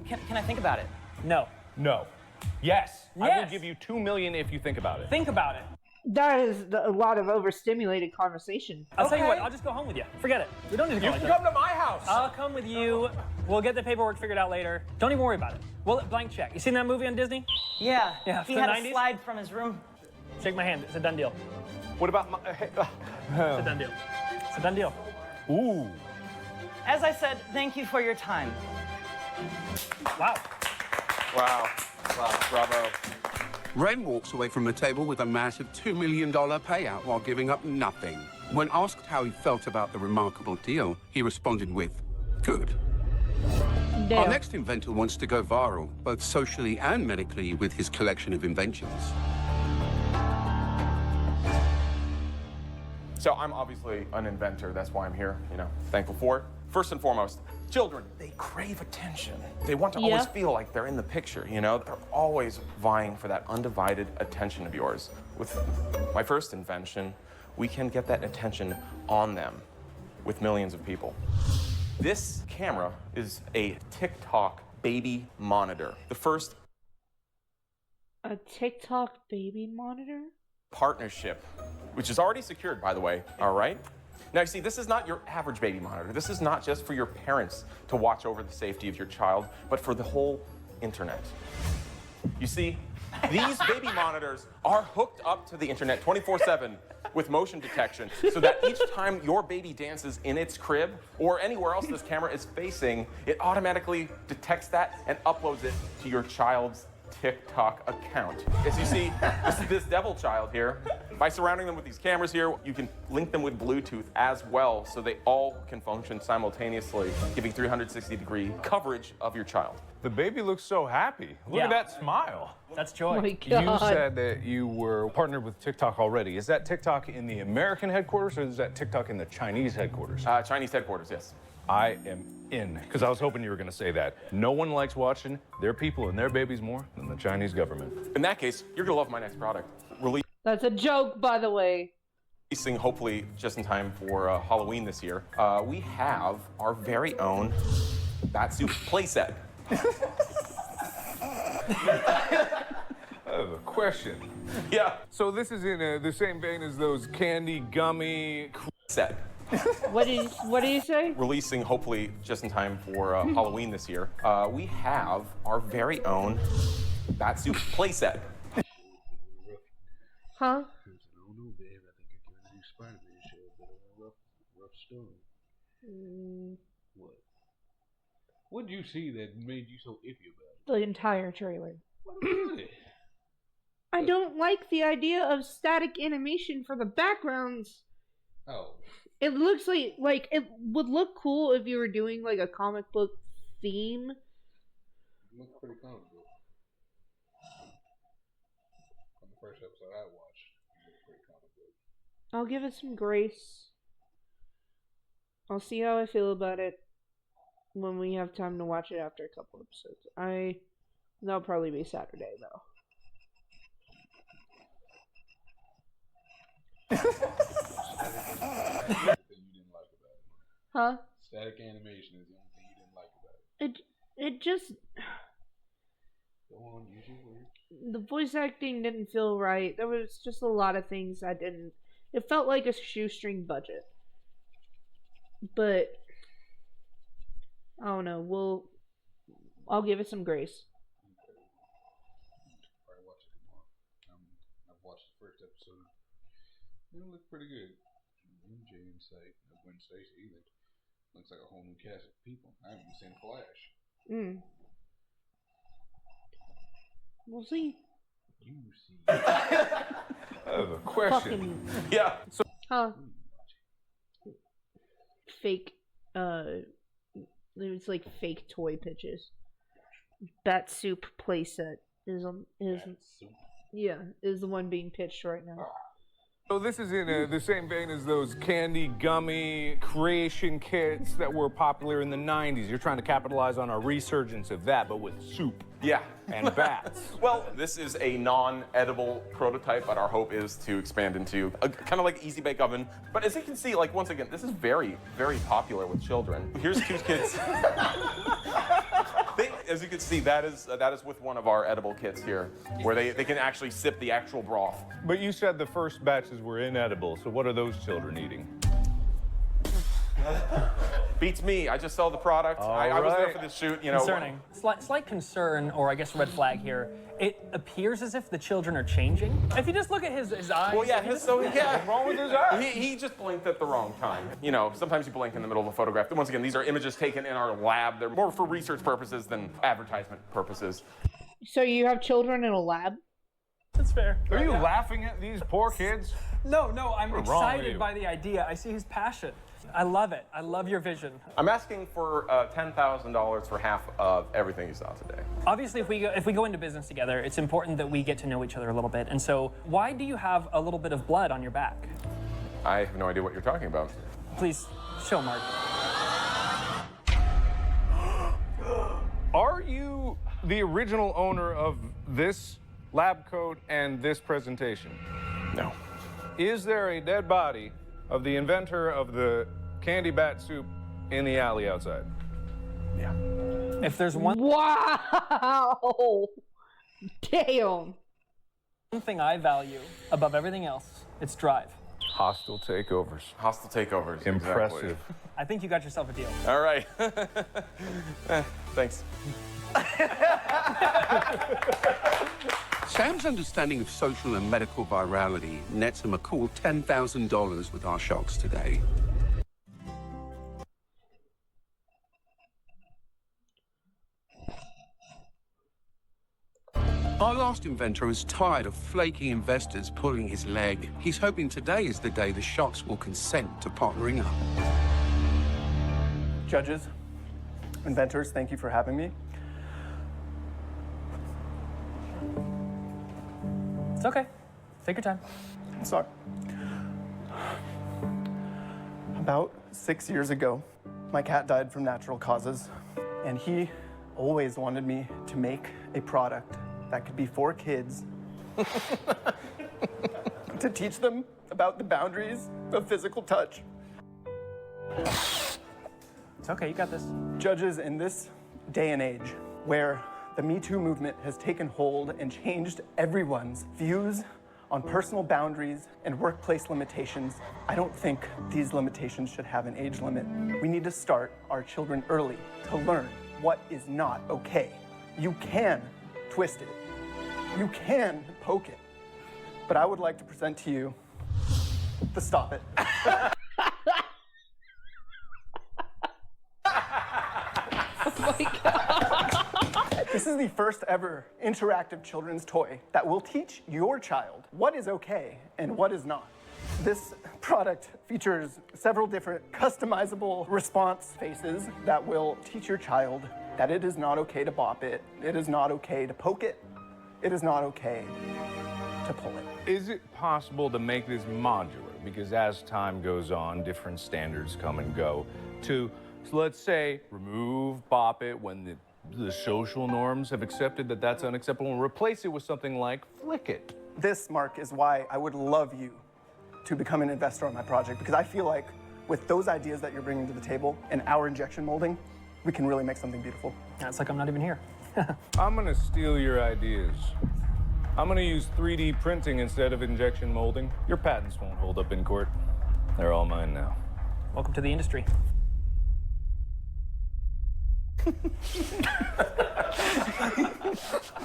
Can I think about it? No. No. Yes. I will Yes. give you 2 million if you think about it. Think about it. That is a lot of overstimulated conversation. I'll tell you what, I'll just go home with you. Forget it. We don't need to go You like can that. come to my house. I'll come with you. We'll get the paperwork figured out later. Don't even worry about it. Well, blank check. You seen that movie on Disney? Yeah. Yeah. He the had 90s? a slide from his room. Shake my hand. It's a done deal. What about my... It's a done deal. It's a done deal. Ooh. As I said, thank you for your time. Wow. Wow. Bravo. Ren walks away from the table with a massive $2 million payout while giving up nothing. When asked how he felt about the remarkable deal, he responded with, good. Damn. Our next inventor wants to go viral, both socially and medically, with his collection of inventions. So I'm obviously an inventor. That's why I'm here, thankful for it. First and foremost, children, they crave attention. They want to always feel like they're in the picture, They're always vying for that undivided attention of yours. With my first invention, we can get that attention on them with millions of people. This camera is a TikTok baby monitor. The first A TikTok baby monitor? partnership, which is already secured, by the way, all right? Now, you see, this is not your average baby monitor. This is not just for your parents to watch over the safety of your child, but for the whole internet. You see, these baby monitors are hooked up to the internet 24/7 with motion detection, so that each time your baby dances in its crib or anywhere else this camera is facing, it automatically detects that and uploads it to your child's TikTok account. As you see, this devil child here, by surrounding them with these cameras here, you can link them with Bluetooth as well, so they all can function simultaneously, giving 360-degree coverage of your child. The baby looks so happy. Look at that smile. That's joy. Oh my You God. said that you were partnered with TikTok already. Is that TikTok in the American headquarters, or is that TikTok in the Chinese headquarters? Chinese headquarters, yes. I am in, because I was hoping you were going to say that. No one likes watching their people and their babies more than the Chinese government. In that case, you're gonna love my next product. That's a joke, by the way. Releasing hopefully just in time for Halloween this year. We have our very own Batsuit playset. I have a question. Yeah. So this is in the same vein as those candy gummy set. What do you say? Releasing hopefully just in time for Halloween this year. We have our very own Batsuit playset. Huh? What did you see that made you so iffy about it? The entire trailer. What about it? I don't like the idea of static animation for the backgrounds. Oh. It looks like it would look cool if you were doing like a comic book theme. It looks pretty comic book. On the first episode I watched, it looked pretty comic book. I'll give it some grace. I'll see how I feel about it when we have time to watch it after a couple episodes. That'll probably be Saturday though. Huh? Static animation is the only thing you didn't like about it. It just Go on, use your word. the voice acting didn't feel right. There was just a lot of things I didn't. It felt like a shoestring budget. But I don't know. I'll give it some grace. Probably watch it tomorrow. I've watched the first episode. It looked pretty good. MJ in sight. No Gwen Stacy either. Looks like a whole new cast of people. I haven't even seen Flash. We'll see. You see. I have a question. Yeah. So. Huh? Fake. It's like fake toy pitches. Bat Soup playset is the one being pitched right now. So this is in the same vein as those candy gummy creation kits that were popular in the 90s. You're trying to capitalize on our resurgence of that, but with soup. Yeah. And bats. Well, this is a non-edible prototype, but our hope is to expand into a kind of like easy bake oven. But as you can see, like once again, this is very, very popular with children. Here's two kids. As you can see, that is with one of our edible kits here, where they can actually sip the actual broth. But you said the first batches were inedible, so what are those children eating? Beats me. I just sell the product. I was there for the shoot, you know. Concerning. Slight concern, or I guess red flag here. It appears as if the children are changing. If you just look at his eyes. Well, yeah, What's wrong with his eyes? He just blinked at the wrong time. You know, sometimes you blink in the middle of a photograph. But once again, these are images taken in our lab. They're more for research purposes than advertisement purposes. So you have children in a lab? That's fair. Are you laughing at these poor kids? No, I'm What's wrong with excited you? by the idea. I see his passion. I love it. I love your vision. I'm asking for $10,000 for half of everything you saw today. Obviously, if we go into business together, it's important that we get to know each other a little bit. And so, why do you have a little bit of blood on your back? I have no idea what you're talking about. Please show Mark. Are you the original owner of this lab coat and this presentation? No. Is there a dead body of the inventor of the candy bat soup in the alley outside? Yeah. If there's one... Wow! Damn! One thing I value above everything else, it's drive. Hostile takeovers. Hostile takeovers. Impressive. Exactly. I think you got yourself a deal. All right. Thanks. Sam's understanding of social and medical virality nets him a cool $10,000 with our shots today. Our last inventor is tired of flaky investors pulling his leg. He's hoping today is the day the shots will consent to partnering up. Judges, inventors, thank you for having me. It's okay. Take your time. I'm sorry. About 6 years ago, my cat died from natural causes, and he always wanted me to make a product that could be for kids to teach them about the boundaries of physical touch. It's okay, you got this. Judges, in this day and age where the Me Too movement has taken hold and changed everyone's views on personal boundaries and workplace limitations, I don't think these limitations should have an age limit. We need to start our children early to learn what is not okay. You can twist it. You can poke it. But I would like to present to you the Stop It. Oh my God. This is the first ever interactive children's toy that will teach your child what is okay and what is not. This product features several different customizable response faces that will teach your child that it is not okay to bop it, it is not okay to poke it, it is not okay to pull it. Is it possible to make this modular? Because as time goes on, different standards come and go. So let's say remove bop it when the social norms have accepted that that's unacceptable, and replace it with something like flick it. This, Mark, is why I would love you to become an investor on my project, because I feel like with those ideas that you're bringing to the table and our injection molding, we can really make something beautiful. It's like I'm not even here. I'm gonna steal your ideas. I'm gonna use 3D printing instead of injection molding. Your patents won't hold up in court. They're all mine now. Welcome to the industry. Oh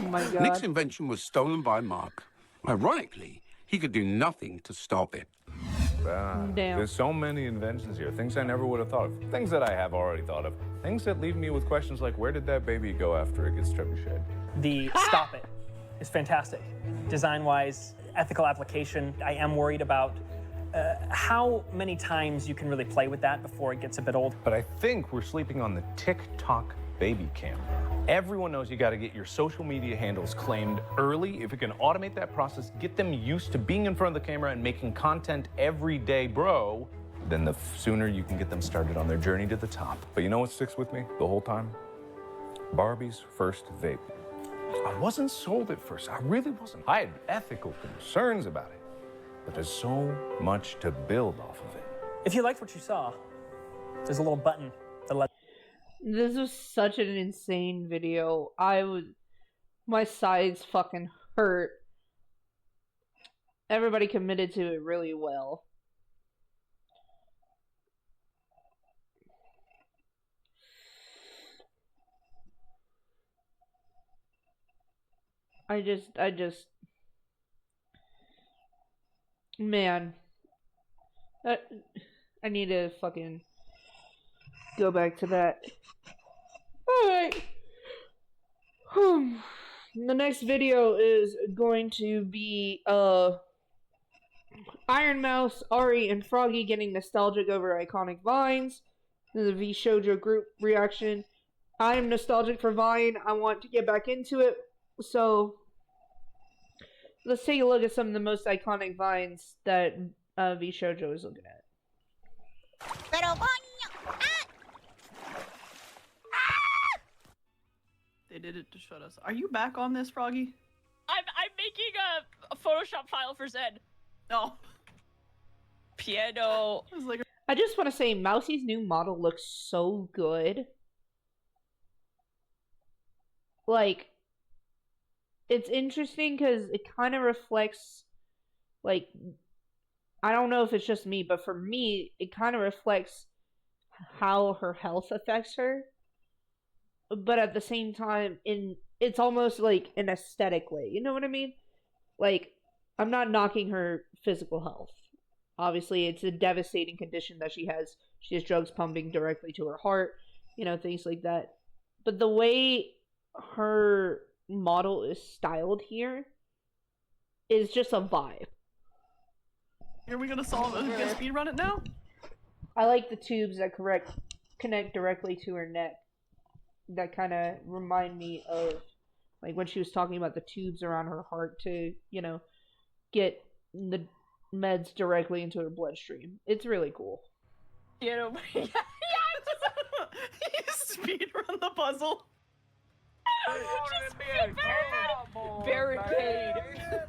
my God. Nick's invention was stolen by Mark. Ironically, he could do nothing to stop it. Damn. There's so many inventions here, things I never would have thought of, things that I have already thought of, things that leave me with questions like, where did that baby go after it gets trebucheted? The Stop It is fantastic. Design-wise, ethical application. I am worried about how many times you can really play with that before it gets a bit old. But I think we're sleeping on the tick-tock baby camera. Everyone knows you got to get your social media handles claimed early. If you can automate that process, get them used to being in front of the camera and making content every day, bro, then the sooner you can get them started on their journey to the top. But you know what sticks with me the whole time? Barbie's first vape. I wasn't sold at first. I really wasn't. I had ethical concerns about it. But there's so much to build off of it. If you liked what you saw, there's a little button that lets. This was such an insane video. My sides fucking hurt. Everybody committed to it really well. I just, man, I need to fucking go back to that. Alright. The next video is going to be, Iron Mouse, Ari, and Froggy getting nostalgic over iconic vines. The V Shoujo group reaction. I am nostalgic for Vine. I want to get back into it. So, let's take a look at some of the most iconic vines that V Shoujo is looking at. They did it to shut us. Are you back on this, Froggy? I'm making a Photoshop file for Zen. Oh. Piano. I just want to say, Mousie's new model looks so good. Like, it's interesting because it kind of reflects, like, I don't know if it's just me, but for me, it kind of reflects how her health affects her. But at the same time, it's almost like an aesthetic way. You know what I mean? Like, I'm not knocking her physical health. Obviously, it's a devastating condition that she has. She has drugs pumping directly to her heart, you know, things like that. But the way her model is styled here is just a vibe. Are we gonna speedrun it now? I like the tubes that connect directly to her neck. That kind of remind me of, like, when she was talking about the tubes around her heart to, you know, get the meds directly into her bloodstream. It's really cool. You know, You speedrun the puzzle. I want to be a cowboy, barricade.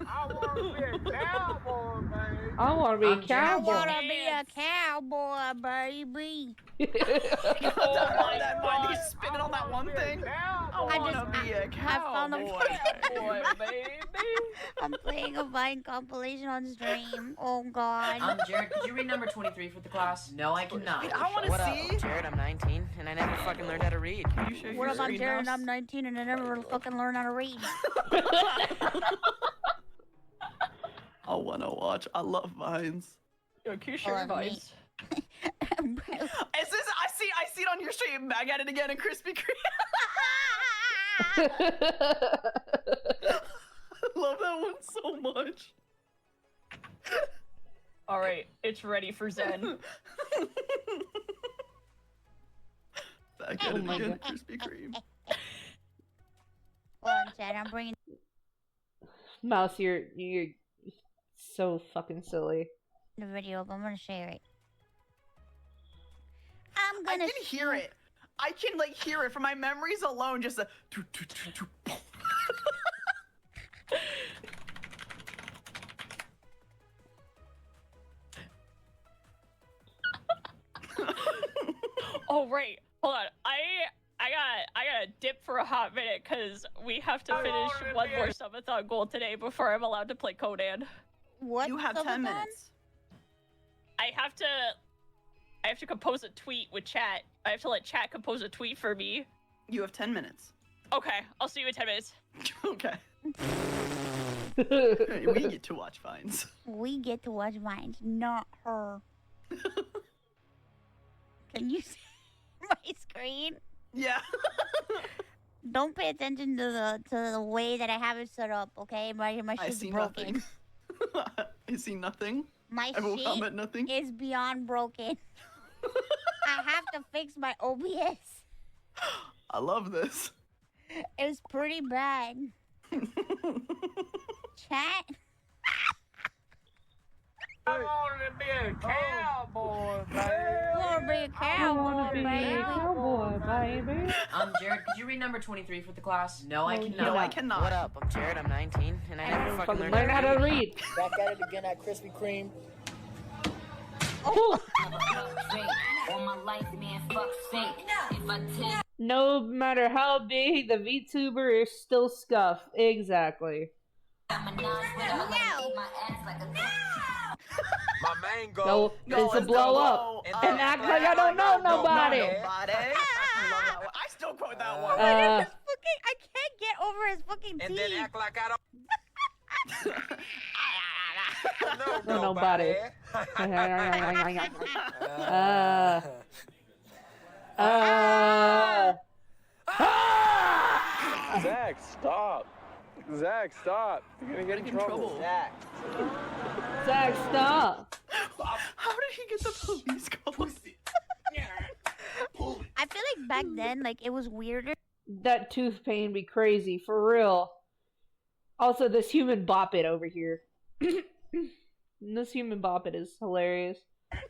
I want to be a cowboy, baby. I want to be a cowboy. I want to be a cowboy, baby. Oh my God. He's spinning on that one thing. I want to be a cowboy, baby. I'm playing a Vine compilation on stream. Oh God. Jared, could you read number 23 for the class? No, I cannot. Wait, I want to see. Jared, I'm 19, and I never fucking learned how to read. Can you show your What about screen, Jared? Mouse? I'm 19 and I never fucking learned how to read. I want to watch. I love Vines. Yo, can you share your Vines? I see it on your stream. Back at it again in Krispy Kreme. I love that one so much. All right, it's ready for Zen. Back at it again, Krispy Kreme. Hold on, Chad. I'm bringing. Mouse, you're so fucking silly. The video up. I'm gonna share it. I can hear it. I can like hear it from my memories alone. Just a. Oh right, hold on. I gotta dip for a hot minute because we have to finish one more subathon goal today before I'm allowed to play Conan. What? You have 10 minutes. I have to compose a tweet with chat. I have to let chat compose a tweet for me. You have 10 minutes. Okay, I'll see you in 10 minutes. Okay. We get to watch Vines. We get to watch Vines, not her. Can you see my screen? Yeah. Don't pay attention to the way that I have it set up, okay? My shit's broken. I see nothing. My I will comment nothing. is beyond broken. I have to fix my OBS. I love this. It was pretty bad. Chat. I want to be a cowboy, baby. You want to be a cowboy, baby? Cowboy, baby. Jared, could you read number 23 for the class? No, I cannot. No, I cannot. What up? I'm Jared, I'm 19, and I never fucking learned Learn how to read. Back at it again at Krispy Kreme. Oh. No matter how big, the VTuber is still scuff. Exactly. My mango. No, it's a blow up. And act like I don't know nobody. I love that one. I still quote that one. I can't get over his fucking teeth. And then act like I don't. No, nobody. Zach, stop. Zach, stop. You're gonna get in trouble. Zach, stop. How did he get the police call? I feel like back then, like, it was weirder. That tooth pain be crazy, for real. Also, this human bop it over here. This human bop it is hilarious. I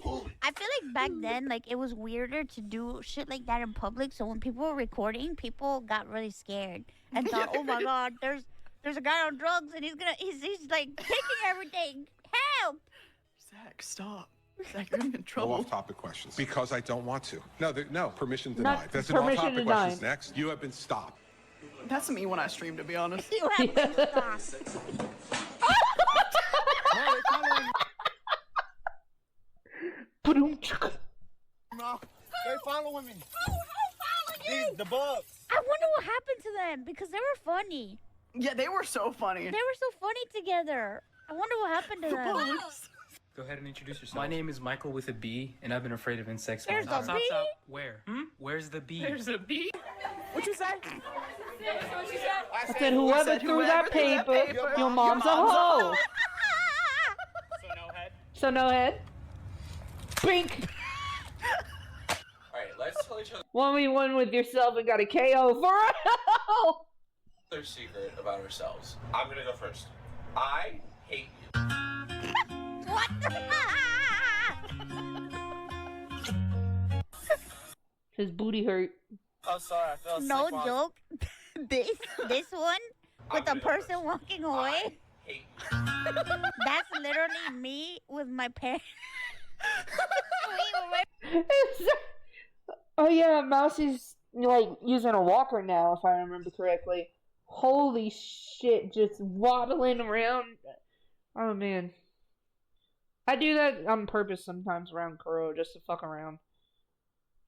feel like back then, like, it was weirder to do shit like that in public. So when people were recording, people got really scared and thought, "Oh my God, there's a guy on drugs and he's like taking everything. Help!" Zach, stop. Zach, you're in trouble. No off-topic questions. Because I don't want to. No, permission Not denied. That's an permission off-topic denied. questions next. You have been stopped. That's me when I stream, to be honest. You have to stop. They're following me. These, the bugs. I wonder what happened to them because they were funny. Yeah, they were so funny. They were so funny together. I wonder what happened to them. Go ahead and introduce yourself. My name is Michael with a B, and I've been afraid of insects. There's a bee? Where? Where's the bee? There's a bee? What you say? I said whoever threw that paper, your mom's a hoe. So no head? So no head. Bink. Alright, let's tell each other 1v1 with yourself and got a KO for real. another secret about ourselves. I'm gonna go first. I hate you. What? His booty hurt. Oh, sorry, I fell asleep. No joke. This one with the person walking away. That's literally me with my parents. Oh yeah, Mousie's like using a walker now, if I remember correctly. Holy shit, just waddling around. Oh man. I do that on purpose sometimes around Kuro, just to fuck around.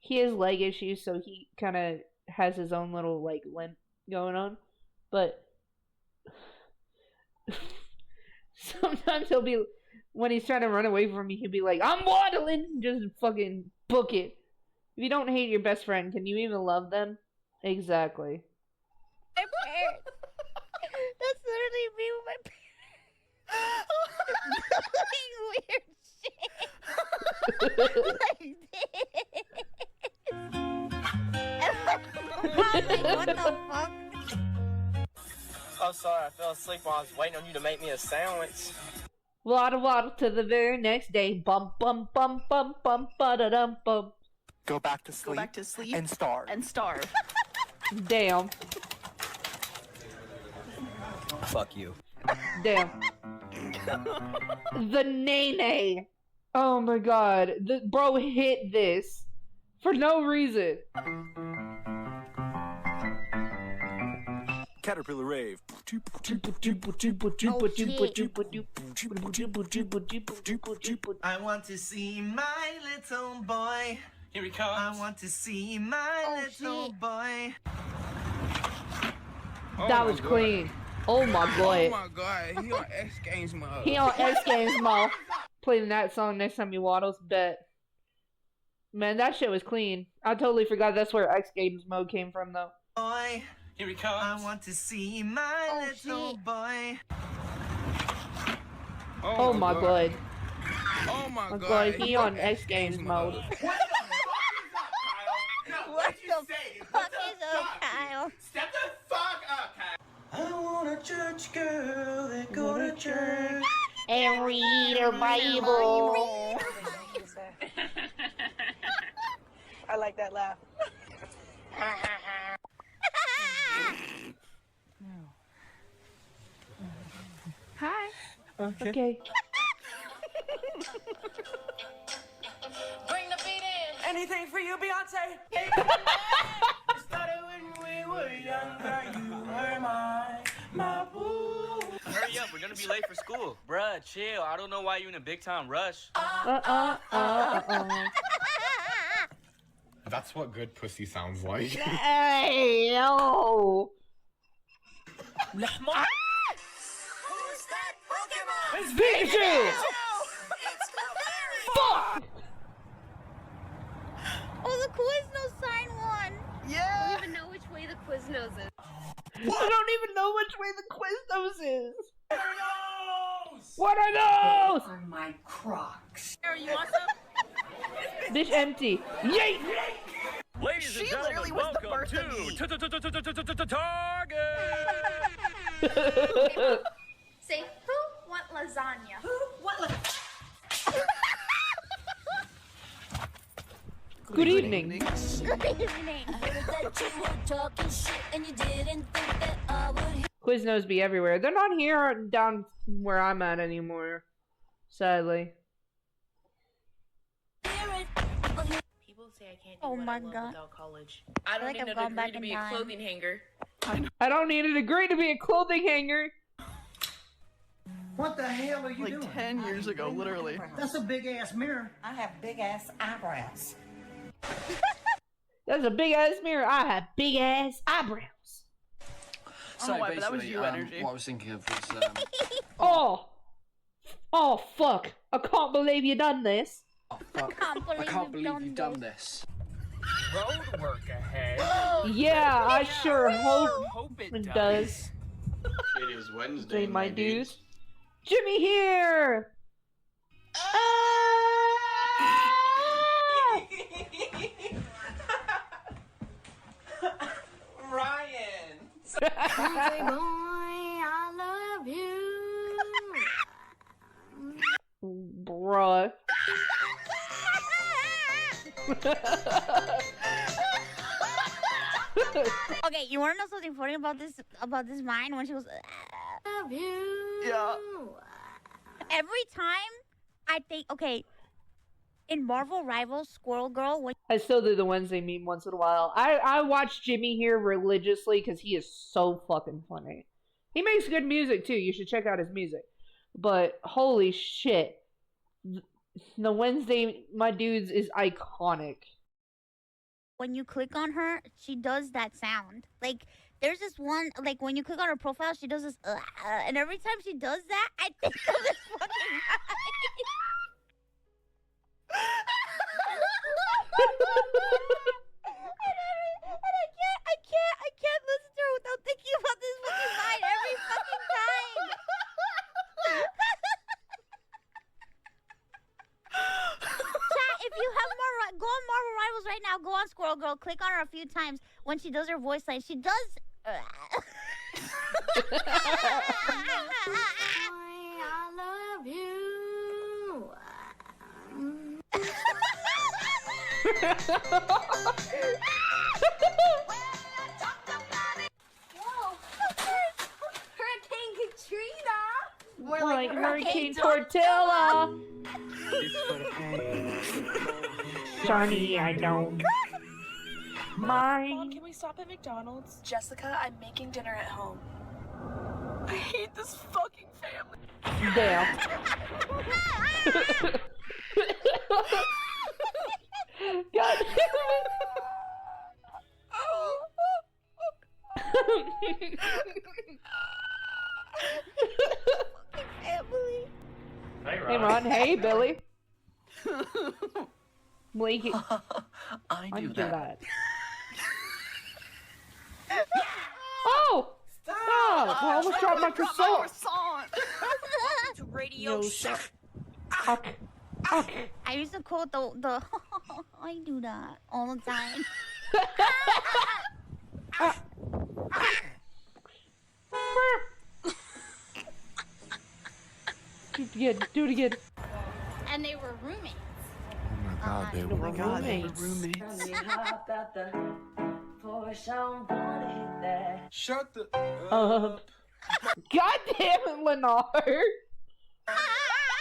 He has leg issues, so he kind of has his own little like limp going on. But sometimes he'll be, when he's trying to run away from me, he'll be like, "I'm waddling!" Just fucking book it. If you don't hate your best friend, can you even love them? Exactly. My parents. That's literally me with my parents. Doing weird shit. Like this. What the fuck? Oh, sorry, I fell asleep while I was waiting on you to make me a sandwich. Waddle waddle to the very next day. Bum bum bum bum bum ba-da-dum bum. Go back to sleep. Go back to sleep. And starve. And starve. Damn. Fuck you. Damn. The Nene. Oh my god. The bro hit this for no reason. Caterpillar rave. I want to see my little boy. Here he comes. I want to see my little boy. That was clean. Oh my god. Oh my god, he on X Games mode. He on X Games mode. Playing that song next time he waddles, bet. Man, that shit was clean. I totally forgot that's where X Games mode came from, though. Boy. Here he comes. I want to see my little boy. Oh my god. Oh my god. God, he on X Games mode. What the fuck? can read her Bible. I like that laugh. Hi. Okay. Bring the beat in. Anything for you, Beyonce. Started when we were younger. You were my boo. Hurry up, we're gonna be late for school. Bruh, chill. I don't know why you're in a big time rush. That's what good pussy sounds like. Hey, yo. Who's that Pokemon? It's Pikachu! Fuck! Oh, the Quiznos sign one. I don't even know which way the Quiznos is. I don't even know which way the Quiznos is. What are those? On my Crocs. You want some? Dish empty. Yay! Ladies and gentlemen, welcome to Target! Say, who want lasagna? Who want Good evening. Good evening. Quiznos be everywhere. They're not here down where I'm at anymore. Sadly. People say I can't do Oh what my I love God. without college. I don't like need I've a gone degree back to in be a time. clothing hanger. I don't need a degree to be a clothing hanger. What the hell are you doing? 10 years ago, literally. That's a big ass mirror. I have big ass eyebrows. That's a big ass mirror. I have big ass eyebrows. So why, but that was you, energy. what I was thinking of was, Oh, fuck. I can't believe you done this. I can't believe you've done this. Road work ahead. Yeah, I sure hope Hope it does. It is Wednesday, My dudes. Jimmy here! Ryan. Country boy, I love you. Bruh. Okay, you want to know something funny about this Vine when she goes, Love you. Yeah. every time I think, okay, in Marvel Rivals, Squirrel Girl, when I still do the Wednesday meme once in a while. I watch Jimmy here religiously because he is so fucking funny. He makes good music too. You should check out his music. But holy shit. The Wednesday My Dudes is iconic. when you click on her, she does that sound. Like, there's this one, like, when you click on her profile, she does this, and every time she does that, I think of this fucking I can't listen to her without thinking about this fucking line every fucking time. Chat, if you have more, go on Marvel Rivals right now. Go on Squirrel Girl. Click on her a few times when she does her voice line. She does. I love you. Whoa! Hurricane Katrina. More like Hurricane Tortilla. Johnny, I don't mind. Mom, can we stop at McDonald's? Jessica, I'm making dinner at home. I hate this fucking family. Damn. God damn it. Family. Hey, Ron. Hey, Billy. Blake. I do that. Oh! Stop! I almost dropped my croissant. To Radio No, Shack. I used to quote the I do that all the time. again. Do it again. And they were roommates. Oh my God, they were roommates. Shut the. God damn it, Lenore. I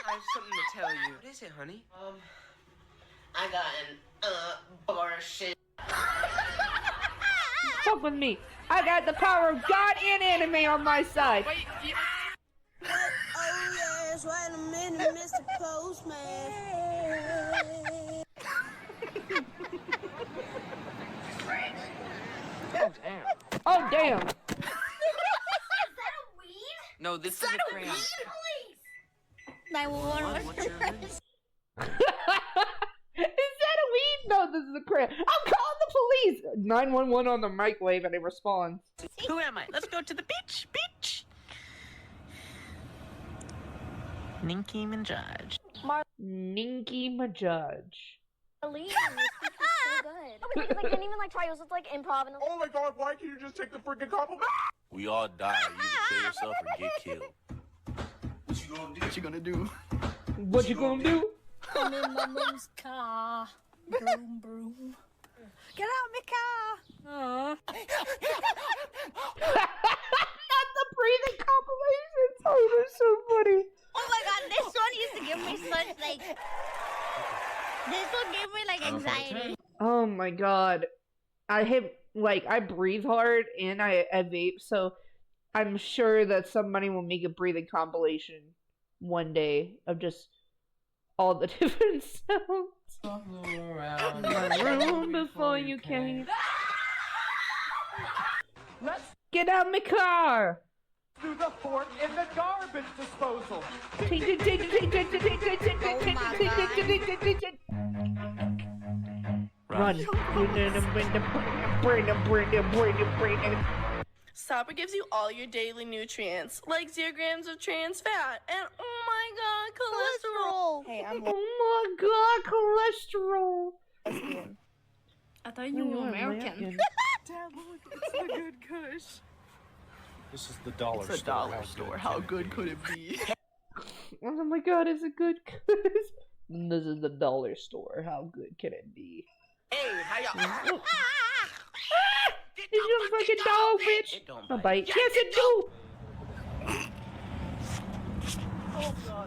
have something to tell you. What is it, honey? I got an abortion. Fuck with me. I got the power of God and anime on my side. Wait, Oh yes, wait a minute, Mr. Postman. Oh, damn. Oh, damn. Is that a weed? No, this is a crayon. Police! 911. What's your name? Is that a weed? No, this is a crayon. I'm calling the police. 911 on the microwave and it responds. Who am I? Let's go to the beach. Beach. Ninky Minaj. Ninky Minaj. Marlene, your speech was so good. Oh my god, I didn't even like try. It was just like improv and Oh my God, why can't you just take the freaking compliment? We all die. You either kill yourself or get killed. What you gonna do? What you gonna do? I'm in my mom's car. Broom, broom. Get out my car. Not the breathing compilations. Oh, they're so funny. Oh my god, this one used to give me such like. This one gave me like anxiety. Oh my god. I breathe hard and I vape, so I'm sure that somebody will make a breathing compilation one day of just all the different sounds. Around My room before you came. Get out my car! Do the fork in the garbage disposal. Run. Supper gives you all your daily nutrients, like 0 grams of trans fat, and oh my god, cholesterol. Hey, I'm Oh my god, cholesterol. I thought you were American. Dad, look, it's the good Kush. This is the dollar store. It's a dollar store. How good could it be? Oh my god, is it good? This is the dollar store. How good can it be? Hey, how y'all? Did you fucking dog, bitch? It don't A bite. bite. Yes, it do.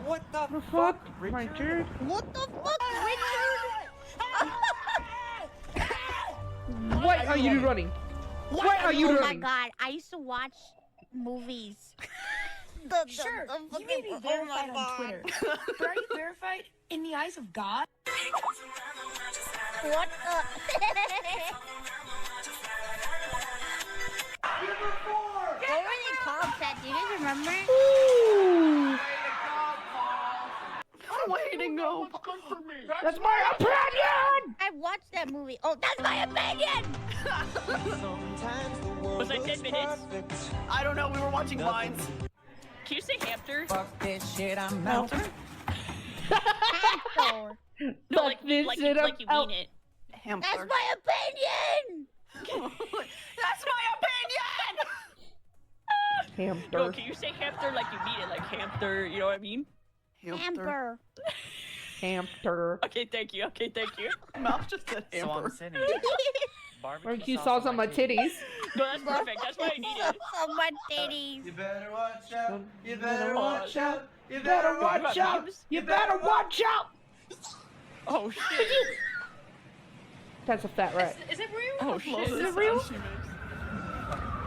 What the Fuck, Richard. What the fuck, Richard? Why are you running? Why are you Oh my running? god, I used to watch movies. Sure, the you fucking, may be oh my verified on God. Twitter, but are you verified in the eyes of God? What the? What were they called, Chat? Do you guys remember? Ooh, Way to go. that's my opinion. I watched that movie. Oh, that's my opinion! Was I 10 minutes? I don't know. We were watching Vines. Can you say hamster? Fuck this shit, I'm out. Hamster. No, like you this mean shit, it. That's my opinion! That's my opinion! No, Hamster. can you say hamster like you mean it? Like hamster, you know what I mean? Hamster. Hamster. Okay, thank you. Okay, thank you. Mouth just said So I'm hamper. sitting. Barbecue sauce on my titties. No, that's perfect. That's what I needed. On my titties. You better watch out. You better watch out. You better watch out. You better watch out. Oh shit. That's a fat rat. Is it real? Oh shit. Is it real?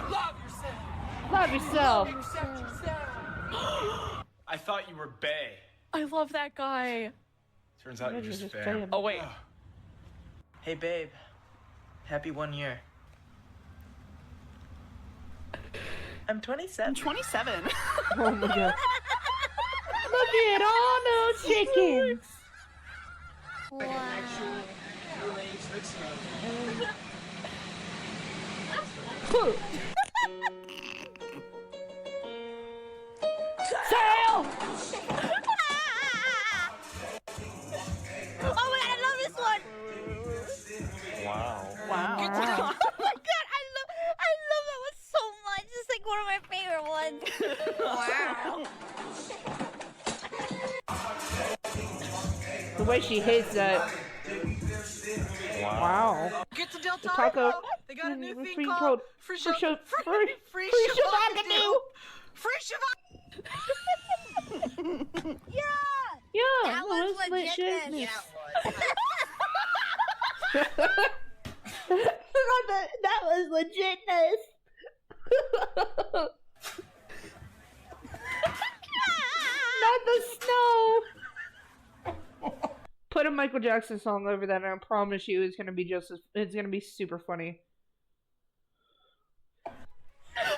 Love yourself. Love yourself. I thought you were Bae. I love that guy. Turns out you're just Just fam. fam. Oh wait. Hey, babe. Happy 1 year. I'm 27. 27. Oh my god. Look at all those chickens. Wow. Sail! Oh my god, I love this one! Wow. Wow. Oh my god, I love that one so much. It's like one of my favorite ones. Wow. way she hates that. Wow. Get to Del The Taco. taco. They got a new Free thing code. called Free Free Shavagadu. Free Yeah, That was legitness. That was legitness. Not the snow. Put a Michael Jackson song over that, and I promise you, it's gonna be it's gonna be super funny. Not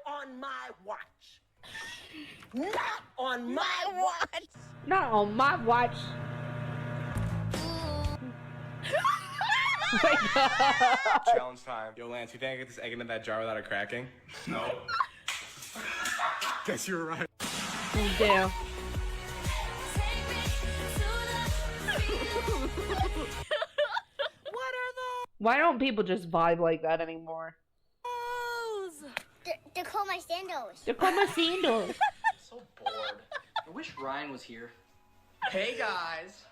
on my watch. Not on my watch. Not on my watch. Oh my God. Challenge time. Yo, Lance, you think I get this egg into that jar without it cracking? No. Guess you were right. Oh, damn. Why don't people just vibe like that anymore? They're called my sandals. They're called my sandals. So bored. I wish Ryan was here. Hey guys.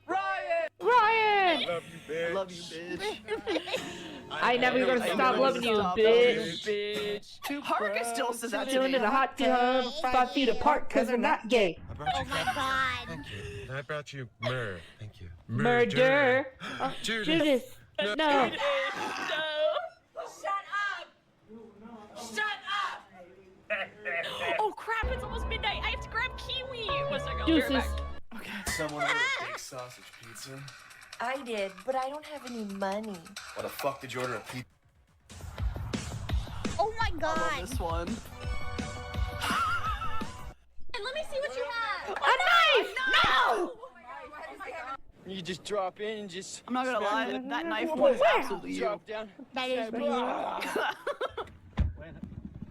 Ryan! Love you, bitch. Love you, bitch. I never gonna stop loving you, bitch. Harka still says that to Doing me. it a hot tub, 5 feet apart, cause they're not gay. Oh my God. I brought you myrrh. Thank you. Murder. Judas. No. No. Oh crap, it's almost midnight. I have to grab kiwi. One second, I'll be right Deuces. back. Someone ordered a big sausage pizza. I did, but I don't have any money. Why the fuck did you order a pizza? Oh my God. This one. And let me see what you have. A knife! No! You just drop in and just. I'm not gonna lie, smash it. that knife was Where? absolutely you. Drop down. That is me.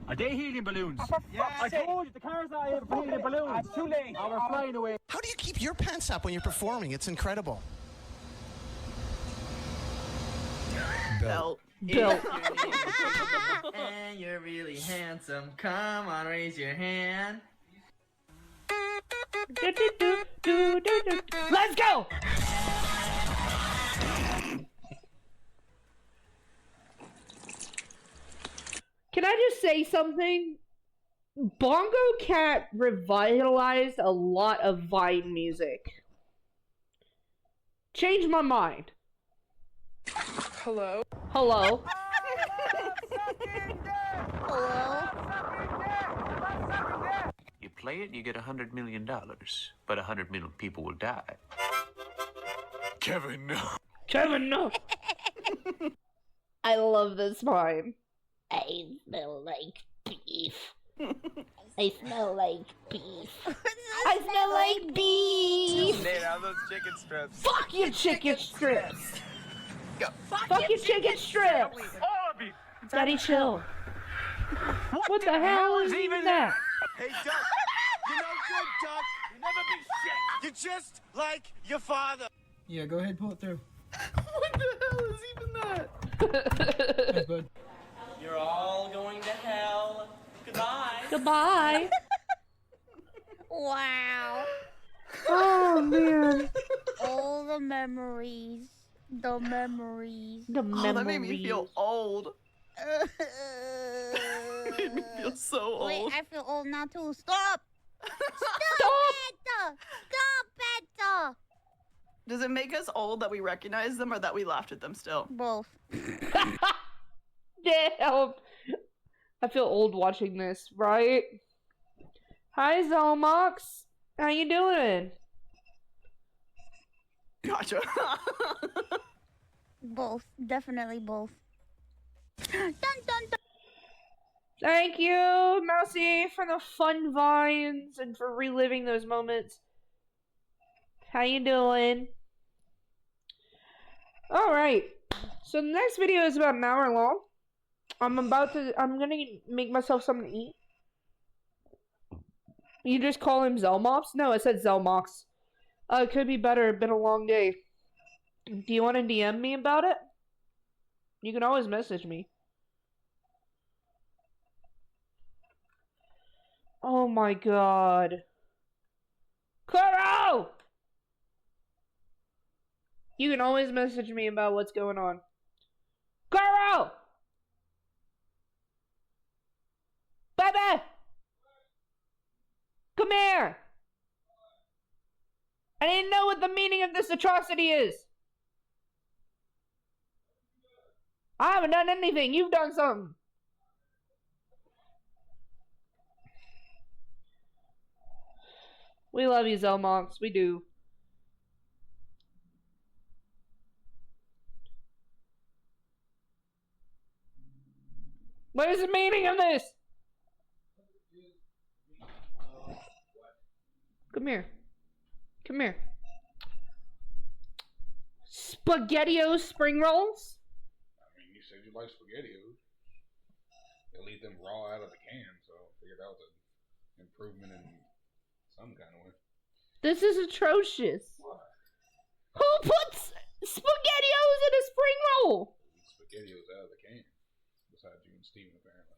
Are they helium balloons? I told you the car's not here for helium balloons. It's too late. Oh, we're flying away. How do you keep your pants up when you're performing? It's incredible. Belt. Bill. And you're really handsome. Come on, raise your hand. Let's go! Can I just say something? Bongo Cat revitalized a lot of Vine music. Changed my mind. Hello. Hello. You play it, you get $100 million, but 100 million people will die. Kevin, no. Kevin, no. I love this Vine. I smell like beef. I smell like beef. I smell like beef. Nate, how are those chicken strips? Fuck your chicken strips. Fuck your chicken strips. Daddy, chill. What the hell is even that? Hey, Duck. You're no good, Duck. You never be shit. You're just like your father. Yeah, go ahead, pull it through. What the hell is even that? Thanks, bud. You're all going to hell. Goodbye. Goodbye. Wow. Oh, man. All the memories. The memories. The memories. That made me feel old. Made me feel so old. Wait, I feel old now too. Stop! Stop! Stop it! Does it make us old that we recognize them or that we laughed at them still? Both. Damn. I feel old watching this, right? Hi, Zelmox. How you doing? Gotcha. Both. Definitely both. Dun, dun, dun. Thank you, Mousy, for the fun vines and for reliving those moments. How you doing? Alright. So the next video is about an hour long. I'm gonna make myself something to eat. You just call him Zelmops? No, it said Zelmox. It could be better. Been a long day. Do you want to DM me about it? You can always message me. Oh my god. Kuro! You can always message me about what's going on. Kuro! Baby! Come here! I didn't know what the meaning of this atrocity is. I haven't done anything. You've done something. We love you, Zelmonks. We do. What is the meaning of this? Come here. Come here. SpaghettiOs spring rolls? I mean, you said you like SpaghettiOs. They'll eat them raw out of the can, so I figured that was an improvement in some kind of way. This is atrocious. Why? Who puts SpaghettiOs in a spring roll? SpaghettiOs out of the can. Besides you and Steven, apparently.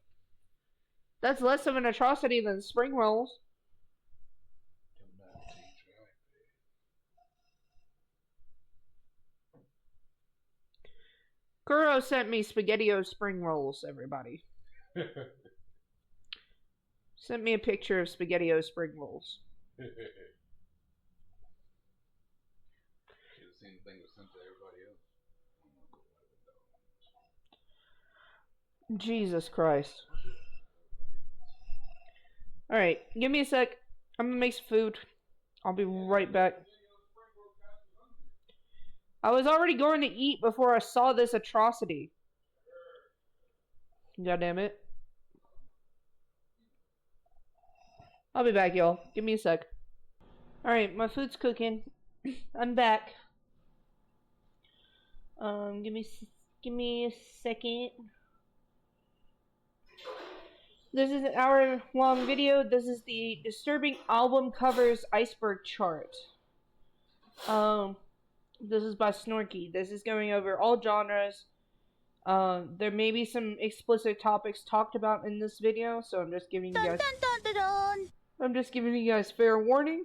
That's less of an atrocity than spring rolls. Kuro sent me SpaghettiOs spring rolls, everybody. Sent me a picture of SpaghettiOs spring rolls. Should have seen the thing was sent to everybody else. Jesus Christ. Alright, give me a sec. I'm gonna make some food. I'll be right back. I was already going to eat before I saw this atrocity. God damn it. I'll be back, y'all. Give me a sec. Alright, my food's cooking. I'm back. Give me a second. This is an hour-long video. This is the disturbing album covers iceberg chart. This is by Snorky. This is going over all genres. There may be some explicit topics talked about in this video, so I'm just giving you guys. I'm just giving you guys fair warning.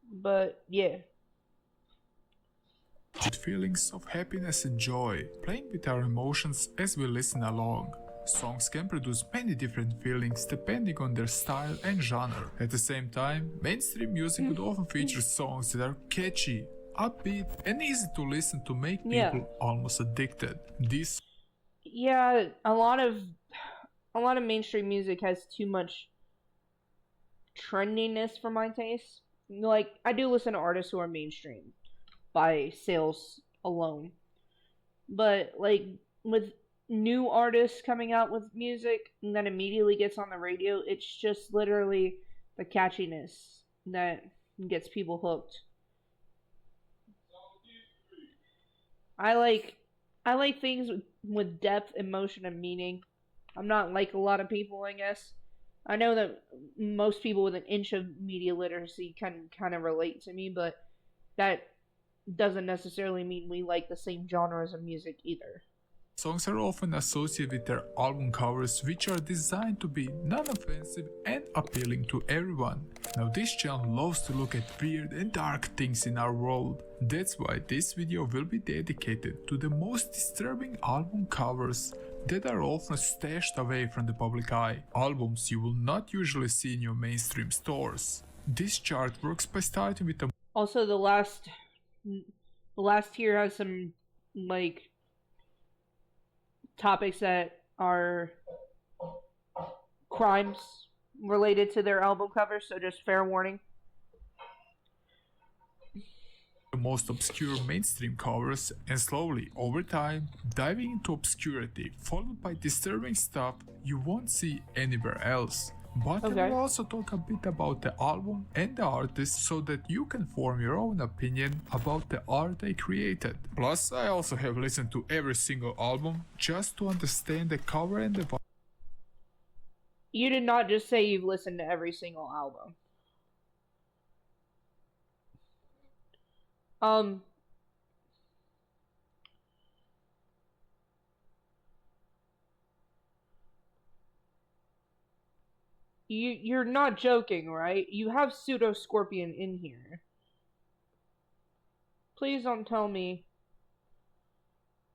But yeah. Feelings of happiness and joy, playing with our emotions as we listen along. Songs can produce many different feelings depending on their style and genre. At the same time, mainstream music would often feature songs that are catchy, upbeat, and easy to listen to make people almost addicted. A lot of mainstream music has too much trendiness for my taste. Like, I do listen to artists who are mainstream by sales alone. But, like, with new artists coming out with music and then immediately gets on the radio, it's just literally the catchiness that gets people hooked. I like things with depth, emotion, and meaning. I'm not like a lot of people, I guess. I know that most people with an inch of media literacy can kind of relate to me, but that doesn't necessarily mean we like the same genres of music either. Songs are often associated with their album covers, which are designed to be non-offensive and appealing to everyone. Now this channel loves to look at weird and dark things in our world. That's why this video will be dedicated to the most disturbing album covers that are often stashed away from the public eye. Albums you will not usually see in your mainstream stores. This chart works by starting with a... Also, the last tier has some, like, topics that are crimes related to their album covers, so just fair warning. The most obscure mainstream covers, and slowly, over time, diving into obscurity, followed by disturbing stuff you won't see anywhere else. But I will also talk a bit about the album and the artist so that you can form your own opinion about the art they created. Plus, I also have listened to every single album just to understand the cover and the vibe. You did not just say you've listened to every single album. you're not joking, right? You have Pseudo Scorpion in here. Please don't tell me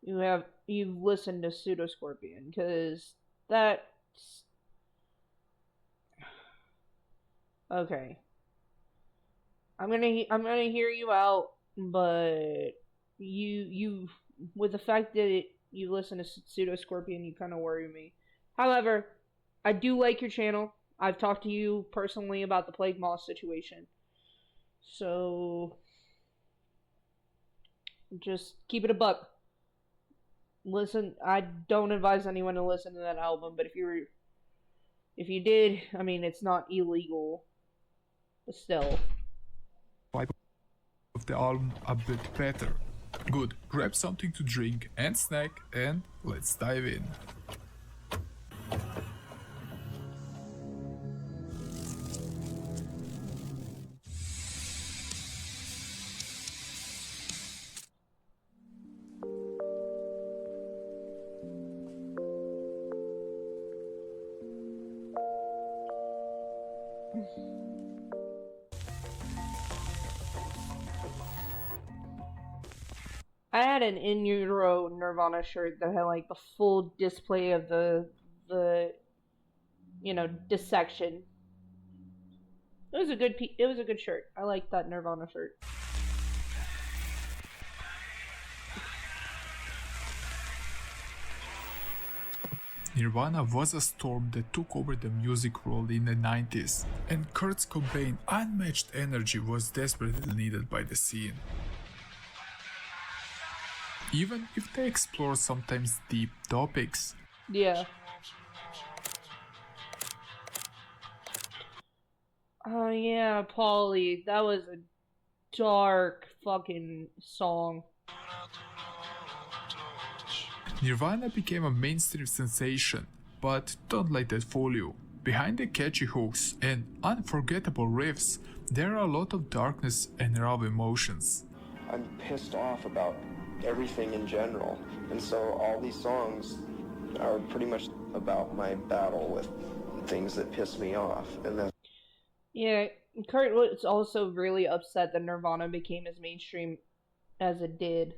you've listened to Pseudo Scorpion, because that's okay. I'm gonna hear you out, but you with the fact that you listen to Pseudo Scorpion, you kind of worry me. However, I do like your channel. I've talked to you personally about the Plague Moss situation, so just keep it a buck. Listen, I don't advise anyone to listen to that album, but if you did, I mean, it's not illegal, but still. Of the album a bit better. Good, grab something to drink and snack and let's dive in. I had an in utero Nirvana shirt that had like the full display of the dissection. It was a good shirt. I liked that Nirvana shirt. Nirvana was a storm that took over the music world in the 90s, and Kurt Cobain's unmatched energy was desperately needed by the scene. Even if they explore sometimes deep topics. Yeah. Oh yeah, Paulie. That was a dark fucking song. Nirvana became a mainstream sensation, but don't let that fool you. Behind the catchy hooks and unforgettable riffs, there are a lot of darkness and raw emotions. I'm pissed off about everything in general, and so all these songs are pretty much about my battle with things that piss me off, and that's... Yeah, Kurt was also really upset that Nirvana became as mainstream as it did.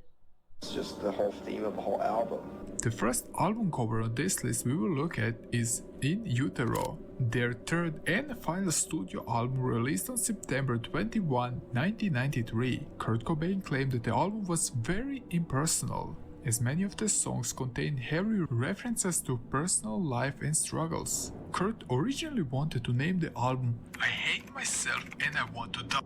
It's just the whole theme of the whole album. The first album cover on this list we will look at is In Utero, their third and final studio album released on September 21, 1993. Kurt Cobain claimed that the album was very impersonal, as many of the songs contain heavy references to personal life and struggles. Kurt originally wanted to name the album I Hate Myself and I Want to Die,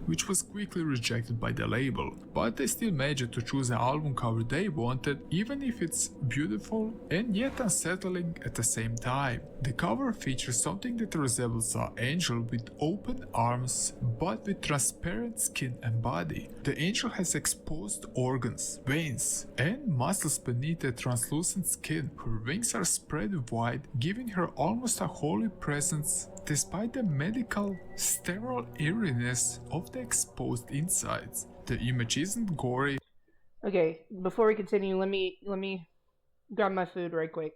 which was quickly rejected by the label, but they still managed to choose the album cover they wanted, even if it's beautiful and yet unsettling at the same time. The cover features something that resembles an angel with open arms but with transparent skin and body. The angel has exposed organs, veins, and muscles beneath the translucent skin. Her wings are spread wide, giving her almost a holy presence despite the medical sterile eeriness of the exposed insides. The image isn't gory. Okay, before we continue, let me grab my food right quick.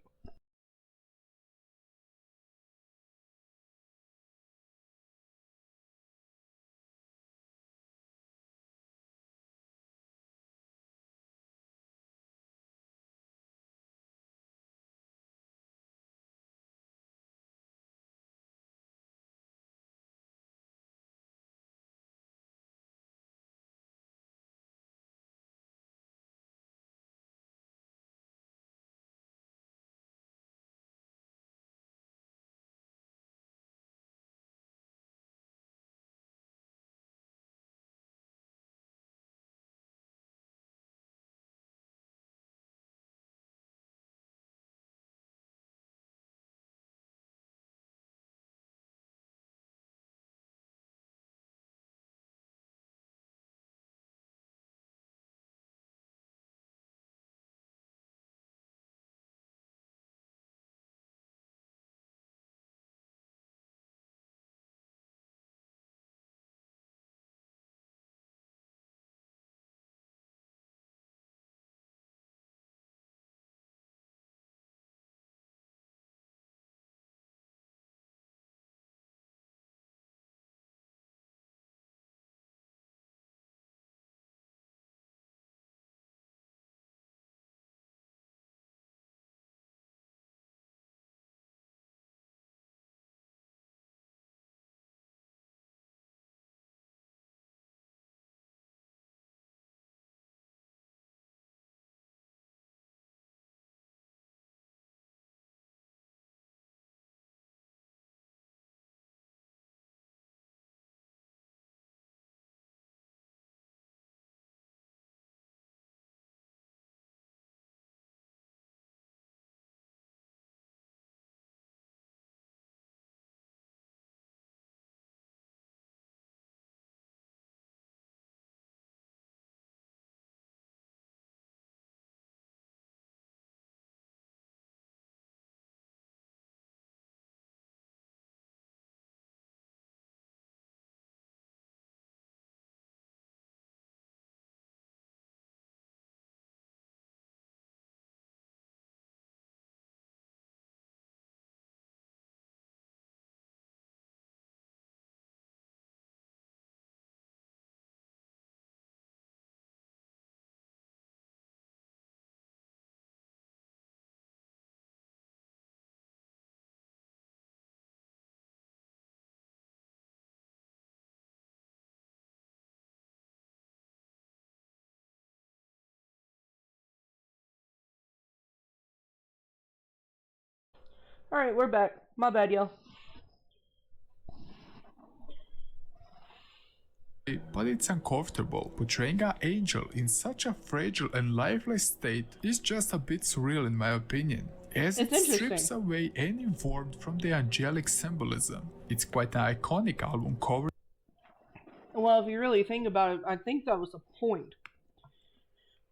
Alright, we're back. My bad, y'all. But it's uncomfortable. Portraying an angel in such a fragile and lifeless state is just a bit surreal in my opinion, as it strips away any warmth from the angelic symbolism. It's quite an iconic album cover. Well, if you really think about it, I think that was the point.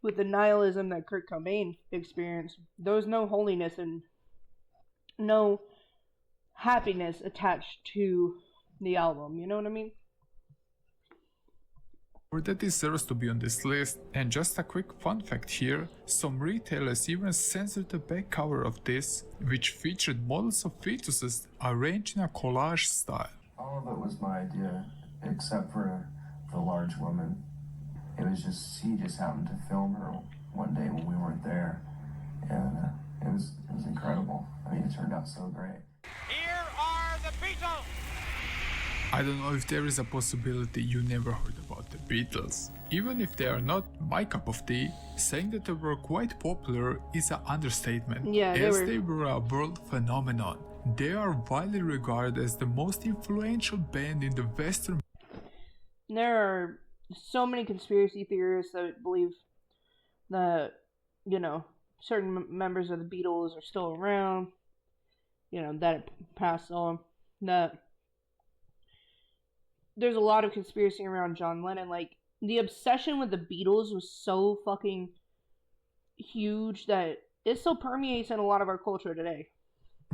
With the nihilism that Kurt Cobain experienced, there was no holiness and no happiness attached to the album, you know what I mean? That deserves to be on this list. And just a quick fun fact here, some retailers even censored the back cover of this, which featured models of fetuses arranged in a collage style. All of it was my idea, except for the large woman. It was just, he just happened to film her one day when we weren't there, and it was incredible. I mean, it turned out so great. Here are the Beatles! I don't know if there is a possibility you never heard about the Beatles. Even if they are not my cup of tea, saying that they were quite popular is an understatement, they were a world phenomenon. They are widely regarded as the most influential band in the Western. There are so many conspiracy theorists that believe that, you know, certain members of the Beatles are still around, you know, that it passed on, that there's a lot of conspiracy around John Lennon. Like, the obsession with the Beatles was so fucking huge that it still permeates in a lot of our culture today.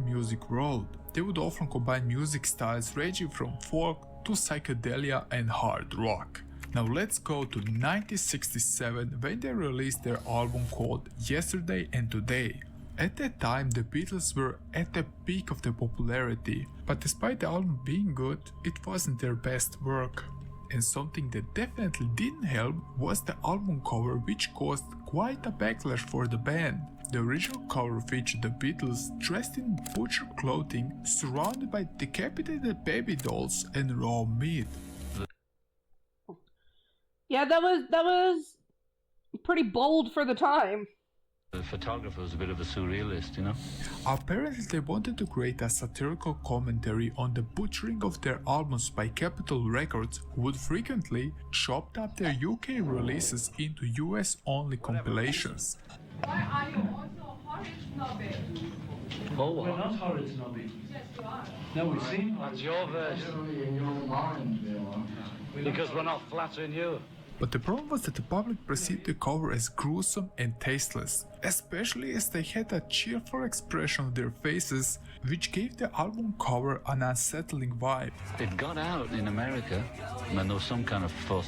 Music world. They would often combine music styles ranging from folk to psychedelia and hard rock. Now let's go to 1967 when they released their album called Yesterday and Today. At that time the Beatles were at the peak of their popularity, but despite the album being good, it wasn't their best work. And something that definitely didn't help was the album cover, which caused quite a backlash for the band. The original cover featured the Beatles dressed in butcher clothing, surrounded by decapitated baby dolls and raw meat. Yeah, that was pretty bold for the time. The photographer was a bit of a surrealist, you know? Apparently they wanted to create a satirical commentary on the butchering of their albums by Capitol Records, who would frequently chop up their UK releases into US only compilations. Why are you also horrid snobby? Oh, We're not horrid snobby. Yes, you are. No, we seem that's your version. In your mind, because we're not flattering you. But the problem was that the public perceived the cover as gruesome and tasteless, especially as they had a cheerful expression on their faces, which gave the album cover an unsettling vibe. It got out in America when there was some kind of fuss.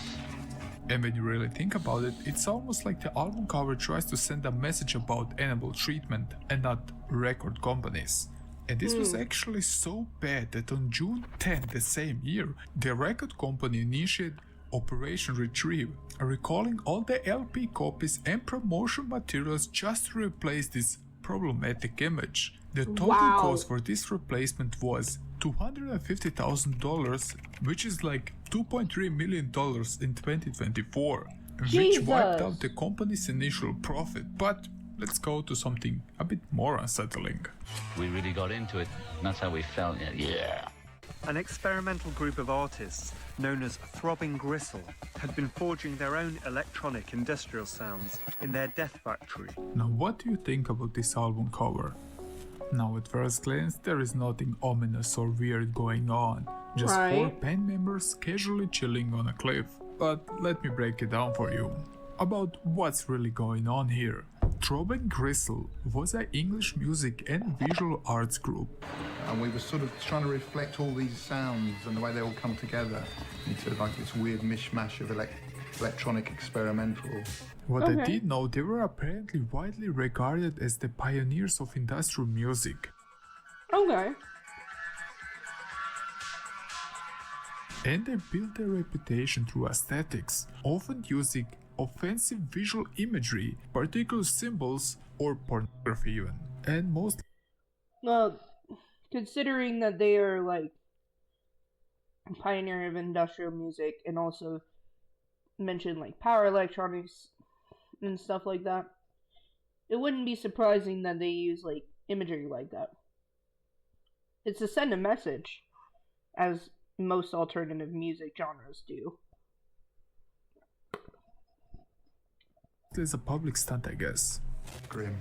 And when you really think about it, it's almost like the album cover tries to send a message about animal treatment and not record companies. And this was actually so bad that on June 10 the same year, the record company initiated Operation Retrieve, recalling all the LP copies and promotion materials just to replace this problematic image. The total cost for this replacement was $250,000, which is like $2.3 million in 2024, which wiped out the company's initial profit. But let's go to something a bit more unsettling. We really got into it, and that's how we felt, yeah. An experimental group of artists known as Throbbing Gristle had been forging their own electronic industrial sounds in their death factory. Now what do you think about this album cover? Now at first glance there is nothing ominous or weird going on, just four band members casually chilling on a cliff. But let me break it down for you about what's really going on here. Throbbing Gristle was an English music and visual arts group. And we were sort of trying to reflect all these sounds and the way they all come together into like this weird mishmash of electronic experimental. What I did know, they were apparently widely regarded as the pioneers of industrial music. Okay. And they built their reputation through aesthetics, often using offensive visual imagery, particular symbols, or pornography even. And most... Well, considering that they are like a pioneer of industrial music and also mentioned like power electronics and stuff like that, it wouldn't be surprising that they use like imagery like that. It's to send a message, as most alternative music genres do. It's a public stunt, I guess. Grim.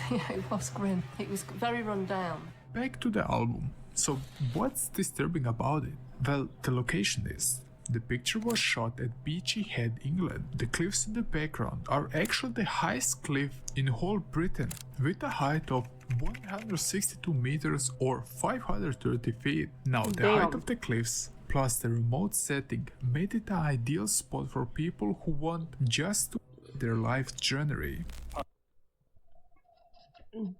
Yeah, it was grim. It was very run down. Back to the album. So, what's disturbing about it? Well, the location is. The picture was shot at Beachy Head, England. The cliffs in the background are actually the highest cliff in whole Britain, with a height of 162 meters or 530 feet. Now, the height of the cliffs plus the remote setting made it an ideal spot for people who want just to their life journey.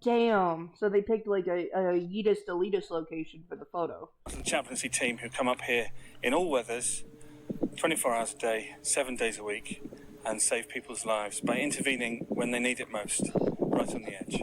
Damn. So they picked like a Yeetus Deletus location for the photo. The chaplaincy team who come up here in all weathers, 24 hours a day, 7 days a week, and save people's lives by intervening when they need it most, right on the edge.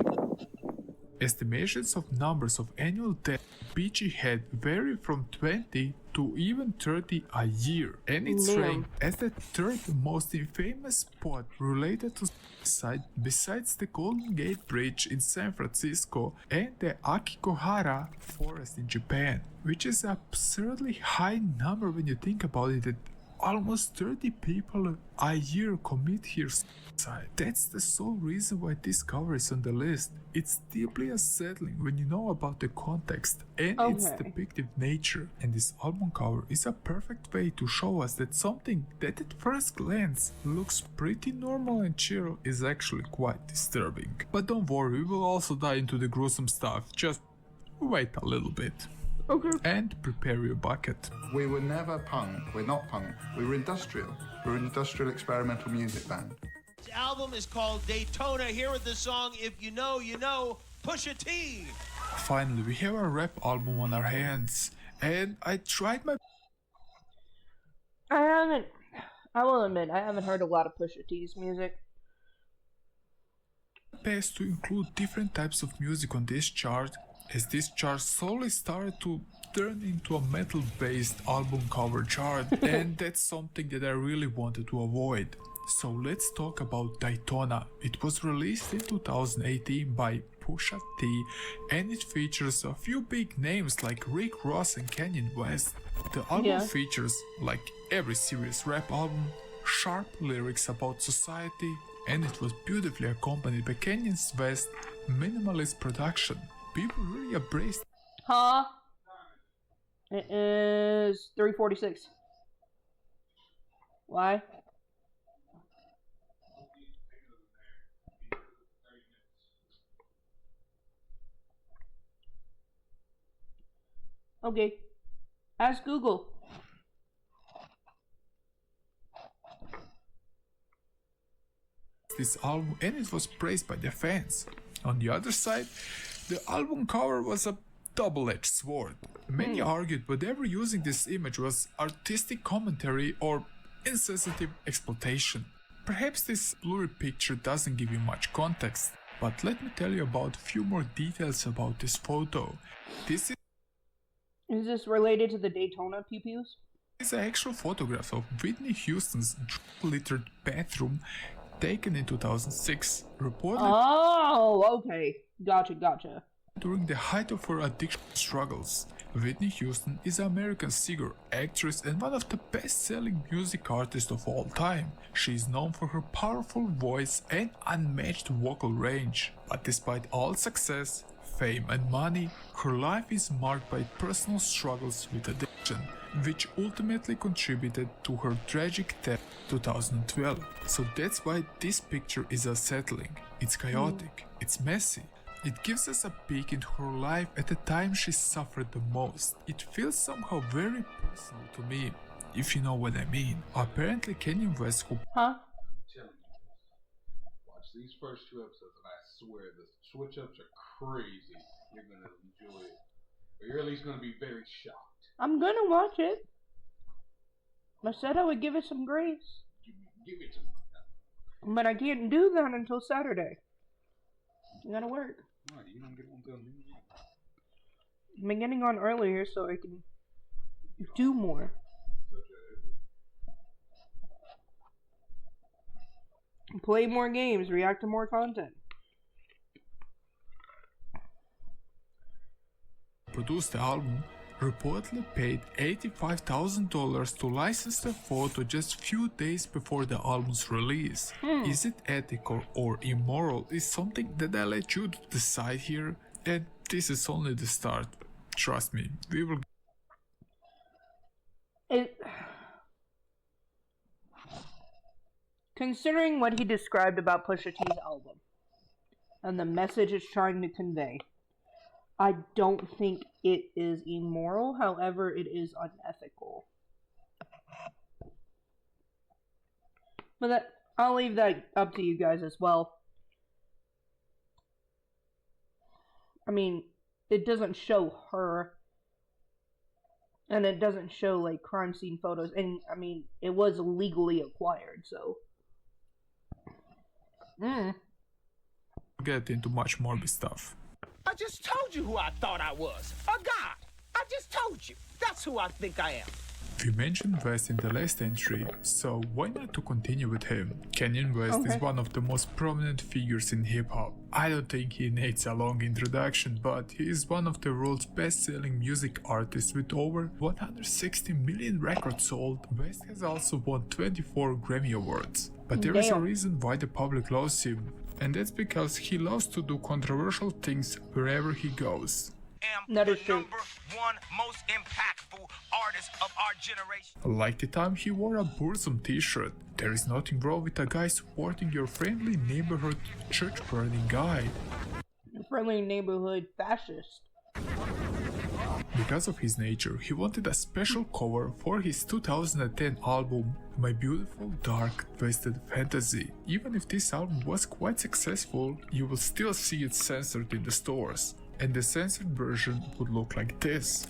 Estimations of numbers of annual deaths at Beachy Head vary from 20 to even 30 a year, and it's ranked as the third most infamous spot related to suicide besides the Golden Gate Bridge in San Francisco and the Akikohara Forest in Japan, which is an absurdly high number when you think about it. That almost 30 people a year commit here suicide. That's the sole reason why this cover is on the list. It's deeply unsettling when you know about the context and its depictive nature, and this album cover is a perfect way to show us that something that at first glance looks pretty normal and chill is actually quite disturbing. But don't worry, we will also dive into the gruesome stuff, just wait a little bit. Okay. And prepare your bucket. We were never punk. We're not punk. We were industrial. We're an industrial experimental music band. This album is called Daytona. Here with the song If You Know, You Know, Pusha T. Finally, we have a rap album on our hands, and I tried my I will admit, I haven't heard a lot of Pusha T's music. best to include different types of music on this chart, as this chart slowly started to turn into a metal-based album cover chart, and that's something that I really wanted to avoid. So let's talk about Daytona. It was released in 2018 by Pusha T, and it features a few big names like Rick Ross and Kanye West. The album features, like every serious rap album, sharp lyrics about society, and it was beautifully accompanied by Kanye West's minimalist production. People really embraced. Huh? It is 3:46. Why? Okay. Ask Google. This album, and it was praised by the fans. On the other side, the album cover was a double-edged sword. Many argued whatever using this image was artistic commentary or insensitive exploitation. Perhaps this blurry picture doesn't give you much context, but let me tell you about a few more details about this photo. This is this related to the Daytona pew-pews? It's an actual photograph of Whitney Houston's drug-littered bathroom taken in 2006, reportedly. Oh, okay. Gotcha. During the height of her addiction struggles. Whitney Houston is an American singer, actress, and one of the best-selling music artists of all time. She is known for her powerful voice and unmatched vocal range. But despite all success, fame, and money, her life is marked by personal struggles with addiction, which ultimately contributed to her tragic death in 2012. So that's why this picture is unsettling. It's chaotic, it's messy. It gives us a peek into her life at the time she suffered the most. It feels somehow very personal to me, if you know what I mean. Apparently Kanye West, who Huh? Watch these first 2 episodes and I swear the switch ups are crazy. You're gonna enjoy it. Or you're at least gonna be very shocked. I'm gonna watch it. I said I would give it some grace. Give it to me. But I can't do that until Saturday. I gotta work. Why? You don't get one till noon? I'm getting on earlier so I can do more. Play more games, react to more content. produced the album, reportedly paid $85,000 to license the photo just few days before the album's release. Is it ethical or immoral is something that I let you decide here, and this is only the start. Trust me, we will. Considering what he described about Pusha T's album and the message it's trying to convey, I don't think it is immoral, however, it is unethical. But I'll leave that up to you guys as well. I mean, it doesn't show her, and it doesn't show, like, crime scene photos, and, I mean, it was legally acquired, so. Get into much morbid stuff. I just told you who I thought I was. A god. I just told you. That's who I think I am. We mentioned West in the last entry, so why not to continue with him? Kanye West is one of the most prominent figures in hip-hop. I don't think he needs a long introduction, but he is one of the world's best-selling music artists with over 160 million records sold. West has also won 24 Grammy Awards. But there is a reason why the public loves him, and that's because he loves to do controversial things wherever he goes. That is true. One most impactful artist of our generation. Like the time he wore a Burzum t-shirt. There is nothing wrong with a guy supporting your friendly neighborhood church-burning guy. Friendly neighborhood fascist. Because of his nature, he wanted a special cover for his 2010 album, My Beautiful Dark Twisted Fantasy. Even if this album was quite successful, you will still see it censored in the stores. And the censored version would look like this.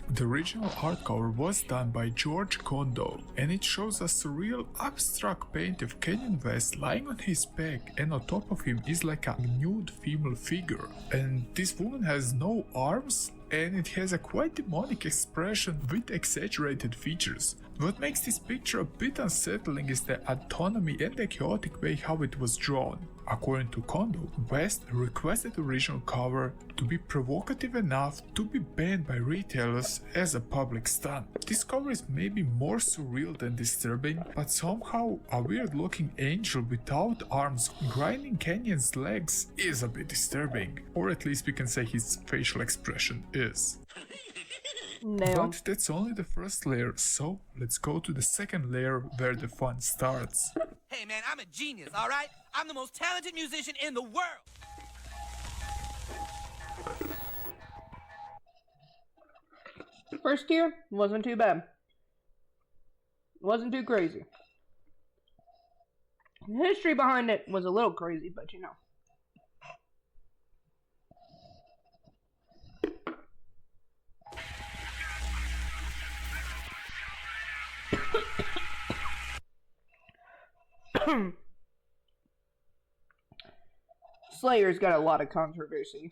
The original art cover was done by George Kondo, and it shows a surreal abstract paint of Kanye West lying on his back, and on top of him is like a nude female figure. And this woman has no arms, and it has a quite demonic expression with exaggerated features. What makes this picture a bit unsettling is the autonomy and the chaotic way how it was drawn. According to Kondo, West requested the original cover to be provocative enough to be banned by retailers as a public stunt. This cover is maybe more surreal than disturbing, but somehow a weird looking angel without arms grinding Kanye's legs is a bit disturbing. Or at least we can say his facial expression is. But that's only the first layer, so let's go to the second layer where the fun starts. Hey man, I'm a genius, alright? I'm the most talented musician in the world! First tier wasn't too bad. Wasn't too crazy. The history behind it was a little crazy, but you know. Slayer's got a lot of controversy.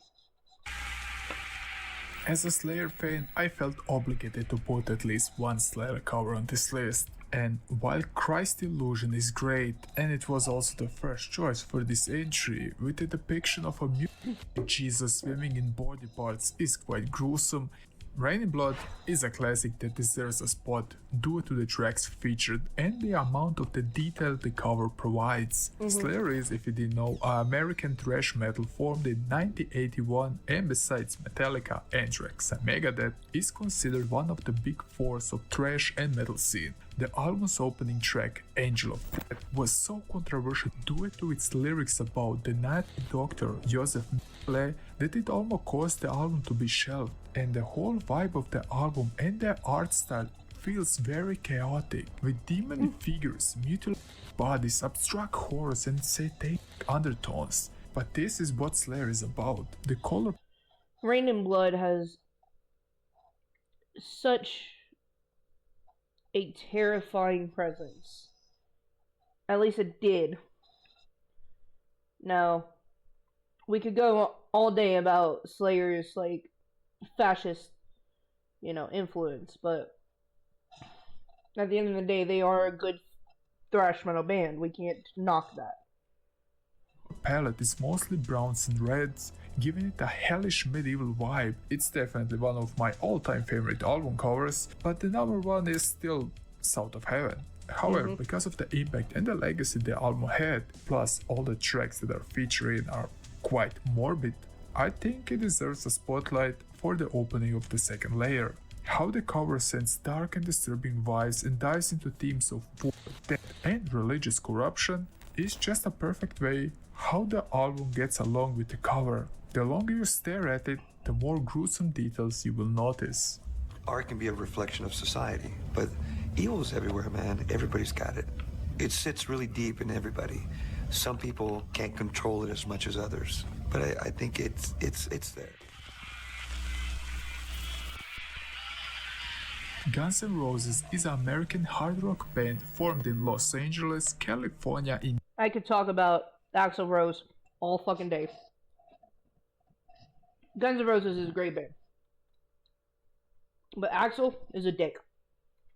As a Slayer fan, I felt obligated to put at least one Slayer cover on this list. And while Christ Illusion is great, and it was also the first choice for this entry, with the depiction of a mutant Jesus swimming in body parts is quite gruesome, Rain in Blood is a classic that deserves a spot due to the tracks featured and the amount of the detail the cover provides. Slayer is, if you didn't know, an American thrash metal formed in 1981, and besides Metallica, Anthrax and Megadeth, is considered one of the big fours of thrash and metal scene. The album's opening track, Angel of Death, was so controversial due to its lyrics about the Nazi doctor Joseph Mengele that it almost caused the album to be shelved, and the whole vibe of the album and the art style feels very chaotic, with demon figures, mutilated bodies, abstract horrors and satanic undertones. But this is what Slayer is about. The color Rain in Blood has such a terrifying presence. At least it did. Now, we could go all day about Slayer's, like, fascist, you know, influence, but at the end of the day, they are a good thrash metal band. We can't knock that. palette is mostly browns and reds, giving it a hellish medieval vibe. It's definitely one of my all-time favorite album covers, but the number one is still South of Heaven. However, because of the impact and the legacy the album had, plus all the tracks that are featured are quite morbid, I think it deserves a spotlight for the opening of the second layer. How the cover sends dark and disturbing vibes and dives into themes of war, death, and religious corruption is just a perfect way how the album gets along with the cover. The longer you stare at it, the more gruesome details you will notice. Art can be a reflection of society, but evil's everywhere, man. Everybody's got it. It sits really deep in everybody. Some people can't control it as much as others, but I think it's there. Guns N' Roses is an American hard rock band formed in Los Angeles, California in... I could talk about Axl Rose all fucking day. Guns N' Roses is a great band. But Axl is a dick.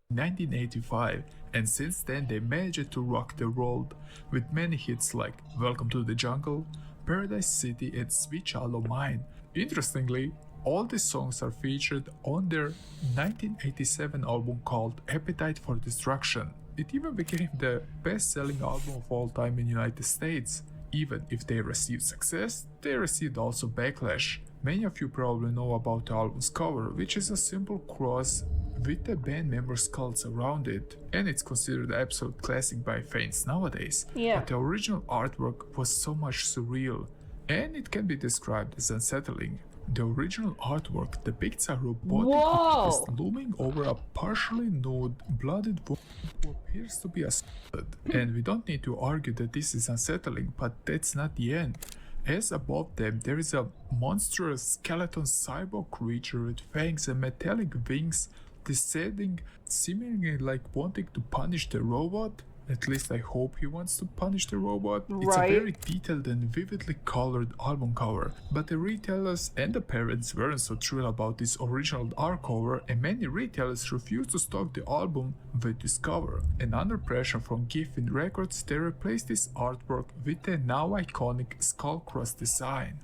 1985, and since then they managed to rock the world with many hits like Welcome to the Jungle, Paradise City and Sweet Child O' Mine. Interestingly, all these songs are featured on their 1987 album called Appetite for Destruction. It even became the best-selling album of all time in the United States. Even if they received success, they received also backlash. Many of you probably know about the album's cover, which is a simple cross with the band members' skulls around it, and it's considered an absolute classic by fans nowadays. Yeah. But the original artwork was so much surreal, and it can be described as unsettling. The original artwork depicts a robotic octopus looming over a partially nude, blooded woman who appears to be assaulted. And we don't need to argue that this is unsettling, but that's not the end. As above them, there is a monstrous skeleton cyborg creature with fangs and metallic wings descending, seemingly like wanting to punish the robot. At least I hope he wants to punish the robot. It's a very detailed and vividly colored album cover, but the retailers and the parents weren't so thrilled about this original art cover, and many retailers refused to stock the album with this cover. And under pressure from Geffen Records, they replaced this artwork with the now iconic skull cross design.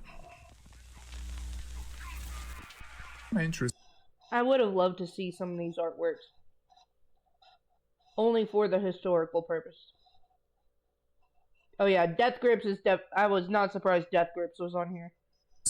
I would have loved to see some of these artworks. Only for the historical purpose. Oh yeah, Death Grips is I was not surprised Death Grips was on here.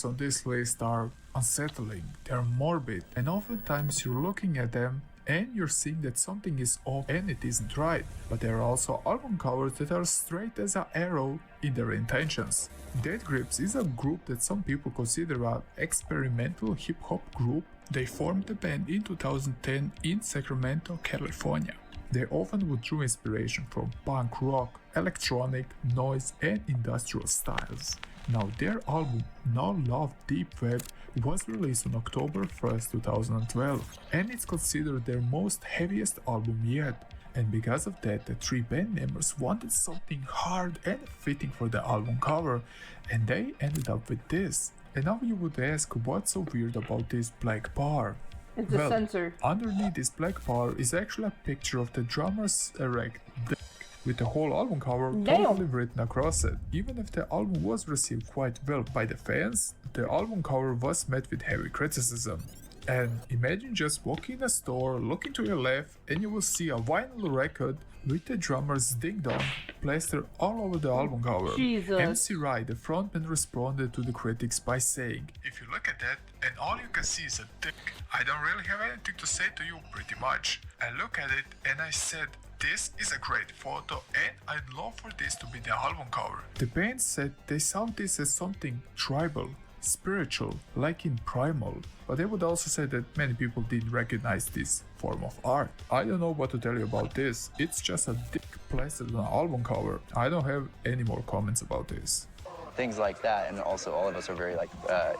On this list are unsettling, they're morbid, and oftentimes you're looking at them and you're seeing that something is off and it isn't right. But there are also album covers that are straight as an arrow in their intentions. Death Grips is a group that some people consider an experimental hip-hop group. They formed the band in 2010 in Sacramento, California. They often would draw inspiration from punk rock, electronic, noise, and industrial styles. Now their album, Now Love Deep Web, was released on October 1st, 2012, and it's considered their most heaviest album yet. And because of that, the three band members wanted something hard and fitting for the album cover, and they ended up with this. And now you would ask, what's so weird about this black bar? It's a sensor. Underneath this black bar is actually a picture of the drummer's erect dick, with the whole album cover totally written across it. Even if the album was received quite well by the fans, the album cover was met with heavy criticism. And imagine just walking in a store, looking to your left, and you will see a vinyl record with the drummer's ding-dong plastered all over the album cover. Jesus. MC Rai, the frontman, responded to the critics by saying, "If you look at that and all you can see is a dick, I don't really have anything to say to you pretty much. I look at it and I said, this is a great photo and I'd love for this to be the album cover." The band said they saw this as something tribal, spiritual, like in Primal, but they would also say that many people didn't recognize this form of art. I don't know what to tell you about this, it's just a dick plastered on an album cover. I don't have any more comments about this. Things like that, and also all of us are very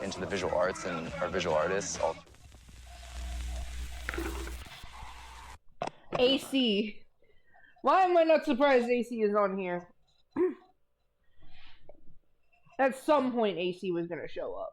into the visual arts and are visual artists. AC. Why am I not surprised AC is on here? At some point, AC was gonna show up.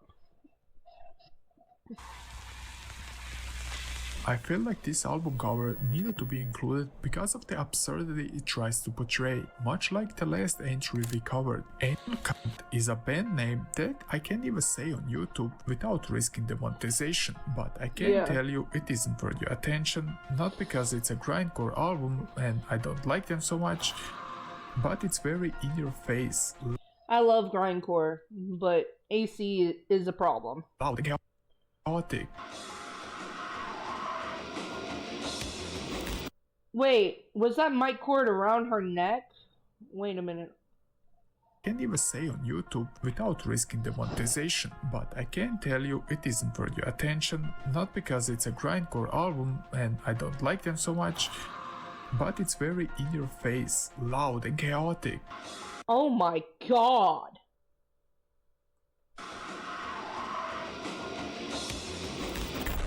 I feel like this album cover needed to be included because of the absurdity it tries to portray, much like the last entry we covered. Animal Cunt is a band name that I can't even say on YouTube without risking the monetization, but I can tell you it isn't worth your attention, not because it's a grindcore album and I don't like them so much, but it's very in your face. I love grindcore, but AC is a problem. Loud and chaotic. Wait, was that mic cord around her neck? Wait a minute. Can't even say on YouTube without risking the monetization, but I can tell you it isn't worth your attention, not because it's a grindcore album and I don't like them so much, but it's very in your face, loud and chaotic. Oh my god.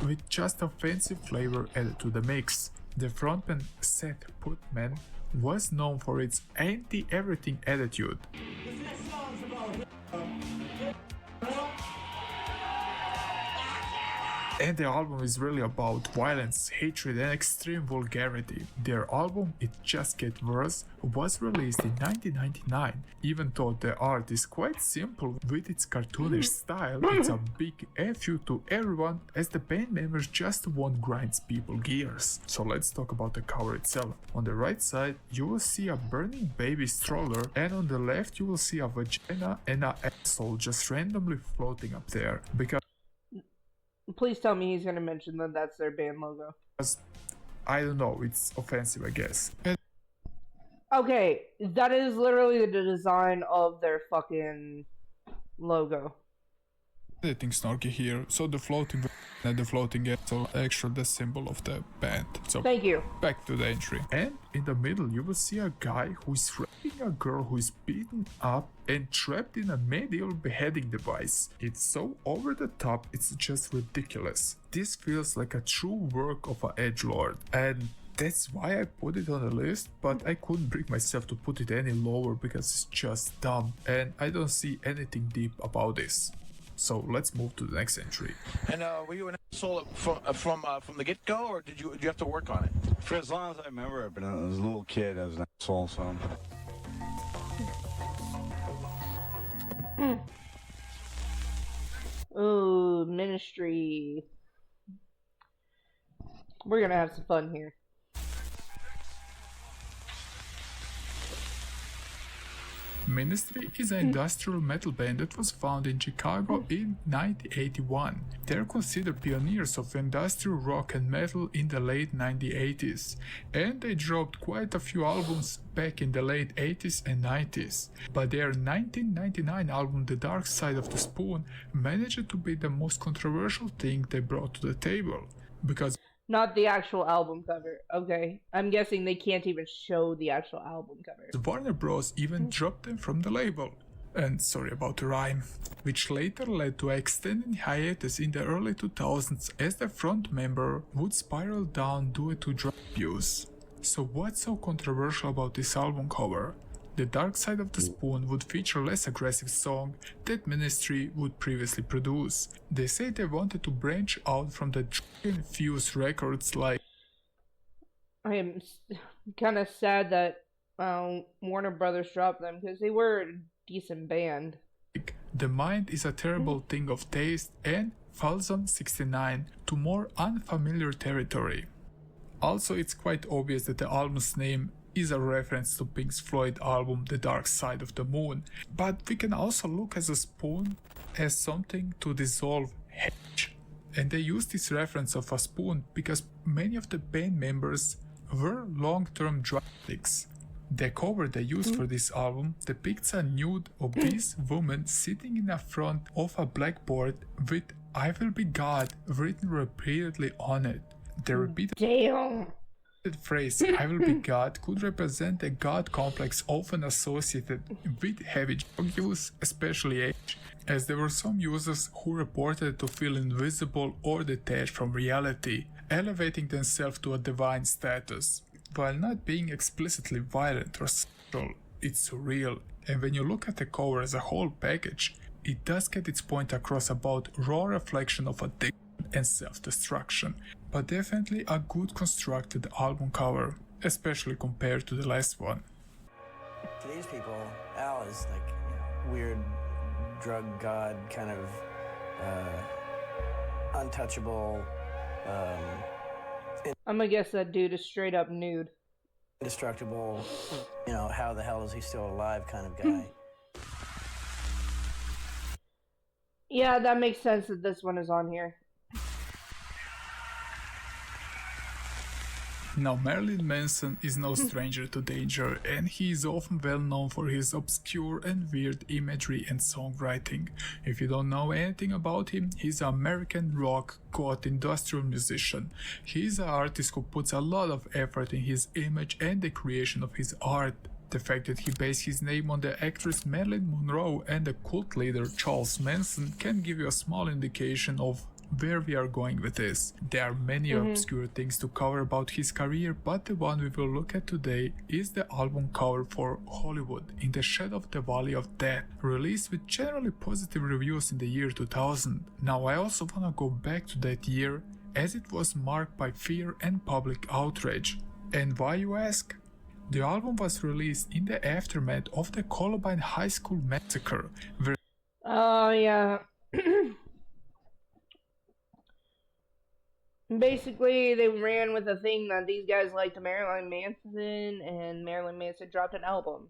With just offensive flavor added to the mix. The frontman Seth Putman was known for its anti-everything attitude. And the album is really about violence, hatred and extreme vulgarity. Their album, It Just Gets Worse, was released in 1999. Even though the art is quite simple with its cartoonish style, it's a big F you to everyone as the band members just want grinds people gears. So let's talk about the cover itself. On the right side you will see a burning baby stroller, and on the left you will see a vagina and an asshole just randomly floating up there. Because please tell me he's gonna mention that that's their band logo. I don't know, it's offensive I guess. Okay, that is literally the design of their fucking logo. Editing snarky here, so the floating and the floating asshole actually the symbol of the band. So thank you. Back to the entry. And in the middle you will see a guy who is raping a girl who is beaten up and trapped in a medieval beheading device. It's so over the top, it's just ridiculous. This feels like a true work of an edgelord, and that's why I put it on the list, but I couldn't bring myself to put it any lower because it's just dumb and I don't see anything deep about this. So let's move to the next entry. And were you an asshole from the get-go, or did you have to work on it? For as long as I remember, I've been as a little kid, I was an asshole, so. Ooh, Ministry. We're gonna have some fun here. Ministry is an industrial metal band that was founded in Chicago in 1981. They're considered pioneers of industrial rock and metal in the late 1980s, and they dropped quite a few albums back in the late 80s and 90s. But their 1999 album The Dark Side of the Spoon managed to be the most controversial thing they brought to the table, because not the actual album cover. Okay. I'm guessing they can't even show the actual album cover. Warner Bros. Even dropped them from the label. And sorry about the rhyme. Which later led to an extended hiatus in the early 2000s as the front member would spiral down due to drug abuse. So what's so controversial about this album cover? The Dark Side of the Spoon would feature less aggressive song that Ministry would previously produce. They say they wanted to branch out from the drug-infused records like... I am kind of sad that Warner Brothers dropped them because they were a decent band. The Mind is a terrible thing of taste and Falls on 69 to more unfamiliar territory. Also, it's quite obvious that the album's name is a reference to Pink Floyd album The Dark Side of the Moon, but we can also look at a spoon as something to dissolve hate. And they use this reference of a spoon because many of the band members were long-term drug addicts. The cover they used for this album depicts a nude, obese woman sitting in the front of a blackboard with "I will be God" written repeatedly on it. The repeated phrase "I will be God" could represent a God complex often associated with heavy drug use, especially age, as there were some users who reported to feel invisible or detached from reality, elevating themselves to a divine status. While not being explicitly violent or sexual, it's surreal, and when you look at the cover as a whole package, it does get its point across about raw reflection of addiction and self-destruction, but definitely a good constructed album cover, especially compared to the last one. To these people, Al is like, you know, weird drug god, kind of untouchable. I'm gonna guess that dude is straight up nude. Indestructible, you know, how the hell is he still alive kind of guy. Yeah, that makes sense that this one is on here. Now, Marilyn Manson is no stranger to danger, and he is often well known for his obscure and weird imagery and songwriting. If you don't know anything about him, he's an American rock goth industrial musician. He's an artist who puts a lot of effort in his image and the creation of his art. The fact that he based his name on the actress Marilyn Monroe and the cult leader Charles Manson can give you a small indication of where we are going with this. There are many obscure things to cover about his career, but the one we will look at today is the album cover for Hollywood, In the Shadow of the Valley of Death, released with generally positive reviews in the year 2000. Now I also wanna go back to that year, as it was marked by fear and public outrage. And why, you ask? The album was released in the aftermath of the Columbine High School massacre, where yeah. Basically, they ran with the thing that these guys liked Marilyn Manson, and Marilyn Manson dropped an album.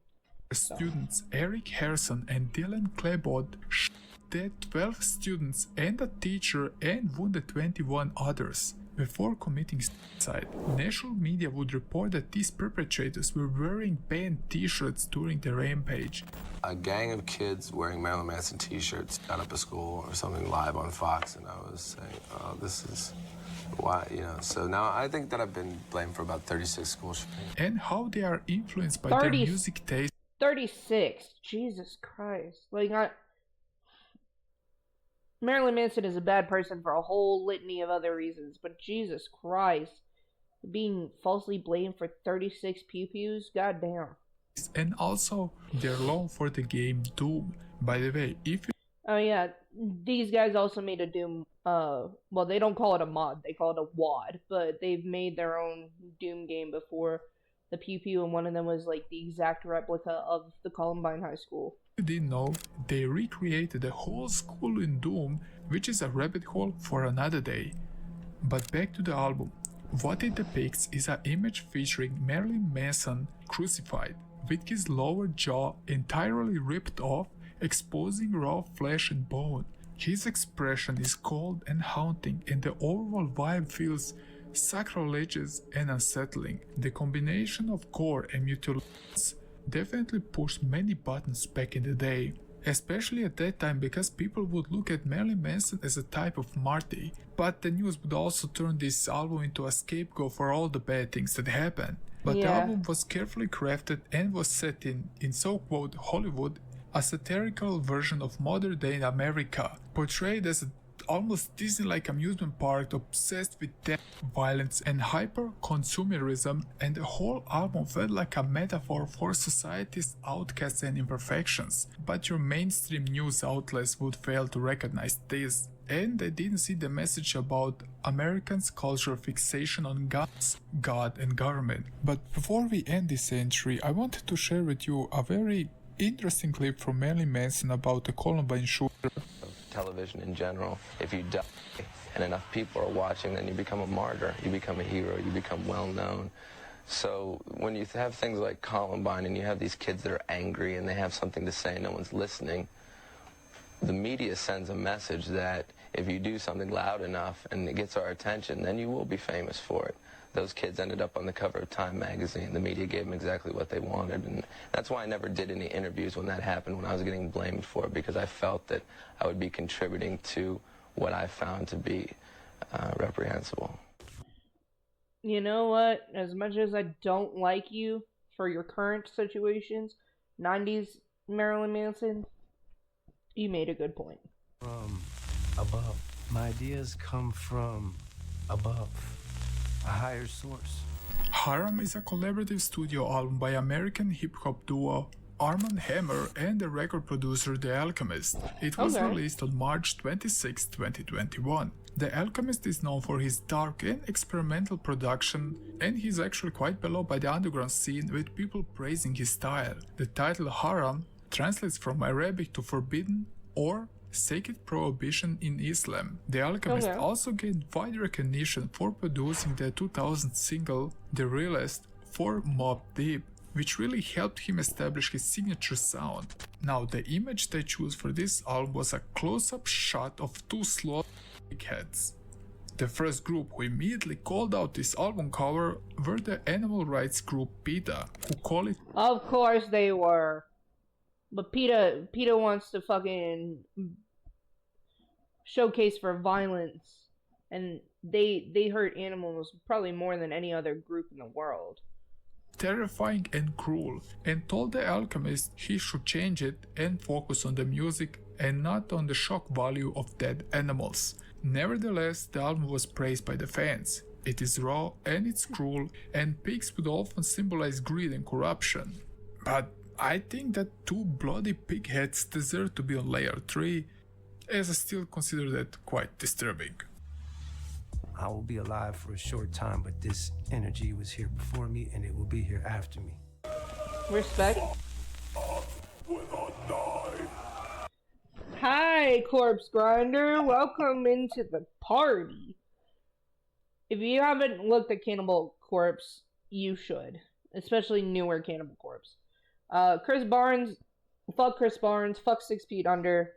students Eric Harrison and Dylan Klebold shot dead 12 students and a teacher and wounded 21 others. Before committing suicide, national media would report that these perpetrators were wearing banned t-shirts during the rampage. A gang of kids wearing Marilyn Manson t-shirts got up a school or something live on Fox, and I was saying, oh, this is why, you know. So now I think that I've been blamed for about 36 school shootings. And how they are influenced by their music taste. 36. Jesus Christ. Marilyn Manson is a bad person for a whole litany of other reasons, but Jesus Christ. Being falsely blamed for 36 pew-pews? Goddamn. And also, they're known for the game Doom. By the way, if you... Oh yeah, these guys also made a Doom, well, they don't call it a mod, they call it a WOD, but they've made their own Doom game before the pew-pew, and one of them was like the exact replica of the Columbine High School. You didn't know, they recreated the whole school in Doom, which is a rabbit hole for another day. But back to the album. What it depicts is an image featuring Marilyn Manson crucified, with his lower jaw entirely ripped off, exposing raw flesh and bone. His expression is cold and haunting, and the overall vibe feels sacrilegious and unsettling. The combination of gore and mutilations definitely pushed many buttons back in the day, especially at that time, because people would look at Marilyn Manson as a type of martyr, but the news would also turn this album into a scapegoat for all the bad things that happened. But the album was carefully crafted and was set in so-called Hollywood, a satirical version of modern day America, portrayed as an almost Disney-like amusement park obsessed with death, violence, and hyper-consumerism, and the whole album felt like a metaphor for society's outcasts and imperfections. But your mainstream news outlets would fail to recognize this, and they didn't see the message about Americans' cultural fixation on guns, God, and government. But before we end this entry, I wanted to share with you a very interesting clip from Marilyn Manson about the Columbine shooter. Television in general, if you die and enough people are watching, then you become a martyr, you become a hero, you become well known. So when you have things like Columbine and you have these kids that are angry and they have something to say and no one's listening, the media sends a message that if you do something loud enough and it gets our attention, then you will be famous for it. Those kids ended up on the cover of Time magazine. The media gave them exactly what they wanted, and that's why I never did any interviews when that happened, when I was getting blamed for it, because I felt that I would be contributing to what I found to be reprehensible. You know what? As much as I don't like you for your current situations, 90s Marilyn Manson, you made a good point. Above. My ideas come from above. A higher source. Haram is a collaborative studio album by American hip-hop duo Armand Hammer and the record producer The Alchemist. It was Okay. released on March 26, 2021. The Alchemist is known for his dark and experimental production, and he's actually quite beloved by the underground scene, with people praising his style. The title Haram translates from Arabic to forbidden or sacred prohibition in Islam. The Alchemist Okay. also gained wide recognition for producing the 2000 single The Realest for Mobb Deep, which really helped him establish his signature sound. Now, the image they chose for this album was a close-up shot of two slow big heads. The first group who immediately called out this album cover were the animal rights group PETA, who call it Of course they were. But PETA wants to fucking showcase for violence, and they hurt animals probably more than any other group in the world. terrifying and cruel, and told the Alchemist he should change it and focus on the music and not on the shock value of dead animals. Nevertheless, the album was praised by the fans. It is raw and it's cruel, and pigs would often symbolize greed and corruption. But I think that two bloody pig heads deserve to be on layer 3, as I still consider that quite disturbing. I will be alive for a short time, but this energy was here before me and it will be here after me. Respect. Hi, Corpse Grinder. Welcome into the party. If you haven't looked at Cannibal Corpse, you should. Especially newer Cannibal Corpse. Chris Barnes, fuck Chris Barnes, fuck 6 Feet Under.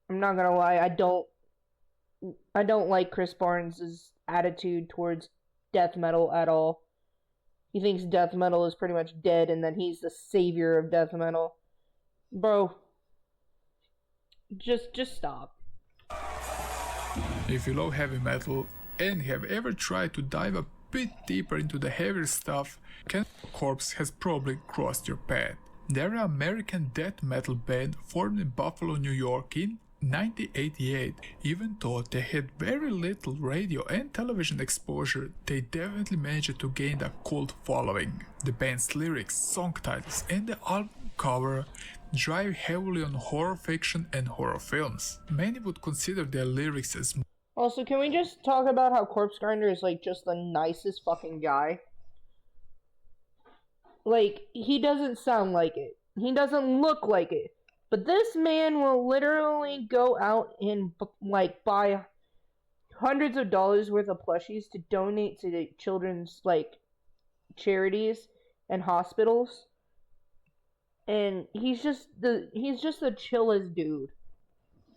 I'm not gonna lie, I don't like Chris Barnes' attitude towards death metal at all. He thinks death metal is pretty much dead and that he's the savior of death metal. Bro, just stop. If you love heavy metal and have ever tried to dive a bit deeper into the heavier stuff, Cannibal Corpse has probably crossed your path. They're an American death metal band formed in Buffalo, New York in 1988. Even though they had very little radio and television exposure, they definitely managed to gain a cult following. The band's lyrics, song titles, and the album cover drive heavily on horror fiction and horror films. Many would consider their lyrics as Also, can we just talk about how Corpse Grinder is like just the nicest fucking guy? Like, he doesn't sound like it. He doesn't look like it. But this man will literally go out and like buy hundreds of dollars worth of plushies to donate to the children's like charities and hospitals. And he's just the chillest dude.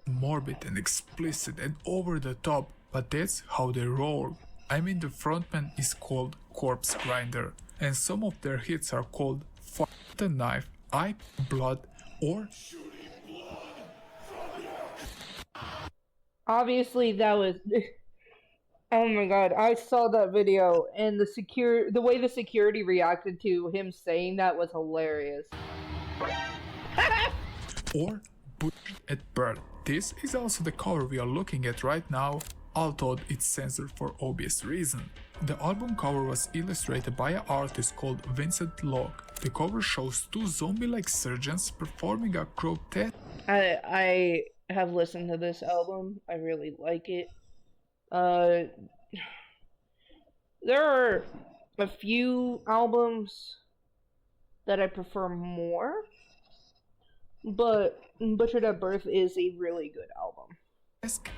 morbid and explicit and over the top, but that's how they roll. I mean, the frontman is called Corpse Grinder, and some of their hits are called Fuck the Knife, I Blood, or Obviously, that was. Oh my god, I saw that video, and the way the security reacted to him saying that was hilarious. or Butchered at Birth. This is also the cover we are looking at right now, although it's censored for obvious reason. The album cover was illustrated by an artist called Vincent Locke. The cover shows two zombie-like surgeons performing a grotesque. I have listened to this album. I really like it. There are a few albums that I prefer more, but Butchered at Birth is a really good album.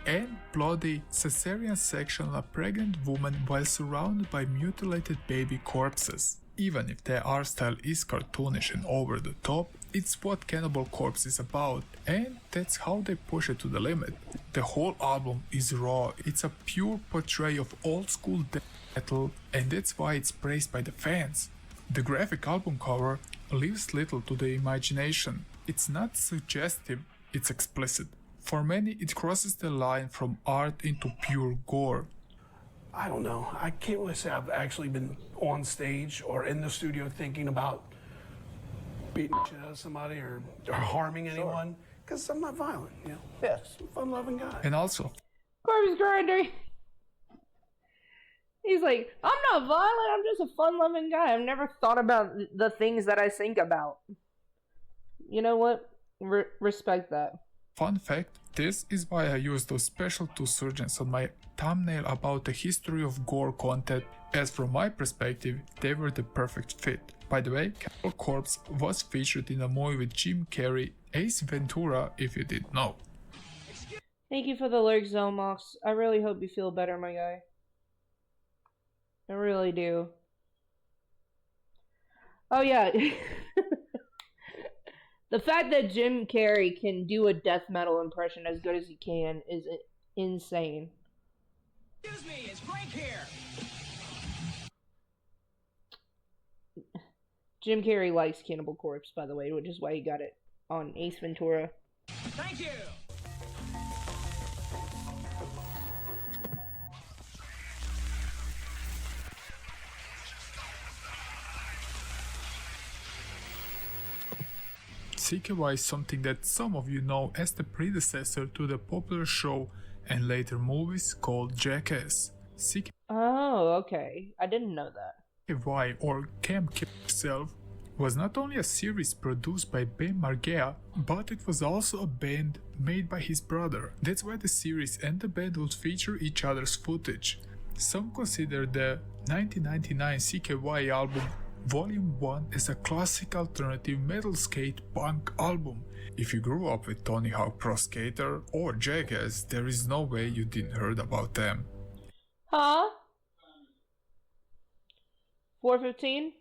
And bloody cesarean section of a pregnant woman while surrounded by mutilated baby corpses. Even if the art style is cartoonish and over the top, it's what Cannibal Corpse is about, and that's how they push it to the limit. The whole album is raw, it's a pure portrayal of old school death metal, and that's why it's praised by the fans. The graphic album cover leaves little to the imagination. It's not suggestive, it's explicit. For many, it crosses the line from art into pure gore. I don't know. I can't really say I've actually been on stage or in the studio thinking about beating shit out of somebody or harming anyone, because I'm not violent, you know? Yeah. Just a fun-loving guy. And also, Corpse Grinder! He's like, I'm not violent, I'm just a fun-loving guy. I've never thought about the things that I think about. You know what? Respect that. Fun fact, this is why I use those special two surgeons on my thumbnail about the history of gore content, as from my perspective, they were the perfect fit. By the way, Cannibal Corpse was featured in a movie with Jim Carrey, Ace Ventura, if you didn't know. Thank you for the lurk, Zomox. I really hope you feel better, my guy. I really do. Oh yeah. The fact that Jim Carrey can do a death metal impression as good as he can is insane. Excuse me, it's Frank here. Jim Carrey likes Cannibal Corpse, by the way, which is why he got it on Ace Ventura. Thank you. CKY is something that some of you know as the predecessor to the popular show and later movies called Jackass. Oh, okay. I didn't know that. CKY, or Cam Kill Yourself, was not only a series produced by Ben Margea, but it was also a band made by his brother. That's why the series and the band would feature each other's footage. Some consider the 1999 CKY album Volume 1 is a classic alternative metal skate punk album. If you grew up with Tony Hawk Pro Skater or Jackass, there is no way you didn't heard about them. Huh? 415?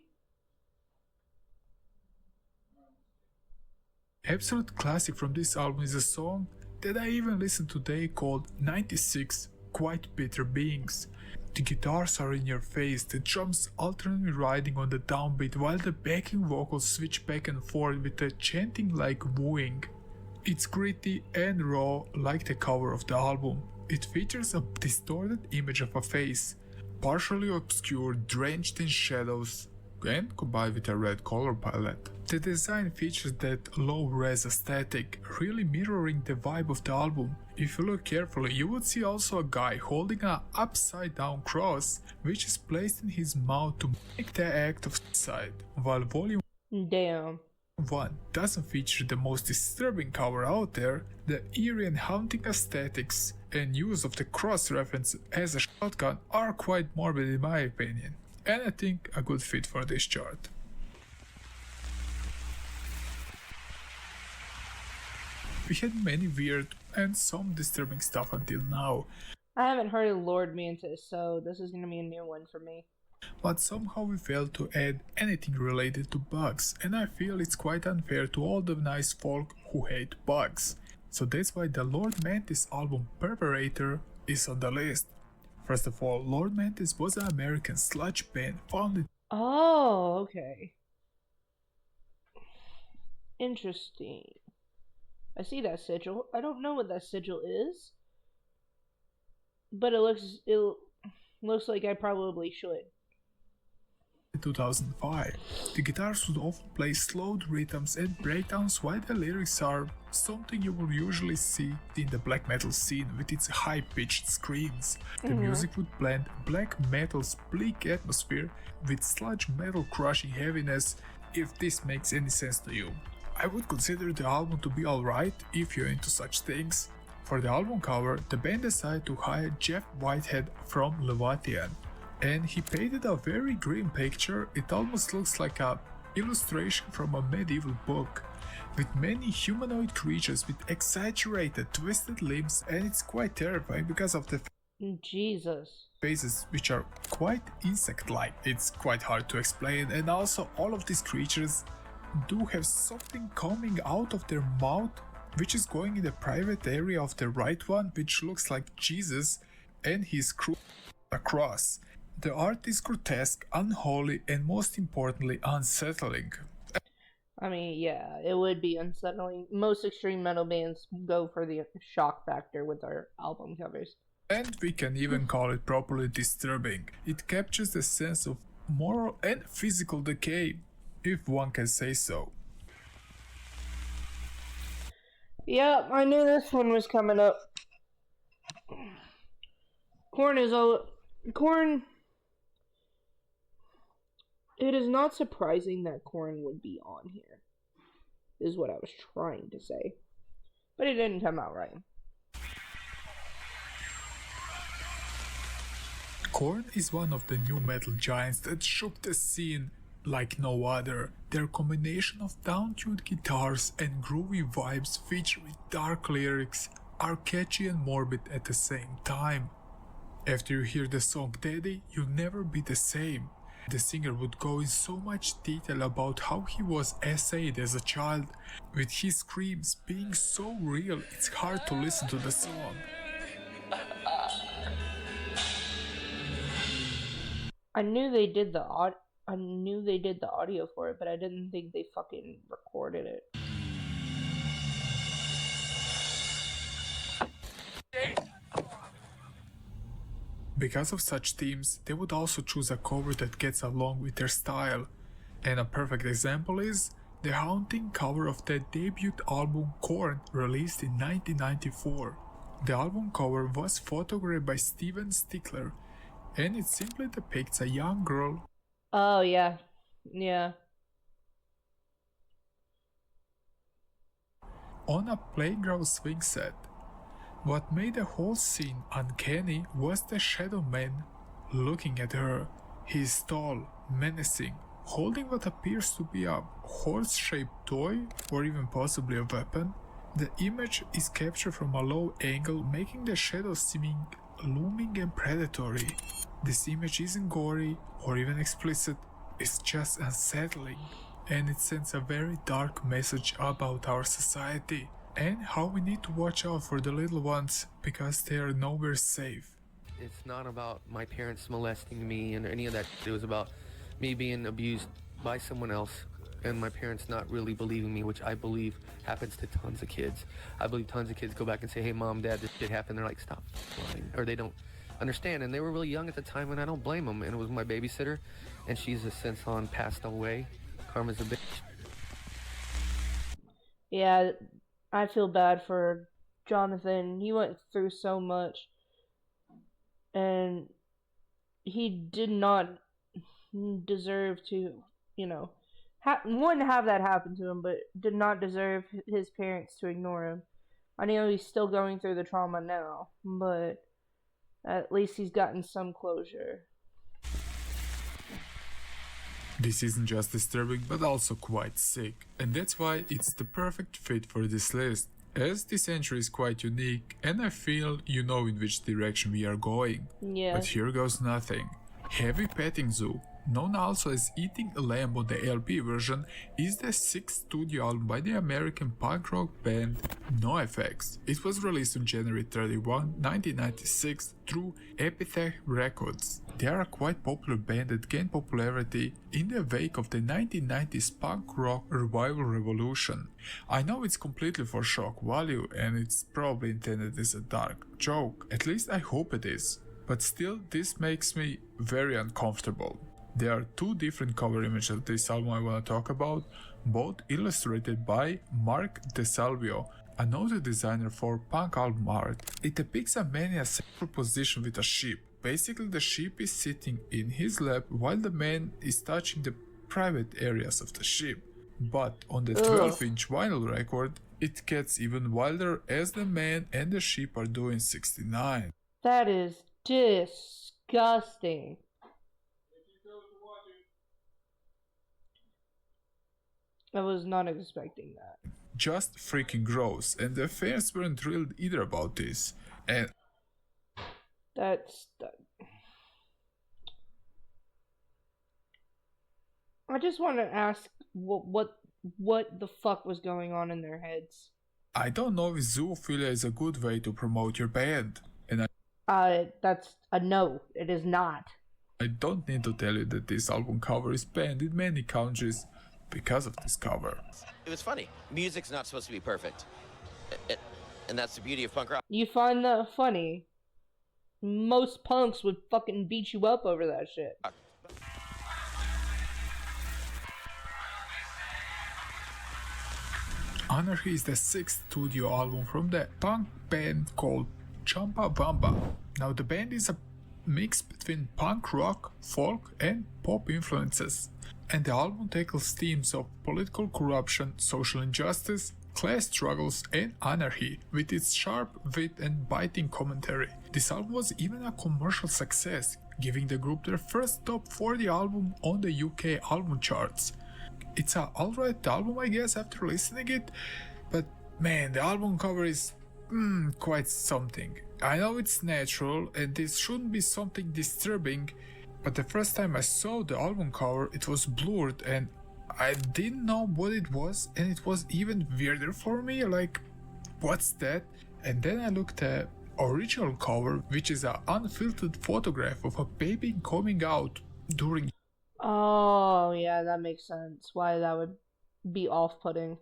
Absolute classic from this album is a song that I even listen today called 96 Quite Bitter Beings. The guitars are in your face, the drums alternately riding on the downbeat while the backing vocals switch back and forth with a chanting like wooing. It's gritty and raw like the cover of the album. It features a distorted image of a face, partially obscured, drenched in shadows, and combined with a red color palette. The design features that low-res aesthetic, really mirroring the vibe of the album. If you look carefully, you would see also a guy holding an upside-down cross, which is placed in his mouth to make the act of suicide, while Volume 1 doesn't feature the most disturbing cover out there. The eerie and haunting aesthetics and use of the cross reference as a shotgun are quite morbid in my opinion, and I think a good fit for this chart. We had many weird and some disturbing stuff until now. I haven't heard of Lord Mantis, so this is gonna be a new one for me. But somehow we failed to add anything related to bugs, and I feel it's quite unfair to all the nice folk who hate bugs. So that's why the Lord Mantis album Perperator is on the list. First of all, Lord Mantis was an American sludge band founded. Oh, okay. Interesting. I see that sigil. I don't know what that sigil is, but it looks like I probably should. In 2005, the guitars would often play slowed rhythms and breakdowns while the lyrics are something you will usually see in the black metal scene with its high-pitched screams. The music would blend black metal's bleak atmosphere with sludge metal crushing heaviness, if this makes any sense to you. I would consider the album to be alright if you're into such things. For the album cover, the band decided to hire Jeff Whitehead from Leviathan, and he painted a very grim picture. It almost looks like a illustration from a medieval book, with many humanoid creatures with exaggerated twisted limbs, and it's quite terrifying because of the Jesus faces, which are quite insect-like. It's quite hard to explain, and also all of these creatures do have something coming out of their mouth, which is going in the private area of the right one, which looks like Jesus and his crew across. The art is grotesque, unholy, and most importantly unsettling. I mean, yeah, it would be unsettling. Most extreme metal bands go for the shock factor with their album covers. And we can even call it properly disturbing. It captures the sense of moral and physical decay, if one can say so. Yep, I knew this one was coming up. Korn. It is not surprising that Korn would be on here. is what I was trying to say. But it didn't come out right. Korn is one of the new metal giants that shook the scene like no other. Their combination of down-tuned guitars and groovy vibes featuring dark lyrics are catchy and morbid at the same time. After you hear the song Daddy, you'll never be the same. The singer would go in so much detail about how he was essayed as a child, with his screams being so real it's hard to listen to the song. I knew they did the audio for it, but I didn't think they fucking recorded it. Because of such themes, they would also choose a cover that gets along with their style. And a perfect example is the haunting cover of their debut album Korn, released in 1994. The album cover was photographed by Steven Stickler, and it simply depicts a young girl. Oh, yeah. Yeah. On a playground swing set. What made the whole scene uncanny was the shadow man looking at her. He is tall, menacing, holding what appears to be a horse-shaped toy or even possibly a weapon. The image is captured from a low angle, making the shadow seeming looming and predatory. This image isn't gory or even explicit, it's just unsettling, and it sends a very dark message about our society and how we need to watch out for the little ones because they are nowhere safe. It's not about my parents molesting me and any of that. It was about me being abused by someone else and my parents not really believing me, which I believe happens to tons of kids. I believe tons of kids go back and say, hey, Mom, Dad, this shit happened. They're like, stop lying. Or they don't understand. And they were really young at the time, and I don't blame them. And it was my babysitter, and she's since on passed away. Karma's a bitch. Yeah, I feel bad for Jonathan. He went through so much, and he did not deserve to, have that happen to him, but did not deserve his parents to ignore him. I know he's still going through the trauma now, but at least he's gotten some closure. This isn't just disturbing, but also quite sick, and that's why it's the perfect fit for this list, as this entry is quite unique, and I feel you know in which direction we are going. Yeah. But here goes nothing. Heavy Petting Zoo, known also as Eating a Lamb on the LP version, is the sixth studio album by the American punk rock band NoFX. It was released on January 31, 1996 through Epitaph Records. They are a quite popular band that gained popularity in the wake of the 1990s punk rock revival revolution. I know it's completely for shock value and it's probably intended as a dark joke, at least I hope it is. But still, this makes me very uncomfortable. There are two different cover images of this album I want to talk about, both illustrated by Mark DeSalvio, a noted designer for punk album art. It depicts a man in a central position with a sheep. Basically, the sheep is sitting in his lap while the man is touching the private areas of the sheep. But on the 12-inch vinyl record, it gets even wilder as the man and the sheep are doing 69. That is disgusting. I was not expecting that. Just freaking gross, and the fans weren't thrilled either about this. And that's I just want to ask what the fuck was going on in their heads. I don't know if zoophilia is a good way to promote your band, and that's a no. It is not. I don't need to tell you that this album cover is banned in many countries because of this cover. It was funny. Music's not supposed to be perfect. And that's the beauty of punk rock. You find that funny? Most punks would fucking beat you up over that shit. Anarchy is the sixth studio album from the punk band called Chumbawamba. Now the band is a mix between punk rock, folk and pop influences. and the album tackles themes of political corruption, social injustice, class struggles, and anarchy with its sharp wit and biting commentary. This album was even a commercial success, giving the group their first top 40 album on the UK album charts. It's a alright album, I guess, after listening it, but man, the album cover is quite something. I know it's natural and this shouldn't be something disturbing, but the first time I saw the album cover it was blurred and I didn't know what it was, and it was even weirder for me, like what's that? And then I looked at original cover, which is an unfiltered photograph of a baby coming out during Oh, yeah, that makes sense. Why that would be off-putting.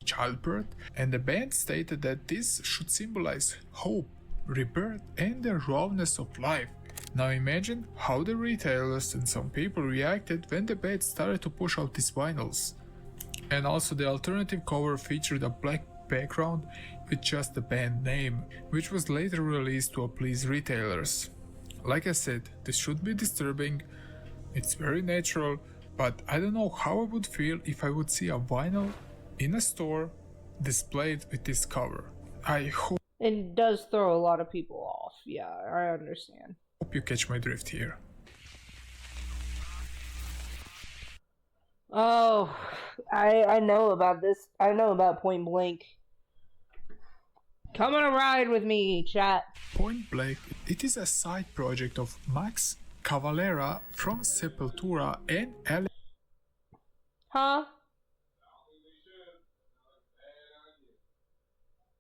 childbirth, and the band stated that this should symbolize hope, rebirth, and the rawness of life. Now imagine how the retailers and some people reacted when the band started to push out these vinyls. And also the alternative cover featured a black background with just the band name, which was later released to please retailers. Like I said, this should be disturbing, it's very natural, but I don't know how I would feel if I would see a vinyl in a store displayed with this cover. I hope It does throw a lot of people off. Yeah, I understand. you catch my drift here. Oh, I know about this. I know about Point Blank. Come on a ride with me, chat. Point Blank, it is a side project of Max Cavalera from Sepultura and Huh?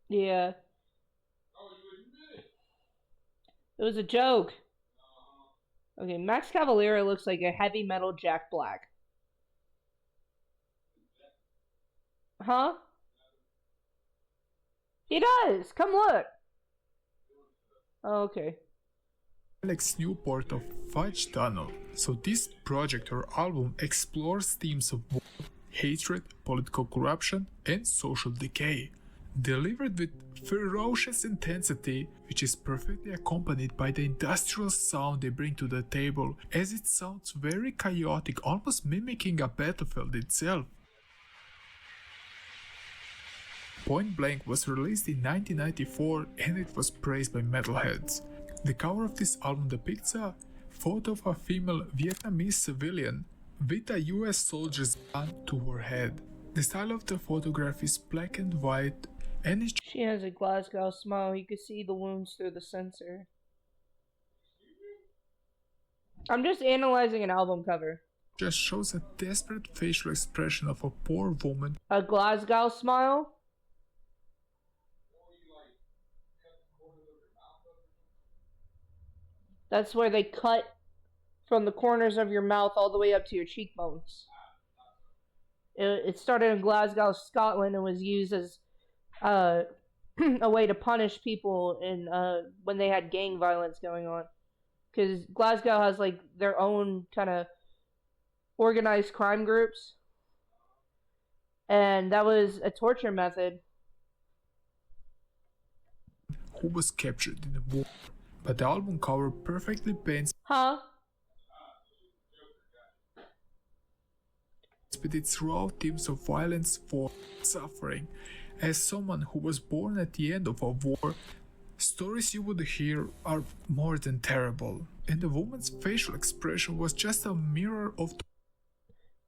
Yeah. It was a joke. Okay, Max Cavalera looks like a heavy metal Jack Black. Huh? He does! Come look! Oh, okay. Alex Newport of Fudge Tunnel. So this project or album explores themes of war, hatred, political corruption, and social decay, delivered with ferocious intensity, which is perfectly accompanied by the industrial sound they bring to the table, as it sounds very chaotic, almost mimicking a battlefield itself. Point Blank was released in 1994 and it was praised by metalheads. The cover of this album depicts a photo of a female Vietnamese civilian with a US soldier's gun to her head. The style of the photograph is black and white and it She has a Glasgow smile. You can see the wounds through the sensor. I'm just analyzing an album cover. just shows a desperate facial expression of a poor woman. A Glasgow smile? That's where they cut from the corners of your mouth all the way up to your cheekbones. It started in Glasgow, Scotland, and was used as a way to punish people in when they had gang violence going on. Because Glasgow has like their own kind of organized crime groups, and that was a torture method. Who was captured in the war, but the album cover perfectly paints with its raw themes of violence, war, suffering. As someone who was born at the end of a war, stories you would hear are more than terrible, and the woman's facial expression was just a mirror of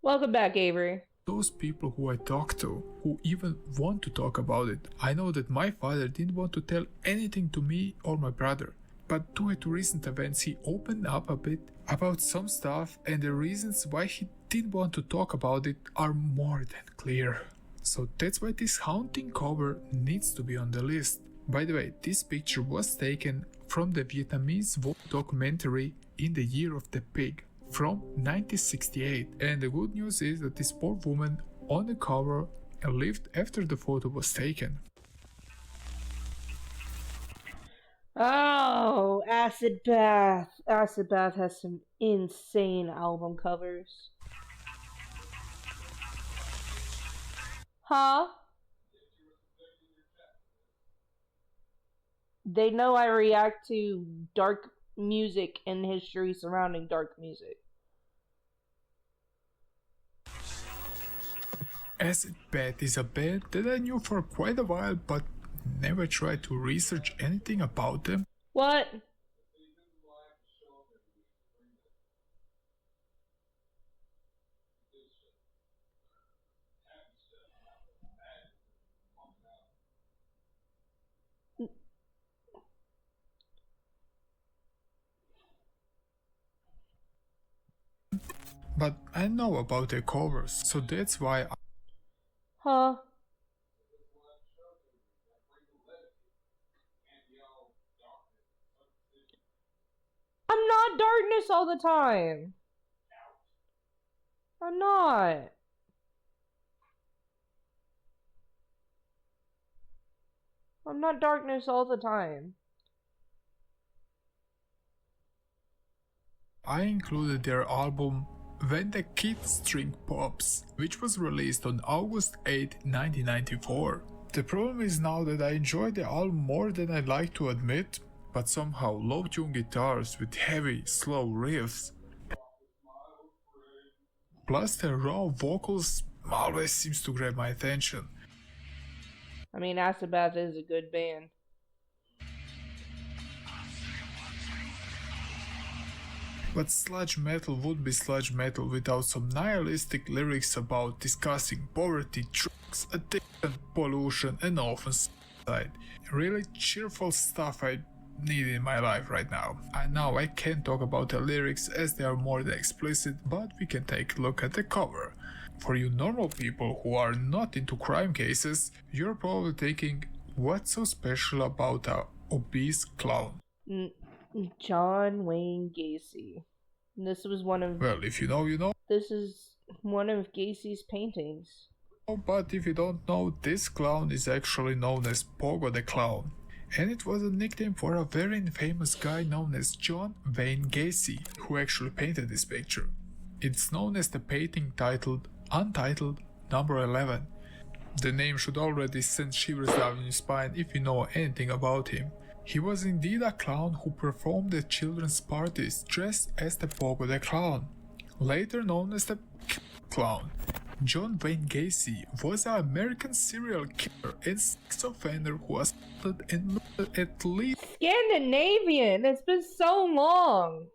Welcome back, Avery. those people who I talk to, who even want to talk about it. I know that my father didn't want to tell anything to me or my brother, but due to recent events he opened up a bit about some stuff, and the reasons why he didn't want to talk about it are more than clear. So that's why this haunting cover needs to be on the list. By the way, this picture was taken from the Vietnamese war documentary In the Year of the Pig from 1968, and the good news is that this poor woman on the cover lived after the photo was taken. Oh, Acid Bath. Acid Bath has some insane album covers. Huh? They know I react to dark music and history surrounding dark music. Acid Bath is a band that I knew for quite a while, but never tried to research anything about them. What? But I know about their covers, so that's why Huh? I'm not darkness all the time. I'm not. I'm not darkness all the time. I included their album When the Kid String Pops, which was released on August 8, 1994. The problem is now that I enjoy the album more than I like to admit, but somehow low-tuned guitars with heavy, slow riffs, plus the raw vocals always seems to grab my attention. I mean, Acid Bath is a good band. But sludge metal would be sludge metal without some nihilistic lyrics about discussing poverty, drugs, addiction, pollution, and often suicide. Really cheerful stuff I need in my life right now. I know I can't talk about the lyrics as they are more than explicit, but we can take a look at the cover. For you normal people who are not into crime cases, you're probably thinking, what's so special about a obese clown? John Wayne Gacy. This was one of... Well, if you know, you know. This is one of Gacy's paintings. Oh, but if you don't know, this clown is actually known as Pogo the Clown. And it was a nickname for a very famous guy known as John Wayne Gacy, who actually painted this picture. It's known as the painting titled Untitled Number 11. The name should already send shivers down your spine if you know anything about him. He was indeed a clown who performed at children's parties dressed as the Pogo the Clown, later known as the Clown. John Wayne Gacy was an American serial killer and sex offender who assaulted and murdered at least... Scandinavian! It's been so long!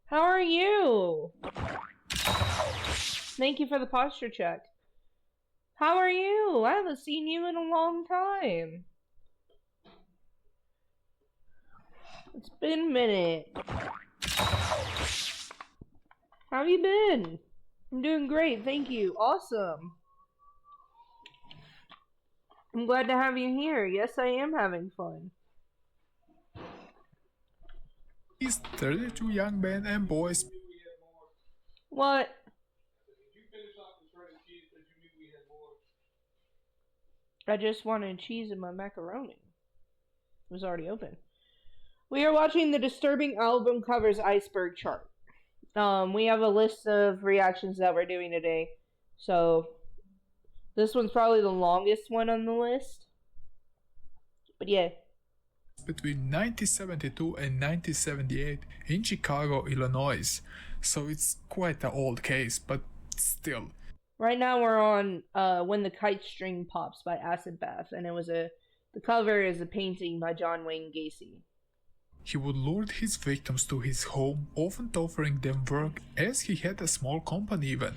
How are you? Thank you for the posture check. How are you? I haven't seen you in a long time. It's been a minute. How have you been? I'm doing great, thank you. Awesome. I'm glad to have you here. Yes, I am having fun. These 32 young men and boys. What? I just wanted cheese in my macaroni. It was already open. We are watching the disturbing album covers iceberg chart. We have a list of reactions that we're doing today. So, this one's probably the longest one on the list. But yeah. Between 1972 and 1978 in Chicago, Illinois. So it's quite an old case, but still. Right now we're on When the Kite String Pops by Acid Bath. And the cover is a painting by John Wayne Gacy. He would lure his victims to his home, often offering them work as he had a small company even.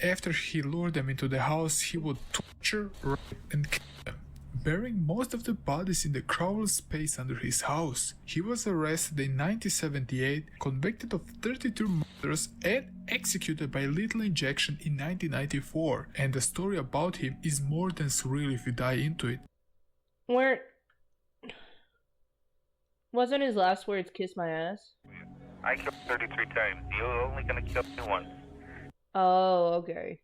After he lured them into the house, he would torture, rape and kill them, burying most of the bodies in the crawl space under his house. He was arrested in 1978, convicted of 32 murders and executed by lethal injection in 1994. And the story about him is more than surreal if you dive into it. Wasn't his last words "kiss my ass"? I killed 33 times. You're only gonna kill me once. Oh, okay.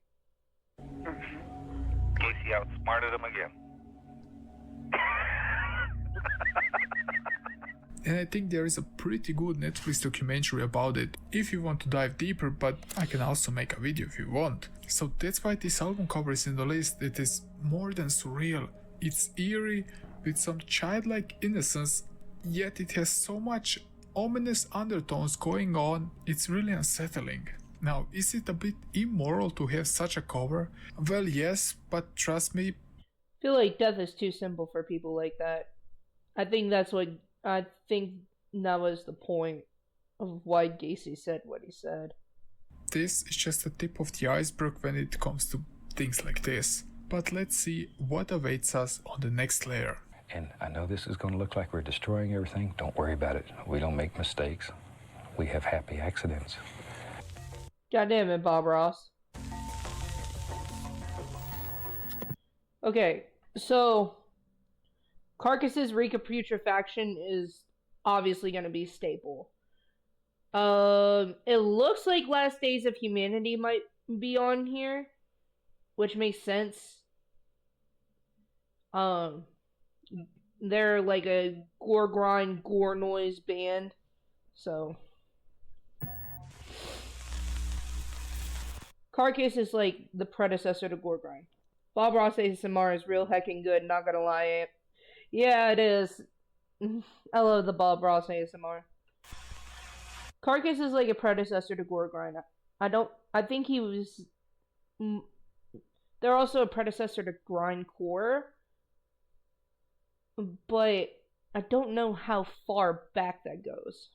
Casey outsmarted him again. And I think there is a pretty good Netflix documentary about it, if you want to dive deeper, but I can also make a video if you want. So that's why this album cover is in the list. It is more than surreal. It's eerie, with some childlike innocence, yet it has so much ominous undertones going on, it's really unsettling. Now, is it a bit immoral to have such a cover? Well, yes, but trust me, I feel like death is too simple for people like that. I think that was the point of why Gacy said what he said. this is just the tip of the iceberg when it comes to things like this. But let's see what awaits us on the next layer. And I know this is going to look like we're destroying everything. Don't worry about it. We don't make mistakes. We have happy accidents. God damn it, Bob Ross. Okay, so Carcass's recaputrefaction is obviously going to be staple. It looks like Last Days of Humanity might be on here, which makes sense. They're like a gore grind, gore noise band, so Carcass is like the predecessor to gore grind. Bob Ross ASMR is real heckin' good, not gonna lie. Yeah, it is. I love the Bob Ross ASMR. Carcass is like a predecessor to gore grind. I think he was. They're also a predecessor to grindcore, but I don't know how far back that goes.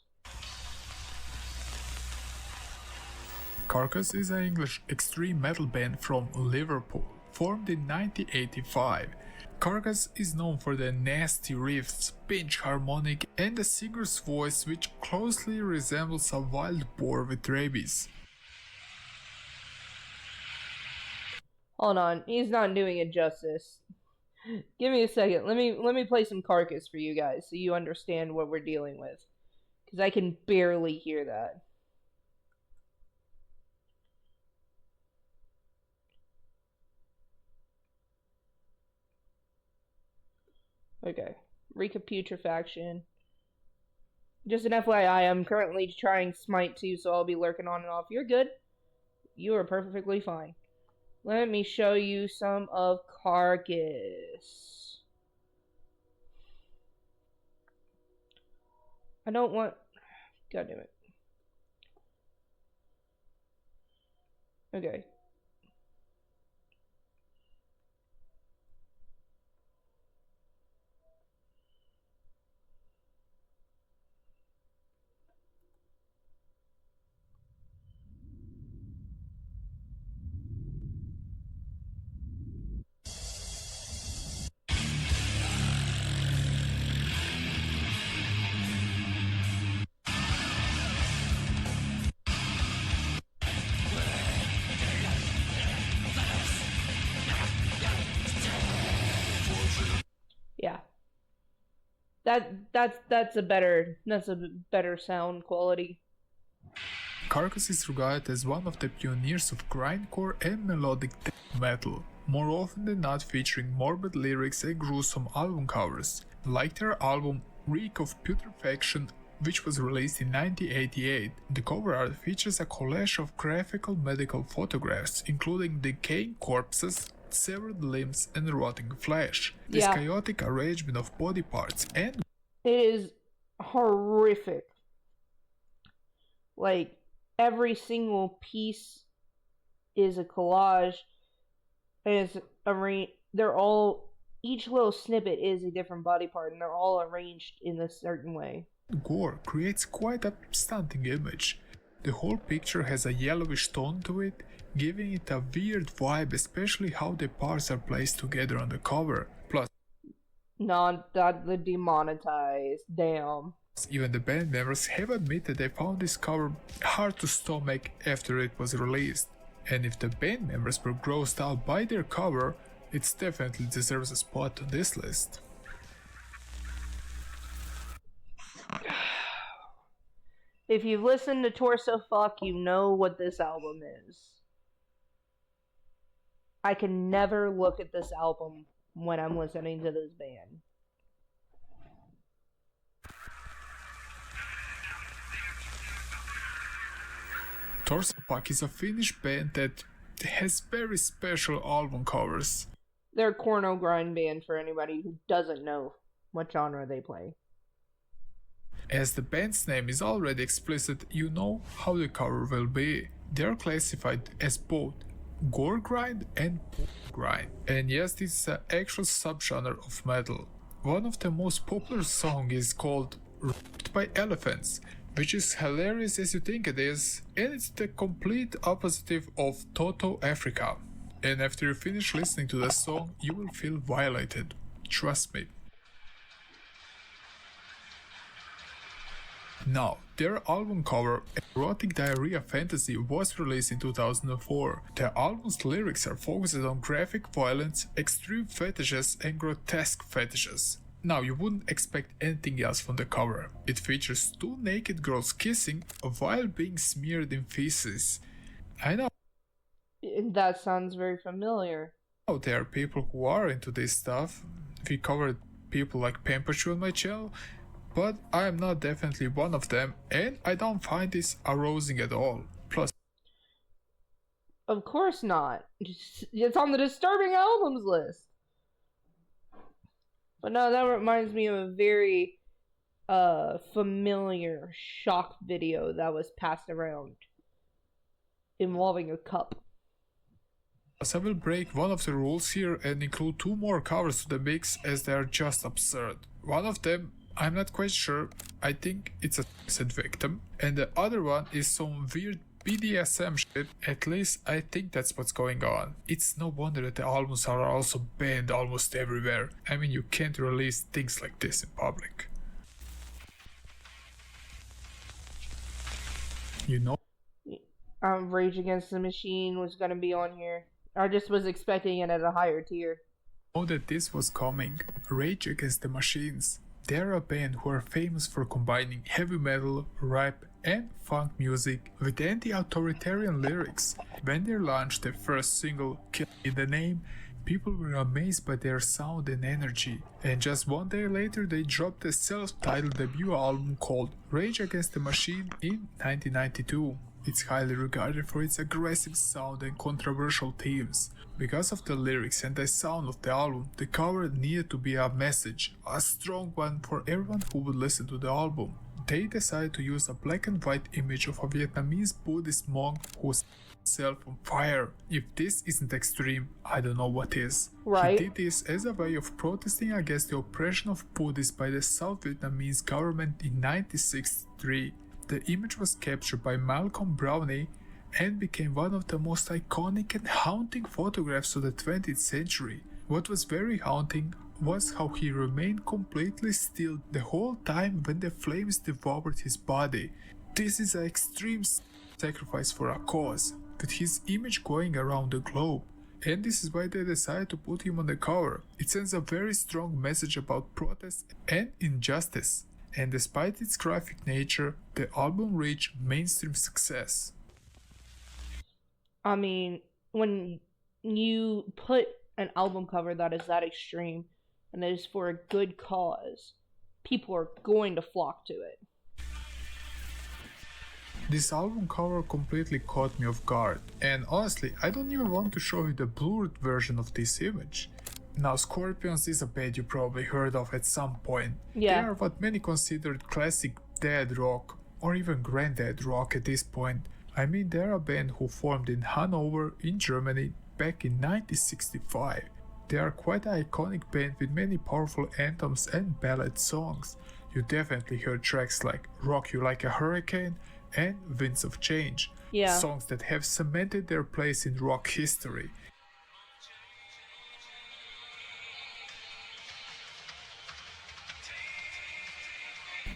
Carcass is an English extreme metal band from Liverpool, formed in 1985. Carcass is known for the nasty riffs, pinch harmonic, and a singer's voice which closely resembles a wild boar with rabies. Hold on, he's not doing it justice. Give me a second. Let me play some Carcass for you guys so you understand what we're dealing with, because I can barely hear that. Okay, recaputrefaction. Just an FYI, I'm currently trying Smite 2, so I'll be lurking on and off. You're good. You are perfectly fine. Let me show you some of Carcass. I don't want... God damn it. Okay. Yeah. That's a better sound quality. Carcass is regarded as one of the pioneers of grindcore and melodic death metal, more often than not featuring morbid lyrics and gruesome album covers, like their album Reek of Putrefaction, which was released in 1988. The cover art features a collage of graphical medical photographs, including decaying corpses, severed limbs, and rotting flesh. This chaotic arrangement of body parts and it is horrific. Like, every single piece is a collage. Is each little snippet is a different body part, and they're all arranged in a certain way. gore creates quite a stunning image. The whole picture has a yellowish tone to it, giving it a weird vibe, especially how the parts are placed together on the cover. Plus, not that the demonetized, damn. Even the band members have admitted they found this cover hard to stomach after it was released. And if the band members were grossed out by their cover, it definitely deserves a spot on this list. If you've listened to Torso Fuck, you know what this album is. I can never look at this album when I'm listening to this band. Torso Fuck is a Finnish band that has very special album covers. They're a corno grind band for anybody who doesn't know what genre they play. As the band's name is already explicit, you know how the cover will be. They are classified as both gore grind and pop grind. And yes, this is an actual subgenre of metal. One of the most popular songs is called Raped by Elephants, which is hilarious as you think it is, and it's the complete opposite of Toto Africa. And after you finish listening to the song, you will feel violated. Trust me. Now, their album cover, Erotic Diarrhea Fantasy, was released in 2004. The album's lyrics are focused on graphic violence, extreme fetishes, and grotesque fetishes. Now, you wouldn't expect anything else from the cover. It features two naked girls kissing while being smeared in feces. I know That sounds very familiar. there are people who are into this stuff. We covered people like Pampachu on my channel, but I am not definitely one of them, and I don't find this arousing at all. Plus, Of course not. It's on the disturbing albums list. But no, that reminds me of a very familiar shock video that was passed around involving a cup. I will break one of the rules here and include two more covers to the mix, as they are just absurd. One of them, I'm not quite sure, I think it's a suicide victim, and the other one is some weird BDSM shit. At least I think that's what's going on. It's no wonder that the albums are also banned almost everywhere. I mean, you can't release things like this in public. You know? Rage Against the Machine was gonna be on here. I just was expecting it at a higher tier. Know that this was coming. Rage Against the Machines. They're a band who are famous for combining heavy metal, rap, and funk music with anti-authoritarian lyrics. When they launched their first single, Kill in the Name, people were amazed by their sound and energy. And just one day later, they dropped a self-titled debut album called Rage Against the Machine in 1992. It's highly regarded for its aggressive sound and controversial themes. Because of the lyrics and the sound of the album, the cover needed to be a message, a strong one for everyone who would listen to the album. They decided to use a black and white image of a Vietnamese Buddhist monk who set himself on fire. If this isn't extreme, I don't know what is. Right. He did this as a way of protesting against the oppression of Buddhists by the South Vietnamese government in 1963. The image was captured by Malcolm Brownie and became one of the most iconic and haunting photographs of the 20th century. What was very haunting was how he remained completely still the whole time when the flames devoured his body. This is an extreme sacrifice for a cause, with his image going around the globe. And this is why they decided to put him on the cover. It sends a very strong message about protest and injustice. And despite its graphic nature, the album reached mainstream success. I mean, when you put an album cover that is that extreme and that is for a good cause, people are going to flock to it. This album cover completely caught me off guard, and honestly, I don't even want to show you the blurred version of this image. Now, Scorpions is a band you probably heard of at some point. Yeah. They are what many considered classic dead rock, or even granddad rock at this point. I mean, they're a band who formed in Hanover in Germany back in 1965. They are quite an iconic band with many powerful anthems and ballad songs. You definitely heard tracks like Rock You Like a Hurricane and Winds of Change, Yeah. songs that have cemented their place in rock history.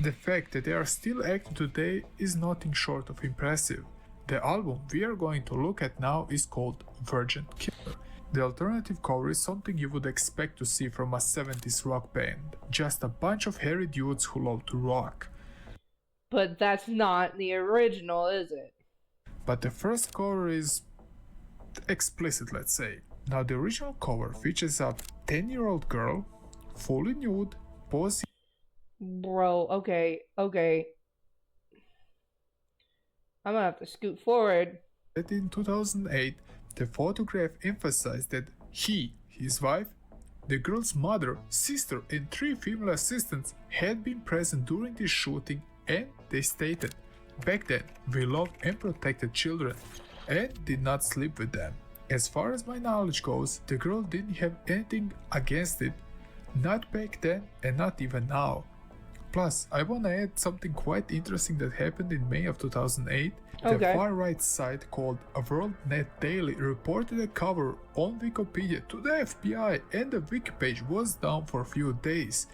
The fact that they are still active today is nothing short of impressive. The album we are going to look at now is called Virgin Killer. The alternative cover is something you would expect to see from a 70s rock band. Just a bunch of hairy dudes who love to rock. But that's not the original, is it? But the first cover is explicit, let's say. Now the original cover features a 10-year-old girl, fully nude, posing. Bro, okay. I'm gonna have to scoot forward. That in 2008, the photograph emphasized that he, his wife, the girl's mother, sister, and 3 female assistants had been present during this shooting, and they stated, Back then, we loved and protected children and did not sleep with them. As far as my knowledge goes, the girl didn't have anything against it, not back then and not even now. Plus, I wanna add something quite interesting that happened in May of 2008. The far-right site called WorldNet Daily reported a cover on Wikipedia to the FBI, and the wiki page was down for a few days,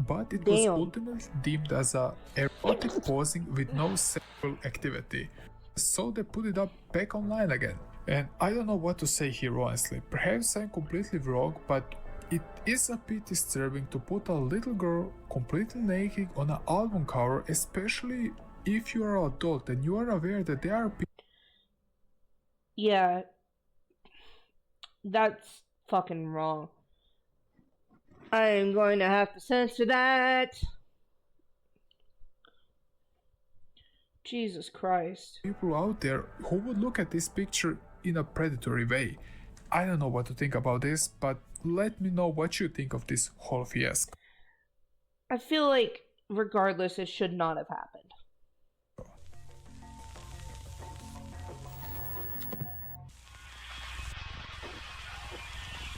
but it was ultimately deemed as a erotic posing with no sexual activity, so they put it up back online again. And I don't know what to say here honestly, perhaps I'm completely wrong, but it is a bit disturbing to put a little girl completely naked on an album cover, especially if you are an adult and you are aware that there are people. Yeah, that's fucking wrong. I am going to have to censor that. Jesus Christ. People out there who would look at this picture in a predatory way. I don't know what to think about this, but let me know what you think of this whole fiasco. I feel like, regardless, it should not have happened.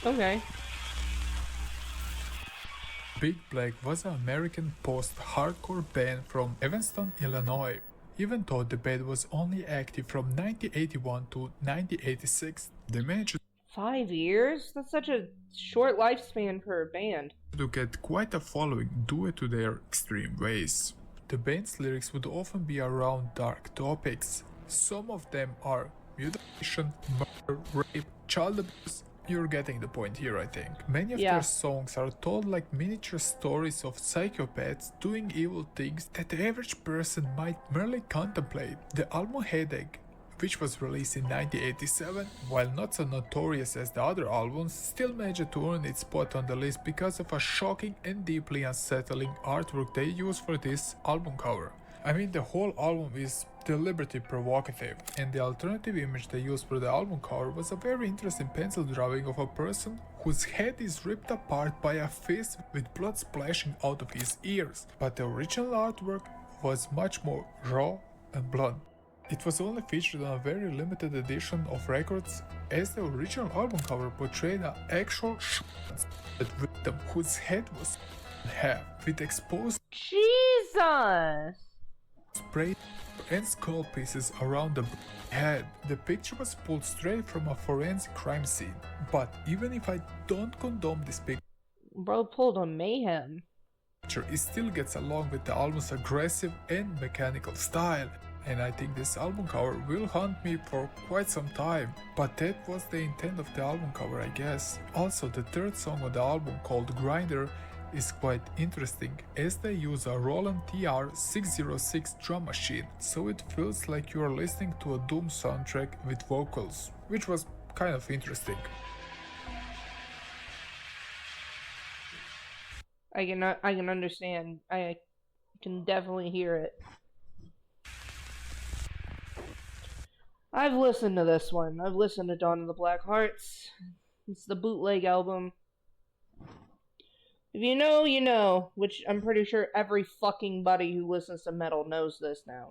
Okay. Big Black was an American post-hardcore band from Evanston, Illinois. Even though the band was only active from 1981 to 1986, they managed 5 years? That's such a short lifespan for a band. to get quite a following due to their extreme ways. The band's lyrics would often be around dark topics. Some of them are mutilation, murder, rape, child abuse. You're getting the point here, I think. Many of their songs are told like miniature stories of psychopaths doing evil things that the average person might merely contemplate. The album Headache, which was released in 1987, while not so notorious as the other albums, still managed to earn its spot on the list because of a shocking and deeply unsettling artwork they used for this album cover. I mean, the whole album is deliberately provocative, and the alternative image they used for the album cover was a very interesting pencil drawing of a person whose head is ripped apart by a fist with blood splashing out of his ears. But the original artwork was much more raw and blunt. It was only featured on a very limited edition of records, as the original album cover portrayed an actual victim whose head was in half, with exposed Jesus! spray and skull pieces around the head. The picture was pulled straight from a forensic crime scene. But even if I don't condone this picture, bro pulled on Mayhem. It still gets along with the album's aggressive and mechanical style, and I think this album cover will haunt me for quite some time. But that was the intent of the album cover, I guess. Also, the third song on the album, called Grinder, is quite interesting, as they use a Roland TR-606 drum machine, so it feels like you are listening to a Doom soundtrack with vocals, which was kind of interesting. I can understand. I can definitely hear it. I've listened to this one. I've listened to Dawn of the Black Hearts. It's the bootleg album. If you know, you know, which I'm pretty sure every fucking buddy who listens to metal knows this now.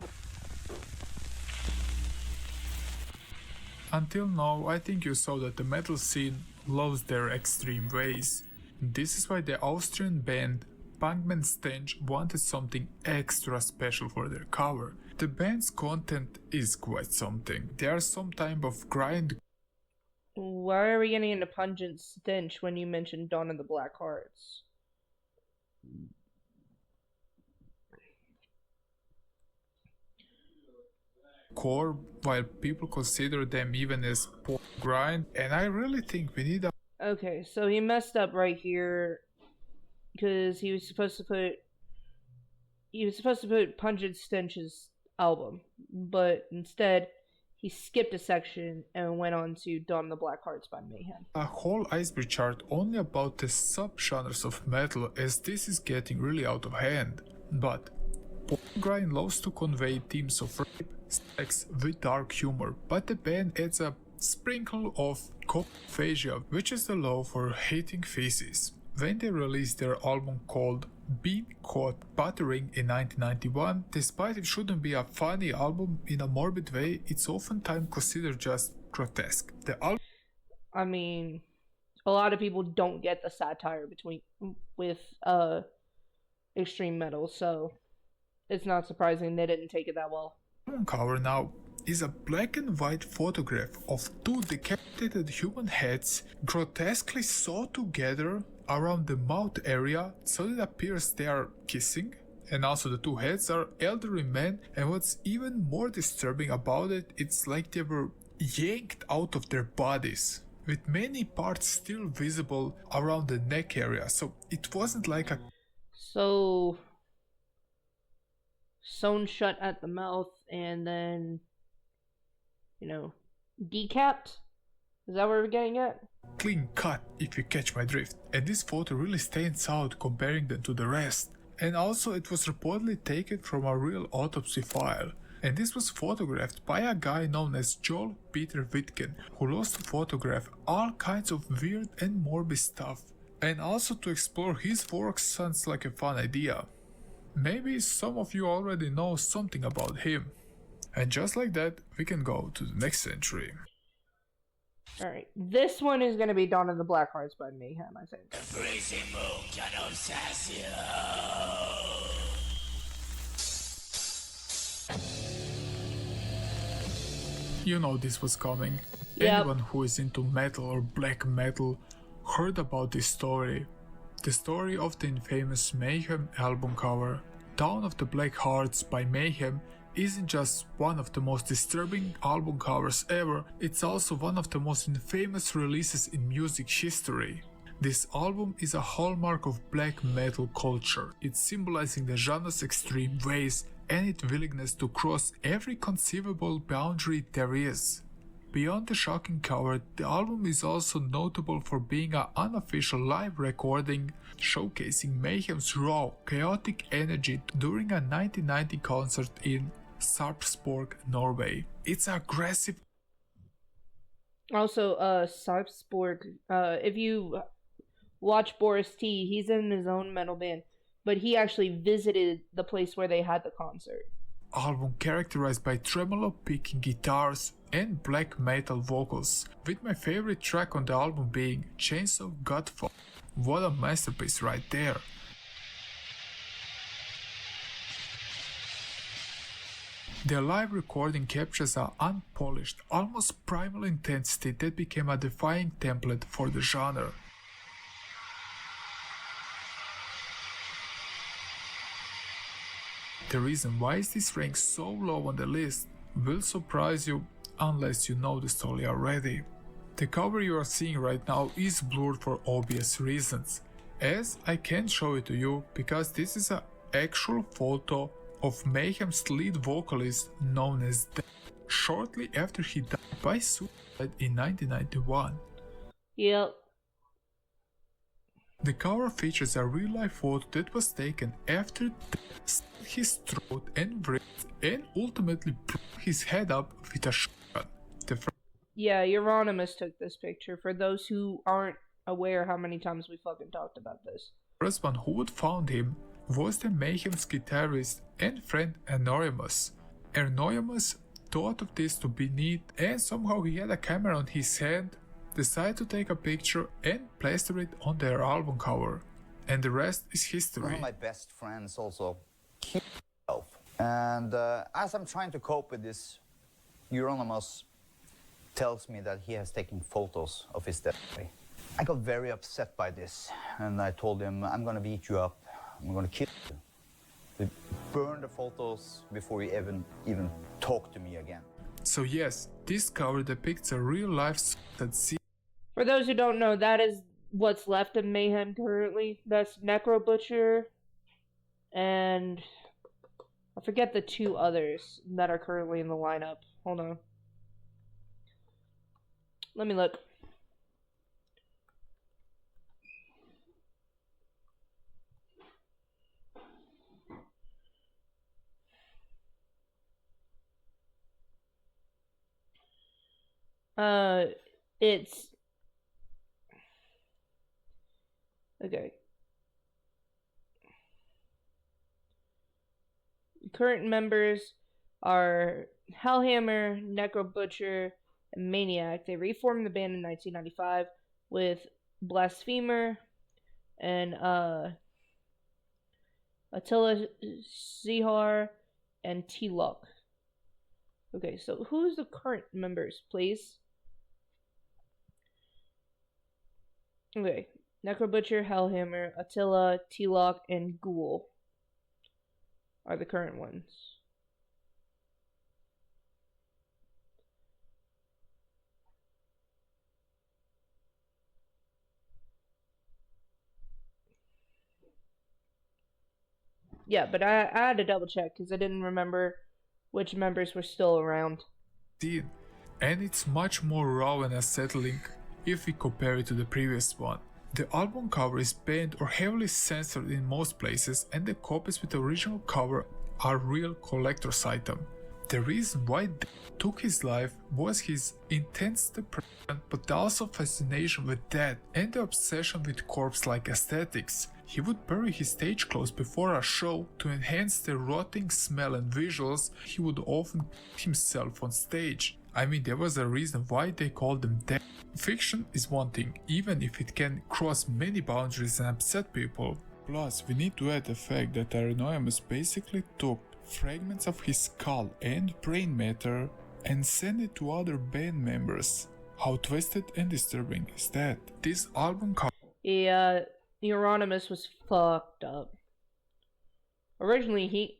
Until now, I think you saw that the metal scene loves their extreme ways. This is why the Austrian band Punkman Stench wanted something extra special for their cover. The band's content is quite something. They are some type of grind. Why are we getting into Pungent Stench when you mentioned Dawn of the Black Hearts? Core, while people consider them even as poor grind, and I really think we need a... Okay, so he messed up right here because he was supposed to put Pungent Stench's album, but instead he skipped a section and went on to Dawn of the Black Hearts by Mayhem. A whole iceberg chart only about the subgenres of metal, as this is getting really out of hand. But grind loves to convey themes of rape, sex with dark humor, but the band adds a sprinkle of coprophagia, which is the law for hating feces. When they released their album called being caught buttering in 1991, despite it shouldn't be a funny album in a morbid way, it's oftentimes considered just grotesque. The album I mean, a lot of people don't get the satire with extreme metal, so it's not surprising they didn't take it that well. cover now is a black and white photograph of two decapitated human heads grotesquely sewed together around the mouth area so it appears they are kissing. And also the two heads are elderly men, and what's even more disturbing about it, it's like they were yanked out of their bodies, with many parts still visible around the neck area, so it wasn't like a... So, sewn shut at the mouth and then, you know, decapped? Is that what we're getting at? Clean cut, if you catch my drift, and this photo really stands out comparing them to the rest. And also it was reportedly taken from a real autopsy file, and this was photographed by a guy known as Joel Peter Witken, who loves to photograph all kinds of weird and morbid stuff, and also to explore his work sounds like a fun idea. Maybe some of you already know something about him. And just like that, we can go to the next century. Alright, this one is gonna be Dawn of the Black Hearts by Mayhem, I think. You know this was coming. Yep. Anyone who is into metal or black metal heard about this story. The story of the infamous Mayhem album cover. Dawn of the Black Hearts by Mayhem isn't just one of the most disturbing album covers ever, it's also one of the most infamous releases in music history. This album is a hallmark of black metal culture. It's symbolizing the genre's extreme ways and its willingness to cross every conceivable boundary there is. Beyond the shocking cover, the album is also notable for being an unofficial live recording showcasing Mayhem's raw, chaotic energy during a 1990 concert in Sarpsborg, Norway. It's aggressive. Also, Sarpsborg, if you watch Boris T, he's in his own metal band, but he actually visited the place where they had the concert. Album characterized by tremolo picking guitars and black metal vocals, with my favorite track on the album being Chainsaw Godfall. What a masterpiece right there. Their live recording captures an unpolished, almost primal intensity that became a defining template for the genre. The reason why this ranks so low on the list will surprise you unless you know the story already. The cover you are seeing right now is blurred for obvious reasons, as I can't show it to you because this is an actual photo of Mayhem's lead vocalist known as Dan, shortly after he died by suicide in 1991. Yep. The cover features a real-life photo that was taken after Dan slit his throat and wrist and ultimately blew his head up with a shotgun. Yeah, Euronymous took this picture, for those who aren't aware how many times we fucking talked about this. The first one who would found him was the Mayhem's guitarist and friend Anonymous. Anonymous thought of this to be neat, and somehow he had a camera on his hand, decided to take a picture and plaster it on their album cover. And the rest is history. One of my best friends also killed himself. And as I'm trying to cope with this, Euronymous tells me that he has taken photos of his death. I got very upset by this, and I told him, I'm gonna beat you up, I'm gonna kill you. They burn the photos before you even talk to me again. So yes, this cover depicts a real-life suicide scene. For those who don't know, that is what's left of Mayhem currently. That's Necro Butcher, and I forget the two others that are currently in the lineup. Hold on. Let me look. It's okay. current members are Hellhammer, Necro Butcher, and Maniac. They reformed the band in 1995 with Blasphemer and Attila Zihar and T-Luck. Okay, so who's the current members, please? Okay, Necro Butcher, Hellhammer, Attila, T-Lock, and Ghoul are the current ones. Yeah, but I had to double check because I didn't remember which members were still around. And it's much more raw and unsettling if we compare it to the previous one. The album cover is banned or heavily censored in most places, and the copies with the original cover are real collector's item. The reason why Dave took his life was his intense depression, but also fascination with death and the obsession with corpse-like aesthetics. He would bury his stage clothes before a show to enhance the rotting smell and visuals. He would often cut himself on stage. I mean, there was a reason why they called them dead. Fiction is one thing, even if it can cross many boundaries and upset people. Plus, we need to add the fact that Anonymous basically took fragments of his skull and brain matter and sent it to other band members. How twisted and disturbing is that? This album cover... Yeah, Euronymous was fucked up. Originally,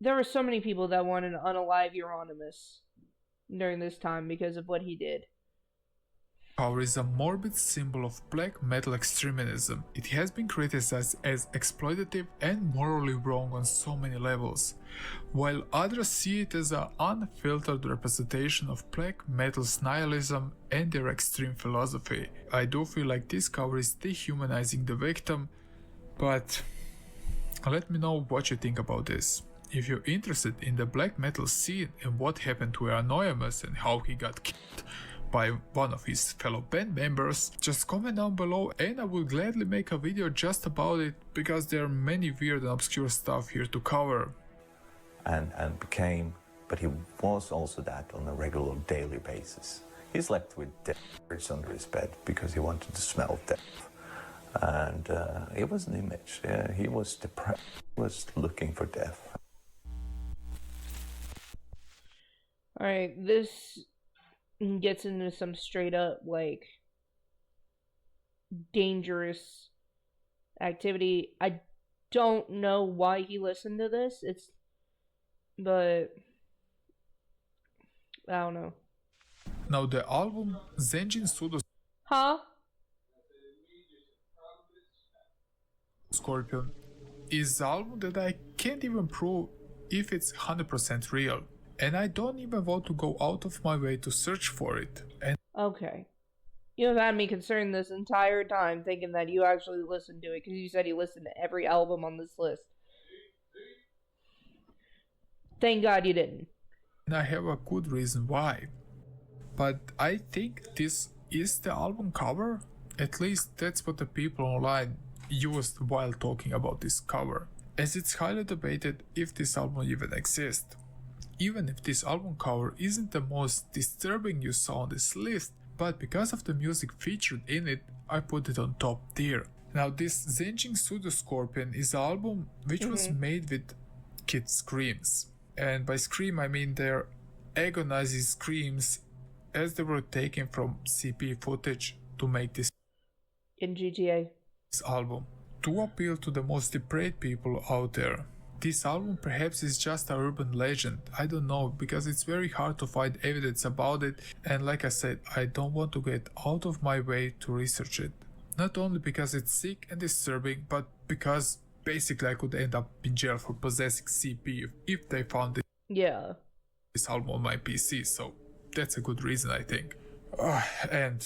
there were so many people that wanted to unalive Euronymous during this time because of what he did. Cover is a morbid symbol of black metal extremism. It has been criticized as exploitative and morally wrong on so many levels, while others see it as an unfiltered representation of black metal's nihilism and their extreme philosophy. I do feel like this cover is dehumanizing the victim, but let me know what you think about this. If you're interested in the black metal scene and what happened to Anonymous and how he got killed by one of his fellow band members, just comment down below and I will gladly make a video just about it, because there are many weird and obscure stuff here to cover. But he was also that on a regular daily basis. He slept with dead birds under his bed because he wanted to smell death. And it was an image. He was depressed, he was looking for death. Alright, this gets into some straight up, like, dangerous activity. I don't know why he listened to this. But I don't know. Now the album Zenjin Pseudo Scorpion is the album that I can't even prove if it's 100% real. And I don't even want to go out of my way to search for it. Okay. You have had me concerned this entire time thinking that you actually listened to it, because you said you listened to every album on this list. Thank God you didn't. And I have a good reason why. But I think this is the album cover. At least that's what the people online used while talking about this cover, as it's highly debated if this album even exists. Even if this album cover isn't the most disturbing you saw on this list, but because of the music featured in it, I put it on top tier. Now this Zenjin Pseudo Scorpion is an album which was made with kids' screams. And by scream I mean their agonizing screams as they were taken from CP footage to make this in GTA album, to appeal to the most depraved people out there. This album perhaps is just a urban legend, I don't know, because it's very hard to find evidence about it, and like I said, I don't want to get out of my way to research it. Not only because it's sick and disturbing, but because basically I could end up in jail for possessing CP if they found this album on my PC, so that's a good reason, I think. And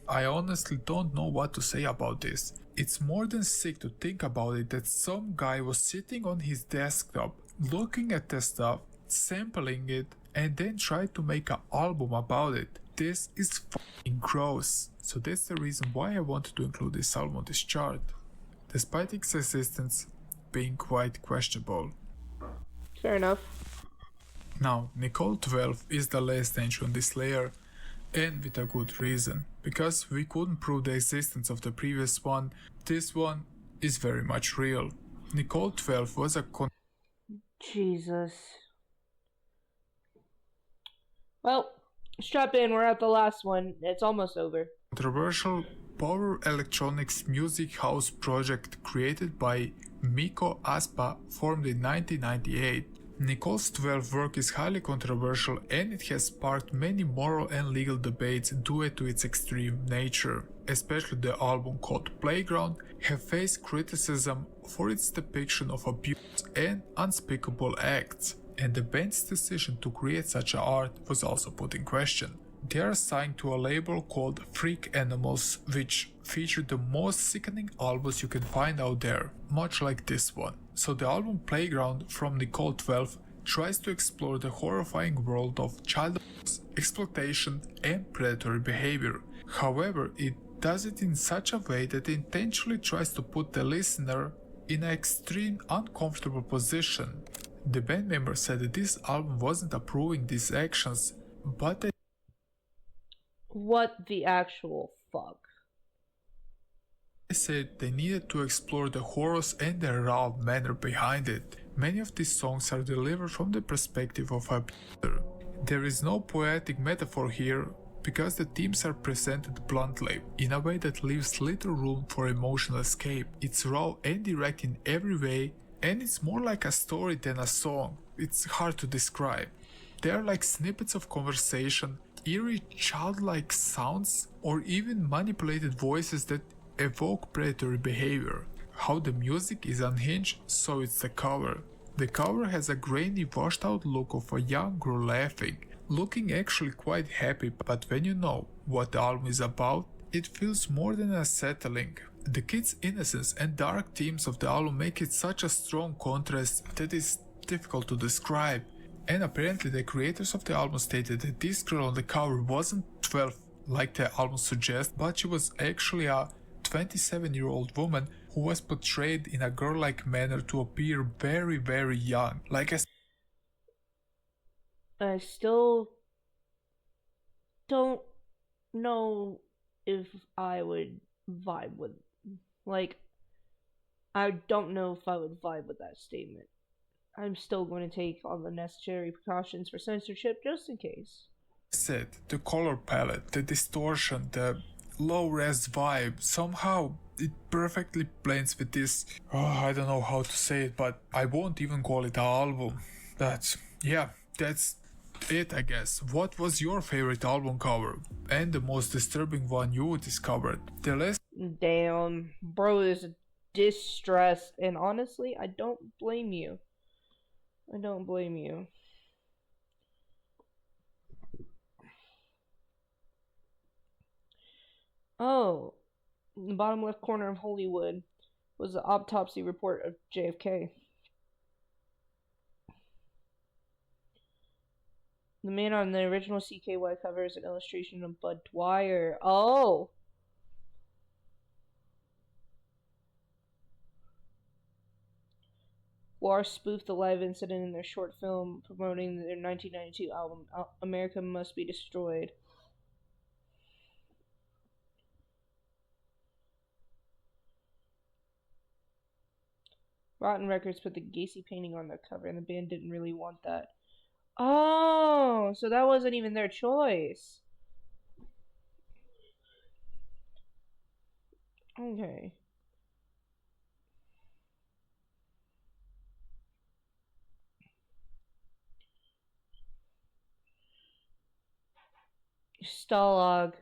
I honestly don't know what to say about this. It's more than sick to think about it that some guy was sitting on his desktop, looking at the stuff, sampling it, and then tried to make an album about it. This is fucking gross. So that's the reason why I wanted to include this album on this chart. despite its existence being quite questionable. Fair enough. Now, Nicole 12 is the last entry on this layer, and with a good reason, because we couldn't prove the existence of the previous one. This one is very much real. Nicole 12 was a Jesus. Well, strap in, we're at the last one. It's almost over. controversial power electronics music house project created by Miko Aspa, formed in 1998. Nicole's 12 work is highly controversial and it has sparked many moral and legal debates due to its extreme nature. Especially the album called Playground have faced criticism for its depiction of abuse and unspeakable acts, and the band's decision to create such art was also put in question. They are signed to a label called Freak Animals, which feature the most sickening albums you can find out there, much like this one. So the album Playground from Nicole 12 tries to explore the horrifying world of child abuse, exploitation and predatory behavior. However, it does it in such a way that it intentionally tries to put the listener in an extreme uncomfortable position. The band members said that this album wasn't approving these actions, but that what the actual fuck? they said they needed to explore the horrors and the raw manner behind it. Many of these songs are delivered from the perspective of an abuser. There is no poetic metaphor here because the themes are presented bluntly, in a way that leaves little room for emotional escape. It's raw and direct in every way, and it's more like a story than a song. It's hard to describe. They are like snippets of conversation, eerie childlike sounds, or even manipulated voices that evoke predatory behavior. How the music is unhinged, so it's the cover. The cover has a grainy, washed out look of a young girl laughing, looking actually quite happy, but when you know what the album is about, it feels more than unsettling. The kids' innocence and dark themes of the album make it such a strong contrast that is difficult to describe. And apparently the creators of the album stated that this girl on the cover wasn't 12 like the album suggests, but she was actually a 27-year-old woman who was portrayed in a girl-like manner to appear very, very young. Like I still don't know if I would vibe with, I don't know if I would vibe with that statement. I'm still going to take all the necessary precautions for censorship just in case. said, the color palette, the distortion, the low-res vibe, somehow it perfectly blends with this, I don't know how to say it, but I won't even call it an album. That's it, I guess. What was your favorite album cover? And the most disturbing one you discovered? The last Damn, bro is distressed, and honestly, I don't blame you. I don't blame you. Oh, in the bottom left corner of Hollywood was the autopsy report of JFK. The man on the original CKY cover is an illustration of Bud Dwyer. Oh! War spoofed the live incident in their short film promoting their 1992 album, America Must Be Destroyed. Rotten Records put the Gacy painting on their cover, and the band didn't really want that. Oh, so that wasn't even their choice. Okay. Stalag.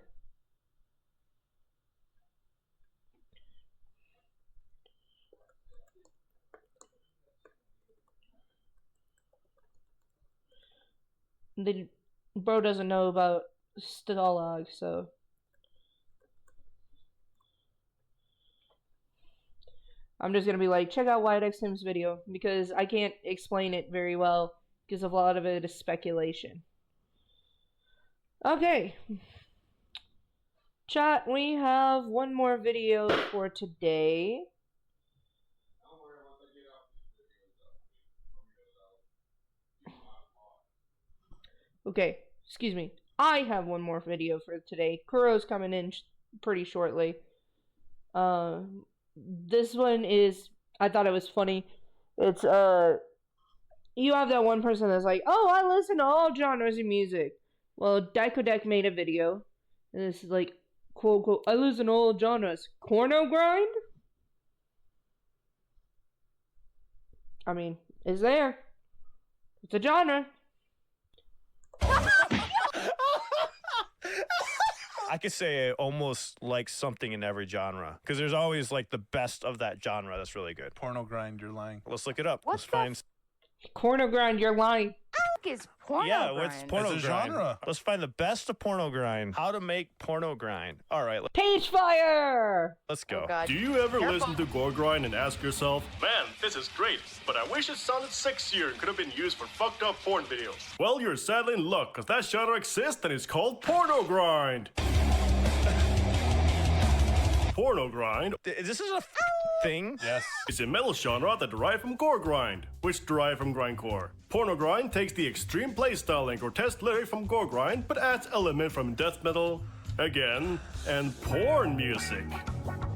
The bro doesn't know about Stalag, so I'm just gonna be like, check out Wyatt X Tim's video because I can't explain it very well because a lot of it is speculation. Okay. Chat, we have one more video for today. Okay, excuse me. I have one more video for today. Kuro's coming in pretty shortly. This one is, I thought it was funny. It's, you have that one person that's like, oh, I listen to all genres of music. Well, Dykodek made a video, and it's like, quote, quote, I listen to all genres. Porno grind? I mean, it's there. It's a genre. I could say I almost like something in every genre, because there's always like the best of that genre that's really good. Porno grind, you're lying. Let's look it up. Let's find. Porno grind, you're lying. Is porno Yeah, grind? what's porno It's a grind? genre. Let's find the best of porno grind. How to make porno grind. All right, Page fire! let's go. God. Do you ever listen to gore grind and ask yourself, man, this is great, but I wish it sounded sexier and could have been used for fucked up porn videos? Well, you're sadly in luck, because that genre exists and it's called porno grind. Porno grind. This is a thing. Yes. It's a metal genre that derived from gore grind, which derived from grindcore. Porno grind takes the extreme playstyle and grotesque lyric from gore grind, but adds element from death metal, again, and porn music.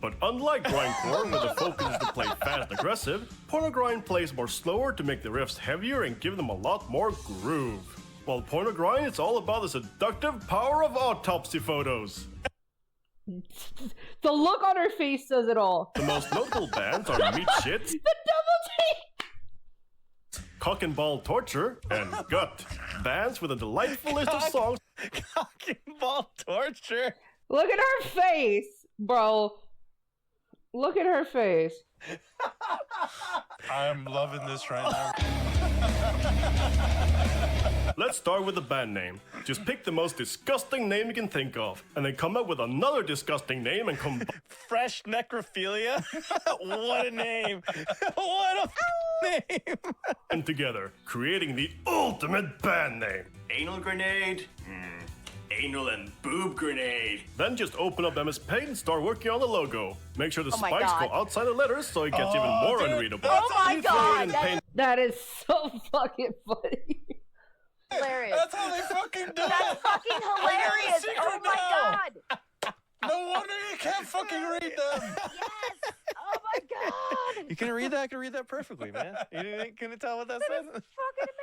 But unlike grindcore, where the focus is to play fast and aggressive, porno grind plays more slower to make the riffs heavier and give them a lot more groove. While porno grind, it's all about the seductive power of autopsy photos. The look on her face says it all. The most notable bands are Meat Shit, The double take! Cock and Ball Torture, and Gut. Bands with a delightful list of songs. Cock and ball torture. Look at her face, bro. Look at her face. I'm loving this right now. Let's start with the band name. Just pick the most disgusting name you can think of, and then come up with another disgusting name and combine. Fresh necrophilia. What a name. What a name. And together, creating the ultimate band name. Anal grenade? Anal and boob grenade. Then just open up MS Paint and start working on the logo. Make sure the Oh my spikes God. go outside the letters so it gets even more unreadable. Oh my You throw it God, in that's- paint. That is so fucking funny. Hilarious. That's how they fucking do it. That's fucking I know the hilarious. secret Oh my now. God. No wonder you can't fucking read them. Yes. Oh my God. You can read that? I can read that perfectly, man. You couldn't tell what that says? Fucking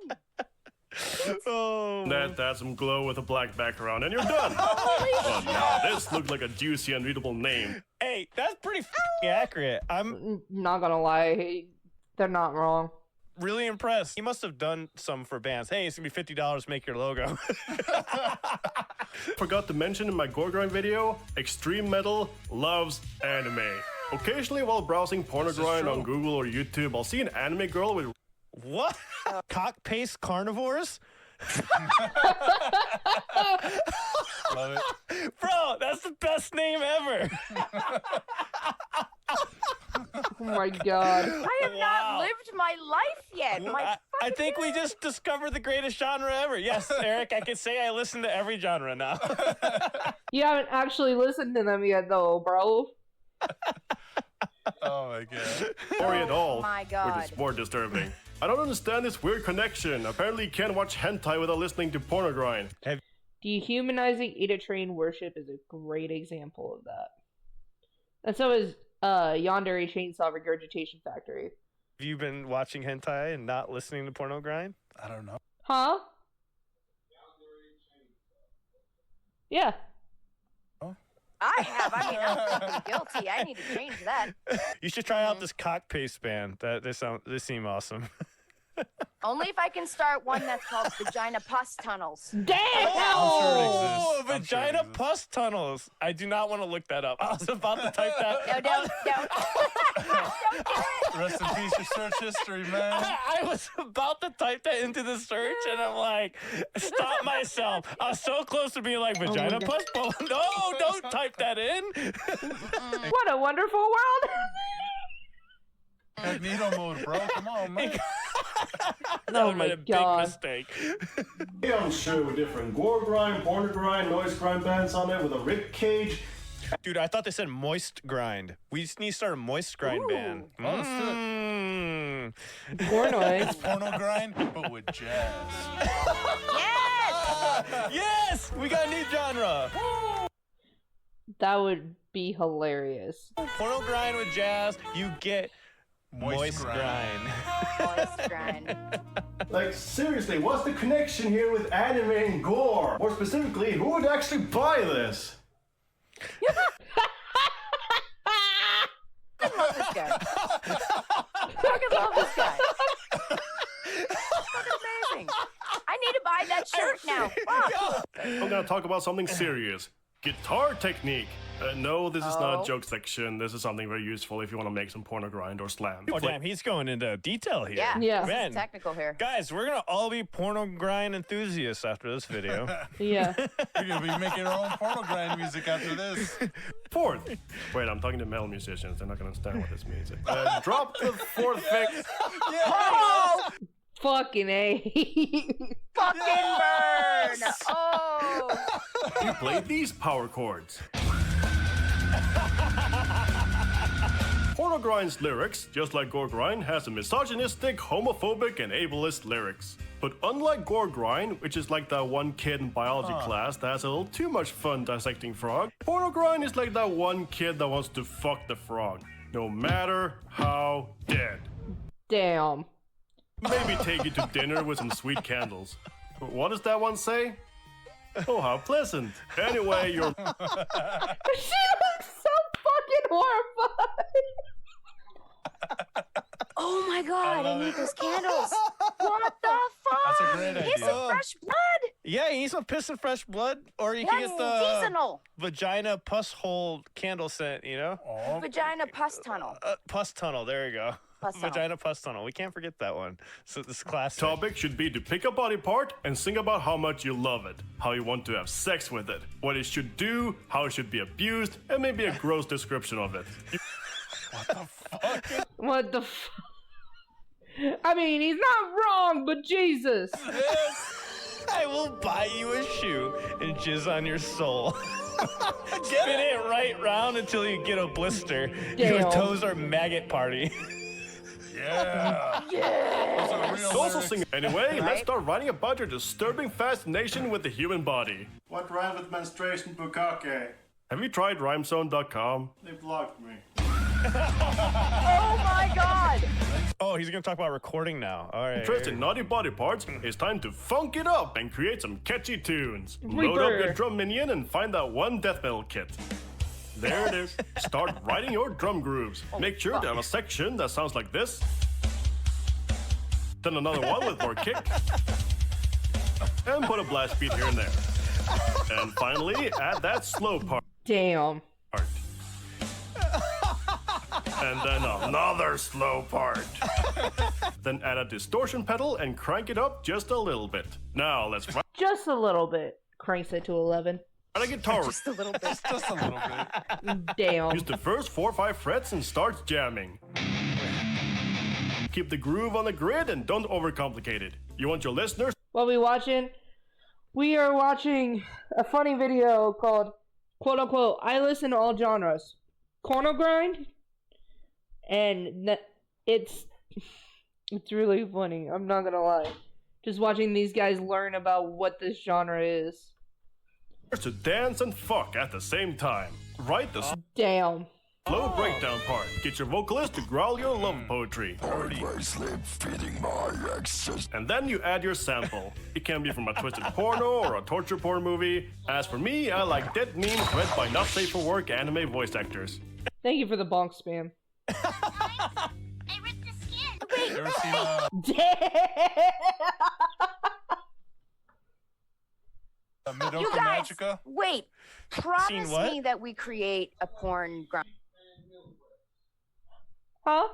amazing. Oh. Let's add some glow with a black background and you're done. Holy Well, now this looks like a juicy, unreadable name. Hey, that's pretty accurate. I'm Not gonna lie, they're not wrong. really impressed. He must have done some for bands. Hey, it's gonna be $50 to make your logo. Forgot to mention in my gore grind video, extreme metal loves anime. Occasionally while browsing porno grind on Google or YouTube, I'll see an anime girl with What? Cock paste carnivores? Love it. Bro, that's the best name ever. Oh my God. I have not lived my life yet. I think we just discovered the greatest genre ever. Yes, Eric, I can say I listen to every genre now. You haven't actually listened to them yet, though, bro. Oh my God. story at all, my God. which is more disturbing. I don't understand this weird connection. Apparently you can't watch hentai without listening to porno grind. Dehumanizing Ada Train worship is a great example of that. And so is Yandere Chainsaw Regurgitation Factory. Have you been watching hentai and not listening to porno grind? I don't know. Huh? Yeah. I have. I mean, I'm fucking guilty. I need to change that. You should try out this cock paste band. They seem awesome. Only if I can start one that's called Vagina Pus Tunnels. Damn! Oh, vagina pus tunnels. I do not want to look that up. I was about to type that. No, don't. Don't do it. Rest in peace, your search history, man. I was about to type that into the search, and I'm like, stop myself. I was so close to being like, vagina pus bone. No, don't type that in. What a wonderful world! Magneto mode, bro. Come on, man. Oh my Big God. mistake. I'm sure with different gore grind, porno grind, noise grind bands on it with a rib cage. Dude, I thought they said moist grind. We just need to start a moist grind band. Oh, let's do it. Porno, eh? It's porno grind, but with jazz. Yeah! Yes! We got a new genre. That would be hilarious. Porno grind with jazz, you get moist grind. Moist grind. Like, seriously, what's the connection here with anime and gore? More specifically, who would actually buy this? I love this guy. I fucking love this guy. Fucking amazing. I need to buy that shirt now. Wow. I'm gonna talk about something serious. Guitar technique. No, this is not a joke section. This is something very useful if you want to make some porno grind or slam. Oh, damn, he's going into detail here. Yeah. Man, This is technical here. guys, we're going to all be porno grind enthusiasts after this video. Yeah. We're going to be making our own porno grind music after this. Fourth. Wait, I'm talking to male musicians. They're not gonna understand what this means. Drop the fourth fix. Oh! Fucking A. Fucking burn! Oh! You play these power chords. Porno Grind's lyrics, just like Gore Grind, has a misogynistic, homophobic, and ableist lyrics. But unlike Gore Grind, which is like that one kid in biology class that has a little too much fun dissecting frog, Porno Grind is like that one kid that wants to fuck the frog, no matter how dead. Damn. Maybe take you to dinner with some sweet candles. What does that one say? Oh, how pleasant. Anyway, you're... She looks so fucking horrified. Oh my god, I need those candles. What the fuck? That's a great Piss idea. of fresh blood. Yeah, you need some piss and fresh blood, or you can That's get the seasonal. vagina pus hole candle scent, you know? Vagina pus tunnel. Pus tunnel, there you go. Pus tunnel. Vagina pus tunnel. We can't forget that one. So this classic. Topic should be to pick a body part and sing about how much you love it, how you want to have sex with it, what it should do, how it should be abused, and maybe a gross description of it. What the fuck? I mean, he's not wrong, but Jesus. I will buy you a shoe and jizz on your sole. Spin it right round until you get a blister. Your Damn. toes are maggot party. Yeah. Those are real Also lyrics. sing anyway, let's start writing about your disturbing fascination with the human body. What rhymes with menstruation bukkake? Have you tried rhymezone.com? They blocked me. Oh my god! Oh, he's gonna talk about recording now. All right. Interest in naughty body parts? It's time to funk it up and create some catchy tunes. Load Reaper. up your drum minion and find that one death metal kit. There it is. Start writing your drum grooves. Make sure to have a section that sounds like this. Then another one with more kick. And put a blast beat here and there. And finally, add that slow part. Damn. And then another slow part. Then add a distortion pedal and crank it up just a little bit. Now let's write Just a little bit. Cranks it to 11. a guitar. Just a little bit. Just a little bit. Damn. Use the first 4 or 5 frets and start jamming. Keep the groove on the grid and don't overcomplicate it. You want your listeners What we watching? We are watching a funny video called, quote unquote, I listen to all genres. Porno Grind? And it's really funny. I'm not gonna lie. Just watching these guys learn about what this genre is. to dance and fuck at the same time. Write the Damn. slow breakdown part. Get your vocalist to growl your love poetry. And then you add your sample. It can be from a twisted porno or a torture porn movie. As for me, I like dead memes read by not safe for work anime voice actors. Thank you for the bonk spam. You ever seen Midoka You guys, Magica? wait. Seen Promise what? me that we create a porn grind. Huh?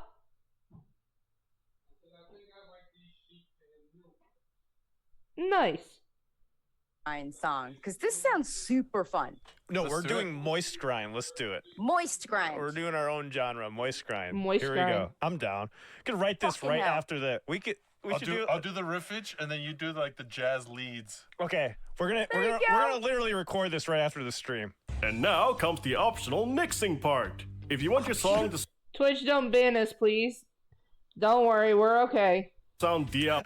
Nice. Song, because this sounds super fun. No, Let's we're do doing it. moist grind. Let's do it. Moist grind. We're doing our own genre, moist grind. Moist Here grind. we go. I'm down. Could write this Fucking right hell. after the. We should do. I'll do the riffage and then you do like the jazz leads. Okay, we're you gonna go. literally record this right after the stream. And now comes the optional mixing part. If you want your song to Twitch, don't ban us, please. Don't worry, we're okay. sound DL,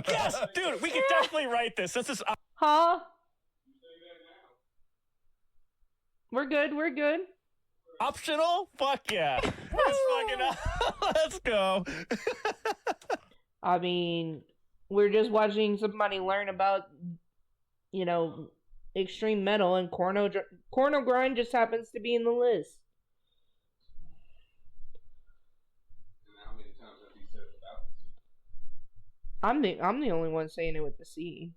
Yes, dude, we can definitely write this. This is Huh? We're good. We're good. Optional? Fuck yeah. Let's fucking let's go. I mean, we're just watching somebody learn about, you know, extreme metal, and Corno Grind just happens to be in the list. I'm the only one saying it with the C.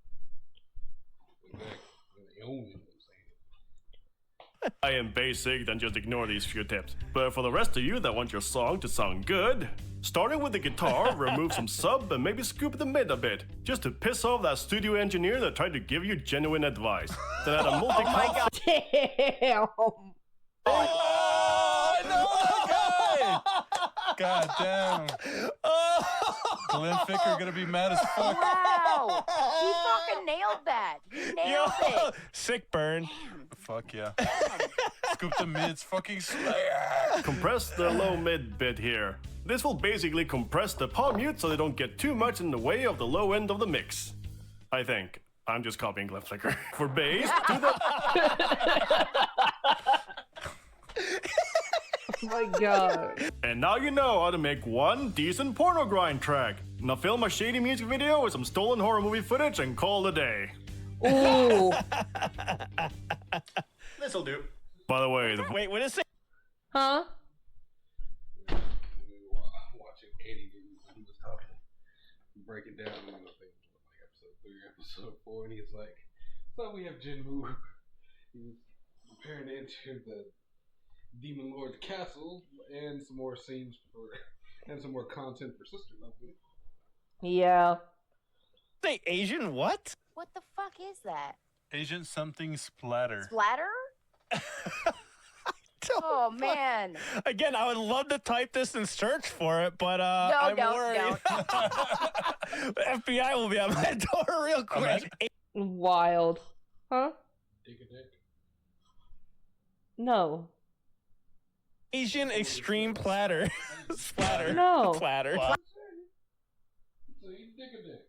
I am basic, then just ignore these few tips. But for the rest of you that want your song to sound good, starting with the guitar, remove some sub and maybe scoop the mid a bit, just to piss off that studio engineer that tried to give you genuine advice. Then add a multi- Oh my god. Damn. Oh, no, that guy! God damn. Glenn Ficker gonna be mad as fuck. Wow. He fucking nailed that. He nailed it. Sick burn. Fuck yeah. Scoop the mids, fucking slayer. Compress the low mid bit here. This will basically compress the palm mute so they don't get too much in the way of the low end of the mix. I think. I'm just copying Glenn Flicker. For bass, do the... Oh my god. And now you know how to make one decent porno grind track. Now film a shady music video with some stolen horror movie footage and call it a day. Ooh. This'll do. By the way, Wait, what is it? Huh? Watching Eddie, he was talking, breaking down, I think like episode 3, episode 4, and he's like, so we have Jinwoo. He's preparing to enter the Demon Lord's castle, and some more scenes and some more content for Sister Lovely. Yeah. Say Asian what? What the fuck is that? Asian something splatter. Splatter? Oh man. Again, I would love to type this and search for it, but I'm worried. The FBI will be at my door real quick. Wild. Huh? Dig a dick. No. Asian extreme platter. Splatter. No. Platter. So you dig a dick.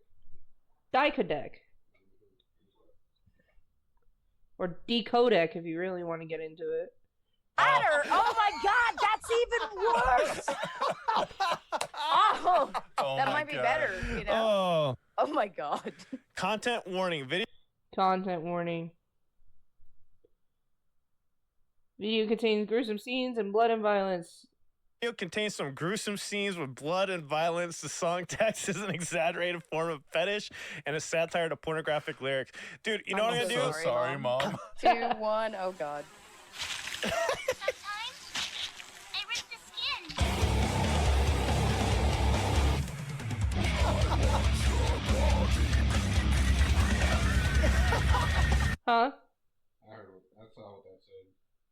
Dicodec. Or decodec if you really want to get into it. Splatter! Oh my god, that's even worse! Oh, that might be better, you know? Oh my god. Content warning. Content warning. Video contains gruesome scenes and blood and violence. Video contains some gruesome scenes with blood and violence. The song text is an exaggerated form of fetish and a satire to pornographic lyrics. Dude, you know what I'm gonna do? Sorry, Mom. 2, 1, oh god. Huh? I saw what that said.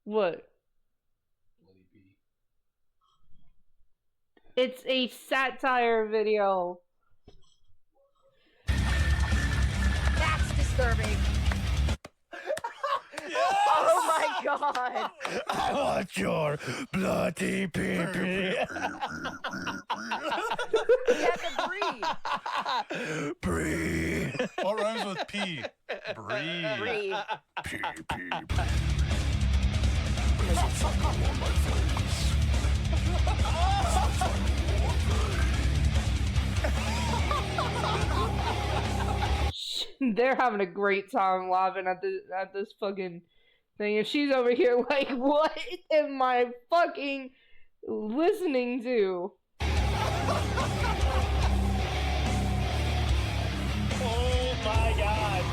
What? Bloody P. It's a satire video. That's disturbing. Oh my god. I want your bloody pee-pee. You have to breathe. Breathe. What rhymes with P? Breathe. Breathe. They're having a great time laughing at this fucking thing, and she's over here like, what am I fucking listening to? Oh my god.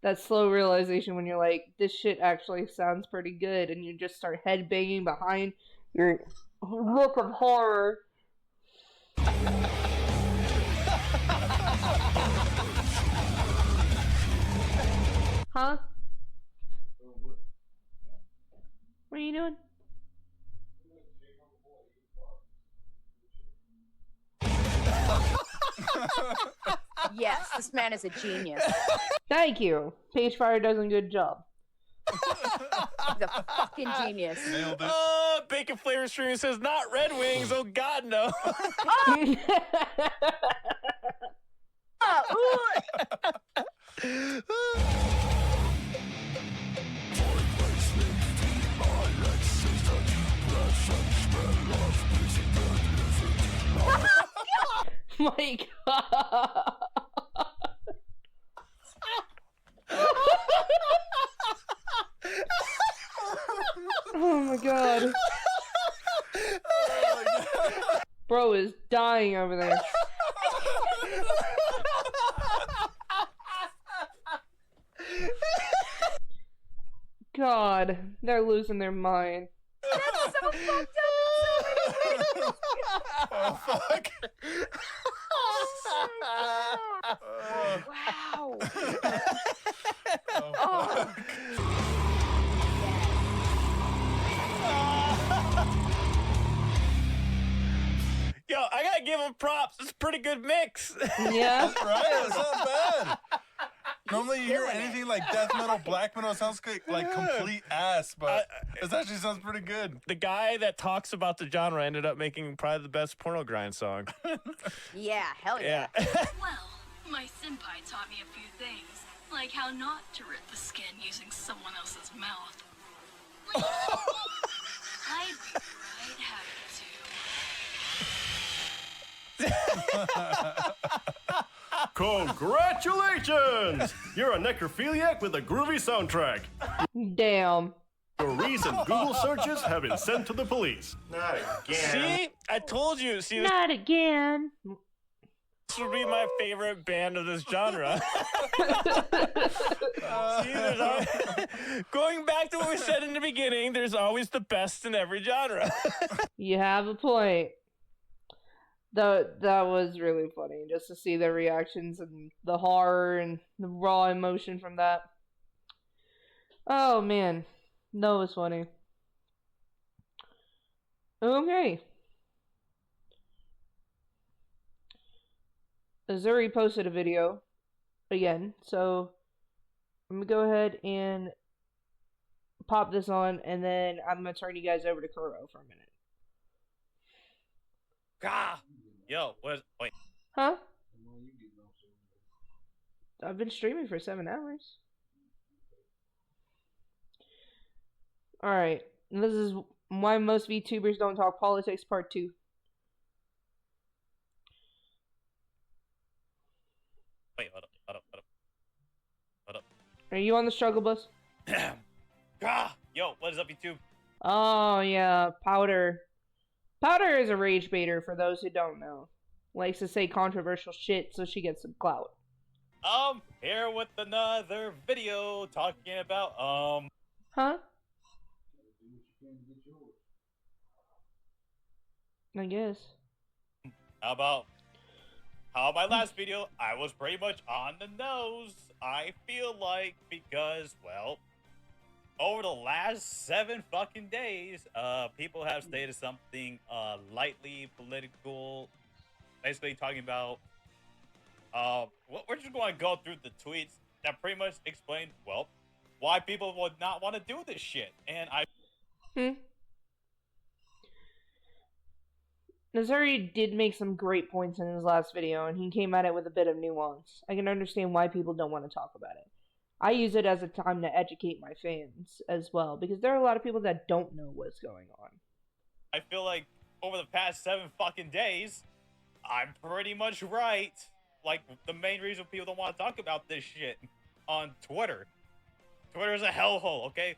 That slow realization when you're like, this shit actually sounds pretty good, and you just start headbanging behind your look of horror. Huh? What are you doing? Yes, this man is a genius. Thank you. Pagefire does a good job. He's a fucking genius. Nailed it. Bacon Flavor Stream says, not Red Wings. Oh god, no. My God. Oh my God. Bro is dying over there. God, they're losing their mind. That's so fucked up. Oh fuck. Wow. Oh, fuck. Yo, I gotta give him props. It's a pretty good mix. Yeah. Right? It's not bad. Normally you hear anything like death metal, black metal, it sounds like complete ass, but it actually sounds pretty good. The guy that talks about the genre ended up making probably the best porno grind song. Yeah, hell yeah. Well, my senpai taught me a few things, like how not to rip the skin using someone else's mouth. I'd be right happy to. Congratulations! You're a necrophiliac with a groovy soundtrack. Damn. Your recent Google searches have been sent to the police. Not again. See? I told you. See, Not again. this would be my favorite band of this genre. See, going back to what we said in the beginning, there's always the best in every genre. You have a point. That was really funny, just to see their reactions and the horror and the raw emotion from that. Oh man, that was funny. Okay. Azuri posted a video again, so I'm gonna go ahead and pop this on, and then I'm gonna turn you guys over to Kuro for a minute. Gah! Yo, wait. Huh? I've been streaming for 7 hours. Alright, this is why most VTubers don't talk politics part 2. Wait, hold up. Are you on the struggle bus? Gah! Yo, what is up, YouTube? Oh yeah, Powder. Powder is a rage baiter, for those who don't know. Likes to say controversial shit so she gets some clout. Here with another video talking about, Huh? I guess. How about my last video, I was pretty much on the nose, I feel like, because, well, over the last 7 fucking days, people have stated something lightly political, basically talking about, we're just going to go through the tweets that pretty much explain, well, why people would not want to do this shit. And Nazari did make some great points in his last video, and he came at it with a bit of nuance. I can understand why people don't want to talk about it. I use it as a time to educate my fans as well, because there are a lot of people that don't know what's going on. I feel like over the past 7 fucking days, I'm pretty much right. Like, the main reason people don't want to talk about this shit on Twitter. Twitter's a hellhole, okay?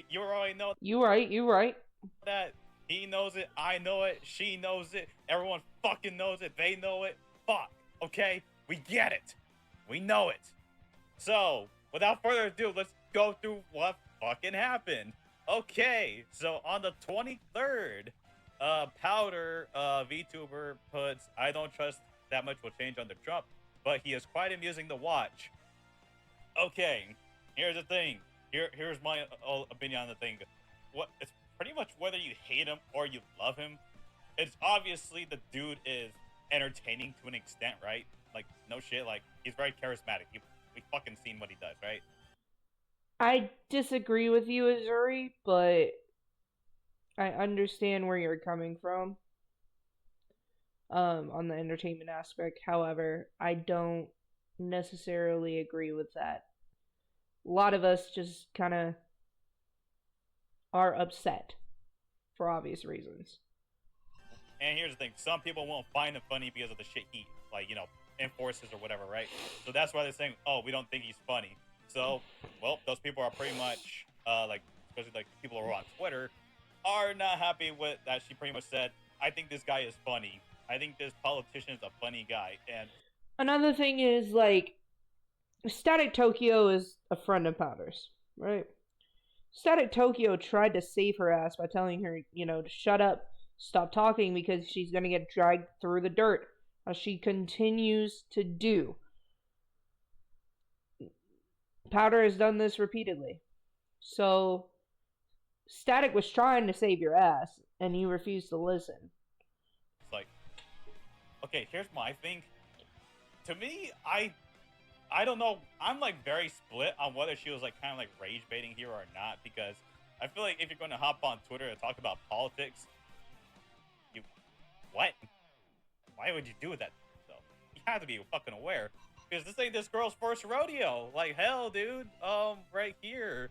You already know. You right. That he knows it, I know it, she knows it, everyone fucking knows it, they know it. Fuck, okay? We get it. We know it. So, without further ado, let's go through what fucking happened. Okay, so on the 23rd, Powder, VTuber, puts, I don't trust that much will change under Trump, but he is quite amusing to watch. Okay, here's the thing. Here's my opinion on the thing. It's pretty much whether you hate him or you love him. It's obviously the dude is entertaining to an extent, right? Like, no shit, like, he's very charismatic. We fucking seen what he does, right? I disagree with you, Azuri, but I understand where you're coming from on the entertainment aspect. However, I don't necessarily agree with that. A lot of us just kind of are upset for obvious reasons. And here's the thing: some people won't find it funny because of the shit he, like, you know, enforces or whatever, right? So that's why they're saying, "Oh, we don't think he's funny." So, well, those people are pretty much, like, especially like people who are on Twitter, are not happy with that. She pretty much said, "I think this guy is funny. I think this politician is a funny guy." And another thing is, like, Static Tokyo is a friend of Powder's, right? Static Tokyo tried to save her ass by telling her, you know, to shut up, stop talking, because she's going to get dragged through the dirt, as she continues to do. Powder has done this repeatedly. So, Static was trying to save your ass, and you refused to listen. it's like, okay, here's my thing. To me, I don't know. I'm like very split on whether she was like kind of like rage baiting here or not, because I feel like if you're going to hop on Twitter to talk about politics, what? Why would you do that? So you have to be fucking aware, because this ain't this girl's first rodeo. Like, hell, dude. Right here,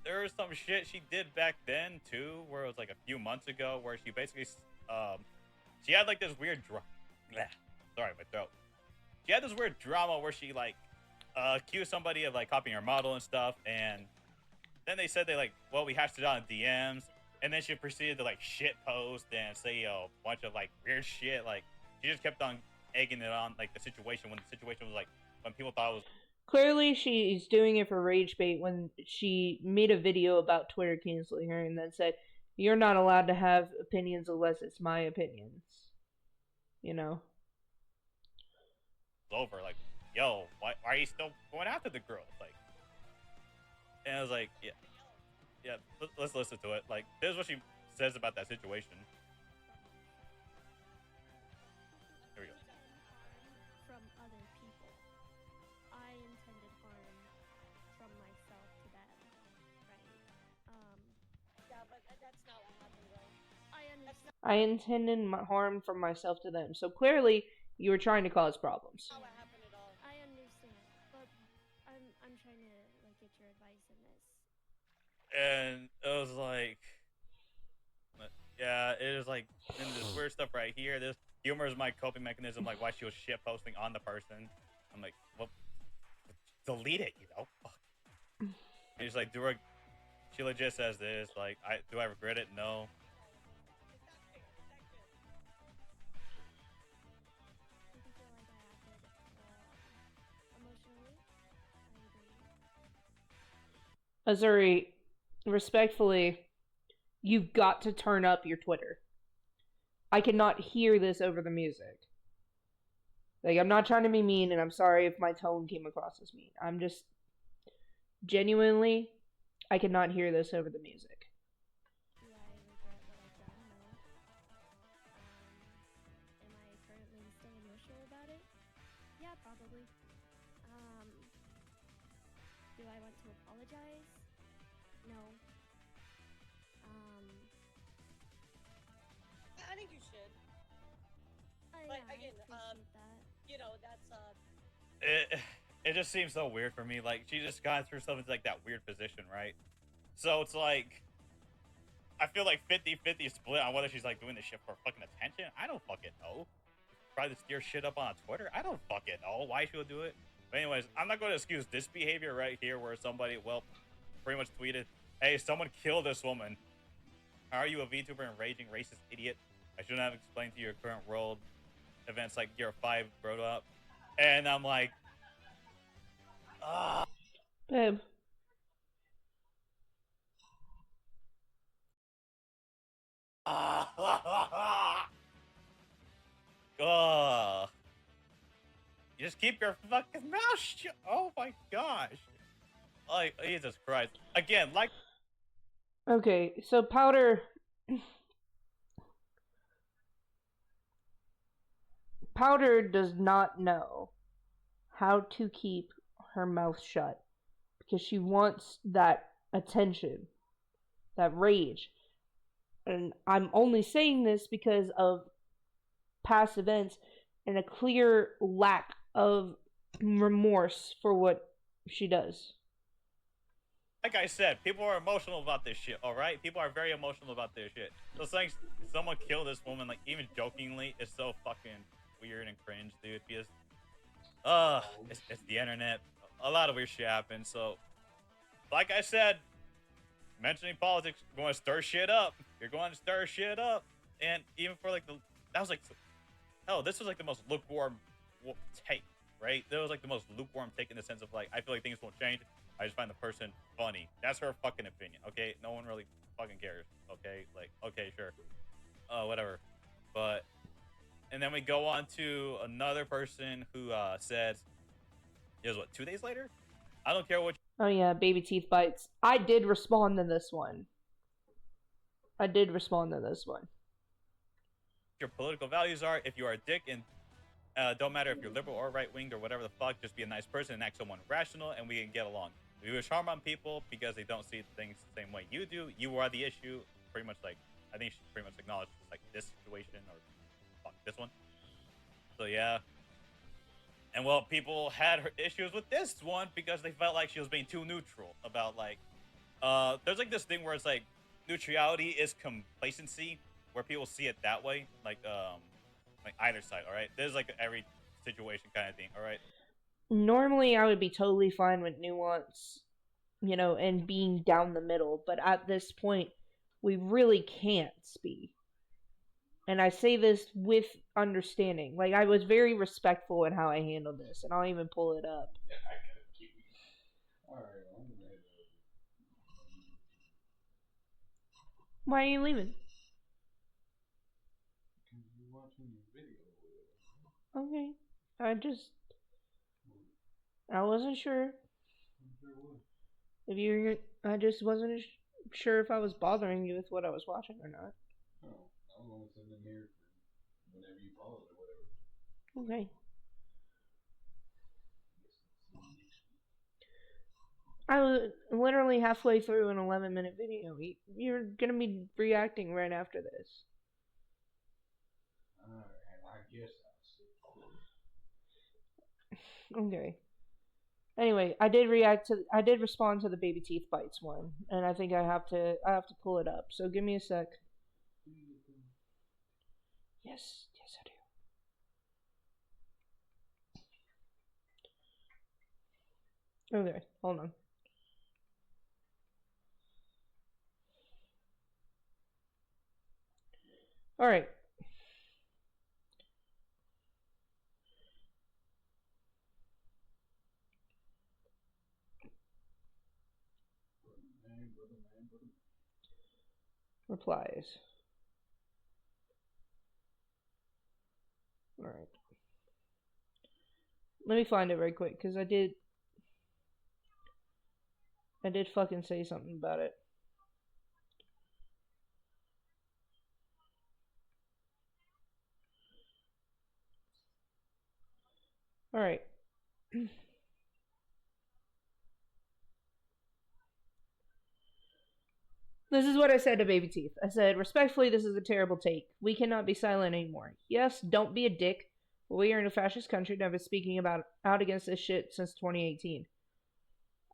there was some shit she did back then too, where it was like a few months ago, where she basically she had like this weird sorry, my throat. She had this weird drama where she like accused somebody of like copying her model and stuff, and then they said they like, well, we hashed it out in DMs, and then she proceeded to like shit post and say a bunch of like weird shit. Like, she just kept on egging it on like the situation, when the situation was like, when people thought it was Clearly, she's doing it for rage bait when she made a video about Twitter canceling her and then said, "You're not allowed to have opinions unless it's my opinions." You know? over. Like, yo, why are you still going after the girl? Like, and I was like, yeah, let's listen to it. Like, this is what she says about that situation. Here we go. From other people. I intended harm from myself to them, right? Yeah, but that's not what happened, right? I understand. I intended harm from myself to them. So clearly, you were trying to cause problems. Not what happened at all. I understand, but I'm trying to like get your advice in this. And it was like, yeah, it is like, and this weird stuff right here. This humor is my coping mechanism. Like, why she was shit posting on the person. I'm like, well, delete it, you know. And she's like, she legit says this. Like, do I regret it? No. Azuri, respectfully, you've got to turn up your Twitter. I cannot hear this over the music. Like, I'm not trying to be mean, and I'm sorry if my tone came across as mean. I'm just, genuinely, I cannot hear this over the music. Do I regret what I've done? No. Am I currently still emotional about it? Yeah, probably. Do I want to apologize? No. I think you should. But Yeah, again, you know, that's It just seems so weird for me. Like, she just got herself into like that weird position, right? So it's like, I feel like 50-50 split on whether she's like doing this shit for fucking attention. I don't fucking know. Try to steer shit up on Twitter. I don't fucking know why she would do it. But anyways, I'm not going to excuse this behavior right here, where somebody, well, pretty much tweeted, "Hey, someone killed this woman. Are you a VTuber and raging racist idiot? I shouldn't have explained to your current world events like Gear 5 grown up." And I'm like, Babe. You just keep your fucking mouth shut. Oh my gosh. Like, Jesus Christ. Again, like. Okay, so Powder does not know how to keep her mouth shut because she wants that attention, that rage. And I'm only saying this because of past events and a clear lack of remorse for what she does. Like I said, people are emotional about this shit, alright? People are very emotional about this shit. So saying someone killed this woman, like, even jokingly, is so fucking weird and cringe, dude. Because, it's the internet. A lot of weird shit happens, so... Like I said, mentioning politics, you're going to stir shit up. You're going to stir shit up. And even for, like, that was, like... Hell, this was, like, the most lukewarm take, right? That was, like, the most lukewarm take in the sense of, like, I feel like things won't change. I just find the person funny. That's her fucking opinion, okay? No one really fucking cares, okay? Like, okay, sure. Whatever. But, and then we go on to another person who said, it was what, 2 days later? I don't care what. Oh yeah, baby teeth bites. I did respond to this one. Your political values are, if you are a dick, and don't matter if you're liberal or right-winged or whatever the fuck, just be a nice person and act someone rational and we can get along. We wish harm on people because they don't see things the same way you do. You are the issue. Pretty much, like, I think she pretty much acknowledged, like, this situation or fuck this one. So yeah. And well, people had issues with this one because they felt like she was being too neutral about, like, there's like this thing where it's like neutrality is complacency, where people see it that way, like either side. All right, there's like every situation kind of thing. All right. Normally, I would be totally fine with nuance, you know, and being down the middle, but at this point, we really can't be. And I say this with understanding. Like, I was very respectful in how I handled this, and I'll even pull it up. Why are you leaving? Okay. I wasn't sure. I just wasn't sure if I was bothering you with what I was watching or not. I was only sitting in here for whenever you pause or whatever. Okay. I was literally halfway through an 11-minute video. You're gonna be reacting right after this. I guess Okay. Anyway, I did respond to the baby teeth bites one, and I think I have to pull it up. So give me a sec. Yes, I do. Okay, hold on. All right. Replies. All right. Let me find it right quick, because I did fucking say something about it. All right. This is what I said to Baby Teeth. I said, respectfully, this is a terrible take. We cannot be silent anymore. Yes, don't be a dick. But we are in a fascist country and I've been speaking out against this shit since 2018.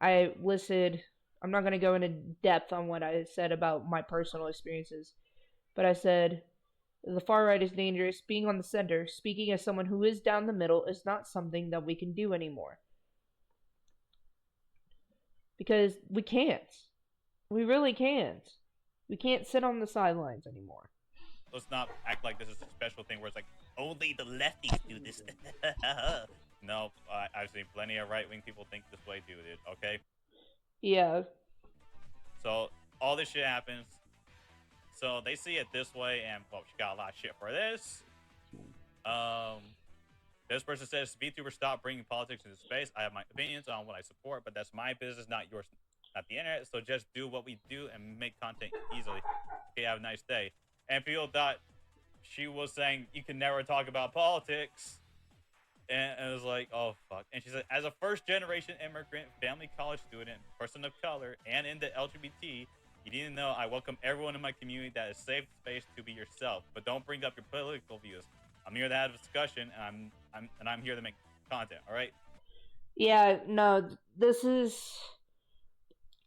I listed, I'm not going to go into depth on what I said about my personal experiences, but I said, the far right is dangerous. Being on the center, speaking as someone who is down the middle, is not something that we can do anymore. Because we can't. We really can't. We can't sit on the sidelines anymore. Let's not act like this is a special thing where it's like, only the lefties do this. No, I've seen plenty of right-wing people think this way too, dude, okay? Yeah. So, all this shit happens. So, they see it this way, and, well, she got a lot of shit for this. This person says, VTubers, stop bringing politics into space. I have my opinions on what I support, but that's my business, not yours, not the internet. So just do what we do and make content easily. Okay, have a nice day. And people thought she was saying you can never talk about politics. And it was like, oh, fuck. And she said, as a first-generation immigrant, family college student, person of color, and in the LGBT, you need to know I welcome everyone in my community that is safe space to be yourself. But don't bring up your political views. I'm here to have a discussion, and I'm here to make content, all right? Yeah, no, this is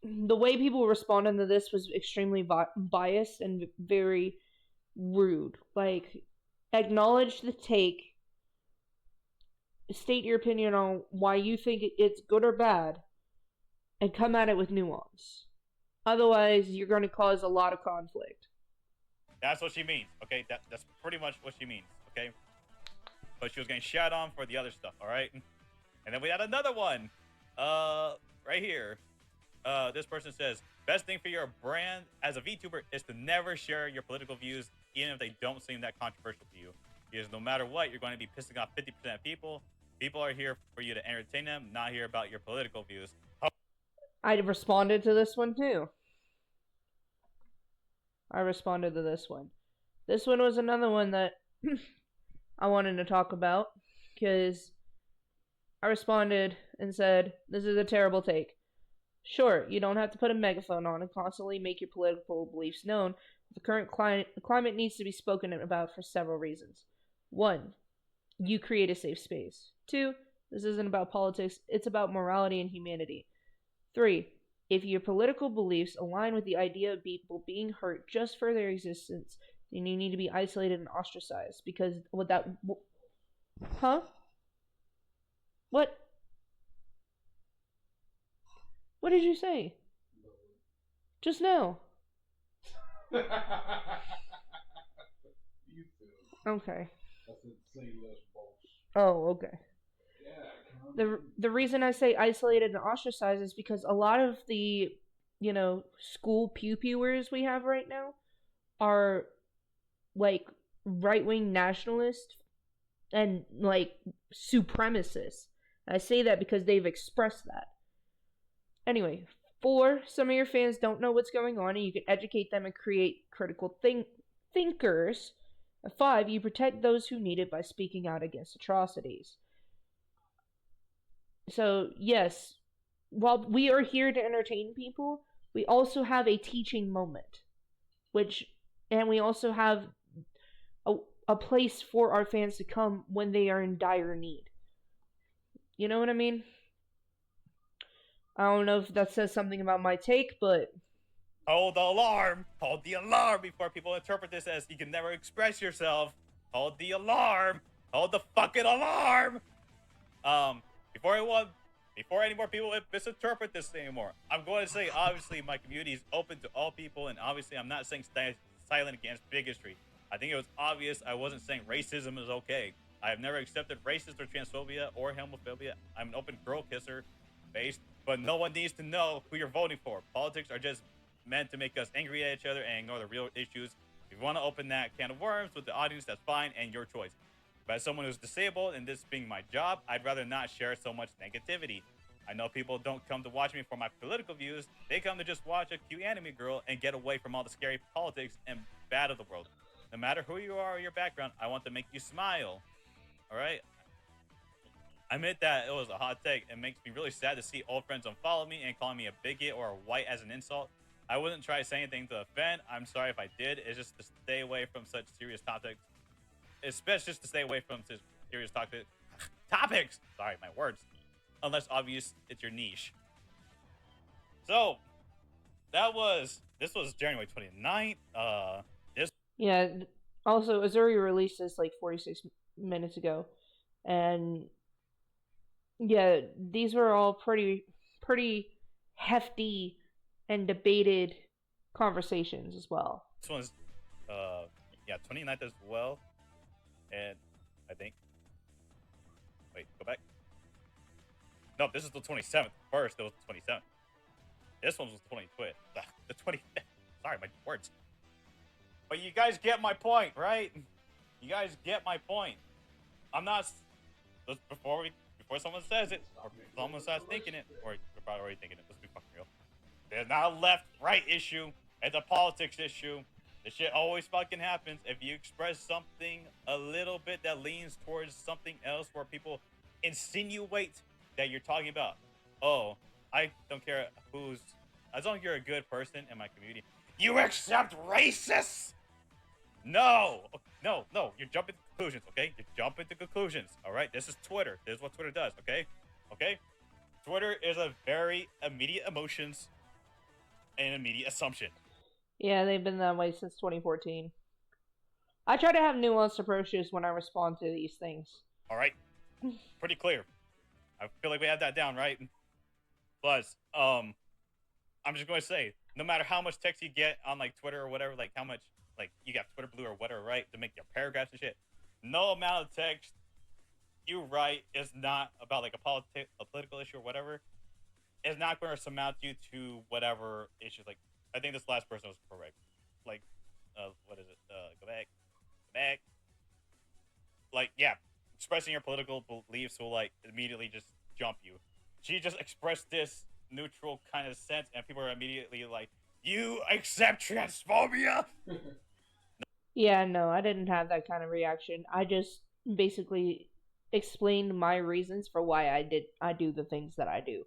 the way people responded to this was extremely biased and very rude. Like, acknowledge the take, state your opinion on why you think it's good or bad, and come at it with nuance. Otherwise, you're going to cause a lot of conflict. That's what she means, okay? That's pretty much what she means, okay? But she was getting shat on for the other stuff, all right? And then we had another one, right here. This person says, best thing for your brand as a VTuber is to never share your political views, even if they don't seem that controversial to you. Because no matter what, you're going to be pissing off 50% of people. People are here for you to entertain them, not here about your political views. I responded to this one too. I responded to this one. This one was another one that I wanted to talk about because I responded and said, this is a terrible take. Sure, you don't have to put a megaphone on and constantly make your political beliefs known. The current climate needs to be spoken about for several reasons. 1, you create a safe space. 2, this isn't about politics, it's about morality and humanity. 3, if your political beliefs align with the idea of people being hurt just for their existence, then you need to be isolated and ostracized because without... Huh? What? What did you say? Just now. Okay. Oh, okay. The reason I say isolated and ostracized is because a lot of the, school pew-pewers we have right now are, like, right-wing nationalists and, like, supremacists. I say that because they've expressed that. Anyway, 4, some of your fans don't know what's going on and you can educate them and create critical thinkers. 5, you protect those who need it by speaking out against atrocities. So, yes, while we are here to entertain people, we also have a teaching moment, and we also have a place for our fans to come when they are in dire need. You know what I mean? I don't know if that says something about my take, but... Hold the alarm! Hold the alarm before people interpret this as you can never express yourself. Hold the alarm! Hold the fucking alarm! Before any more people misinterpret this anymore, I'm going to say, obviously, my community is open to all people, and obviously I'm not saying stay silent against bigotry. I think it was obvious I wasn't saying racism is okay. I have never accepted racist or transphobia or homophobia. I'm an open girl kisser based, but no one needs to know who you're voting for. Politics are just meant to make us angry at each other and ignore the real issues. If you want to open that can of worms with the audience, that's fine and your choice. But as someone who's disabled and this being my job, I'd rather not share so much negativity. I know people don't come to watch me for my political views. They come to just watch a cute anime girl and get away from all the scary politics and bad of the world. No matter who you are or your background, I want to make you smile. All right? I admit that it was a hot take. It makes me really sad to see old friends unfollow me and calling me a bigot or a white as an insult. I wouldn't try to say anything to offend. I'm sorry if I did. It's just to stay away from such serious topics. Especially just to stay away from such serious topics. Sorry, my words. Unless obvious it's your niche. So, this was January 29th. Yeah, also, Azuri released this like 46 minutes ago. And yeah, these were all pretty hefty and debated conversations as well. This one's, 29th as well. And I think, wait, go back. No, this is the 27th. First, it was the 27th. This one was the 25th. The 25th. Sorry, my words. But you guys get my point, right? You guys get my point. I'm not... Before someone says it, or someone starts thinking it, or you're probably already thinking it, let's be fucking real. There's not a left-right issue. It's a politics issue. This shit always fucking happens. If you express something a little bit that leans towards something else where people insinuate that you're talking about, oh, I don't care who's... As long as you're a good person in my community, you accept racists? No, you're jumping to conclusions, okay? You're jumping to conclusions, all right? This is Twitter. This is what Twitter does, okay? Okay? Twitter is a very immediate emotions and immediate assumption. Yeah, they've been that way since 2014. I try to have nuanced approaches when I respond to these things. All right, pretty clear. I feel like we have that down, right? Plus, I'm just going to say, no matter how much text you get on like Twitter or whatever, like how much like you got Twitter Blue or whatever, right, to make your paragraphs and shit. No amount of text you write is not about like a political issue or whatever. It's not going to surmount you to whatever issues. Like, I think this last person was correct. Like, what is it? Go back. Like, yeah, expressing your political beliefs will like immediately just jump you. She just expressed this neutral kind of sense, and people are immediately like, "You accept transphobia?" Yeah, no, I didn't have that kind of reaction. I just basically explained my reasons for why I do the things that I do.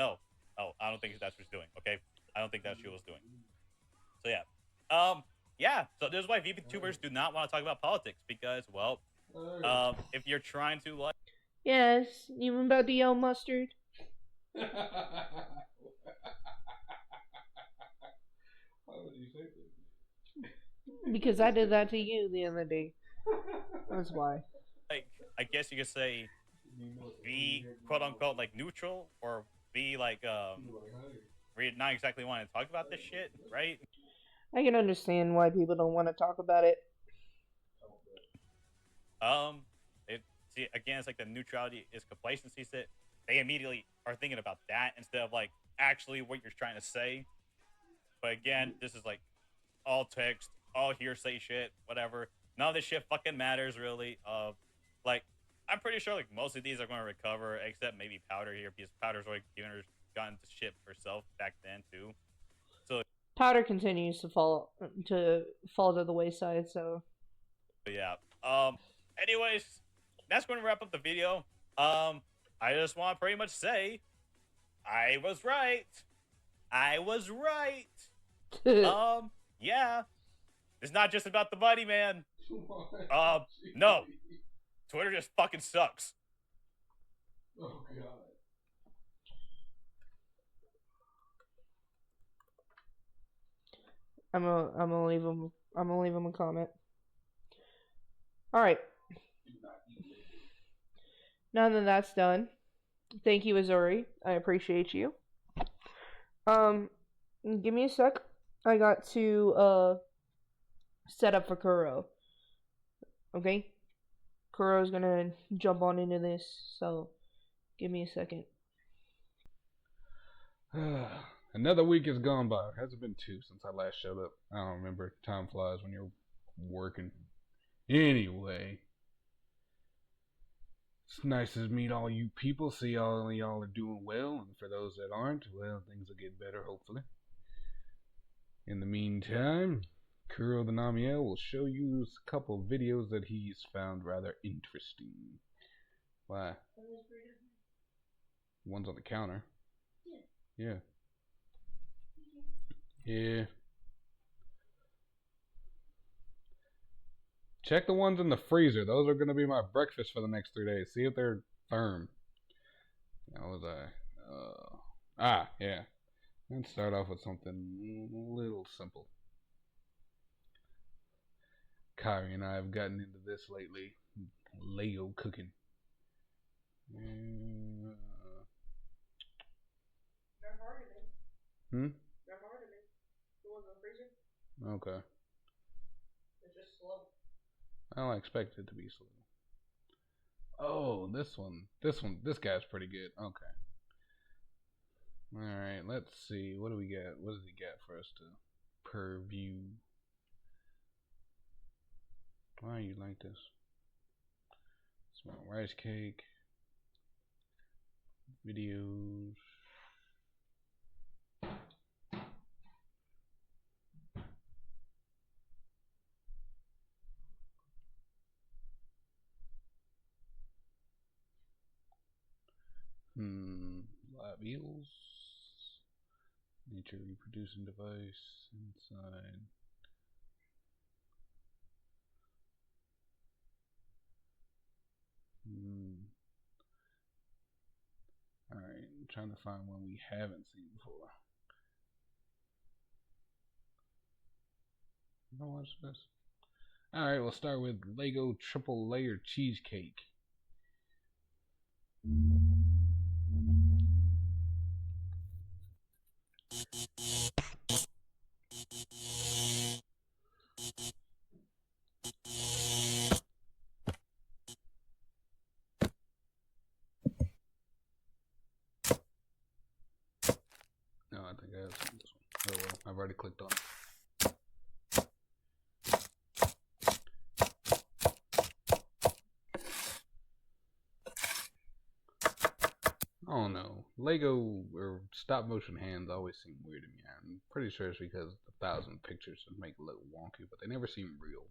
No, I don't think that's what she's doing. Okay, I don't think that's what she was doing. So yeah, So this is why VTubers do not want to talk about politics because, well, if you're trying to like, Yes, you about to yell mustard? Why would you say that? Because I did that to you the other day. That's why. like, I guess you could say, be quote unquote like neutral or be like not exactly wanting to talk about this shit, right? I can understand why people don't want to talk about it. Again, it's like the neutrality is complacency. That they immediately are thinking about that instead of like actually what you're trying to say. But again, this is like all text, all hearsay shit, whatever. None of this shit fucking matters really. Like I'm pretty sure like most of these are going to recover, except maybe Powder here because Powder's already gotten to shit herself back then too. So Powder continues to fall to the wayside. So yeah. Anyways, that's going to wrap up the video. I just want to pretty much say, I was right. Yeah. It's not just about the money, man. No. Twitter just fucking sucks. Oh god. I'm gonna leave him a comment. All right. Now that that's done, thank you, Azuri. I appreciate you. Give me a sec. I got to set up for Kuro. Okay? Kuro's gonna jump on into this, so give me a second. Another week has gone by. Has it been 2 since I last showed up? I don't remember. Time flies when you're working. Anyway, it's nice to meet all you people. See all y'all are doing well, and for those that aren't, well, things will get better hopefully. In the meantime, Kuro the Namielle will show you a couple of videos that he's found rather interesting. Why? One's on the counter. Yeah. Yeah. Check the ones in the freezer. Those are going to be my breakfast for the next 3 days. See if they're firm. How was I? Yeah. Let's start off with something a little simple. Kyrie and I have gotten into this lately. Lego cooking. Okay. It's just slow. I don't expect it to be slow. Oh, this guy's pretty good. Okay. Alright, let's see. What do we got? What does he got for us to per view? Why are you like this? Small rice cake. Videos. Live eels. Nature reproducing device inside. Alright, I'm trying to find one we haven't seen before. I'll watch this. Alright, we'll start with Lego triple layer cheesecake. No, I think I have seen this one. Oh well, I've already clicked on it. Oh no, Lego or stop motion hands always seem weird to me. I'm pretty sure it's because 1,000 pictures would make it look wonky, but they never seem real.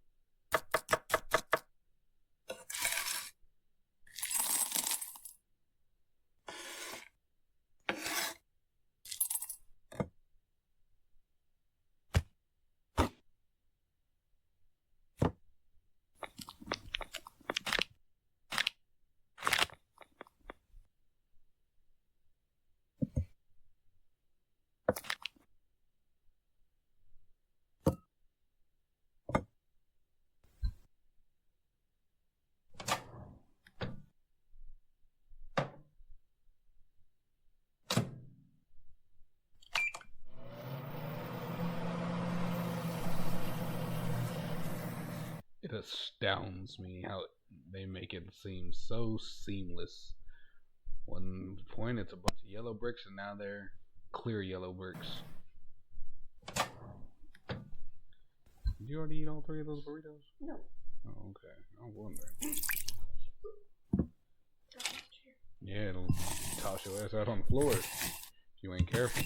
It astounds me how they make it seem so seamless. One point it's a bunch of yellow bricks and now they're clear yellow bricks. Did you already eat all 3 of those burritos? No. Oh, okay. I'm wondering. Yeah, it'll toss your ass out on the floor if you ain't careful.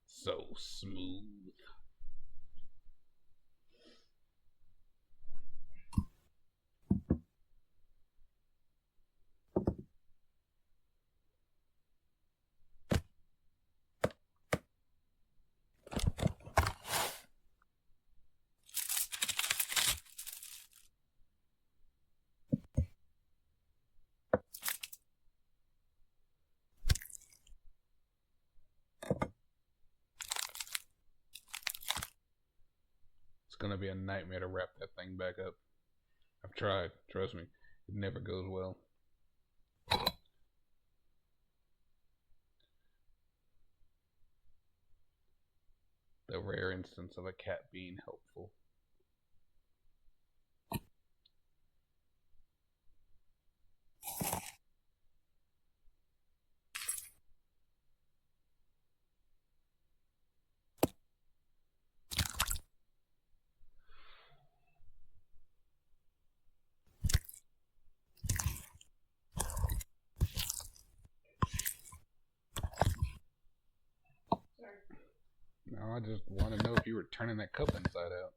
So smooth. It's gonna be a nightmare to wrap that thing back up. I've tried, trust me. It never goes well. The rare instance of a cat being helpful. No, I just want to know if you were turning that cup inside out.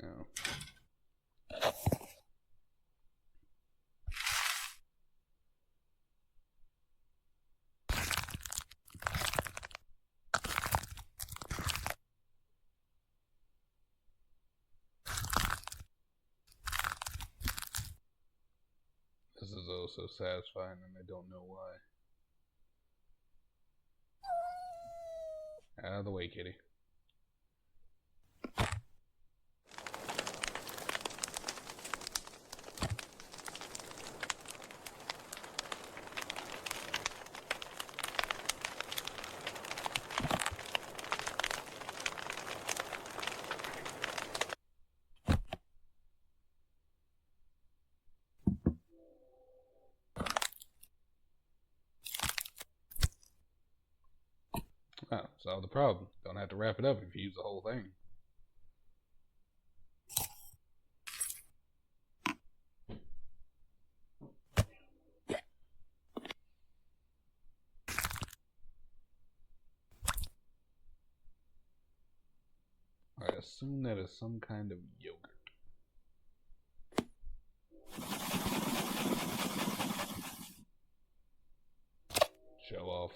No. This is also satisfying and I don't know why. Out of the way, kitty. Oh, solve the problem. Don't have to wrap it up if you use the whole thing. I assume that is some kind of yogurt. Show off.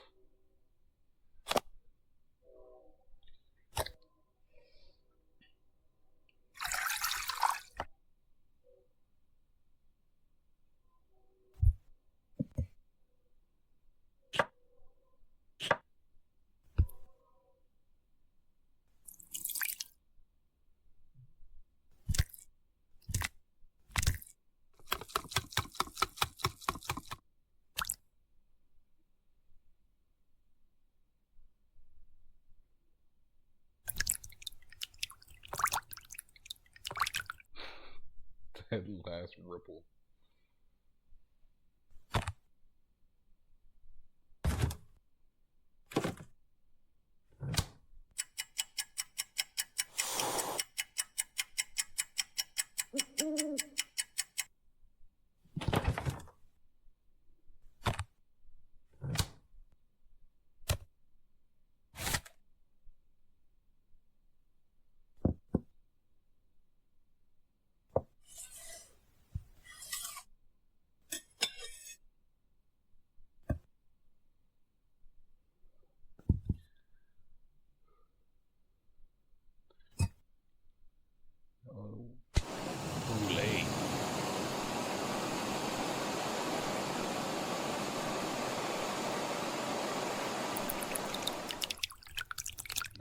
That last ripple.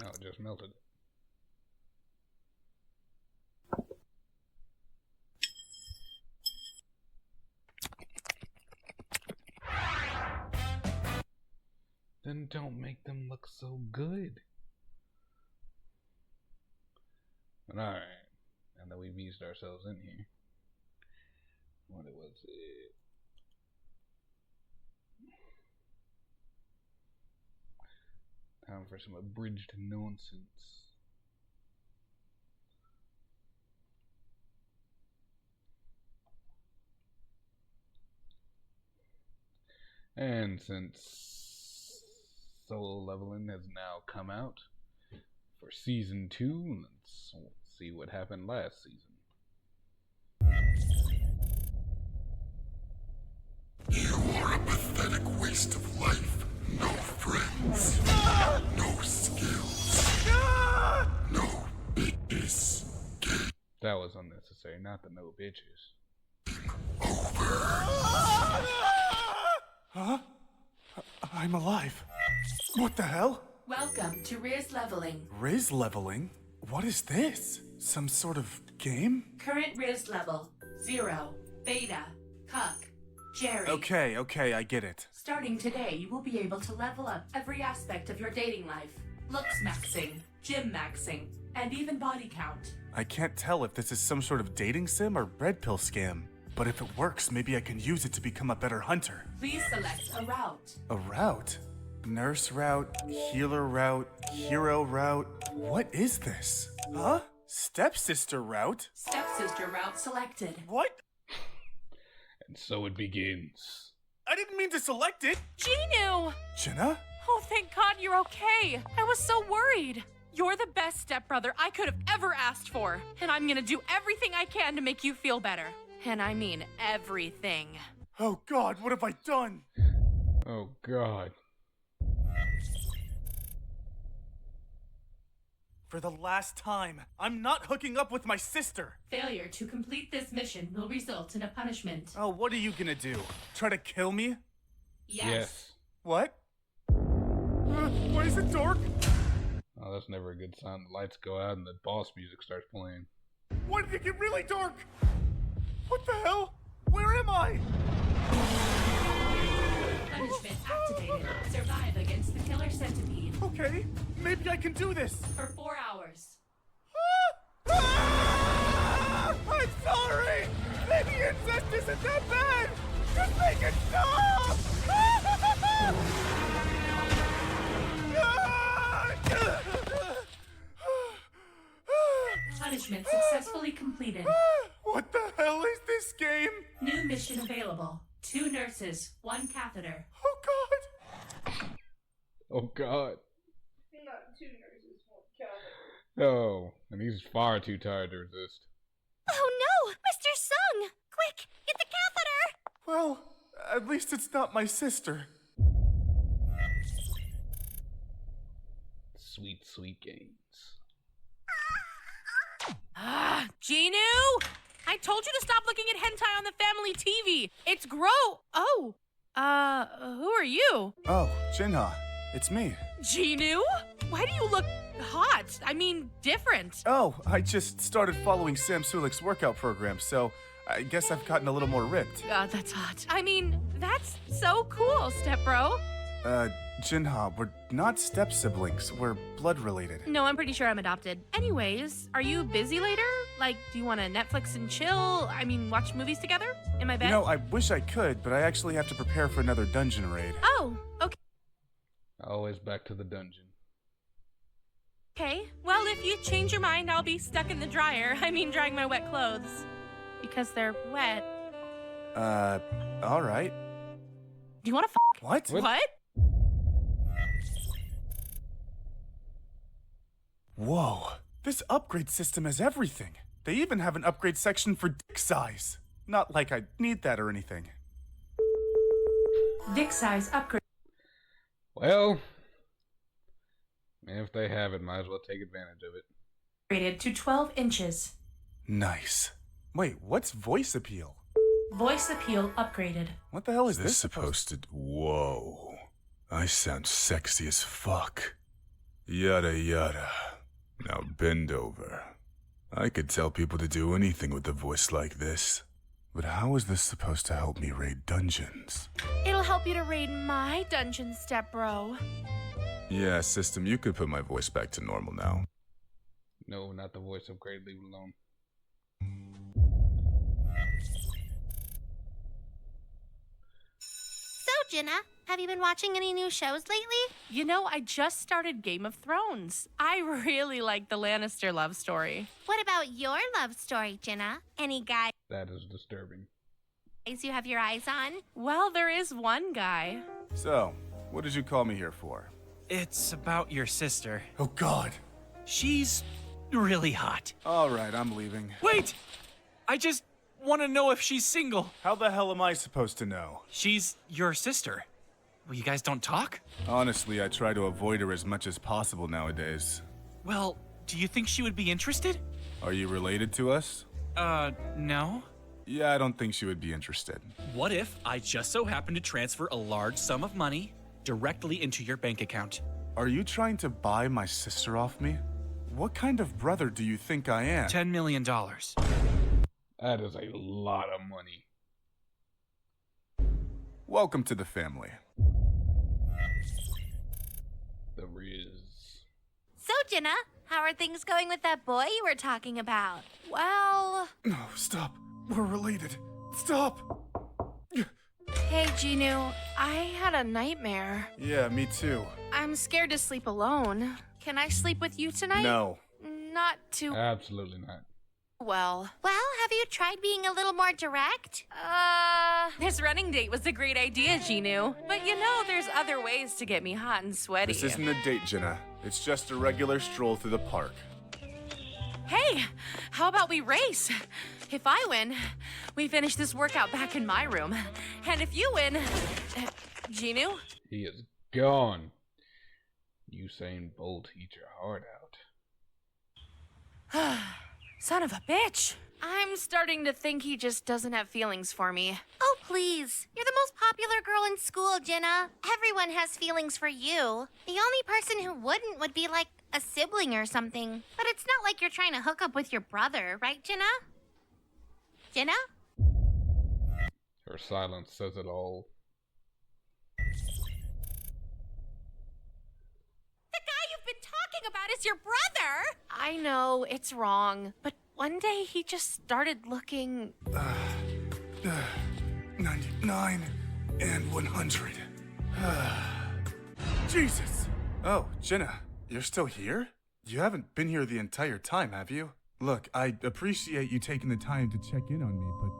No, it just melted. Then don't make them look so good. Alright. Now that we've eased ourselves in here. What was it? Time for some abridged nonsense. And since solo leveling has now come out for season 2, let's see what happened last season. You are a pathetic waste of life. No friends. No skills. No bitches. That was unnecessary, not the no bitches. Huh? I'm alive. What the hell? Welcome to Riz Leveling. Riz leveling? What is this? Some sort of game? Current Riz level 0, Beta, Cuck, Jerry. Okay, I get it. Starting today, you will be able to level up every aspect of your dating life. Looks maxing, gym maxing, and even body count. I can't tell if this is some sort of dating sim or red pill scam. But if it works, maybe I can use it to become a better hunter. Please select a route. A route? Nurse route, healer route, hero route. What is this? Huh? Stepsister route? Stepsister route selected. What? And so it begins. I didn't mean to select it! Genu! Jenna? Oh, thank God you're okay. I was so worried. You're the best stepbrother I could have ever asked for. And I'm gonna do everything I can to make you feel better. And I mean everything. Oh God, what have I done? Oh God. For the last time, I'm not hooking up with my sister. Failure to complete this mission will result in a punishment. Oh, what are you gonna do? Try to kill me? Yes. What? Why is it dark? Oh, that's never a good sign. The lights go out and the boss music starts playing. Why did it get really dark? What the hell? Where am I? Punishment activated. Survive against the killer centipede. Okay, maybe I can do this. For 4 hours. I'm sorry! Maybe incest isn't that bad! Just make it stop! Punishment successfully completed. What the hell is this game? New mission available. 2 nurses, 1 catheter. Oh God! Oh God. Not 2 nurses, 1 catheter. Oh, and he's far too tired to resist. Oh no! Mr. Sung! Quick, get the catheter! Well, at least it's not my sister. Sweet, sweet games. Ah, Genu! I told you to stop looking at hentai on the family TV. It's Oh, who are you? Oh, Jinha, it's me. Genu? Why do you look hot? I mean, different. Oh, I just started following Sam Sulik's workout program, so I guess I've gotten a little more ripped. God, that's hot. I mean, that's so cool, stepbro. Jinha, we're not step siblings. We're blood related. No, I'm pretty sure I'm adopted. Anyways, are you busy later? Like, do you want to Netflix and chill? I mean, watch movies together? In my bed? You know, I wish I could, but I actually have to prepare for another dungeon raid. Oh, okay. Always back to the dungeon. Okay. Well, if you change your mind, I'll be stuck in the dryer. I mean, drying my wet clothes. Because they're wet. Alright. Do you want to What? What? Whoa. This upgrade system has everything. They even have an upgrade section for dick size. Not like I need that or anything. Dick size upgrade. Well, if they have it, might as well take advantage of it. Rated to 12 inches. Nice. Wait, what's voice appeal? Voice appeal upgraded. What the hell is this supposed to... Whoa. I sound sexy as fuck. Yada yada. Now bend over. I could tell people to do anything with a voice like this. But how is this supposed to help me raid dungeons? It'll help you to raid my dungeon, step bro. Yeah, system, you could put my voice back to normal now. No, not the voice upgrade. Leave it alone. So, Jenna, have you been watching any new shows lately? You know, I just started Game of Thrones. I really like the Lannister love story. What about your love story, Jenna? Any guys That is disturbing. you have your eyes on? Well, there is one guy. So, what did you call me here for? It's about your sister. Oh God. She's really hot. Alright, I'm leaving. Wait! I just want to know if she's single. How the hell am I supposed to know? She's your sister. Well, you guys don't talk? Honestly, I try to avoid her as much as possible nowadays. Well, do you think she would be interested? Are you related to us? No. Yeah, I don't think she would be interested. What if I just so happen to transfer a large sum of money directly into your bank account? Are you trying to buy my sister off me? What kind of brother do you think I am? $10 million. That is a lot of money. Welcome to the family. The Riz. So, Jenna, how are things going with that boy you were talking about? Well... No, stop. We're related. Stop! Hey, Ginu, I had a nightmare. Yeah, me too. I'm scared to sleep alone. Can I sleep with you tonight? No. Not too... Absolutely not. Well, have you tried being a little more direct? This running date was a great idea, Ginu. But you know, there's other ways to get me hot and sweaty. This isn't a date, Jenna. It's just a regular stroll through the park. Hey, how about we race? If I win, we finish this workout back in my room. And if you win... Ginu? He is gone. Usain Bolt, eat your heart out. Son of a bitch. I'm starting to think he just doesn't have feelings for me. Oh, please. You're the most popular girl in school, Jenna. Everyone has feelings for you. The only person who wouldn't would be like a sibling or something. But it's not like you're trying to hook up with your brother, right, Jenna? Jenna? Her silence says it all. The guy you've been talking about is your brother! I know, it's wrong. But one day he just started looking... 99 and 100. Jesus! Oh, Jenna, you're still here? You haven't been here the entire time, have you? Look, I appreciate you taking the time to check in on me, but...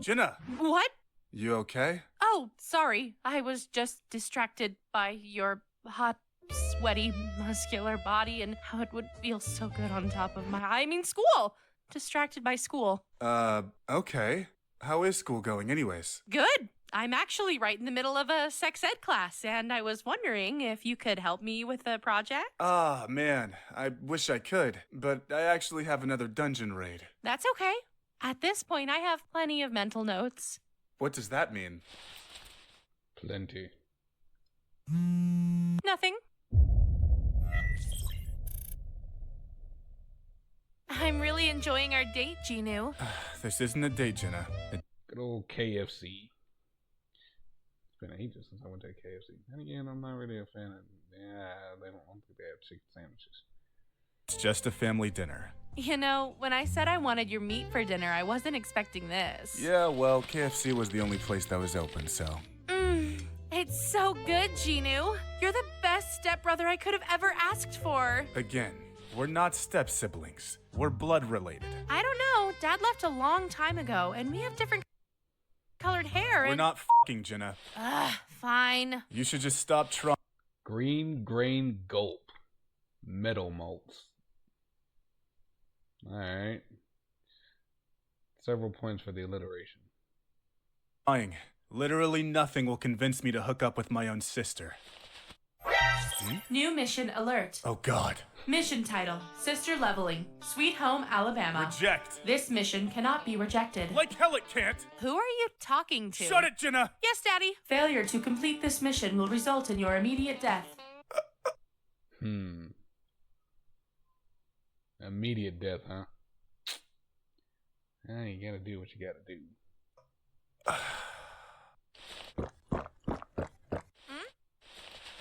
Jenna! What? You okay? Oh, sorry. I was just distracted by your hot, sweaty, muscular body and how it would feel so good on top of school! Distracted by school. Okay. How is school going anyways? Good. I'm actually right in the middle of a sex ed class, and I was wondering if you could help me with a project? Ah, man. I wish I could, but I actually have another dungeon raid. That's okay. At this point, I have plenty of mental notes. What does that mean? Plenty. Nothing. I'm really enjoying our date, Ginu. This isn't a date, Jenna. Good old KFC. It's been ages since I went to KFC. And again, I'm not really a fan of... Yeah, they don't think they have chicken sandwiches. It's just a family dinner. You know, when I said I wanted your meat for dinner, I wasn't expecting this. Yeah, well, KFC was the only place that was open, so. It's so good, Ginu. You're the best stepbrother I could have ever asked for. Again, we're not step-siblings. We're blood-related. I don't know. Dad left a long time ago, and we have different colored hair. We're not f***ing, Jenna. Fine. You should just stop trying. Green grain gulp. Metal malts. Alright. Several points for the alliteration. Lying. Literally nothing will convince me to hook up with my own sister. New mission alert. Oh, God. Mission title, Sister Leveling, Sweet Home, Alabama. Reject. This mission cannot be rejected. Like hell it can't. Who are you talking to? Shut it, Jenna. Yes, Daddy. Failure to complete this mission will result in your immediate death. Immediate death, huh? You gotta do what you gotta do.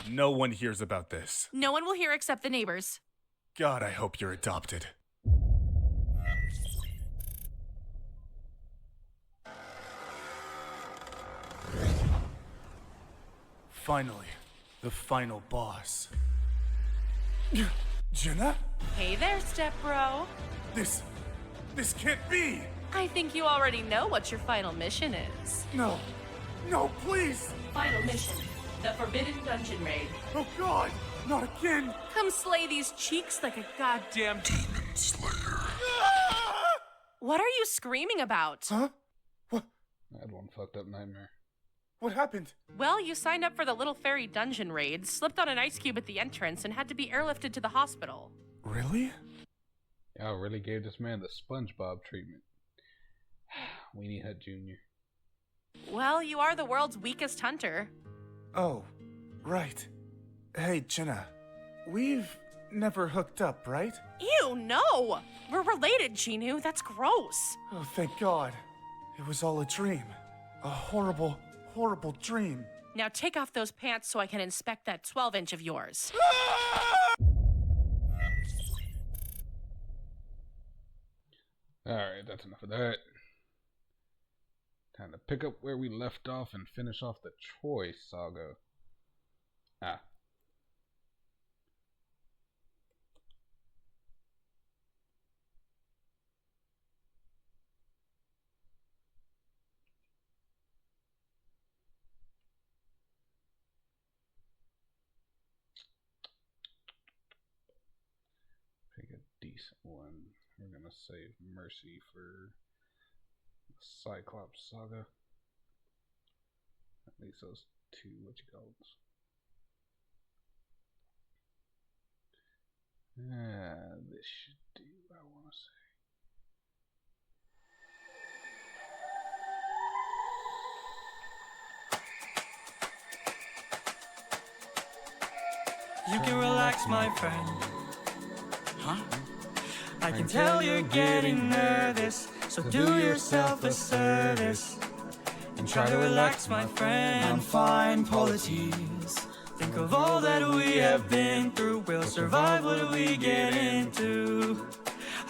No one hears about this. No one will hear except the neighbors. God, I hope you're adopted. Finally, the final boss. Jenna? Hey there, stepbro. This can't be! I think you already know what your final mission is. No, please! Final mission, the Forbidden Dungeon Raid. Oh God, not again! Come slay these cheeks like a goddamn demon slayer. What are you screaming about? Huh? What? I had one fucked up nightmare. What happened? Well, you signed up for the Little Fairy Dungeon Raid, slipped on an ice cube at the entrance, and had to be airlifted to the hospital. Really? Y'all really gave this man the SpongeBob treatment. Weenie Hut Jr. Well, you are the world's weakest hunter. Oh, right. Hey, Jenna. We've never hooked up, right? Ew, no! We're related, Ginu. That's gross. Oh, thank God. It was all a dream. A horrible, horrible dream. Now take off those pants so I can inspect that 12-inch of yours. Alright, that's enough of that. Time to pick up where we left off and finish off the Troy saga. Pick a decent one. We're gonna save Mercy for the Cyclops saga. At least those two, this should do what I want to say. You can relax, my friend. Huh? I can tell you're getting nervous, so do yourself a service and try to relax, my friend, and find policies. Think of all that we have been through. We'll survive what we get into.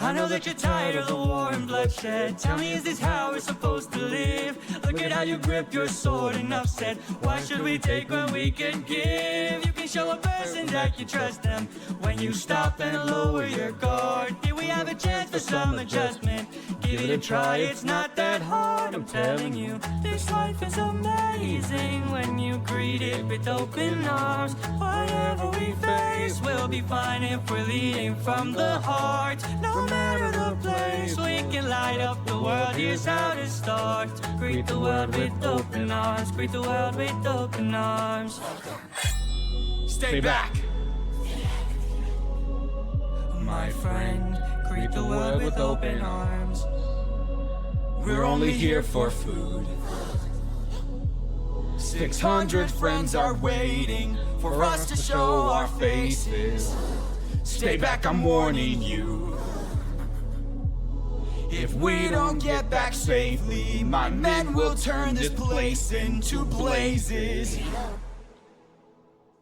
I know that you're tired of the war and bloodshed. Tell me, is this how we're supposed to live? Look at how you grip your sword, enough said. Why should we take when we can give? You can show a person that you trust them when you stop and lower your guard. Here we have a chance for some adjustment. Give it a try, it's not that hard. I'm telling you, this life is amazing when you greet it with open arms. Whatever we face, we'll be fine if we're leading from the heart. No matter the place, we can light up the world. Here's how to start. Greet the world with open arms. Greet the world with open arms. Stay back, my friend. Greet the world with open arms. We're only here for food. 600 friends are waiting for us to show our faces. Stay back, I'm warning you. If we don't get back safely, my men will turn this place into blazes.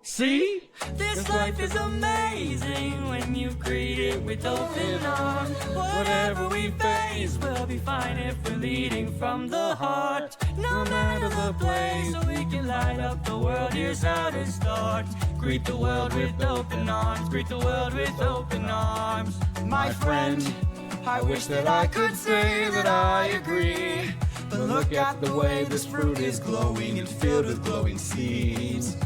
See? This life is amazing when you greet it with open arms. Whatever we face, we'll be fine if we're leading from the heart. No matter the place, so we can light up the world. Here's how to start. Greet the world with open arms. Greet the world with open arms. My friend, I wish that I could say that I agree. But look at the way this fruit is glowing and filled with glowing seeds.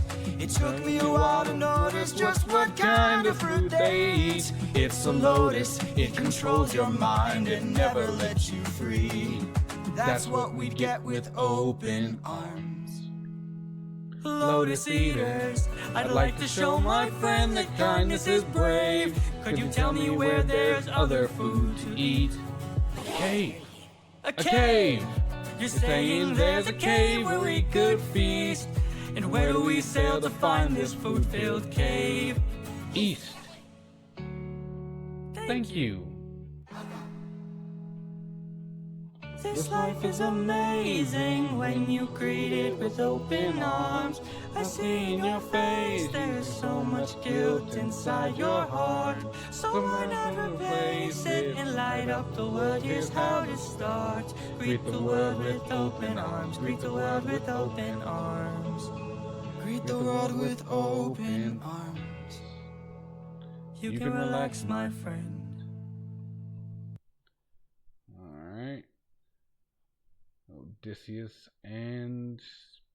It took me a while to notice just what kind of fruit they eat. It's a lotus, it controls your mind and never lets you free. That's what we get with open arms. Lotus eaters, I'd like to show my friend that kindness is brave. Could you tell me where there's other food to eat? A cave. A cave! You're saying there's a cave where we could feast. And where do we sail to find this food-filled cave? East. Thank you. This life is amazing when you greet it with open arms. I see in your face there's so much guilt inside your heart. So why not replace it and light up the world? Here's how to start. Greet the world with open arms. Greet the world with open arms. Greet the world with open arms. You can relax, my friend. Alright. Odysseus and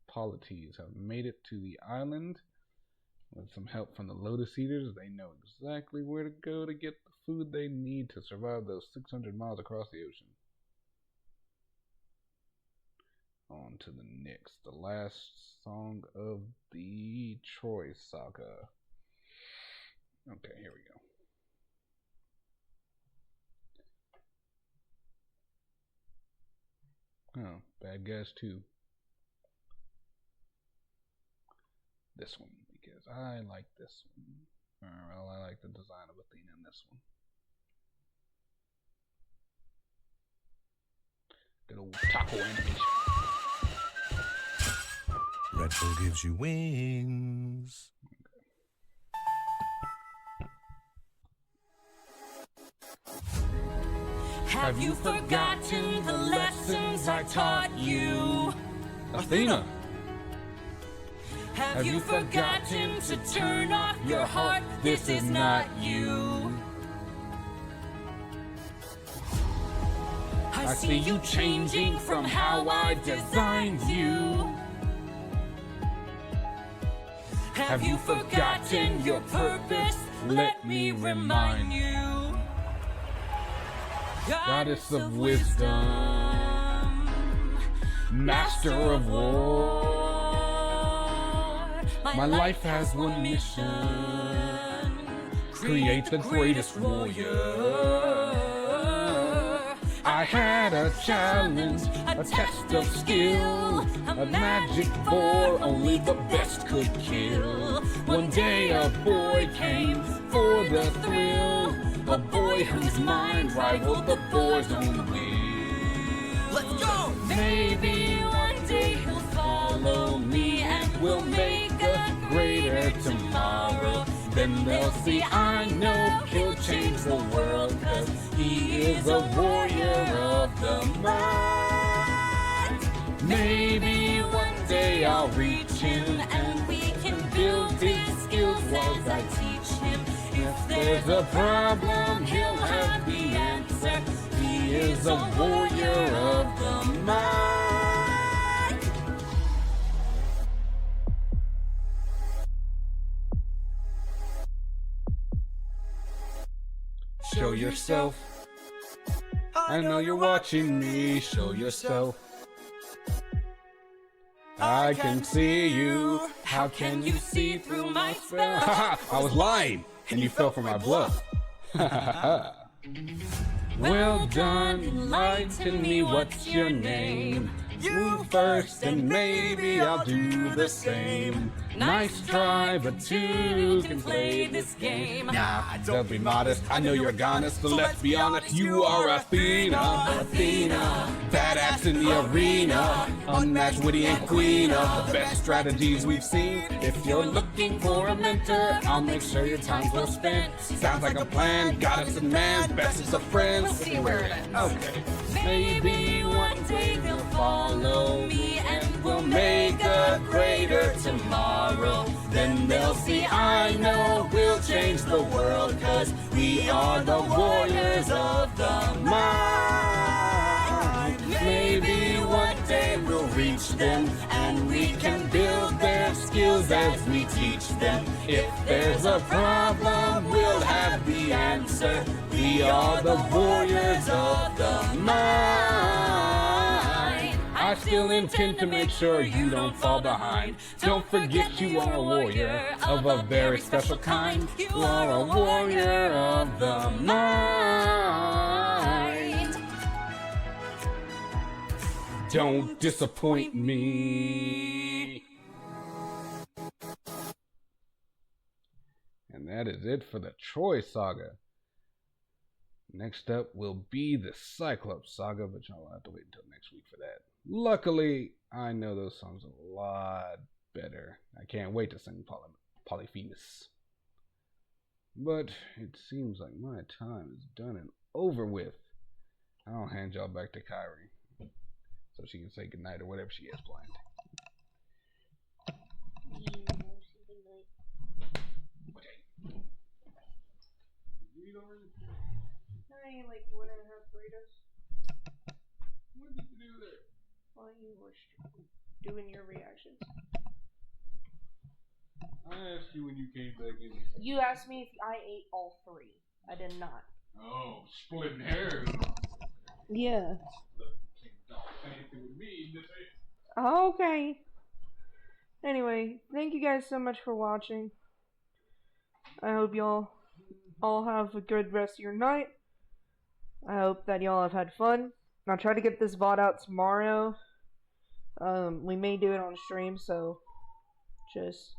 Polites have made it to the island. With some help from the Lotus Eaters, they know exactly where to go to get the food they need to survive those 600 miles across the ocean. On to the next, the last song of the Troy saga. Okay, here we go. Oh, Bad Guys 2. This one, because I like this one. Well, I like the design of Athena in this one. Good old taco animation. Red Bull gives you wings. Have you forgotten the lessons I taught you? Athena! Have you forgotten to turn off your heart? This is not you. I see you changing from how I designed you. Have you forgotten your purpose? Let me remind you. Goddess of wisdom, master of war. My life has one mission: create the greatest warrior. I had a challenge, a test of skill, a magic bore only the best could kill. One day a boy came for the thrill, a boy whose mind rivaled the boy's own will. Let's go! Maybe one day he'll follow me and we'll make a greater tomorrow. Then they'll see I know he'll change the world, 'cause he is a warrior of the mind. Maybe one day I'll reach him and we can build his skills as I teach him. If there's a problem, he'll have the answer. He is a warrior of the mind. Show yourself. I know you're watching me. Show yourself. I can see you. How can you see through my spell? I was lying, and you fell for my bluff. Well done, enlighten me. What's your name? You first, and maybe I'll do the same. Nice try, but two can play this game. Nah, don't be modest. I know you're honest, so let's be honest. You are Athena. Badass in the arena. Unmatched, witty, and queen of the best strategies we've seen. If you're looking for a mentor, I'll make sure your time's well spent. Sounds like a plan. Goddess and man, bestest of friends. We'll see where it ends. Okay. Maybe one day they'll follow me and we'll make a greater tomorrow. Then they'll see I know we'll change the world, 'cause we are the warriors of the mind. Maybe one day we'll reach them and we can build their skills as we teach them. If there's a problem, we'll have the answer. We are the warriors of the mind. I still intend to make sure you don't fall behind. Don't forget you are a warrior of a very special kind. You are a warrior of the mind. Don't disappoint me. And that is it for the Troy Saga. Next up will be the Cyclops Saga, but y'all will have to wait until next week for that. Luckily, I know those songs a lot better. I can't wait to sing Polyphemus. But it seems like my time is done and over with. I'll hand y'all back to Kyrie, so she can say goodnight or whatever she has planned. I ate like 1.5 burritos. What did you do there? While you were doing your reactions. I asked you when you came back in. You asked me if I ate all 3. I did not. Oh, splitting hairs. Yeah. Anything with me, Okay. Anyway, thank you guys so much for watching. I hope y'all all have a good rest of your night. I hope that y'all have had fun. I'll try to get this VOD out tomorrow. We may do it on stream, so just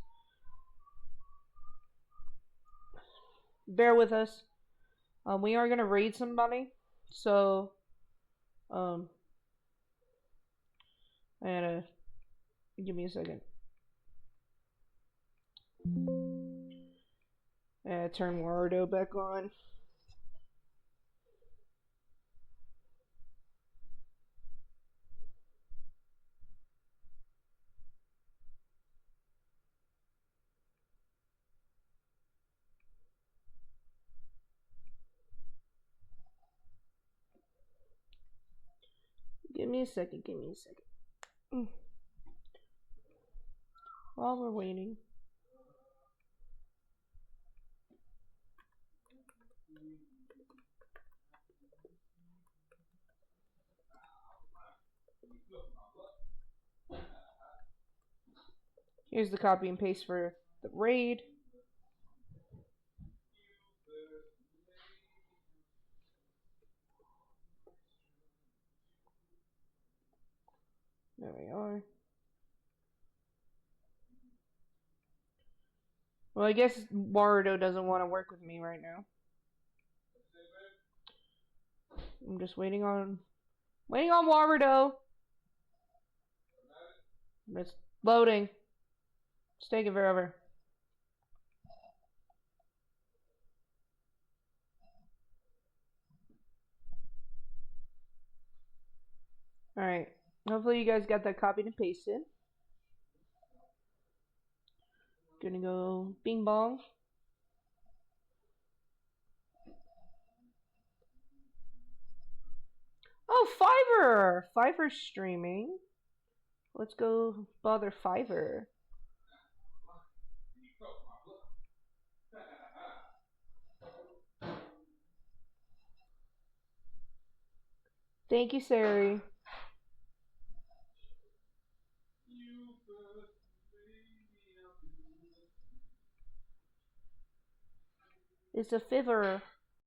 bear with us. We are gonna raid somebody, so I gotta give me a second. Turn Wardo back on. Give me a second. While we're waiting. Here's the copy and paste for the raid. There we are. Well, I guess Wardo doesn't want to work with me right now. I'm just waiting on Wardo. It's loading. It's taking forever. Alright. Hopefully you guys got that copied and pasted. Gonna go bing bong. Oh, Fiverr! Fiverr's streaming. Let's go bother Fiverr. Thank you, Sari. It's a Fiverr.